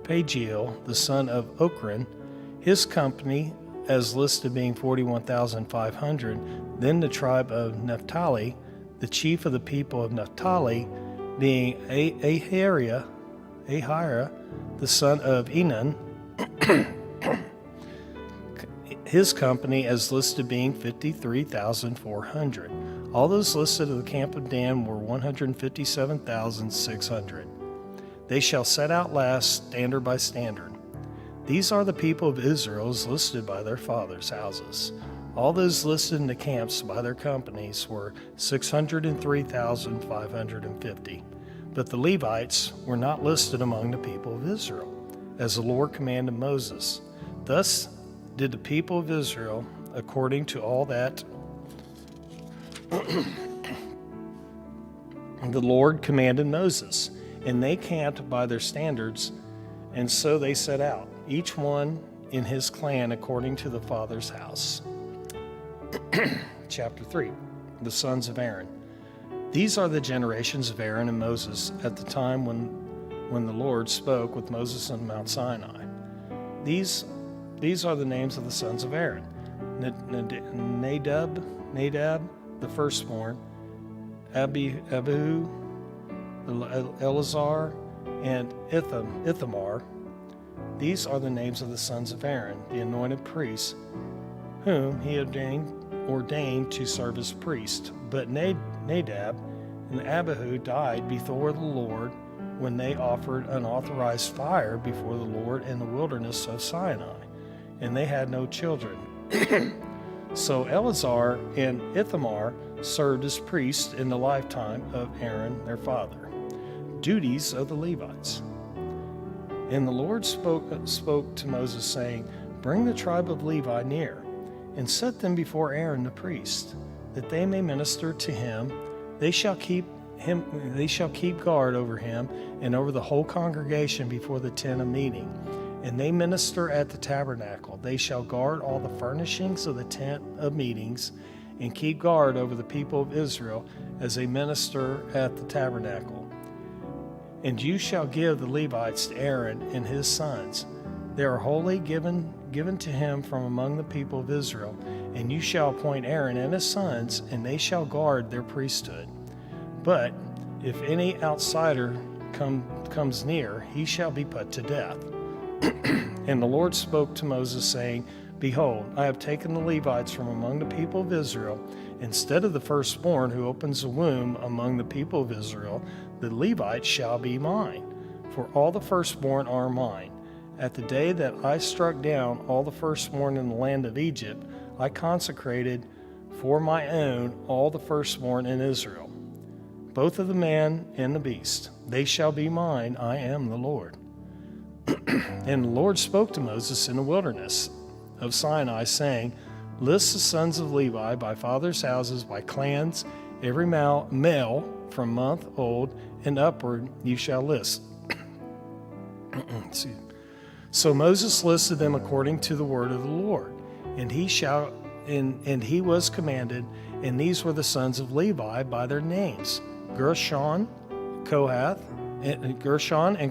Pagiel, the son of Ochran. His company as listed being 41,500. Then the tribe of Naphtali, the chief of the people of Naphtali being Ahira, the son of Enan. His company as listed being 53,400. All those listed of the camp of Dan were 157,600. They shall set out last, standard by standard. These are the people of Israel as listed by their fathers' houses. All those listed in the camps by their companies were 603,550. But the Levites were not listed among the people of Israel, as the Lord commanded Moses. Thus did the people of Israel according to all that the Lord commanded Moses, and they camped by their standards, and so they set out, each one in his clan according to the father's house. Chapter 3. The sons of Aaron. These are the generations of Aaron and Moses at the time when the Lord spoke with Moses on Mount Sinai. These are the names of the sons of Aaron: Nadab, the firstborn, Abihu, Eleazar, and Ithamar. These are the names of the sons of Aaron, the anointed priests, whom he ordained to serve as priests. But Nadab and Abihu died before the Lord when they offered unauthorized fire before the Lord in the wilderness of Sinai, and they had no children. So Eleazar and Ithamar served as priests in the lifetime of Aaron their father. Duties of the Levites. And the Lord spoke to Moses, saying, Bring the tribe of Levi near, and set them before Aaron the priest, that they may minister to him. They shall keep guard over him and over the whole congregation before the tent of meeting. And they minister at the tabernacle. They shall guard all the furnishings of the tent of meetings, and keep guard over the people of Israel as they minister at the tabernacle. And you shall give the Levites to Aaron and his sons. They are wholly given to him from among the people of Israel. And you shall appoint Aaron and his sons, and they shall guard their priesthood. But if any outsider comes near, he shall be put to death. And the Lord spoke to Moses, saying, Behold, I have taken the Levites from among the people of Israel. Instead of the firstborn who opens the womb among the people of Israel, the Levites shall be mine, for all the firstborn are mine. At the day that I struck down all the firstborn in the land of Egypt, I consecrated for my own all the firstborn in Israel, both of the man and the beast. They shall be mine. I am the Lord. And the Lord spoke to Moses in the wilderness of Sinai, saying, List the sons of Levi by fathers' houses, by clans, every male from month old and upward you shall list. So Moses listed them according to the word of the Lord, and he was commanded, and these were the sons of Levi by their names: Gershon and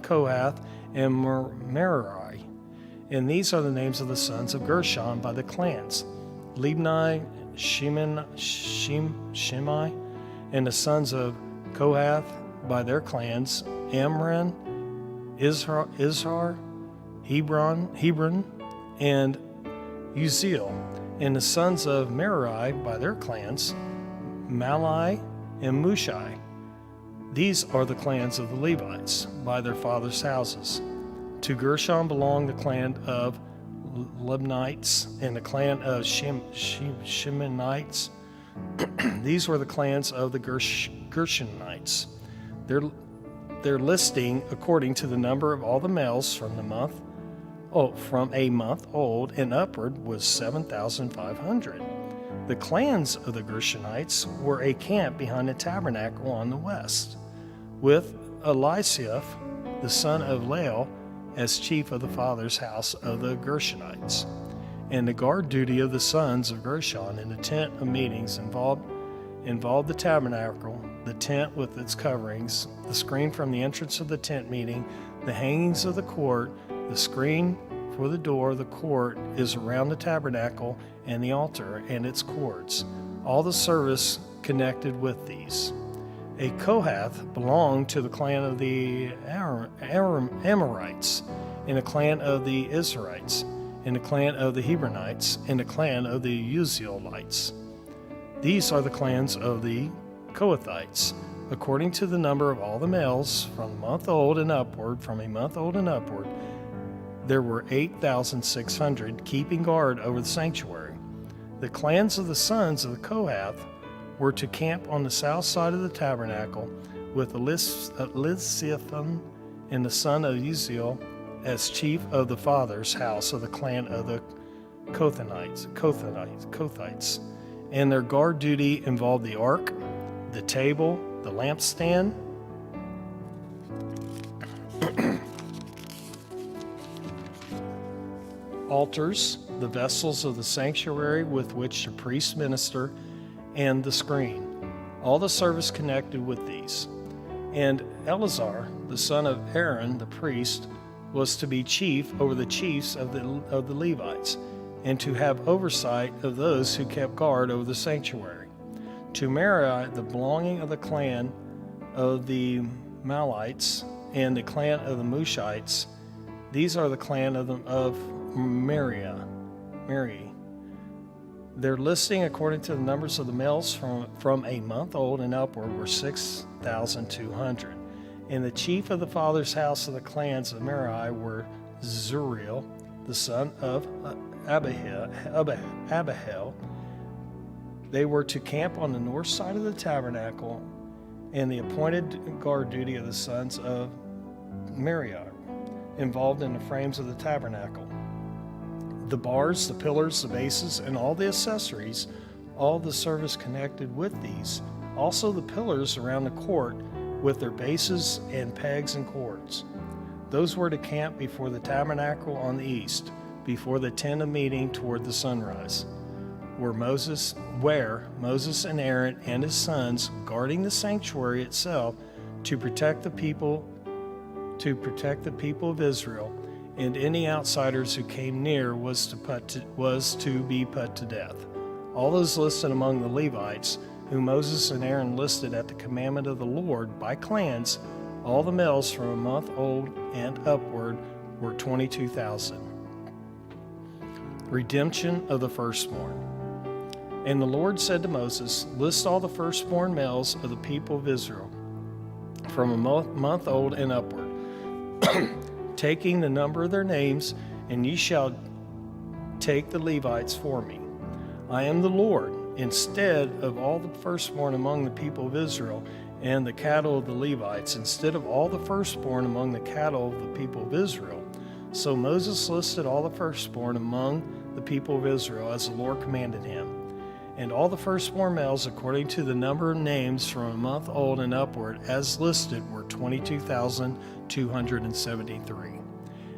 Kohath, and Merari. And these are the names of the sons of Gershon by the clans: Libni, Shimei, and the sons of Kohath by their clans: Amram, Izhar, Hebron, and Uzziel. And the sons of Merari by their clans: Malai and Mushai. These are the clans of the Levites by their fathers' houses. To Gershon belonged the clan of Libnites and the clan of Shimonites. These were the clans of the Gershonites. Their listing according to the number of all the males from a month old and upward was 7,500. The clans of the Gershonites were a camp behind the tabernacle on the west, with Eliasaph, the son of Lael, as chief of the father's house of the Gershonites. And the guard duty of the sons of Gershon in the tent of meetings involved the tabernacle, the tent with its coverings, the screen from the entrance of the tent meeting, the hangings of the court, the screen for the door of the court is around the tabernacle, and the altar and its cords, all the service connected with these. A Kohath belonged to the clan of the Amorites, and the clan of the Israelites, and the clan of the Hebronites, and the clan of the Uzzielites. These are the clans of the Kohathites, according to the number of all the males from a month old and upward. There were 8,600 keeping guard over the sanctuary. The clans of the sons of the Kohath were to camp on the south side of the tabernacle, with Elisaphan and the son of Uzziel as chief of the father's house of the clan of the Kothites. And their guard duty involved the ark, the table, the lampstand, altars, the vessels of the sanctuary with which the priests minister, and the screen, all the service connected with these. And Eleazar, the son of Aaron, the priest, was to be chief over the chiefs of the Levites, and to have oversight of those who kept guard over the sanctuary. To Merari, the belonging of the clan of the Malites and the clan of the Mushites. These are the clan of Mary. Their listing according to the numbers of the males from a month old and upward were 6,200. And the chief of the father's house of the clans of Merari were Zuriel, the son of Abihail. They were to camp on the north side of the tabernacle, and the appointed guard duty of the sons of Merari involved in the frames of the tabernacle. The bars, the pillars, the bases, and all the accessories, all the service connected with these. Also the pillars around the court with their bases and pegs and cords. Those were to camp before the tabernacle on the east, before the tent of meeting toward the sunrise, where Moses and Aaron and his sons, guarding the sanctuary itself to protect the people of Israel, and any outsiders who came near was to be put to death. All those listed among the Levites, whom Moses and Aaron listed at the commandment of the Lord by clans, all the males from a month old and upward were 22,000. Redemption of the firstborn. And the Lord said to Moses, list all the firstborn males of the people of Israel, from a month old and upward, taking the number of their names, and ye shall take the Levites for me. I am the Lord. Instead of all the firstborn among the people of Israel and the cattle of the Levites, instead of all the firstborn among the cattle of the people of Israel. So Moses listed all the firstborn among the people of Israel as the Lord commanded him. And all the firstborn males, according to the number of names from a month old and upward, as listed, were 22,273.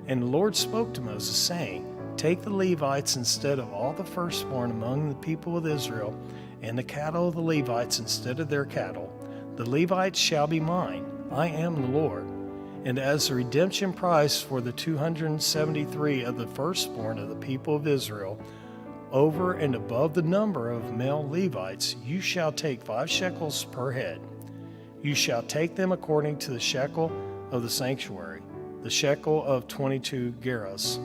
And the Lord spoke to Moses, saying, take the Levites instead of all the firstborn among the people of Israel, and the cattle of the Levites instead of their cattle. The Levites shall be mine. I am the Lord. And as a redemption price for the 273 of the firstborn of the people of Israel, over and above the number of male Levites, you shall take 5 shekels per head. You shall take them according to the shekel of the sanctuary, the shekel of 22 gerahs,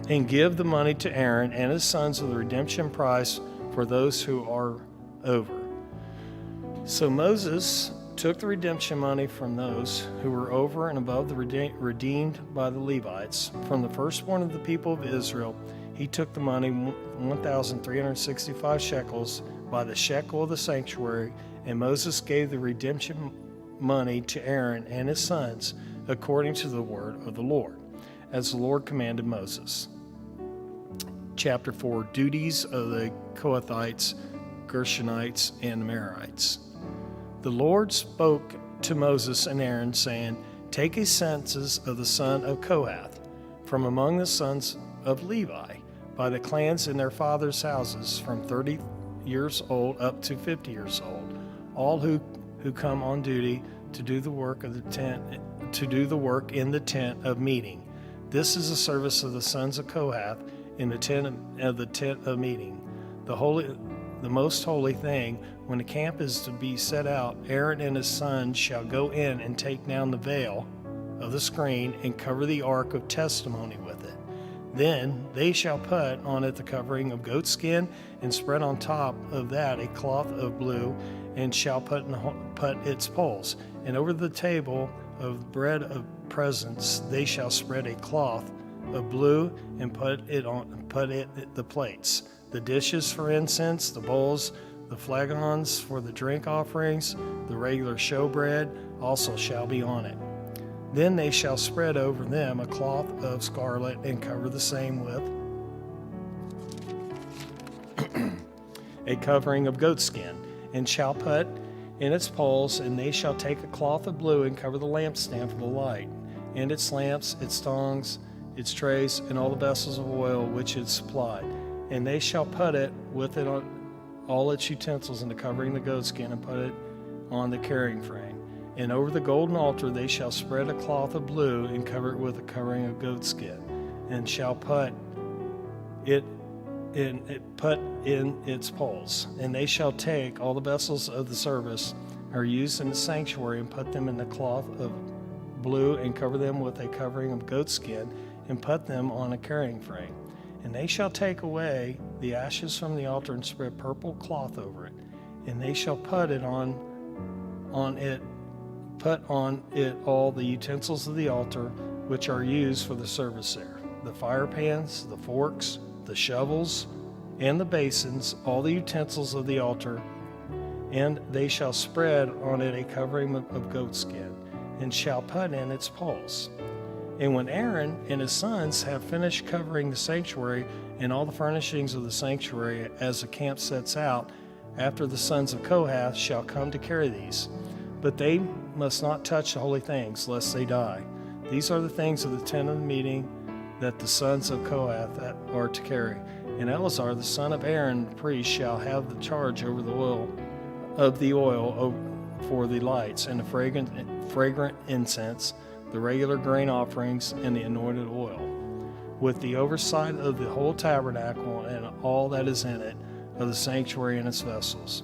and give the money to Aaron and his sons of the redemption price for those who are over. So Moses took the redemption money from those who were over and above the redeemed by the Levites. From the firstborn of the people of Israel, he took the money 1,365 shekels by the shekel of the sanctuary, and Moses gave the redemption money to Aaron and his sons according to the word of the Lord, as the Lord commanded Moses. Chapter 4, Duties of the Kohathites, Gershonites, and Merarites. The Lord spoke to Moses and Aaron, saying, take a census of the son of Kohath from among the sons of Levi, by the clans in their fathers' houses, from 30 years old up to 50 years old, all who come on duty to do the work of the tent, to do the work in the tent of meeting. This is the service of the sons of Kohath in the tent of meeting. The most holy thing, when the camp is to be set out, Aaron and his sons shall go in and take down the veil of the screen and cover the ark of testimony with it. Then they shall put on it the covering of goatskin, and spread on top of that a cloth of blue, and shall put its poles. And over the table of bread of presence they shall spread a cloth of blue, and put the plates, the dishes for incense, the bowls, the flagons for the drink offerings, the regular showbread also shall be on it. Then they shall spread over them a cloth of scarlet, and cover the same with a covering of goatskin, and shall put in its poles. And they shall take a cloth of blue, and cover the lampstand for the light, and its lamps, its tongs, its trays, and all the vessels of oil which it supplied. And they shall put it with it on all its utensils, into covering the goatskin, and put it on the carrying frame. And over the golden altar they shall spread a cloth of blue, and cover it with a covering of goatskin, and shall put in its poles. And they shall take all the vessels of the service are used in the sanctuary, and put them in the cloth of blue, and cover them with a covering of goatskin, and put them on a carrying frame. And they shall take away the ashes from the altar, and spread purple cloth over it. And they shall put on it all the utensils of the altar which are used for the service there, the fire pans, the forks, the shovels, and the basins, all the utensils of the altar. And they shall spread on it a covering of goatskin, and shall put in its poles. And when Aaron and his sons have finished covering the sanctuary and all the furnishings of the sanctuary as the camp sets out, after the sons of Kohath shall come to carry these. But they must not touch the holy things, lest they die. These are the things of the tent of the meeting that the sons of Kohath are to carry. And Eleazar the son of Aaron the priest shall have the charge over the oil for the lights, and the fragrant incense, the regular grain offerings, and the anointed oil, with the oversight of the whole tabernacle and all that is in it, of the sanctuary and its vessels.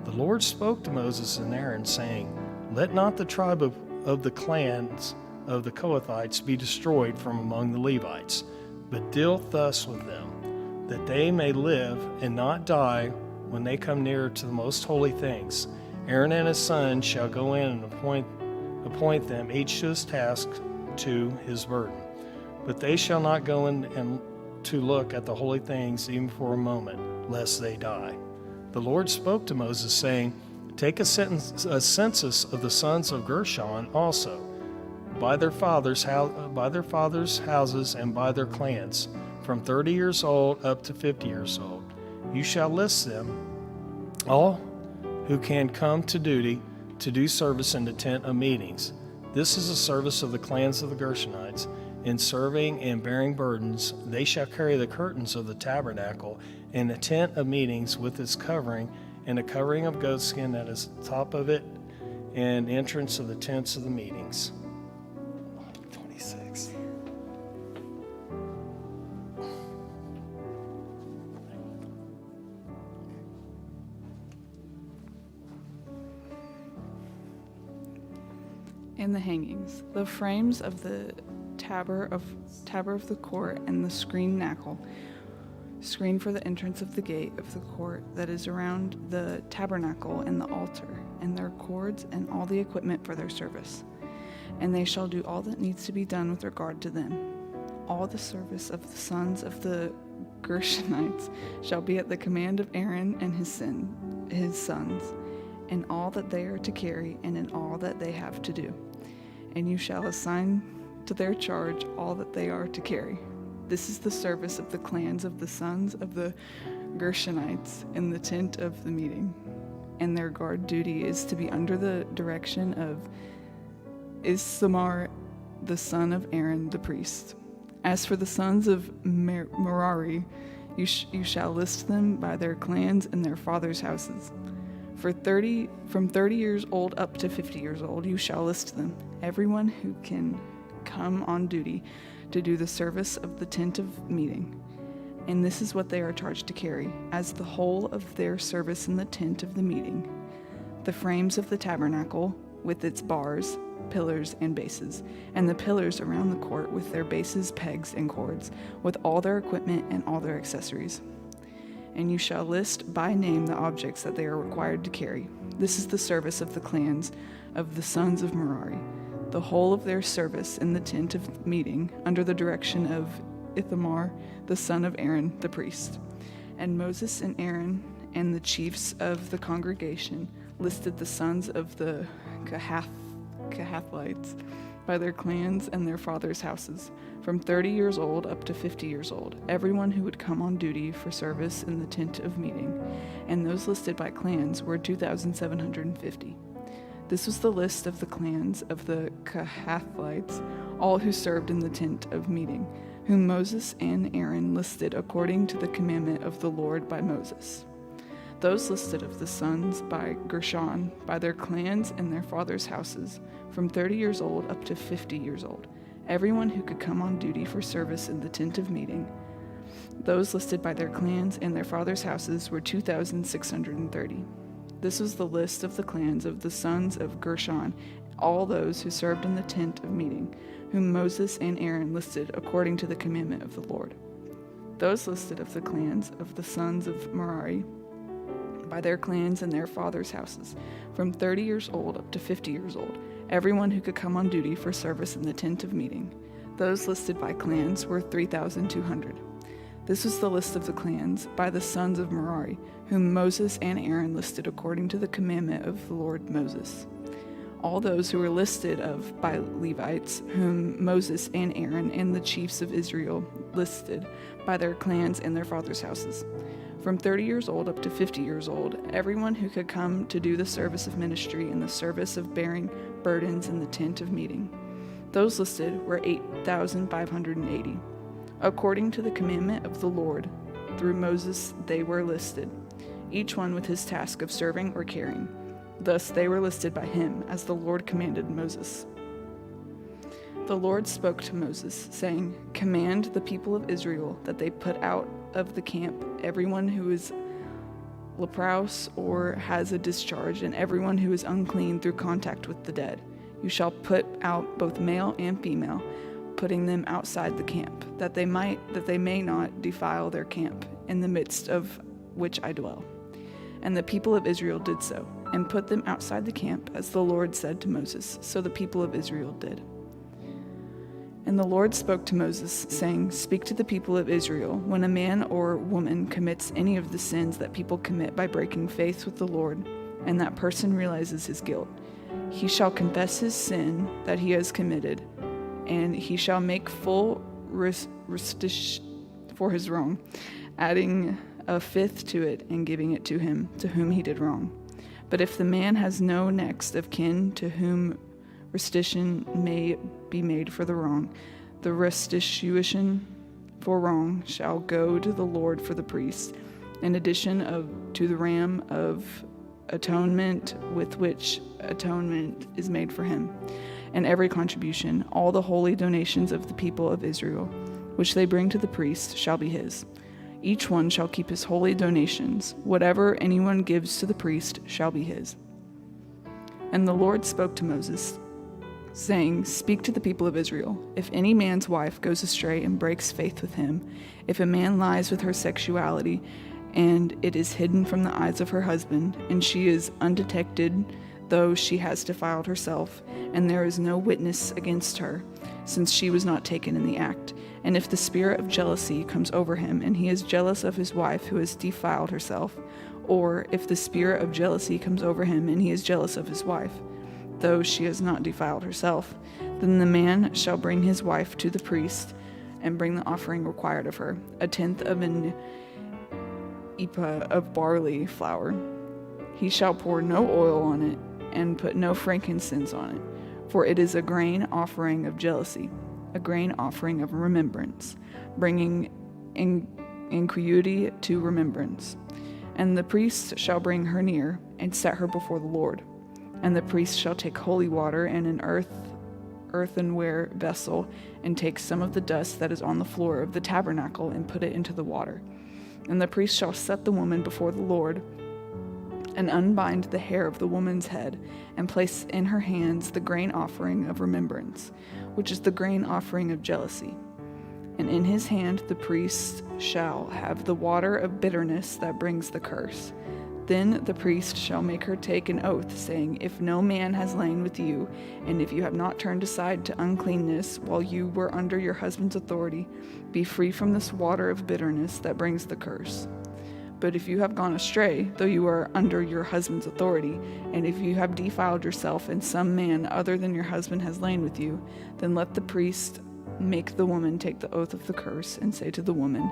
The Lord spoke to Moses and Aaron, saying, let not the tribe of the clans of the Kohathites be destroyed from among the Levites. but deal thus with them, that they may live and not die when they come near to the most holy things. Aaron and his son shall go in and appoint them, each to his task, to his burden. But they shall not go in and to look at the holy things even for a moment, lest they die. The Lord spoke to Moses, saying, Take a census of the sons of Gershon also, by their fathers' houses and by their clans, from 30 years old up to 50 years old. You shall list them, all who can come to duty to do service in the tent of meetings. This is the service of the clans of the Gershonites. In serving and bearing burdens, they shall carry the curtains of the tabernacle and the tent of meetings with its covering, and a covering of goatskin that is the top of it, and entrance of the tents of the meetings. 26. And the hangings, the frames of the tabor of the court, and the screen for the entrance of the gate of the court that is around the tabernacle and the altar, and their cords and all the equipment for their service. And they shall do all that needs to be done with regard to them. All the service of the sons of the Gershonites shall be at the command of Aaron and his sons, in all that they are to carry and in all that they have to do. And you shall assign to their charge all that they are to carry. This is the service of the clans of the sons of the Gershonites in the tent of the meeting. And their guard duty is to be under the direction of Ithamar, the son of Aaron the priest. As for the sons of Merari, you shall list them by their clans and their fathers' houses. From 30 years old up to 50 years old, you shall list them, everyone who can come on duty to do the service of the tent of meeting. And this is what they are charged to carry, as the whole of their service in the tent of the meeting: the frames of the tabernacle with its bars, pillars, and bases, and the pillars around the court with their bases, pegs, and cords, with all their equipment and all their accessories. And you shall list by name the objects that they are required to carry. This is the service of the clans of the sons of Merari, the whole of their service in the tent of meeting, under the direction of Ithamar, the son of Aaron the priest. And Moses and Aaron and the chiefs of the congregation listed the sons of the Kohathites by their clans and their fathers' houses, from 30 years old up to 50 years old, everyone who would come on duty for service in the tent of meeting. And those listed by clans were 2,750. This was the list of the clans of the Kohathites, all who served in the tent of meeting, whom Moses and Aaron listed according to the commandment of the Lord by Moses. Those listed of the sons by Gershon, by their clans and their fathers' houses, from 30 years old up to 50 years old, everyone who could come on duty for service in the tent of meeting. Those listed by their clans and their fathers' houses were 2,630. This was the list of the clans of the sons of Gershon, all those who served in the tent of meeting, whom Moses and Aaron listed according to the commandment of the Lord. Those listed of the clans of the sons of Merari, by their clans and their fathers' houses, from 30 years old up to 50 years old, everyone who could come on duty for service in the tent of meeting. Those listed by clans were 3,200. This was the list of the clans by the sons of Merari, whom Moses and Aaron listed according to the commandment of the Lord Moses. All those who were listed of by Levites, whom Moses and Aaron and the chiefs of Israel listed by their clans and their fathers' houses. From 30 years old up to 50 years old, everyone who could come to do the service of ministry and the service of bearing burdens in the tent of meeting. Those listed were 8,580. According to the commandment of the Lord, through Moses they were listed, each one with his task of serving or carrying. Thus they were listed by him, as the Lord commanded Moses. The Lord spoke to Moses, saying, Command the people of Israel that they put out of the camp everyone who is leprous or has a discharge, and everyone who is unclean through contact with the dead. You shall put out both male and female, putting them outside the camp, that they may not defile their camp, in the midst of which I dwell. And the people of Israel did so, and put them outside the camp, as the Lord said to Moses. So the people of Israel did. And the Lord spoke to Moses, saying, Speak to the people of Israel, when a man or woman commits any of the sins that people commit by breaking faith with the Lord, and that person realizes his guilt, he shall confess his sin that he has committed, and he shall make full restitution for his wrong, adding a fifth to it and giving it to him to whom he did wrong. But if the man has no next of kin to whom restitution may be made for the wrong, the restitution for wrong shall go to the Lord for the priest, in addition to the ram of atonement with which atonement is made for him, and every contribution, all the holy donations of the people of Israel, which they bring to the priest, shall be his. Each one shall keep his holy donations. Whatever anyone gives to the priest shall be his. And the Lord spoke to Moses, saying, Speak to the people of Israel. If any man's wife goes astray and breaks faith with him, if a man lies with her sexuality, and it is hidden from the eyes of her husband, and she is undetected, though she has defiled herself, and there is no witness against her, since she was not taken in the act. And if the spirit of jealousy comes over him, and he is jealous of his wife who has defiled herself, or if the spirit of jealousy comes over him, and he is jealous of his wife, though she has not defiled herself, then the man shall bring his wife to the priest, and bring the offering required of her, 1/10 of an ephah of barley flour. He shall pour no oil on it, and put no frankincense on it, for it is a grain offering of jealousy, a grain offering of remembrance, bringing iniquity to remembrance. And the priest shall bring her near, and set her before the Lord. And the priest shall take holy water in an earthenware vessel, and take some of the dust that is on the floor of the tabernacle, and put it into the water. And the priest shall set the woman before the Lord, and unbind the hair of the woman's head, and place in her hands the grain offering of remembrance, which is the grain offering of jealousy. And in his hand the priest shall have the water of bitterness that brings the curse. Then the priest shall make her take an oath, saying, If no man has lain with you, and if you have not turned aside to uncleanness while you were under your husband's authority, be free from this water of bitterness that brings the curse. But if you have gone astray, though you are under your husband's authority, and if you have defiled yourself, and some man other than your husband has lain with you, then let the priest make the woman take the oath of the curse, and say to the woman,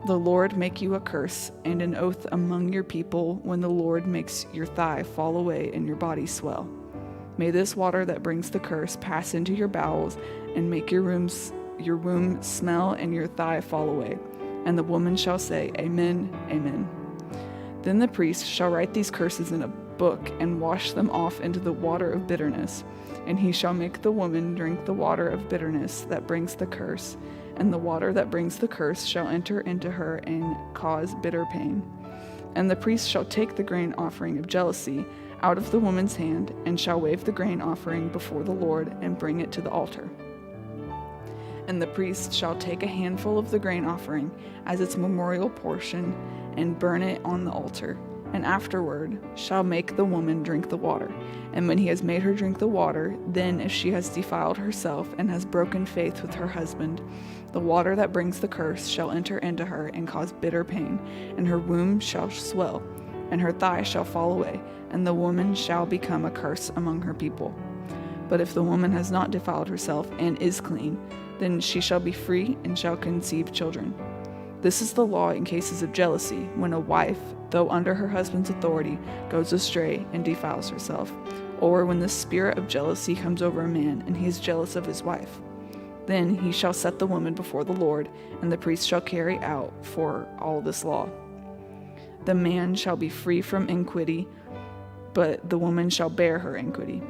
The Lord make you a curse and an oath among your people when the Lord makes your thigh fall away and your body swell. May this water that brings the curse pass into your bowels and make your womb smell and your thigh fall away. And the woman shall say, Amen, Amen. Then the priest shall write these curses in a book and wash them off into the water of bitterness. And he shall make the woman drink the water of bitterness that brings the curse, and the water that brings the curse shall enter into her and cause bitter pain. And the priest shall take the grain offering of jealousy out of the woman's hand, and shall wave the grain offering before the Lord, and bring it to the altar. And the priest shall take a handful of the grain offering as its memorial portion, and burn it on the altar, and afterward shall make the woman drink the water. And when he has made her drink the water, then if she has defiled herself and has broken faith with her husband, the water that brings the curse shall enter into her and cause bitter pain, and her womb shall swell, and her thigh shall fall away, and the woman shall become a curse among her people. But if the woman has not defiled herself and is clean, then she shall be free and shall conceive children. This is the law in cases of jealousy, when a wife, though under her husband's authority, goes astray and defiles herself, or when the spirit of jealousy comes over a man and he is jealous of his wife. Then he shall set the woman before the Lord, and the priest shall carry out for all this law. The man shall be free from iniquity, but the woman shall bear her iniquity.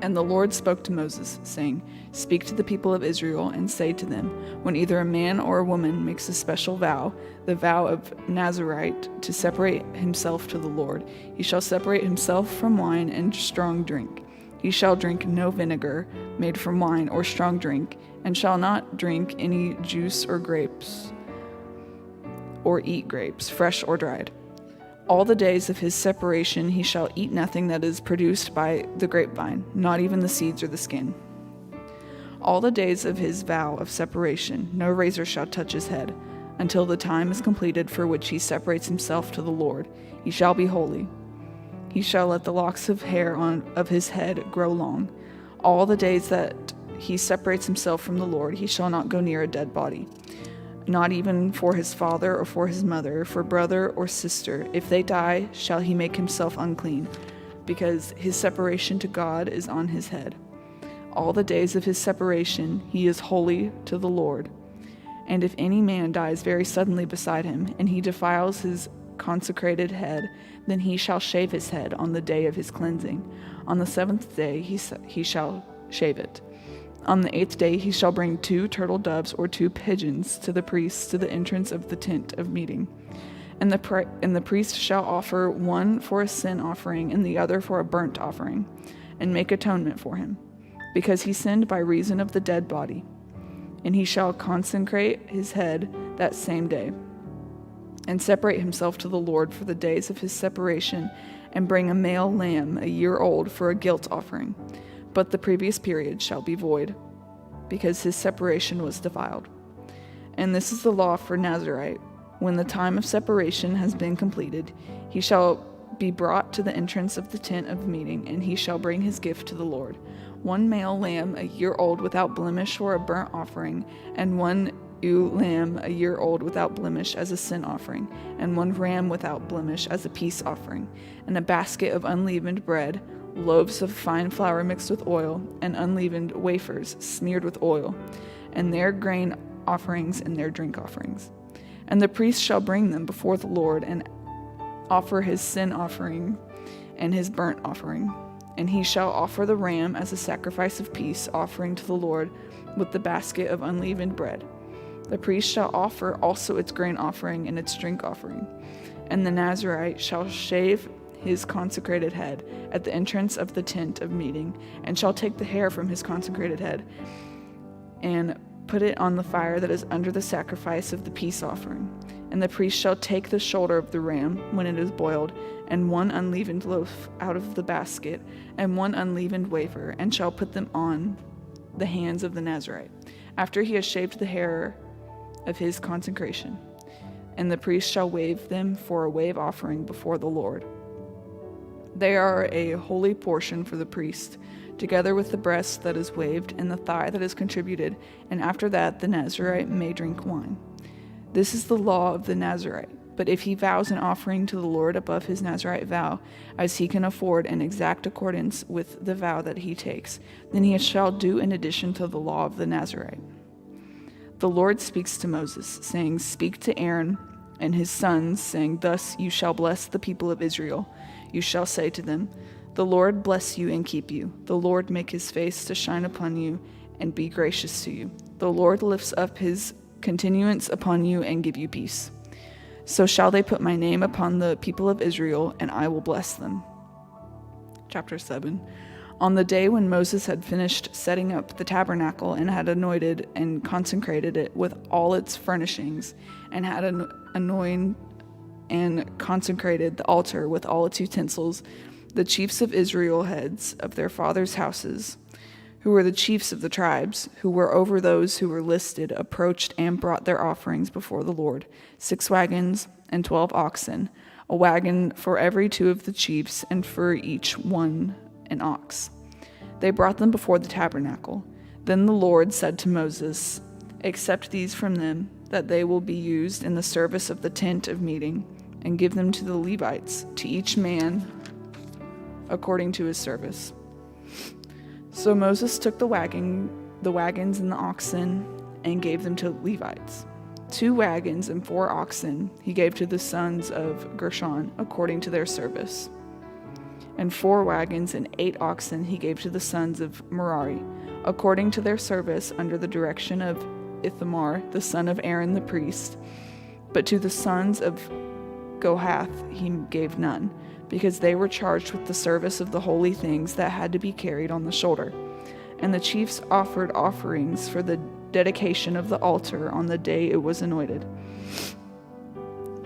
And the Lord spoke to Moses, saying, Speak to the people of Israel, and say to them, When either a man or a woman makes a special vow, the vow of Nazirite, to separate himself to the Lord, he shall separate himself from wine and strong drink. He shall drink no vinegar made from wine or strong drink, and shall not drink any juice or grapes, or eat grapes, fresh or dried. All the days of his separation he shall eat nothing that is produced by the grapevine, not even the seeds or the skin. All the days of his vow of separation no razor shall touch his head, until the time is completed for which he separates himself to the Lord. He shall be holy. He shall let the locks of hair of his head grow long. All the days that he separates himself from the Lord, he shall not go near a dead body, not even for his father or for his mother, for brother or sister. If they die, shall he make himself unclean, because his separation to God is on his head. All the days of his separation he is holy to the Lord. And if any man dies very suddenly beside him, and he defiles his consecrated head, then he shall shave his head on the day of his cleansing. On the 7th day he shall shave it. On the 8th day he shall bring 2 turtle doves or 2 pigeons to the priest to the entrance of the tent of meeting. And the priest shall offer one for a sin offering and the other for a burnt offering, and make atonement for him, because he sinned by reason of the dead body. And he shall consecrate his head that same day, and separate himself to the Lord for the days of his separation, and bring a male lamb a year old for a guilt offering. But the previous period shall be void, because his separation was defiled. And this is the law for Nazirite. When the time of separation has been completed, he shall be brought to the entrance of the tent of meeting, and he shall bring his gift to the Lord: 1 male lamb a year old without blemish for a burnt offering, and 1 ewe lamb a year old without blemish as a sin offering, and 1 ram without blemish as a peace offering, and a basket of unleavened bread, loaves of fine flour mixed with oil, and unleavened wafers smeared with oil, and their grain offerings and their drink offerings. And the priest shall bring them before the Lord, and offer his sin offering and his burnt offering. And he shall offer the ram as a sacrifice of peace offering to the Lord with the basket of unleavened bread. The priest shall offer also its grain offering and its drink offering. And the Nazirite shall shave his consecrated head at the entrance of the tent of meeting, and shall take the hair from his consecrated head, and put it on the fire that is under the sacrifice of the peace offering. And the priest shall take the shoulder of the ram when it is boiled, and 1 unleavened loaf out of the basket, and 1 unleavened wafer, and shall put them on the hands of the Nazirite, after he has shaved the hair of his consecration. And the priest shall wave them for a wave offering before the Lord. They are a holy portion for the priest, together with the breast that is waved and the thigh that is contributed, and after that the Nazirite may drink wine. This is the law of the Nazirite. But if he vows an offering to the Lord above his Nazirite vow, as he can afford in exact accordance with the vow that he takes, then he shall do in addition to the law of the Nazirite. The Lord speaks to Moses, saying, "Speak to Aaron and his sons, saying, Thus you shall bless the people of Israel. You shall say to them, The Lord bless you and keep you. The Lord make his face to shine upon you and be gracious to you. The Lord lifts up his continuance upon you and give you peace. So shall they put my name upon the people of Israel, and I will bless them." Chapter 7. On the day when Moses had finished setting up the tabernacle and had anointed and consecrated it with all its furnishings, and had anointed and consecrated the altar with all its utensils, the chiefs of Israel, heads of their fathers' houses, who were the chiefs of the tribes, who were over those who were listed, approached and brought their offerings before the Lord: 6 wagons and 12 oxen, a wagon for every 2 of the chiefs, and for each one an ox. They brought them before the tabernacle. Then the Lord said to Moses, "Accept these from them, that they will be used in the service of the tent of meeting, and give them to the Levites, to each man according to his service." So Moses took the wagons and the oxen and gave them to Levites. 2 wagons and 4 oxen he gave to the sons of Gershon according to their service. And 4 wagons and 8 oxen he gave to the sons of Merari according to their service under the direction of Ithamar, the son of Aaron the priest. But to the sons of Kohath he gave none, because they were charged with the service of the holy things that had to be carried on the shoulder. And the chiefs offered offerings for the dedication of the altar on the day it was anointed.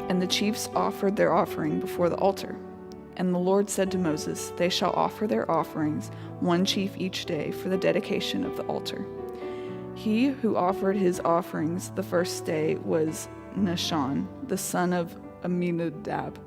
And the chiefs offered their offering before the altar. And the Lord said to Moses, "They shall offer their offerings, one chief each day, for the dedication of the altar." He who offered his offerings the first day was Nahshon, the son of Amminadab,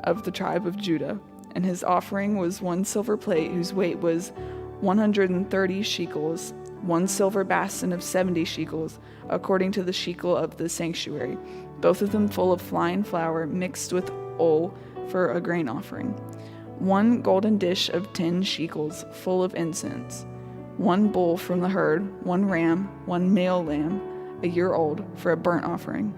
of the tribe of Judah. And his offering was 1 silver plate whose weight was 130 shekels, 1 silver basin of 70 shekels, according to the shekel of the sanctuary, both of them full of fine flour mixed with oil for a grain offering. 1 golden dish of 10 shekels, full of incense. 1 bull from the herd, 1 ram, 1 male lamb, a year old, for a burnt offering.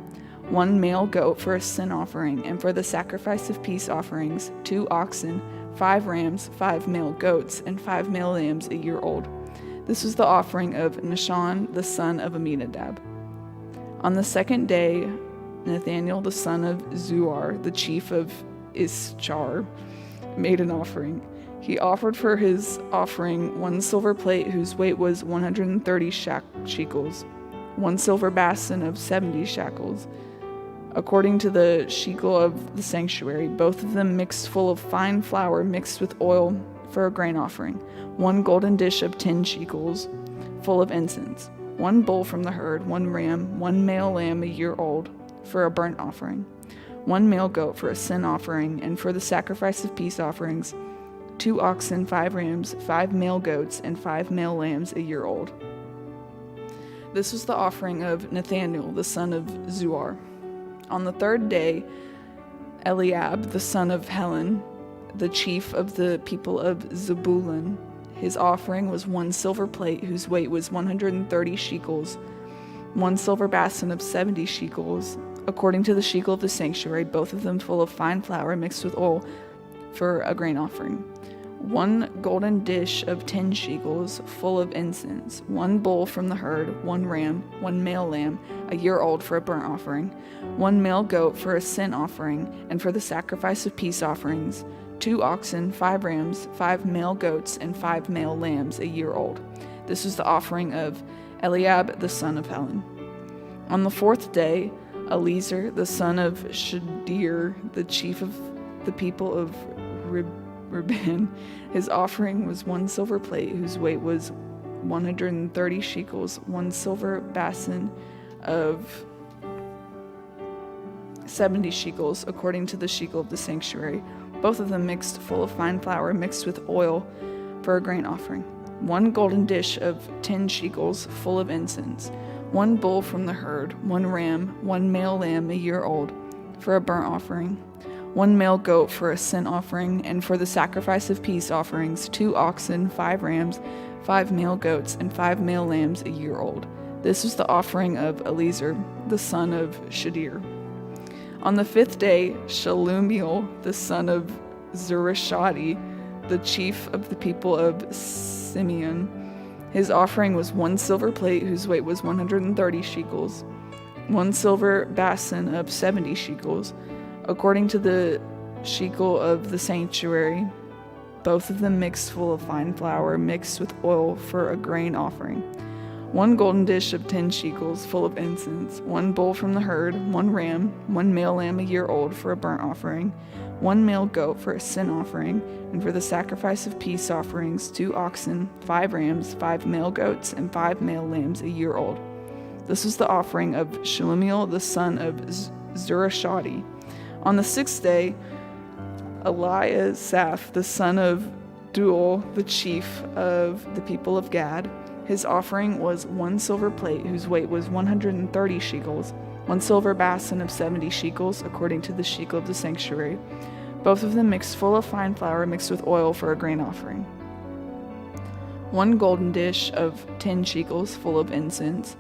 1 male goat for a sin offering, and for the sacrifice of peace offerings, 2 oxen, 5 rams, 5 male goats, and 5 male lambs a year old. This was the offering of Nahshon, the son of Amminadab. On the second day, Nathaniel, the son of Zuar, the chief of Ischar, made an offering. He offered for his offering 1 silver plate whose weight was 130 shekels, 1 silver basin of 70 shekels, according to the shekel of the sanctuary, both of them mixed full of fine flour mixed with oil for a grain offering. 1 golden dish of 10 shekels, full of incense. 1 bull from the herd, 1 ram, 1 male lamb a year old, for a burnt offering. 1 male goat for a sin offering, and for the sacrifice of peace offerings, 2 oxen, 5 rams, 5 male goats, and 5 male lambs a year old. This was the offering of Nathaniel, the son of Zuar. On the third day, Eliab, the son of Helon, the chief of the people of Zebulun, his offering was 1 silver plate whose weight was 130 shekels, 1 silver basin of 70 shekels, according to the shekel of the sanctuary, both of them full of fine flour mixed with oil for a grain offering. 1 golden dish of 10 shekels, full of incense. 1 bull from the herd, 1 ram, 1 male lamb, a year old, for a burnt offering. 1 male goat for a sin offering, and for the sacrifice of peace offerings. 2 oxen, 5 rams, 5 male goats, and 5 male lambs a year old. This was the offering of Eliab, the son of Helon. On the fourth day, Eliezer, the son of Shadir, the chief of the people of Reuben, his offering was 1 silver plate whose weight was 130 shekels, 1 silver basin of 70 shekels, according to the shekel of the sanctuary, both of them mixed full of fine flour mixed with oil for a grain offering. 1 golden dish of 10 shekels, full of incense. 1 bull from the herd, 1 ram, 1 male lamb a year old, for a burnt offering. 1 male goat for a sin offering, and for the sacrifice of peace offerings, 2 oxen, 5 rams, 5 male goats, and 5 male lambs a year old. This was the offering of Eliezer, the son of Shadir. On the 5th day, Shelumiel, the son of Zurishadai, the chief of the people of Simeon, his offering was 1 silver plate whose weight was 130 shekels, 1 silver basin of 70 shekels, according to the shekel of the sanctuary, both of them mixed full of fine flour mixed with oil for a grain offering. 1 golden dish of 10 shekels, full of incense. 1 bull from the herd, 1 ram, 1 male lamb a year old, for a burnt offering. 1 male goat for a sin offering, and for the sacrifice of peace offerings, 2 oxen, 5 rams, 5 male goats, and 5 male lambs a year old. This was the offering of Shelumiel, the son of Zurishadai. On the 6th day, Eliasaph, the son of Deuel, the chief of the people of Gad, his offering was 1 silver plate whose weight was 130 shekels, 1 silver basin of 70 shekels, according to the shekel of the sanctuary, both of them mixed full of fine flour mixed with oil for a grain offering. 1 golden dish of 10 shekels, full of incense.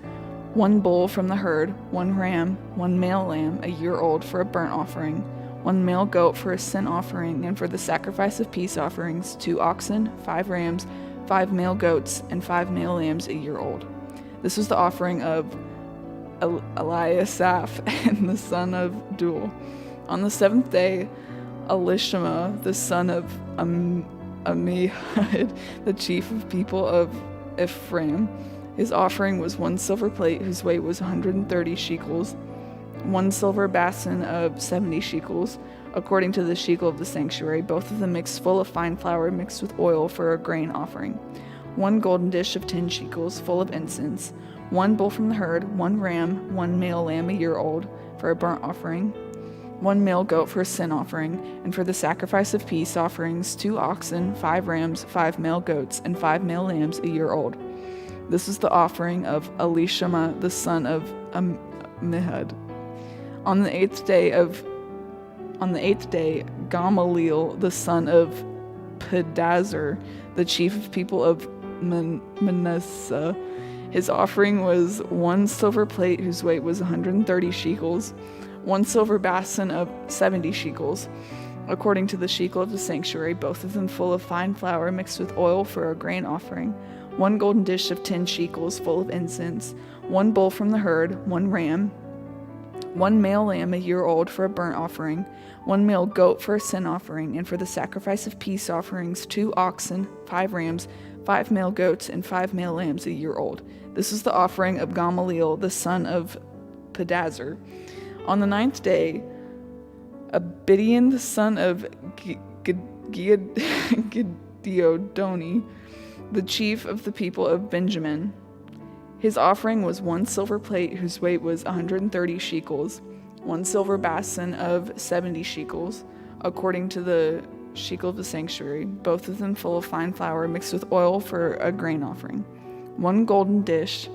1 bull from the herd, 1 ram, 1 male lamb a year old, for a burnt offering. 1 male goat for a sin offering, and for the sacrifice of peace offerings, 2 oxen, 5 rams, 5 male goats, and 5 male lambs a year old. This was the offering of Eliasaph and the son of Deuel. On the 7th day, Elishama, the son of Ammihud, the chief of people of Ephraim. His offering was 1 silver plate whose weight was 130 shekels, 1 silver basin of 70 shekels, according to the shekel of the sanctuary, both of them mixed full of fine flour mixed with oil for a grain offering, 1 golden dish of 10 shekels full of incense, 1 bull from the herd, 1 ram, 1 male lamb a year old for a burnt offering, 1 male goat for a sin offering, and for the sacrifice of peace offerings 2 oxen, 5 rams, 5 male goats, and 5 male lambs a year old. This is the offering of Elishama the son of Ammihud. On the eighth day, Gamaliel the son of Pedazur, the chief of people of Manasseh, his offering was 1 silver plate whose weight was 130 shekels, 1 silver basin of 70 shekels, according to the shekel of the sanctuary, both of them full of fine flour mixed with oil for a grain offering, 1 golden dish of 10 shekels full of incense, 1 bull from the herd, 1 ram, 1 male lamb a year old for a burnt offering, 1 male goat for a sin offering, and for the sacrifice of peace offerings 2 oxen, 5 rams, 5 male goats, and 5 male lambs a year old. This is the offering of Gamaliel the son of Pedazur. On the 9th day, Abidian the son of Gideodoni, the chief of the people of Benjamin. His offering was 1 silver plate whose weight was 130 shekels, 1 silver basin of 70 shekels, according to the shekel of the sanctuary, both of them full of fine flour mixed with oil for a grain offering, 1 golden dish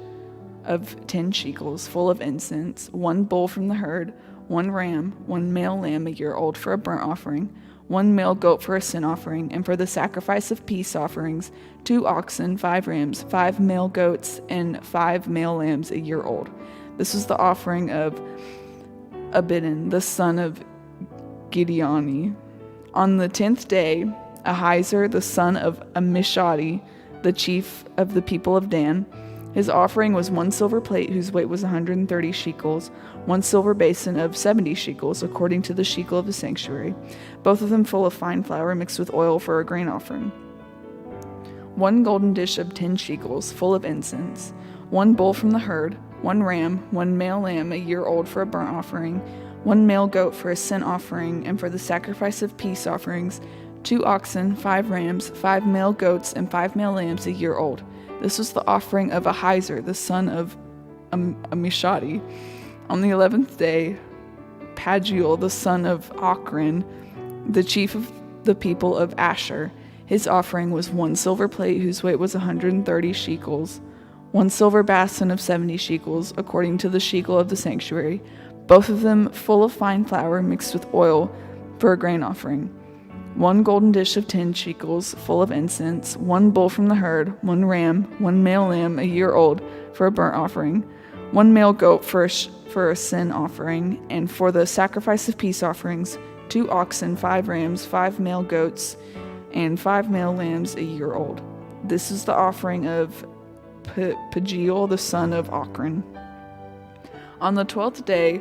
of 10 shekels full of incense, 1 bull from the herd, 1 ram, 1 male lamb a year old for a burnt offering, 1 male goat for a sin offering, and for the sacrifice of peace offerings 2 oxen, 5 rams, 5 male goats, and 5 male lambs a year old. This was the offering of Abidan the son of Gideoni. On the 10th day, Ahiezer the son of Amishadi, the chief of the people of Dan. His offering was 1 silver plate whose weight was 130 shekels, 1 silver basin of 70 shekels, according to the shekel of the sanctuary, both of them full of fine flour mixed with oil for a grain offering, 1 golden dish of 10 shekels full of incense, 1 bull from the herd, 1 ram, 1 male lamb a year old for a burnt offering, 1 male goat for a sin offering, and for the sacrifice of peace offerings 2 oxen, 5 rams, 5 male goats, and 5 male lambs a year old. This was the offering of Ahiezer the son of Amishadi. On the 11th day, Pagiel the son of Ochran, the chief of the people of Asher. His offering was 1 silver plate whose weight was 130 shekels, 1 silver basin of 70 shekels, according to the shekel of the sanctuary, both of them full of fine flour mixed with oil for a grain offering, 1 golden dish of 10 shekels full of incense, 1 bull from the herd, 1 ram, 1 male lamb a year old for a burnt offering, 1 male goat for a sin offering, and for the sacrifice of peace offerings 2 oxen, 5 rams, 5 male goats, and 5 male lambs a year old. This is the offering of Pagiel the son of Ochran. On the 12th day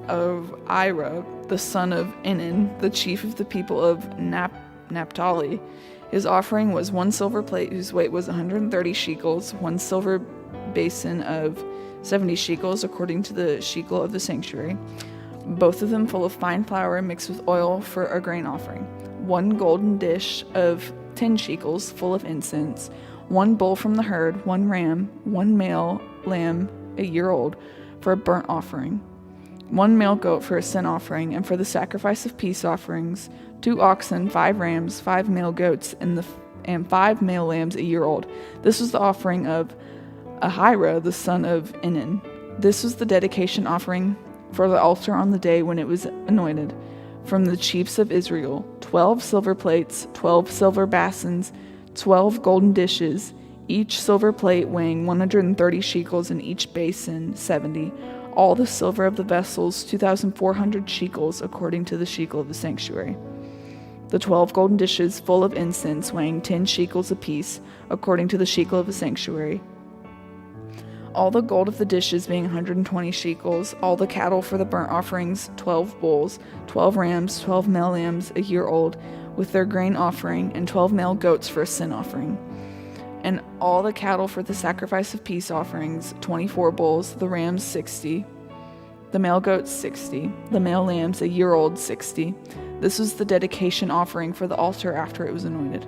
of Ira the son of Enan, the chief of the people of Naphtali. His offering was 1 silver plate whose weight was 130 shekels, 1 silver basin of 70 shekels, according to the shekel of the sanctuary, both of them full of fine flour mixed with oil for a grain offering, 1 golden dish of 10 shekels full of incense, 1 bull from the herd, 1 ram, 1 male lamb a year old for a burnt offering, 1 male goat for a sin offering, and for the sacrifice of peace offerings 2 oxen, 5 rams, 5 male goats, and 5 male lambs a year old. This was the offering of Ahira the son of Enan. This was the dedication offering for the altar on the day when it was anointed, from the chiefs of Israel, 12 silver plates, 12 silver basins, 12 golden dishes, each silver plate weighing 130 shekels, and each basin 70. All the silver of the vessels 2,400 shekels, according to the shekel of the sanctuary. The 12 golden dishes full of incense weighing 10 shekels apiece, according to the shekel of the sanctuary. all the gold of the dishes being 120 shekels, all the cattle for the burnt offerings, 12 bulls, 12 rams, 12 male lambs a year old, with their grain offering, and 12 male goats for a sin offering. And all the cattle for the sacrifice of peace offerings, 24 bulls, the rams 60, the male goats 60, the male lambs a year old 60. This was the dedication offering for the altar after it was anointed.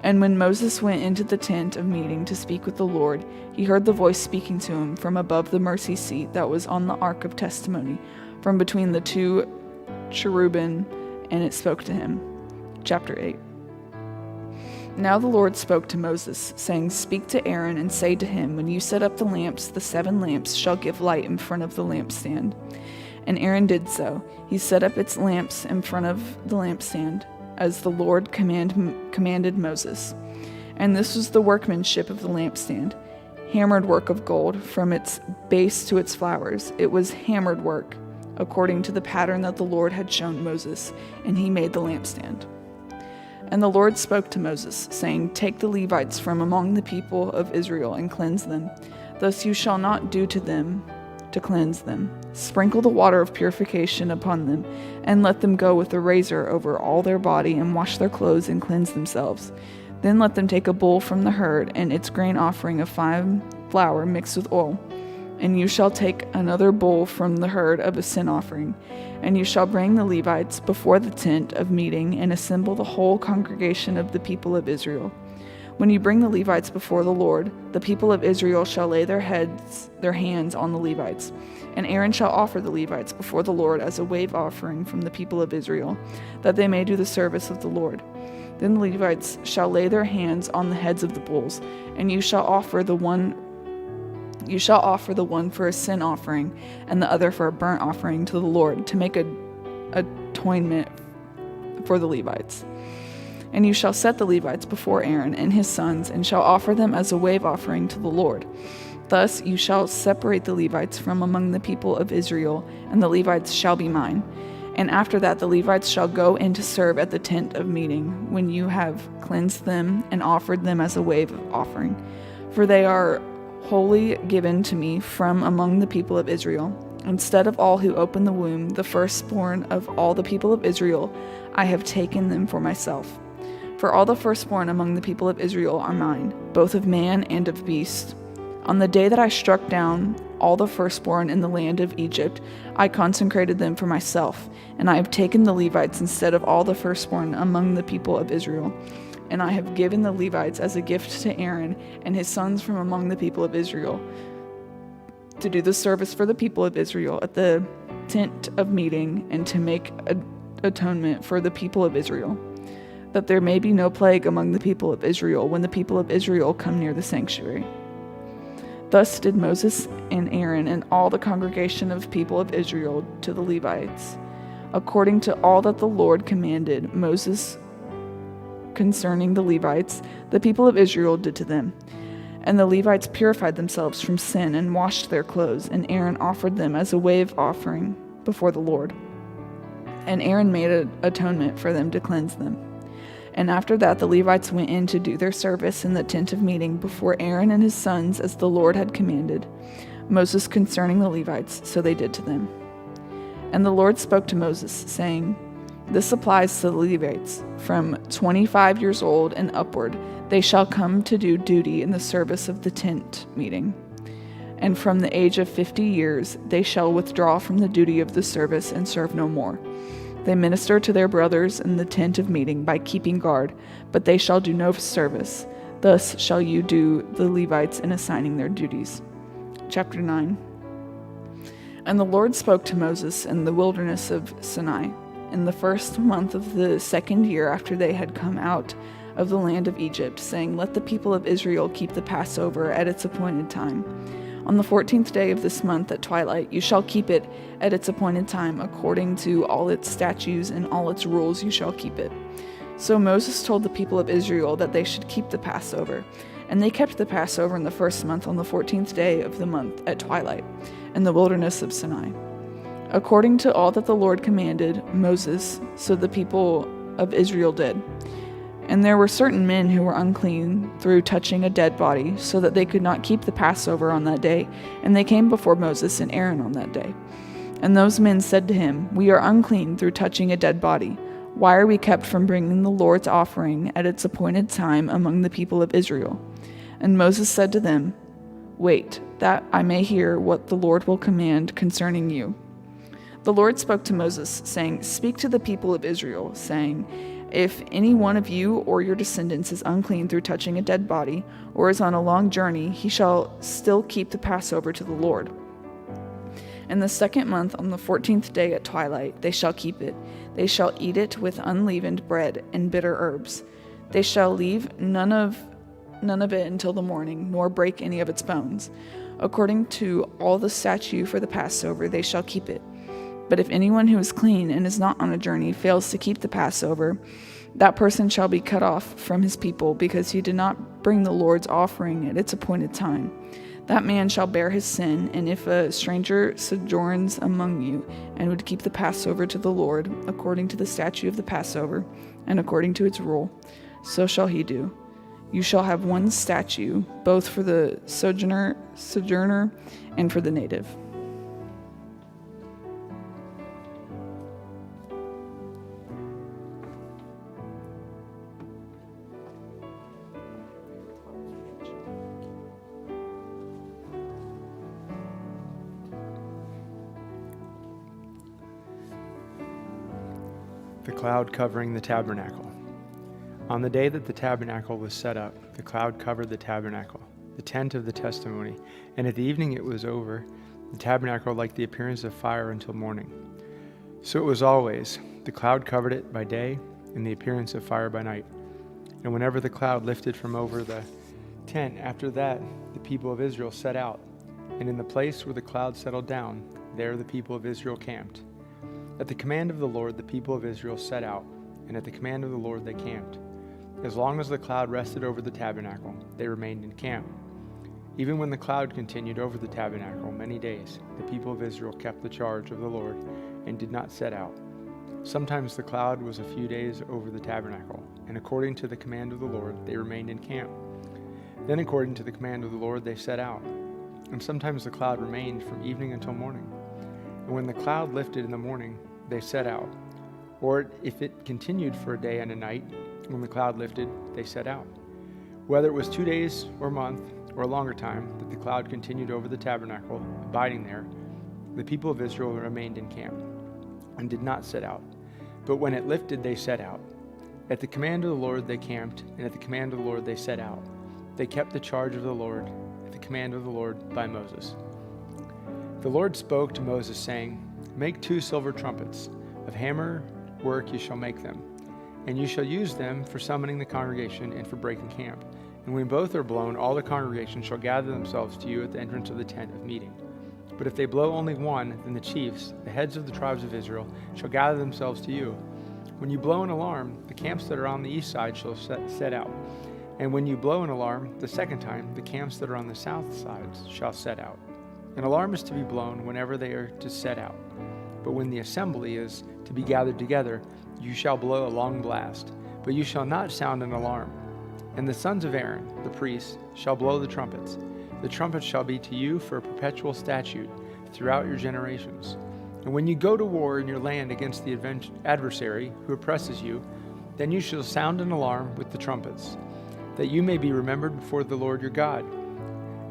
And when Moses went into the tent of meeting to speak with the Lord, he heard the voice speaking to him from above the mercy seat that was on the ark of testimony, from between the two cherubim, and it spoke to him. Chapter 8. Now the Lord spoke to Moses, saying, Speak to Aaron and say to him, When you set up the lamps, the 7 lamps shall give light in front of the lampstand. And Aaron did so. He set up its lamps in front of the lampstand, as the Lord commanded Moses. And this was the workmanship of the lampstand, hammered work of gold, from its base to its flowers. It was hammered work, according to the pattern that the Lord had shown Moses, and he made the lampstand. And the Lord spoke to Moses, saying, Take the Levites from among the people of Israel and cleanse them. Thus you shall not do to them to cleanse them. Sprinkle the water of purification upon them, and let them go with a razor over all their body, and wash their clothes and cleanse themselves. Then let them take a bull from the herd, and its grain offering of fine flour mixed with oil. And you shall take another bull from the herd of a sin offering. And you shall bring the Levites before the tent of meeting, and assemble the whole congregation of the people of Israel. When you bring the Levites before the Lord, the people of Israel shall lay their hands on the Levites. And Aaron shall offer the Levites before the Lord as a wave offering from the people of Israel, that they may do the service of the Lord. Then the Levites shall lay their hands on the heads of the bulls, and you shall offer the one for a sin offering, and the other for a burnt offering to the Lord, to make atonement for the Levites. And you shall set the Levites before Aaron and his sons, and shall offer them as a wave offering to the Lord. Thus you shall separate the Levites from among the people of Israel, and the Levites shall be mine. And after that the Levites shall go in to serve at the tent of meeting, when you have cleansed them and offered them as a wave offering. For they are wholly given to me from among the people of Israel. Instead of all who open the womb, the firstborn of all the people of Israel, I have taken them for myself. For all the firstborn among the people of Israel are mine, both of man and of beast. On the day that I struck down all the firstborn in the land of Egypt, I consecrated them for myself, and I have taken the Levites instead of all the firstborn among the people of Israel. And I have given the Levites as a gift to Aaron and his sons from among the people of Israel, to do the service for the people of Israel at the tent of meeting, and to make atonement for the people of Israel, that there may be no plague among the people of Israel when the people of Israel come near the sanctuary. Thus did Moses and Aaron and all the congregation of people of Israel to the Levites, according to all that the Lord commanded Moses concerning the Levites, the people of Israel did to them. And the Levites purified themselves from sin and washed their clothes, and Aaron offered them as a wave offering before the Lord. And Aaron made an atonement for them to cleanse them. And after that the Levites went in to do their service in the tent of meeting before Aaron and his sons, as the Lord had commanded Moses concerning the Levites, so they did to them. And the Lord spoke to Moses, saying, This applies to the Levites. From 25 years old and upward, they shall come to do duty in the service of the tent meeting. And from the age of 50 years, they shall withdraw from the duty of the service and serve no more. They minister to their brothers in the tent of meeting by keeping guard, but they shall do no service. Thus shall you do the Levites in assigning their duties. Chapter 9. And the Lord spoke to Moses in the wilderness of Sinai, in the first month of the second year after they had come out of the land of Egypt, saying, Let the people of Israel keep the Passover at its appointed time. On the 14th day of this month at twilight, you shall keep it at its appointed time, according to all its statutes and all its rules you shall keep it. So Moses told the people of Israel that they should keep the Passover. And they kept the Passover in the first month on the 14th day of the month at twilight, in the wilderness of Sinai. According to all that the Lord commanded Moses, so the people of Israel did. And there were certain men who were unclean through touching a dead body, so that they could not keep the Passover on that day, and they came before Moses and Aaron on that day. And those men said to him, "We are unclean through touching a dead body. Why are we kept from bringing the Lord's offering at its appointed time among the people of Israel?" And Moses said to them, "Wait, that I may hear what the Lord will command concerning you." The Lord spoke to Moses, saying, "Speak to the people of Israel, saying, if any one of you or your descendants is unclean through touching a dead body, or is on a long journey, he shall still keep the Passover to the Lord. In the 2nd month, on the 14th day at twilight, they shall keep it. They shall eat it with unleavened bread and bitter herbs. They shall leave none of it until the morning, nor break any of its bones. According to all the statute for the Passover, they shall keep it. But if anyone who is clean and is not on a journey fails to keep the Passover, that person shall be cut off from his people, because he did not bring the Lord's offering at its appointed time. That man shall bear his sin, and if a stranger sojourns among you and would keep the Passover to the Lord, according to the statute of the Passover, and according to its rule, so shall he do. You shall have one statute, both for the sojourner and for the native. The cloud covering the tabernacle. On the day that the tabernacle was set up, the cloud covered the tabernacle, the tent of the testimony, and at the evening it was over, the tabernacle like the appearance of fire until morning. So it was always, the cloud covered it by day, and the appearance of fire by night. And whenever the cloud lifted from over the tent, after that the people of Israel set out, and in the place where the cloud settled down, there the people of Israel camped. At the command of the Lord, the people of Israel set out, and at the command of the Lord they camped. As long as the cloud rested over the tabernacle, they remained in camp. Even when the cloud continued over the tabernacle many days, the people of Israel kept the charge of the Lord and did not set out. Sometimes the cloud was a few days over the tabernacle, and according to the command of the Lord, they remained in camp. Then according to the command of the Lord, they set out. And sometimes the cloud remained from evening until morning. And when the cloud lifted in the morning, they set out. Or if it continued for a day and a night, when the cloud lifted, they set out. Whether it was 2 days or a month or a longer time that the cloud continued over the tabernacle, abiding there, the people of Israel remained in camp and did not set out. But when it lifted, they set out. At the command of the Lord they camped, and at the command of the Lord they set out. They kept the charge of the Lord at the command of the Lord by Moses. The Lord spoke to Moses, saying, "Make 2 silver trumpets. Of hammer work you shall make them. And you shall use them for summoning the congregation and for breaking camp. And when both are blown, all the congregation shall gather themselves to you at the entrance of the tent of meeting. But if they blow only one, then the chiefs, the heads of the tribes of Israel, shall gather themselves to you. When you blow an alarm, the camps that are on the east side shall set out. And when you blow an alarm the second time, the camps that are on the south sides shall set out. An alarm is to be blown whenever they are to set out. But when the assembly is to be gathered together, you shall blow a long blast, but you shall not sound an alarm. And the sons of Aaron, the priests, shall blow the trumpets. The trumpets shall be to you for a perpetual statute throughout your generations. And when you go to war in your land against the adversary who oppresses you, then you shall sound an alarm with the trumpets, that you may be remembered before the Lord your God.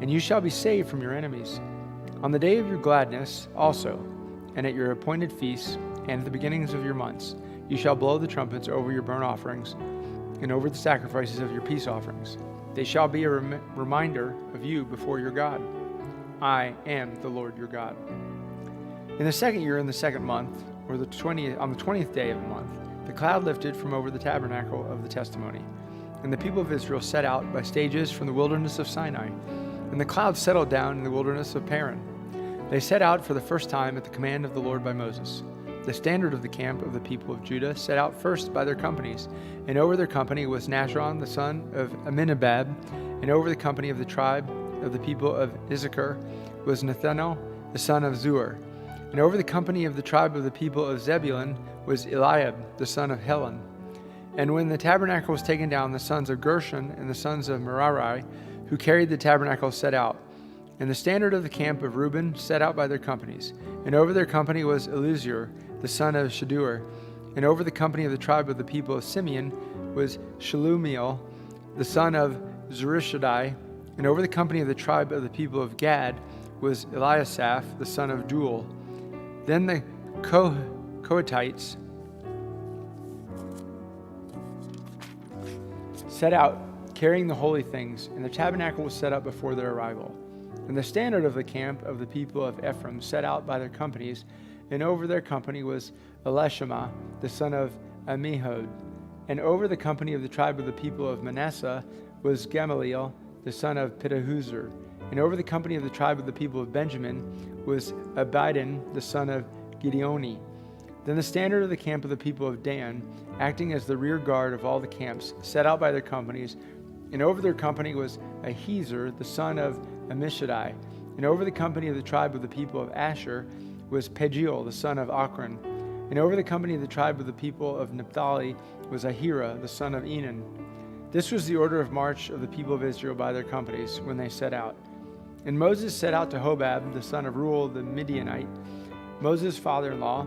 And you shall be saved from your enemies. On the day of your gladness also, and at your appointed feasts, and at the beginnings of your months, you shall blow the trumpets over your burnt offerings and over the sacrifices of your peace offerings. They shall be a reminder of you before your God. I am the Lord your God. In the 2nd year, in the 2nd month, or on the 20th day of the month, the cloud lifted from over the tabernacle of the testimony. And the people of Israel set out by stages from the wilderness of Sinai. And the cloud settled down in the wilderness of Paran. They set out for the first time at the command of the Lord by Moses. The standard of the camp of the people of Judah set out first by their companies, and over their company was Nashon the son of Amminadab, and over the company of the tribe of the people of Issachar was Nethanel the son of Zuar, and over the company of the tribe of the people of Zebulun was Eliab the son of Helon, And when the tabernacle was taken down, the sons of Gershon and the sons of Merari, who carried the tabernacle, set out. And the standard of the camp of Reuben set out by their companies. And over their company was Elizur, the son of Shadur. And over the company of the tribe of the people of Simeon was Shelumiel, the son of Zurishaddai. And over the company of the tribe of the people of Gad was Eliasaph, the son of Duel. Then the Kohathites set out, carrying the holy things, and the tabernacle was set up before their arrival. And the standard of the camp of the people of Ephraim set out by their companies, and over their company was Elishama, the son of Ammihud. And over the company of the tribe of the people of Manasseh was Gamaliel, the son of Pedahuzur. And over the company of the tribe of the people of Benjamin was Abidan, the son of Gideoni. Then the standard of the camp of the people of Dan, acting as the rear guard of all the camps, set out by their companies. And over their company was Ahiezer, the son of Ammishaddai. And over the company of the tribe of the people of Asher was Pagiel, the son of Ochran. And over the company of the tribe of the people of Naphtali was Ahira, the son of Enan. This was the order of march of the people of Israel by their companies when they set out. And Moses set out to Hobab, the son of Ruel the Midianite, Moses' father-in-law.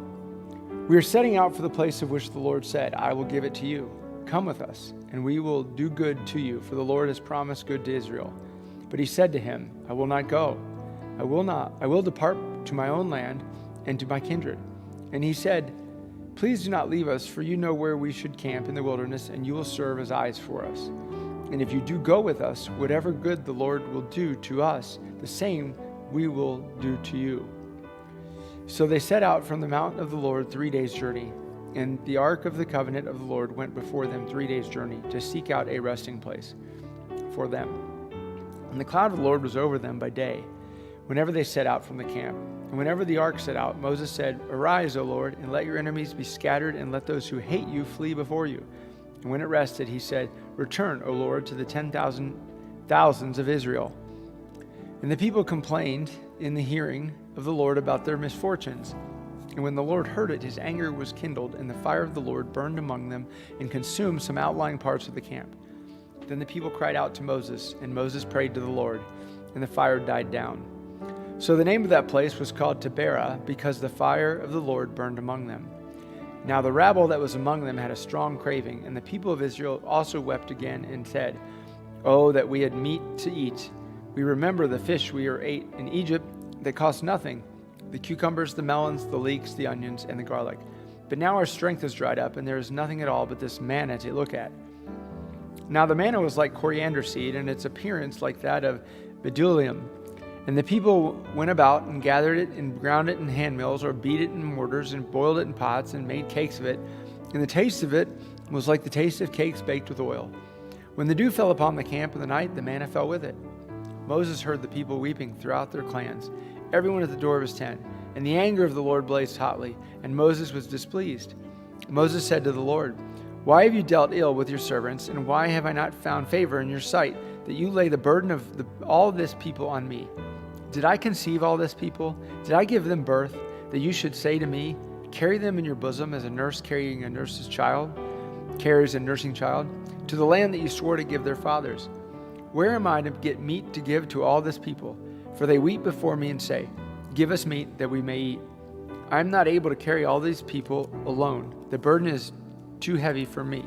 We are setting out for the place of which the Lord said, I will give it to you. Come with us, and we will do good to you, for the Lord has promised good to Israel. But he said to him, I will not go. I will depart to my own land and to my kindred. And he said, Please do not leave us, for you know where we should camp in the wilderness, and you will serve as eyes for us. And if you do go with us, whatever good the Lord will do to us, the same we will do to you. So they set out from the mount of the Lord 3 days' journey, and the ark of the covenant of the Lord went before them 3 days' journey to seek out a resting place for them. And the cloud of the Lord was over them by day, whenever they set out from the camp. And whenever the ark set out, Moses said, Arise, O Lord, and let your enemies be scattered, and let those who hate you flee before you. And when it rested, he said, Return, O Lord, to the 10,000 of Israel. And the people complained in the hearing of the Lord about their misfortunes. And when the Lord heard it, his anger was kindled, and the fire of the Lord burned among them and consumed some outlying parts of the camp. Then the people cried out to Moses, and Moses prayed to the Lord, and the fire died down. So the name of that place was called Taberah, because the fire of the Lord burned among them. Now the rabble that was among them had a strong craving, and the people of Israel also wept again and said, Oh, that we had meat to eat. We remember the fish we ate in Egypt that cost nothing, the cucumbers, the melons, the leeks, the onions, and the garlic. But now our strength is dried up, and there is nothing at all but this manna to look at. Now the manna was like coriander seed, and its appearance like that of bdellium. And the people went about and gathered it and ground it in handmills, or beat it in mortars, and boiled it in pots, and made cakes of it. And the taste of it was like the taste of cakes baked with oil. When the dew fell upon the camp in the night, the manna fell with it. Moses heard the people weeping throughout their clans, everyone at the door of his tent. And the anger of the Lord blazed hotly, and Moses was displeased. Moses said to the Lord, Why have you dealt ill with your servants, and why have I not found favor in your sight, that you lay the burden of all this people on me? Did I conceive all this people? Did I give them birth, that you should say to me, Carry them in your bosom as a nurse carrying a nurse's child, carries a nursing child, to the land that you swore to give their fathers? Where am I to get meat to give to all this people? For they weep before me and say, Give us meat that we may eat. I am not able to carry all these people alone. The burden is too heavy for me.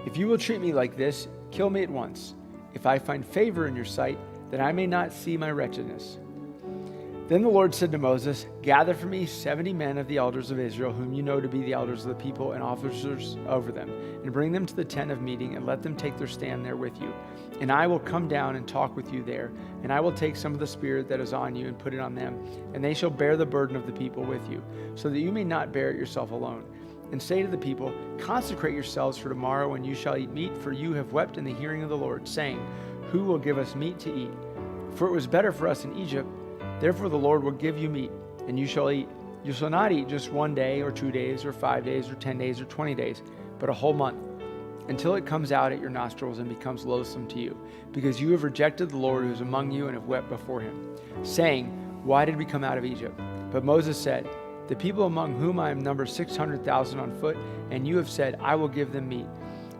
If you will treat me like this, kill me at once, if I find favor in your sight, that I may not see my wretchedness. Then the Lord said to Moses, Gather for me 70 men of the elders of Israel, whom you know to be the elders of the people and officers over them, and bring them to the tent of meeting, and let them take their stand there with you. And I will come down and talk with you there, and I will take some of the spirit that is on you and put it on them, and they shall bear the burden of the people with you, so that you may not bear it yourself alone. And say to the people, Consecrate yourselves for tomorrow, and you shall eat meat, for you have wept in the hearing of the Lord, saying, Who will give us meat to eat? For it was better for us in Egypt. Therefore the Lord will give you meat, and you shall eat. You shall not eat just 1 day, or 2 days, or 5 days, or 10 days, or 20 days, but a whole month. until it comes out at your nostrils and becomes loathsome to you, because you have rejected the Lord who is among you and have wept before him, saying, why did we come out of Egypt? But Moses said, the people among whom I am numbered 600,000 on foot, and you have said, I will give them meat,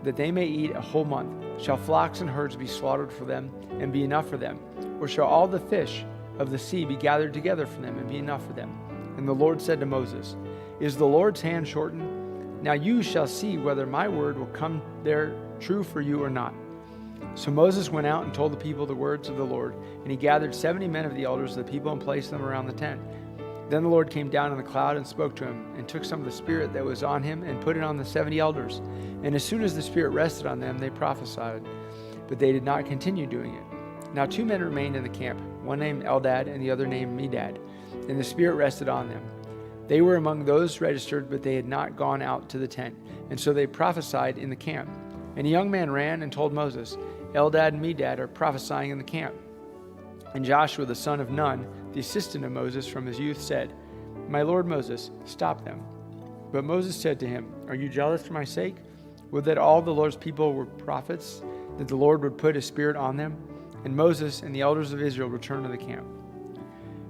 that they may eat a whole month. Shall flocks and herds be slaughtered for them, and be enough for them? Or shall all the fish of the sea be gathered together for them, and be enough for them? And the Lord said to Moses, is the Lord's hand shortened? Now you shall see whether my word will come there true for you or not. So Moses went out and told the people the words of the Lord, and he gathered 70 men of the elders of the people and placed them around the tent. Then the Lord came down in the cloud and spoke to him, and took some of the Spirit that was on him and put it on the 70 elders. And as soon as the Spirit rested on them, they prophesied, but they did not continue doing it. Now 2 men remained in the camp, one named Eldad and the other named Medad, and the Spirit rested on them. They were among those registered, but they had not gone out to the tent, and so they prophesied in the camp. And a young man ran and told Moses, Eldad and Medad are prophesying in the camp. And Joshua the son of Nun, the assistant of Moses from his youth, said, my lord Moses, stop them. But Moses said to him, are you jealous for my sake? Would that all the Lord's people were prophets, that the Lord would put his Spirit on them? And Moses and the elders of Israel returned to the camp.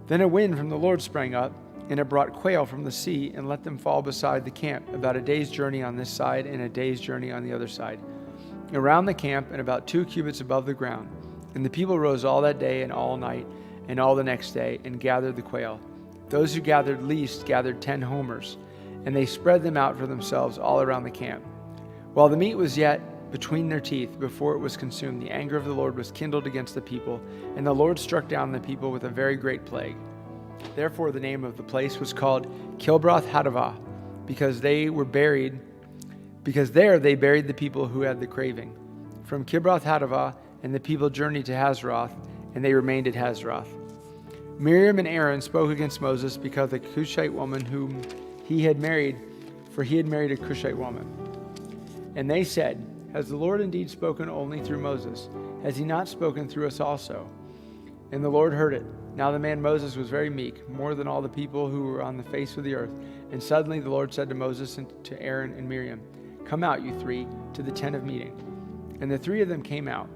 Then a wind from the Lord sprang up, and it brought quail from the sea and let them fall beside the camp, about a day's journey on this side and a day's journey on the other side, around the camp and about 2 cubits above the ground. And the people rose all that day and all night and all the next day and gathered the quail. Those who gathered least gathered 10 homers, and they spread them out for themselves all around the camp. While the meat was yet between their teeth before it was consumed, the anger of the Lord was kindled against the people, and the Lord struck down the people with a very great plague. Therefore the name of the place was called Kilbroth Hadavah, because there they buried the people who had the craving. From Kibroth Hadavah, and the people journeyed to Hazeroth, and they remained at Hazeroth. Miriam and Aaron spoke against Moses because of the Cushite woman whom he had married, for he had married a Cushite woman. And they said, has the Lord indeed spoken only through Moses? Has he not spoken through us also? And the Lord heard it. Now the man Moses was very meek, more than all the people who were on the face of the earth. And suddenly the Lord said to Moses and to Aaron and Miriam, come out, you 3, to the tent of meeting. And the 3 of them came out.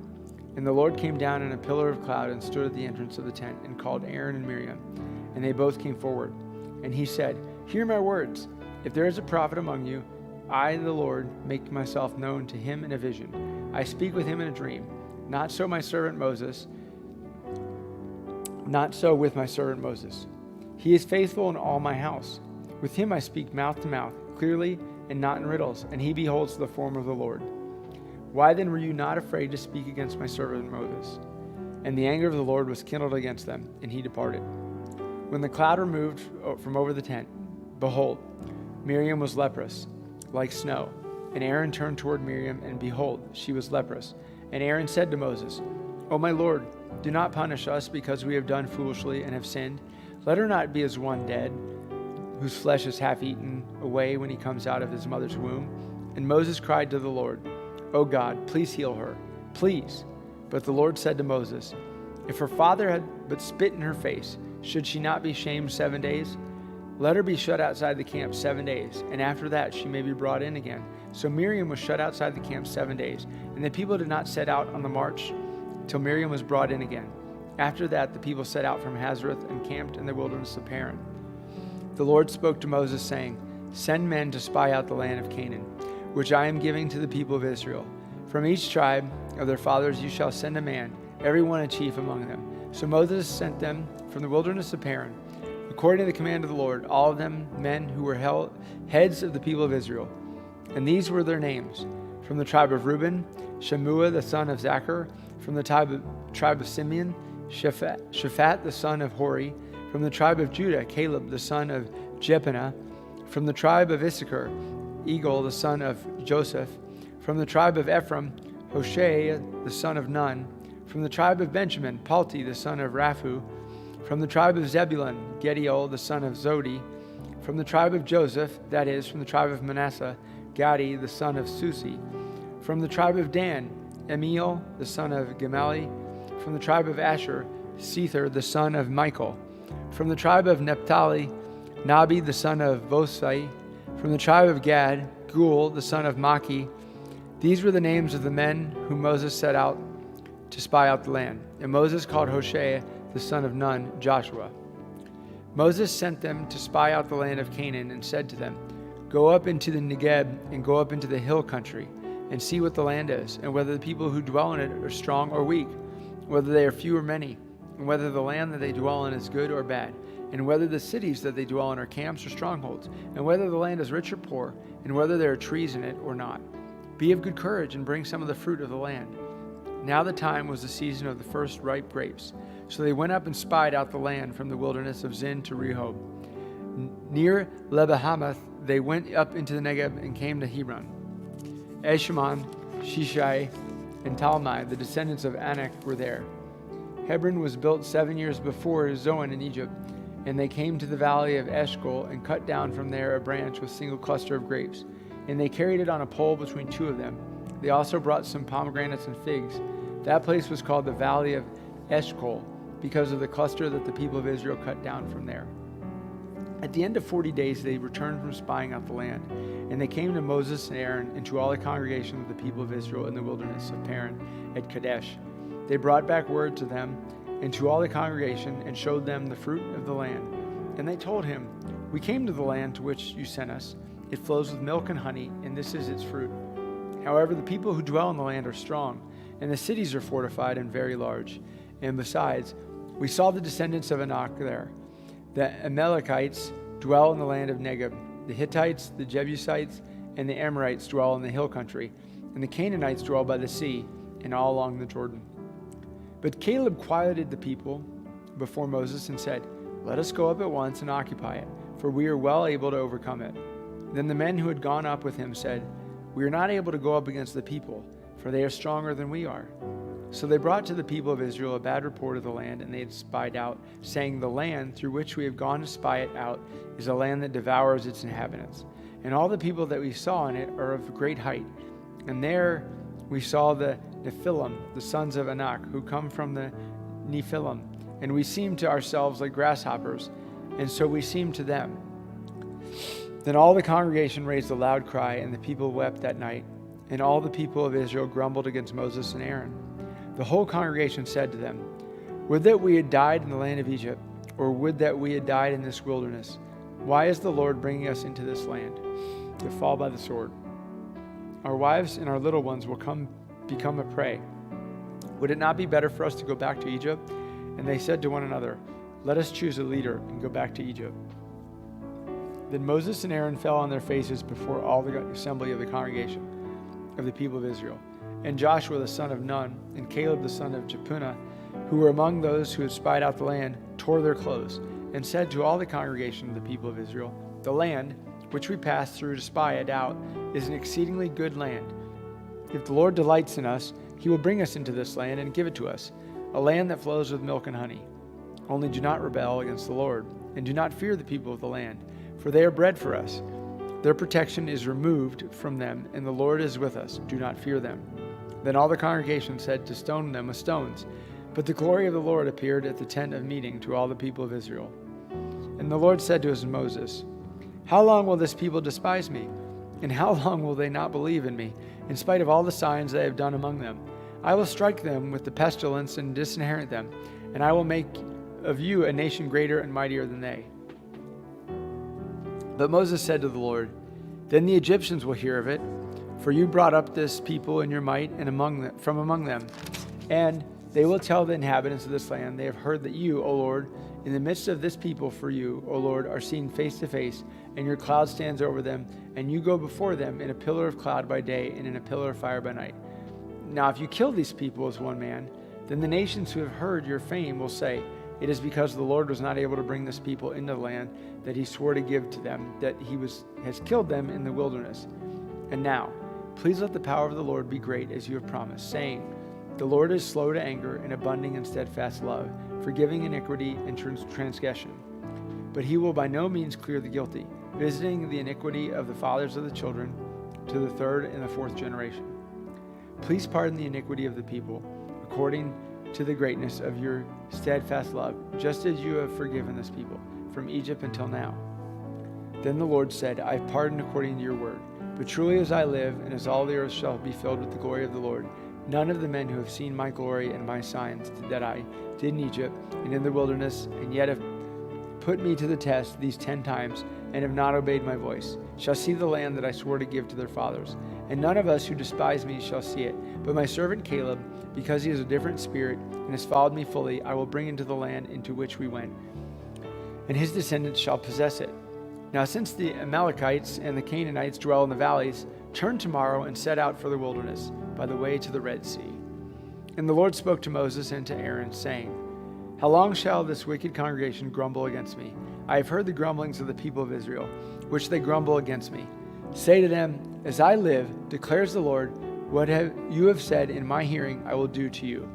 And the Lord came down in a pillar of cloud and stood at the entrance of the tent and called Aaron and Miriam. And they both came forward. And he said, hear my words. If there is a prophet among you, I, the Lord, make myself known to him in a vision. I speak with him in a dream. Not so my servant Moses. Not so with my servant Moses. He is faithful in all my house. With him I speak mouth to mouth, clearly and not in riddles, and he beholds the form of the Lord. Why then were you not afraid to speak against my servant Moses? And the anger of the Lord was kindled against them, and he departed. When the cloud removed from over the tent, behold, Miriam was leprous, like snow. And Aaron turned toward Miriam, and behold, she was leprous. And Aaron said to Moses, O my Lord, do not punish us because we have done foolishly and have sinned. Let her not be as one dead, whose flesh is half eaten away when he comes out of his mother's womb. And Moses cried to the Lord, O God, please heal her, please. But the Lord said to Moses, if her father had but spit in her face, should she not be shamed 7 days? Let her be shut outside the camp 7 days, and after that she may be brought in again. So Miriam was shut outside the camp 7 days, and the people did not set out on the march till Miriam was brought in again. After that the people set out from Hazeroth and camped in the wilderness of Paran. The Lord spoke to Moses, saying, send men to spy out the land of Canaan, which I am giving to the people of Israel. From each tribe of their fathers you shall send a man, every one a chief among them. So Moses sent them from the wilderness of Paran, according to the command of the Lord, all of them men who were heads of the people of Israel. And these were their names. From the tribe of Reuben, Shemua the son of Zachar. From the tribe of Simeon, Shaphat the son of Hori. From the tribe of Judah, Caleb the son of Jephunneh. From the tribe of Issachar, Egal the son of Joseph. From the tribe of Ephraim, Hoshea the son of Nun. From the tribe of Benjamin, Palti the son of Raphu. From the tribe of Zebulun, Gediel the son of Zodi. From the tribe of Joseph, that is, from the tribe of Manasseh, Gadi the son of Susi. From the tribe of Dan, Emiel the son of Gemali. From the tribe of Asher, Sether the son of Michael. From the tribe of Naphtali, Nabi the son of Bosai. From the tribe of Gad, Gul the son of Maki. These were the names of the men whom Moses set out to spy out the land. And Moses called Hoshea, the son of Nun, Joshua. Moses sent them to spy out the land of Canaan and said to them, "Go up into the Negeb and go up into the hill country and see what the land is, and whether the people who dwell in it are strong or weak, whether they are few or many, and whether the land that they dwell in is good or bad, and whether the cities that they dwell in are camps or strongholds, and whether the land is rich or poor, and whether there are trees in it or not. Be of good courage and bring some of the fruit of the land." Now the time was the season of the first ripe grapes. So they went up and spied out the land from the wilderness of Zin to Rehob. Near Lebahamath they went up into the Negeb and came to Hebron. Eshimon, Shishai, and Talmai, the descendants of Anak, were there. Hebron was built 7 years before Zoan in Egypt, and they came to the valley of Eshcol and cut down from there a branch with a single cluster of grapes, and they carried it on a pole between two of them. They also brought some pomegranates and figs. That place was called the valley of Eshcol, because of the cluster that the people of Israel cut down from there. At the end of 40 days they returned from spying out the land, and they came to Moses and Aaron and to all the congregation of the people of Israel in the wilderness of Paran at Kadesh. They brought back word to them and to all the congregation and showed them the fruit of the land. And they told him, "We came to the land to which you sent us. It flows with milk and honey, and this is its fruit. However, the people who dwell in the land are strong, and the cities are fortified and very large. And besides, we saw the descendants of Anak there. The Amalekites dwell in the land of Negeb. The Hittites, the Jebusites, and the Amorites dwell in the hill country. And the Canaanites dwell by the sea and all along the Jordan." But Caleb quieted the people before Moses and said, "Let us go up at once and occupy it, for we are well able to overcome it." Then the men who had gone up with him said, "We are not able to go up against the people, for they are stronger than we are." So they brought to the people of Israel a bad report of the land, and they had spied out, saying, "The land through which we have gone to spy it out is a land that devours its inhabitants. And all the people that we saw in it are of great height. And there we saw the Nephilim, the sons of Anak, who come from the Nephilim. And we seemed to ourselves like grasshoppers, and so we seemed to them." Then all the congregation raised a loud cry, and the people wept that night. And all the people of Israel grumbled against Moses and Aaron. The whole congregation said to them, "Would that we had died in the land of Egypt, or would that we had died in this wilderness. Why is the Lord bringing us into this land to fall by the sword? Our wives and our little ones will become a prey. Would it not be better for us to go back to Egypt?" And they said to one another, "Let us choose a leader and go back to Egypt." Then Moses and Aaron fell on their faces before all the assembly of the congregation of the people of Israel. And Joshua the son of Nun and Caleb the son of Jephunneh, who were among those who had spied out the land, tore their clothes and said to all the congregation of the people of Israel, "The land which we passed through to spy it out is an exceedingly good land. If the Lord delights in us, he will bring us into this land and give it to us, a land that flows with milk and honey. Only do not rebel against the Lord, and do not fear the people of the land, for they are bread for us. Their protection is removed from them, and the Lord is with us. Do not fear them." Then all the congregation said to stone them with stones. But the glory of the Lord appeared at the tent of meeting to all the people of Israel. And the Lord said to Moses, "How long will this people despise me? And how long will they not believe in me, in spite of all the signs I have done among them? I will strike them with the pestilence and disinherit them, and I will make of you a nation greater and mightier than they." But Moses said to the Lord, "Then the Egyptians will hear of it, for you brought up this people in your might and from among them. And they will tell the inhabitants of this land, they have heard that you, O Lord, in the midst of this people for you, O Lord, are seen face to face, and your cloud stands over them, and you go before them in a pillar of cloud by day and in a pillar of fire by night. Now if you kill these people as one man, then the nations who have heard your fame will say, it is because the Lord was not able to bring this people into the land that he swore to give to them, that he has killed them in the wilderness. And now, please let the power of the Lord be great as you have promised, saying, the Lord is slow to anger and abounding in steadfast love, forgiving iniquity and transgression. But he will by no means clear the guilty, visiting the iniquity of the fathers of the children to the third and the fourth generation. Please pardon the iniquity of the people, according to the greatness of your steadfast love, just as you have forgiven this people from Egypt until now." Then the Lord said, I have pardoned according to your word. But truly as I live, and as all the earth shall be filled with the glory of the Lord, none of the men who have seen my glory and my signs that I did in Egypt and in the wilderness, and yet have put me to the test these 10 times, and have not obeyed my voice, shall see the land that I swore to give to their fathers. And none of us who despise me shall see it. But my servant Caleb, because he has a different spirit, and has followed me fully, I will bring into the land into which we went, and his descendants shall possess it. Now since the Amalekites and the Canaanites dwell in the valleys, turn tomorrow and set out for the wilderness, by the way to the Red Sea. And the Lord spoke to Moses and to Aaron, saying, How long shall this wicked congregation grumble against me? I have heard the grumblings of the people of Israel, which they grumble against me. Say to them, As I live, declares the Lord, what you have said in my hearing I will do to you.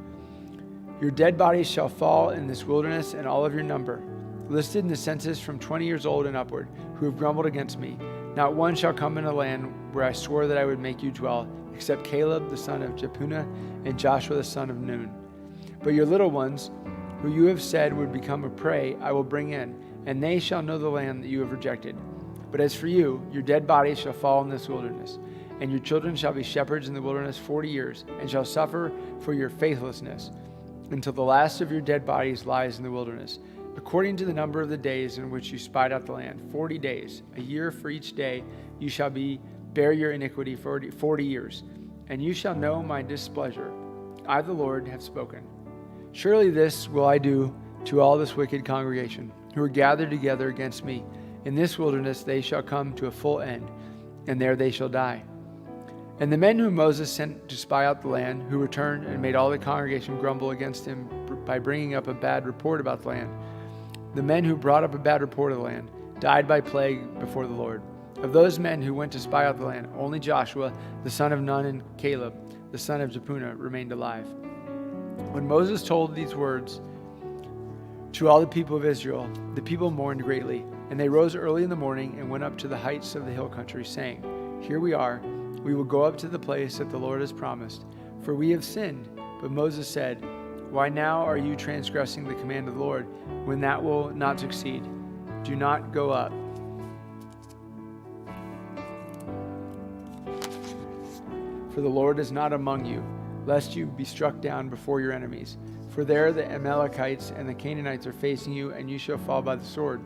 Your dead bodies shall fall in this wilderness, and all of your number, listed in the census from 20 years old and upward, who have grumbled against me. Not one shall come in a land where I swore that I would make you dwell, except Caleb the son of Jephunneh and Joshua the son of Nun. But your little ones, who you have said would become a prey, I will bring in, and they shall know the land that you have rejected. But as for you, your dead bodies shall fall in this wilderness, and your children shall be shepherds in the wilderness 40 years, and shall suffer for your faithlessness, until the last of your dead bodies lies in the wilderness. According to the number of the days in which you spied out the land, 40 days, a year for each day, you shall bear your iniquity 40 years, and you shall know my displeasure. I, the Lord, have spoken. Surely this will I do to all this wicked congregation, who are gathered together against me. In this wilderness they shall come to a full end, and there they shall die. And the men whom Moses sent to spy out the land, who returned and made all the congregation grumble against him by bringing up a bad report about the land, the men who brought up a bad report of the land died by plague before the Lord. Of those men who went to spy out the land, only Joshua, the son of Nun, and Caleb, the son of Jephunneh, remained alive. When Moses told these words to all the people of Israel, the people mourned greatly, and they rose early in the morning and went up to the heights of the hill country, saying, Here we are, we will go up to the place that the Lord has promised, for we have sinned. But Moses said, Why now are you transgressing the command of the Lord, when that will not succeed? Do not go up. For the Lord is not among you, lest you be struck down before your enemies. For there the Amalekites and the Canaanites are facing you, and you shall fall by the sword.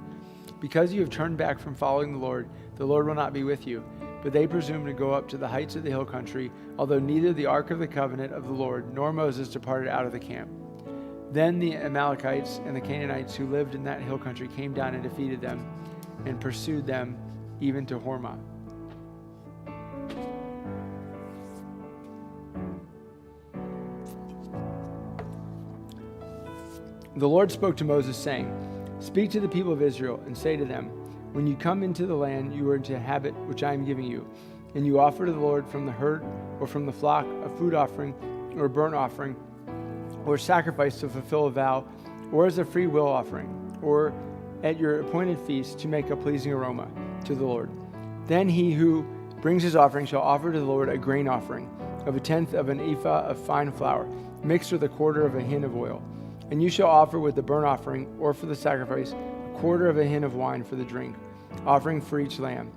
Because you have turned back from following the Lord will not be with you. But they presumed to go up to the heights of the hill country, although neither the ark of the covenant of the Lord nor Moses departed out of the camp. Then the Amalekites and the Canaanites who lived in that hill country came down and defeated them, and pursued them even to Hormah. The Lord spoke to Moses, saying, Speak to the people of Israel, and say to them, When you come into the land you are to inhabit, which I am giving you, and you offer to the Lord from the herd or from the flock a food offering or a burnt offering, or sacrifice to fulfill a vow, or as a free will offering, or at your appointed feast to make a pleasing aroma to the Lord. Then he who brings his offering shall offer to the Lord a grain offering of 1/10 of an ephah of fine flour, mixed with 1/4 of a hin of oil. And you shall offer with the burnt offering, or for the sacrifice, 1/4 of a hin of wine for the drink, offering for each lamb.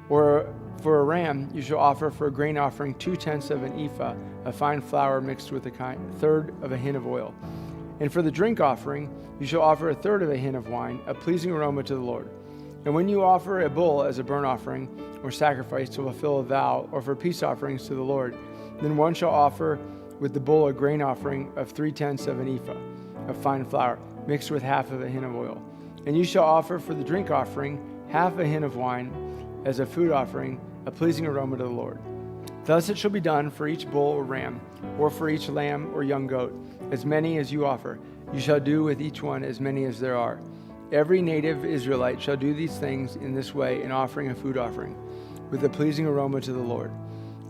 Or for a ram, you shall offer for a grain offering 2/10 of an ephah of fine flour mixed with 1/3 of a hin of oil. And for the drink offering, you shall offer 1/3 of a hin of wine, a pleasing aroma to the Lord. And when you offer a bull as a burnt offering or sacrifice to fulfill a vow, or for peace offerings to the Lord, then one shall offer with the bull a grain offering of 3/10 of an ephah of fine flour, mixed with 1/2 of a hin of oil. And you shall offer for the drink offering 1/2 a hin of wine as a food offering, a pleasing aroma to the Lord. Thus it shall be done for each bull or ram, or for each lamb or young goat, as many as you offer. You shall do with each one as many as there are. Every native Israelite shall do these things in this way in offering a food offering, with a pleasing aroma to the Lord.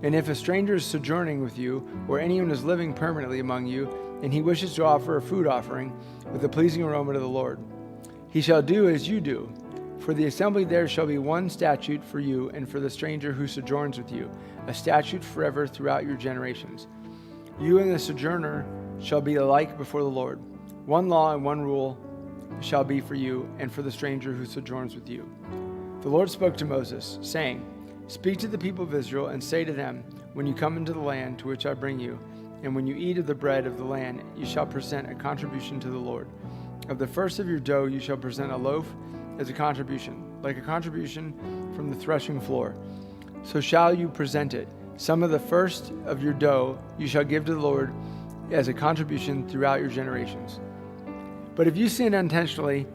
And if a stranger is sojourning with you, or anyone is living permanently among you, and he wishes to offer a food offering with a pleasing aroma to the Lord, he shall do as you do. For the assembly there shall be one statute for you and for the stranger who sojourns with you, a statute forever throughout your generations. You and the sojourner shall be alike before the Lord. One law and one rule shall be for you and for the stranger who sojourns with you. The Lord spoke to Moses, saying, Speak to the people of Israel and say to them, When you come into the land to which I bring you, and when you eat of the bread of the land, you shall present a contribution to the Lord. Of the first of your dough you shall present a loaf as a contribution, like a contribution from the threshing floor. So shall you present it. Some of the first of your dough you shall give to the Lord as a contribution throughout your generations. But if you sin unintentionally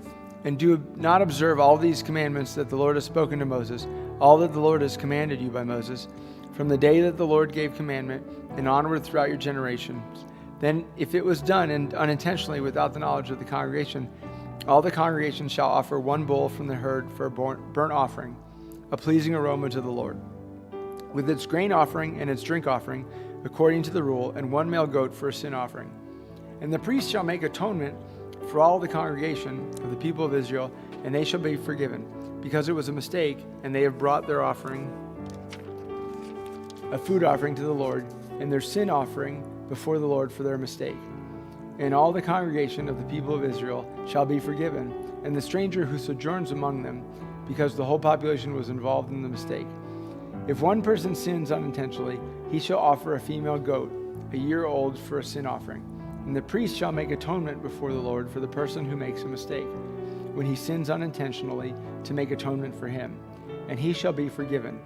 and do not observe all these commandments that the Lord has spoken to Moses, all that the Lord has commanded you by Moses, from the day that the Lord gave commandment and onward throughout your generations, then if it was done and unintentionally without the knowledge of the congregation, all the congregation shall offer one bull from the herd for a burnt offering, a pleasing aroma to the Lord, with its grain offering and its drink offering, according to the rule, and one male goat for a sin offering. And the priest shall make atonement for all the congregation of the people of Israel, and they shall be forgiven, because it was a mistake, and they have brought their offering, a food offering to the Lord, and their sin offering before the Lord for their mistake. And all the congregation of the people of Israel shall be forgiven, and the stranger who sojourns among them, because the whole population was involved in the mistake. If one person sins unintentionally, he shall offer a female goat, a year old, for a sin offering. And the priest shall make atonement before the Lord for the person who makes a mistake, when he sins unintentionally, to make atonement for him, and he shall be forgiven.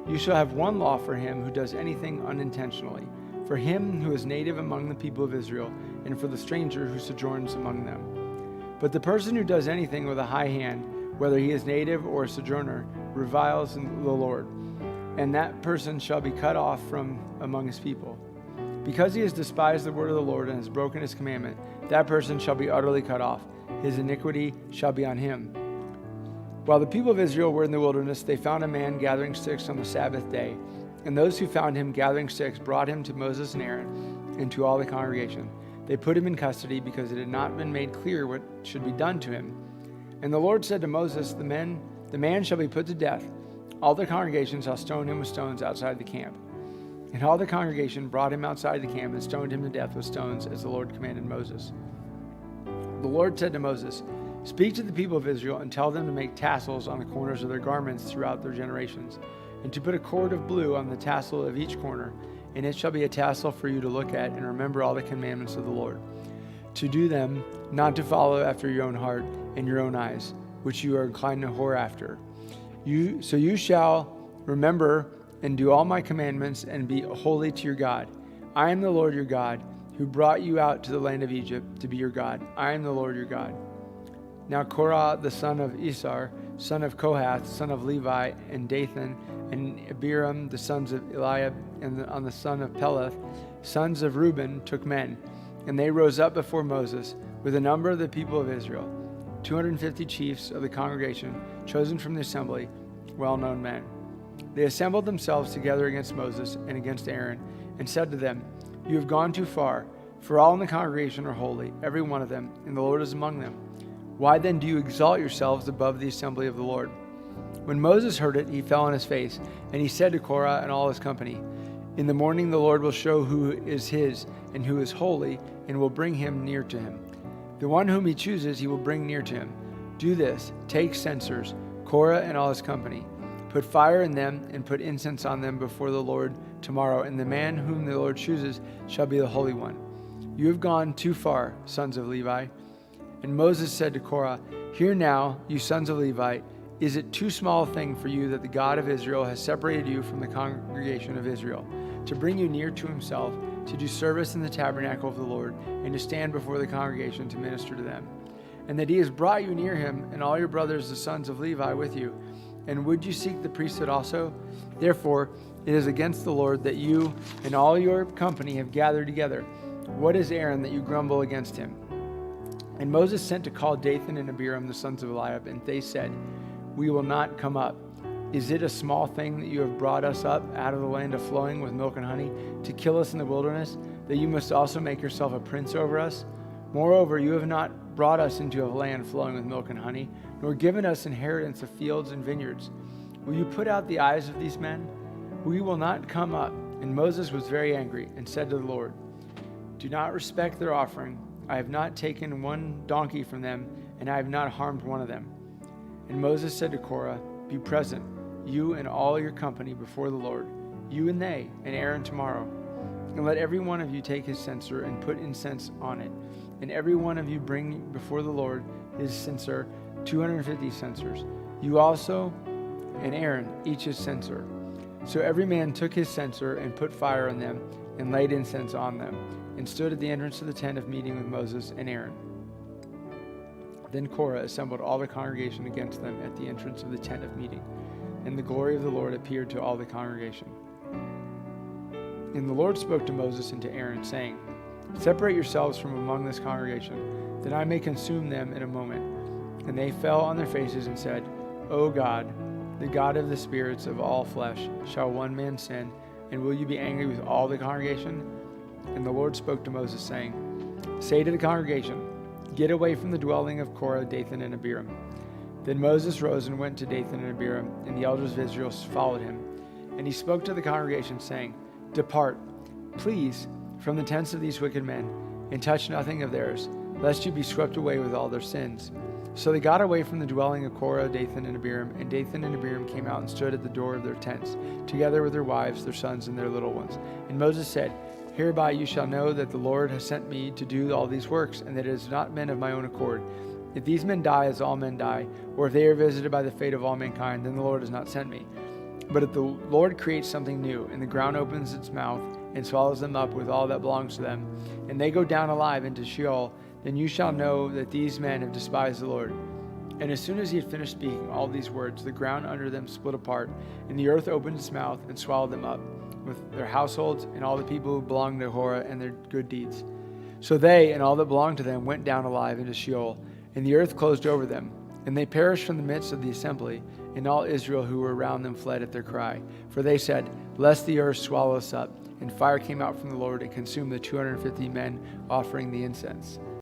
You shall have one law for him who does anything unintentionally, for him who is native among the people of Israel, and for the stranger who sojourns among them. But the person who does anything with a high hand, whether he is native or a sojourner, reviles the Lord, and that person shall be cut off from among his people. Because he has despised the word of the Lord and has broken his commandment, that person shall be utterly cut off. His iniquity shall be on him. While the people of Israel were in the wilderness, they found a man gathering sticks on the Sabbath day. And those who found him gathering sticks brought him to Moses and Aaron and to all the congregation. They put him in custody because it had not been made clear what should be done to him. And the Lord said to Moses, The man shall be put to death. All the congregation shall stone him with stones outside the camp. And all the congregation brought him outside the camp and stoned him to death with stones, as the Lord commanded Moses. The Lord said to Moses, Speak to the people of Israel and tell them to make tassels on the corners of their garments throughout their generations, and to put a cord of blue on the tassel of each corner, and it shall be a tassel for you to look at and remember all the commandments of the Lord, to do them, not to follow after your own heart and your own eyes, which you are inclined to whore after. So you shall remember and do all my commandments and be holy to your God. I am the Lord your God, who brought you out to the land of Egypt to be your God. I am the Lord your God. Now Korah, the son of Isar, son of Kohath, son of Levi, and Dathan, and Abiram, the sons of Eliab, and the son of Peleth, sons of Reuben, took men, and they rose up before Moses with a number of the people of Israel, 250 chiefs of the congregation, chosen from the assembly, well-known men. They assembled themselves together against Moses and against Aaron, and said to them, You have gone too far, for all in the congregation are holy, every one of them, and the Lord is among them. Why then do you exalt yourselves above the assembly of the Lord? When Moses heard it, he fell on his face, and he said to Korah and all his company, In the morning the Lord will show who is his and who is holy, and will bring him near to him. The one whom he chooses he will bring near to him. Do this, take censers, Korah and all his company. Put fire in them, and put incense on them before the Lord tomorrow, and the man whom the Lord chooses shall be the Holy One. You have gone too far, sons of Levi. And Moses said to Korah, Hear now, you sons of Levi, is it too small a thing for you that the God of Israel has separated you from the congregation of Israel, to bring you near to himself, to do service in the tabernacle of the Lord, and to stand before the congregation to minister to them? And that he has brought you near him, and all your brothers the sons of Levi with you. And would you seek the priesthood also? Therefore, it is against the Lord that you and all your company have gathered together. What is Aaron that you grumble against him? And Moses sent to call Dathan and Abiram, the sons of Eliab, and they said, We will not come up. Is it a small thing that you have brought us up out of the land of flowing with milk and honey, to kill us in the wilderness, that you must also make yourself a prince over us? Moreover, you have not brought us into a land flowing with milk and honey, nor given us inheritance of fields and vineyards. Will you put out the eyes of these men? We will not come up. And Moses was very angry and said to the Lord, Do not respect their offering. I have not taken one donkey from them, and I have not harmed one of them. And Moses said to Korah, be present, you and all your company before the Lord, you and they, and Aaron tomorrow. And let every one of you take his censer and put incense on it. And every one of you bring before the Lord his censer, 250 censers. You also and Aaron, each his censer. So every man took his censer and put fire on them and laid incense on them, and stood at the entrance of the tent of meeting with Moses and Aaron. Then Korah assembled all the congregation against them at the entrance of the tent of meeting, and the glory of the Lord appeared to all the congregation. And the Lord spoke to Moses and to Aaron, saying, Separate yourselves from among this congregation, that I may consume them in a moment. And they fell on their faces and said, O God, the God of the spirits of all flesh, shall one man sin, and will you be angry with all the congregation? And the Lord spoke to Moses, saying, Say to the congregation, Get away from the dwelling of Korah, Dathan, and Abiram. Then Moses rose and went to Dathan and Abiram, and the elders of Israel followed him. And he spoke to the congregation, saying, Depart, please, from the tents of these wicked men, and touch nothing of theirs, lest you be swept away with all their sins. So they got away from the dwelling of Korah, Dathan, and Abiram, and Dathan and Abiram came out and stood at the door of their tents, together with their wives, their sons, and their little ones. And Moses said, Hereby you shall know that the Lord has sent me to do all these works, and that it has not been of my own accord. If these men die as all men die, or if they are visited by the fate of all mankind, then the Lord has not sent me. But if the Lord creates something new, and the ground opens its mouth, and swallows them up with all that belongs to them, and they go down alive into Sheol, then you shall know that these men have despised the Lord. And as soon as he had finished speaking all these words, the ground under them split apart, and the earth opened its mouth and swallowed them up, with their households and all the people who belonged to Korah and their good deeds. So they and all that belonged to them went down alive into Sheol, and the earth closed over them. And they perished from the midst of the assembly, and all Israel who were around them fled at their cry. For they said, Lest the earth swallow us up. And fire came out from the Lord and consumed the 250 men offering the incense.